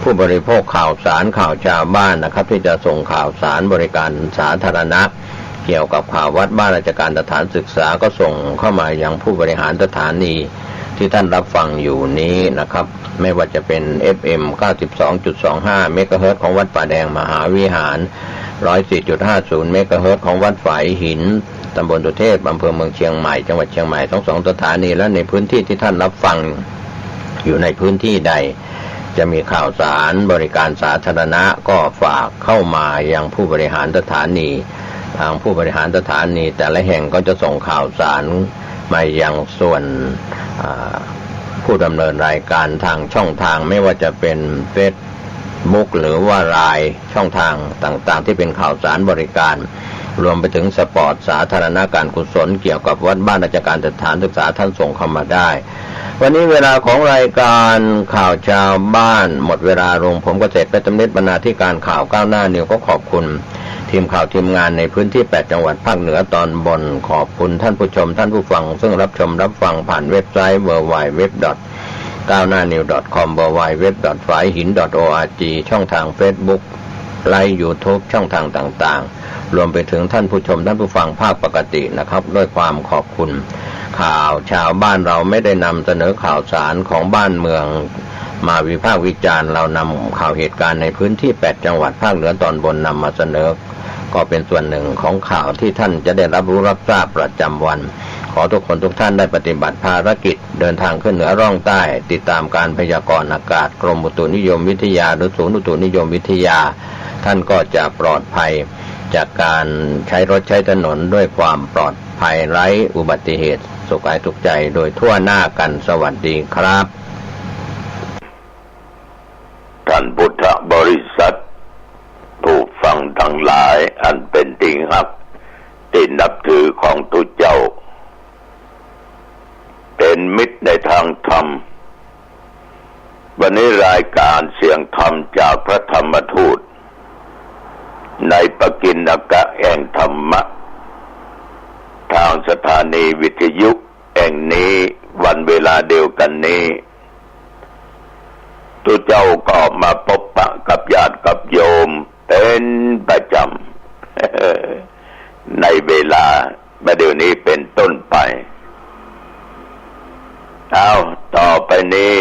ผู้บริโภคข่าวสารข่าวชาวบ้านนะครับที่จะส่งข่าวสารบริการสาธารณะเกี่ยวกับข่าววัดบ้านราชการสถานศึกษาก็ส่งเข้ามายังผู้บริหารสถานีที่ท่านรับฟังอยู่นี้นะครับไม่ว่าจะเป็น FM 92.25 เมกะเฮิรตซ์ของวัดป่าแดงมหาวิหาร 104.50 เมกะเฮิรตซ์ของวัดฝายหินตำบลสุเทพอำเภอเมืองเชียงใหม่จังหวัดเชียงใหม่ทั้ง2สถานีและในพื้นที่ที่ท่านรับฟังอยู่ในพื้นที่ใดจะมีข่าวสารบริการสาธารณะก็ฝากเข้ามายังผู้บริหารสถานีทางผู้บริหารสถานีแต่ละแห่งก็จะส่งข่าวสารมายังส่วนผู้ดำเนินรายการทางช่องทางไม่ว่าจะเป็น บุ๊กหรือว่าไลน์ช่องทางต่างๆที่เป็นข่าวสารบริการรวมไปถึงสปอร์ตสาธารณการกุศลเกี่ยวกับวัดบ้านราชการสถานศึกษาท่านส่งเข้ามาได้วันนี้เวลาของรายการข่าวชาวบ้านหมดเวลาลงผมเกษตรเพชรตำนิดบรรณาธิการข่าวก้าวหน้านิวก็ขอบคุณทีมข่าวทีมงานในพื้นที่8จังหวัดภาคเหนือตอนบนขอบคุณท่านผู้ชมท่านผู้ฟังซึ่งรับชมรับฟังผ่านเว็บไซต์ www.gawnawnew.com www.faihin.org ช่องทาง Facebook ไลฟ์ YouTube ช่องทางต่างๆรวมไปถึงท่านผู้ชมท่านผู้ฟังภาคปกตินะครับด้วยความขอบคุณข่าวชาวบ้านเราไม่ได้นำเสนอข่าวสารของบ้านเมืองมาวิพากษ์วิจารณ์เรานำข่าวเหตุการณ์ในพื้นที่8จังหวัดภาคเหนือตอนบนนำมาเสนอก็เป็นส่วนหนึ่งของข่าวที่ท่านจะได้รับรู้รับทราบประจำวันขอทุกคนทุกท่านได้ปฏิบัติภารกิจเดินทางขึ้นเหนือร่องใต้ติดตามการพยากรณ์อากาศกรมอุตุนิยมวิทยาหรือศูนย์อุตุนิยมวิทยาท่านก็จะปลอดภัยจากการใช้รถใช้ถนนด้วยความปลอดภัยไร้อุบัติเหตุสุขกายสุขใจโดยทั่วหน้ากันสวัสดีครับท่านพุทธบริษัทผู้ฟังทั้งหลายอันเป็นติ่งฮักที่นับถือของทุกเจ้าเป็นมิตรในทางธรรมวันนี้รายการเสียงธรรมจากพระธรรมทูตในปกิณกะแห่งธรรมะทางสถานีวิทยุแห่งนี้วันเวลาเดียวกันนี้ทุกเจ้าก็มาพบปะกับญาติกับโยมเป็นประจำในเวลาเดี๋ยวนี้เป็นต้นไปเอาต่อไปนี้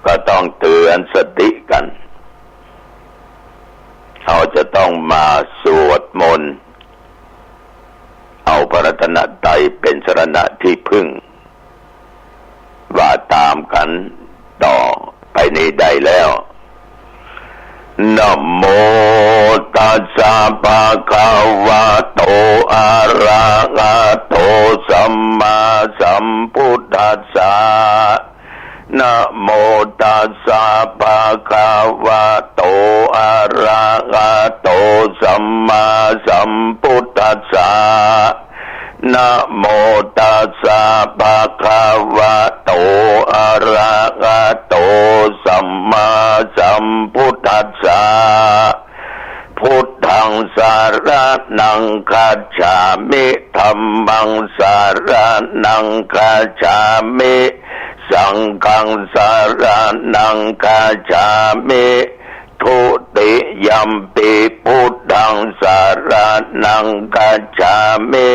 ก็ต้องเตือนสติกันเราจะต้องมาสวดมนต์เอาพระรัตนตรัยเป็นสรณะที่พึ่งว่าตามกันต่อไปนี้ได้แล้วนะโมตัสสะภะคะวะโตอะระหะโตสัมมาสัมพุทธัสสะนะโมตัสสะภะคะวะโตอะระหะโตสัมมาสัมพุทธัสสะนะโมตัสสะภะคะวะโตอะระหะโตสัมมาสัมพุทธัสสะพุทธังสารนังคัจฉามิธัมมังสารนังคัจฉามิสังฆังสารนังคัจฉามิทุติยัมปิพุทธังสารนังคัจฉามิ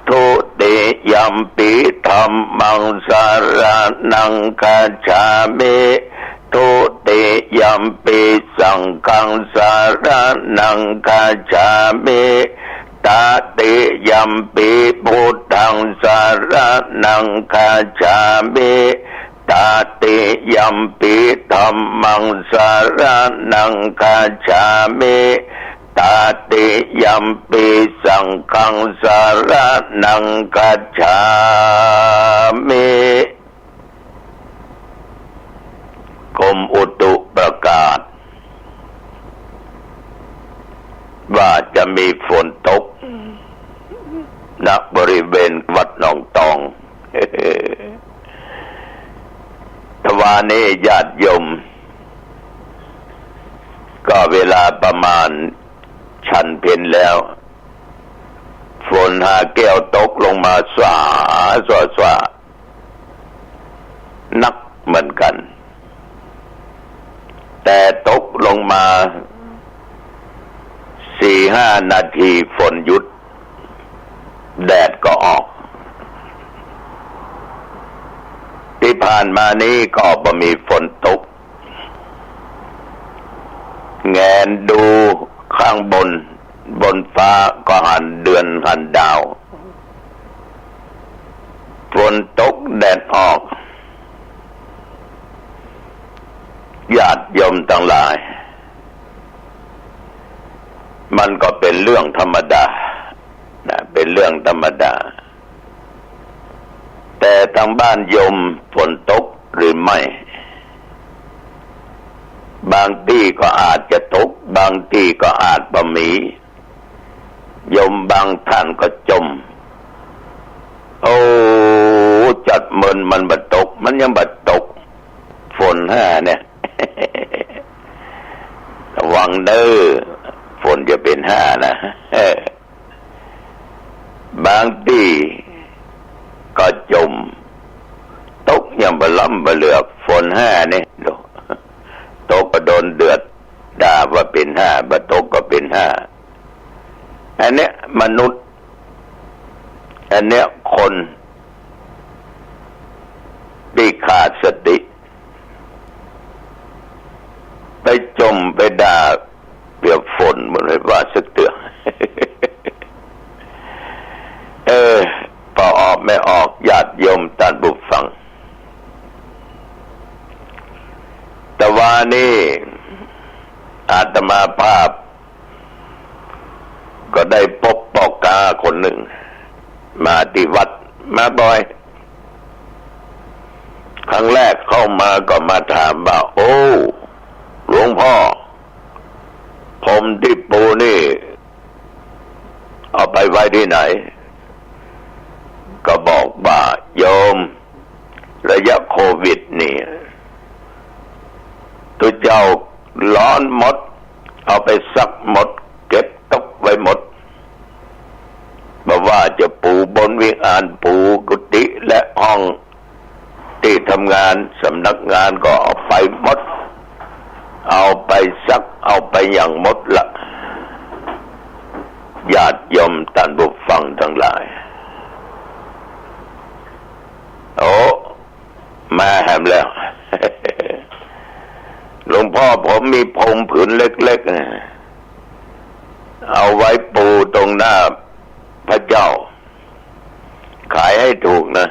ทุติยัมปิธัมมังสารนังคัจฉามิทุติยัมปิสังฆังสารนังคัจฉามิตติยัมปิพุทธังสารนังคัจฉามิตติยัมปิธัมมังสารนังคัจฉามิตติยัมปิสังฆังสารนังคัจฉามิกรมอุตุประกาศว่าจะมีฝนตกณบริเวณวัดหนองตองทว่านี้ญาติโยมก็เวลาประมาณฉันเพ็ญแล้วฝนหาแก้วตกลงมาสว่านักเหมือนกันแต่ตกลงมา 4-5 นาทีฝนหยุดแดดก็ออกที่ผ่านมานี้ก็บ่มีฝนตกแงนดูข้างบนฟ้าก็หันเดือนหันดาวฝนตกแดดออกญาติโยมทั้งหลายมันก็เป็นเรื่องธรรมดานะเป็นเรื่องธรรมดาแต่ทางบ้านโยมฝนตกหรือไม่ บางที่ก็อาจจะตกบางที่ก็อาจบ่มีโยมบางท่านก็จมโอ้จัดเมินมันบัดตกมันยังบัดตกฝนเนี่ย ระวังเด้อฝนจะเป็นนะบางที่ก็จมตกยังบล้ำบเหลือกฝนเนี่ยตกก็โดนเดือดด่าว่าเป็นบ่ตกก็เป็นอันเนี้ยมนุษย์อันเนี้ยคนที่ขาดสติไปจมไปด่าเปรียบฝนมันไม่ว่าสักเตือ พอออกไม่ออกญาติโยมท่านผู้ฟังแต่ว่านี่อาตมาภาพก็ได้พบปอกาคนหนึ่งมาที่วัดมาบ่อยครั้งแรกเข้ามาก็มาถามว่าโอ้หลวงพ่อผมที่ปูนี่เอาไปไว้ที่ไหนก็บอกว่าโยมระยะโควิดนี่ตัวเจ้าร้อนหมดเอาไปซักหมดเก็บตกไว้หมดบอกว่าจะปูบนวิหารปูกุฏิและห้องที่ทำงานสำนักงานก็เอาไปหมดเอาไปซักเอาไปอย่างหมดละญาติโยมท่านผู้ฟังทั้งหลายโอ้มาแหมแล้ว หลวงพ่อผมมีพรมผืนเล็กๆเอาไว้ปูตรงหน้าพระเจ้าขายให้ถูกนะ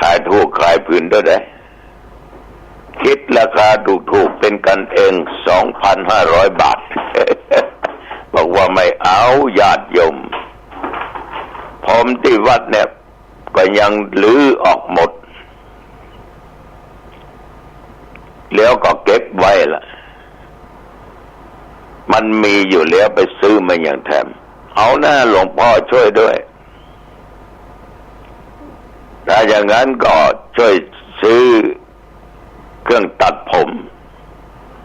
ขายถูกขายผืนเท่าไหร่คิดราคาถูกๆเป็นกันเอง 2,500 บาท บอกว่าไม่เอาญาติโยมผมที่วัดเนี่ยก็ยังลื้อออกหมดแล้วก็เก็บไว้ล่ะมันมีอยู่แล้วไปซื้อมาอย่างแถมเอาหน้าหลวงพ่อช่วยด้วยถ้าอย่างนั้นก็ช่วยซื้อเครื่องตัดผม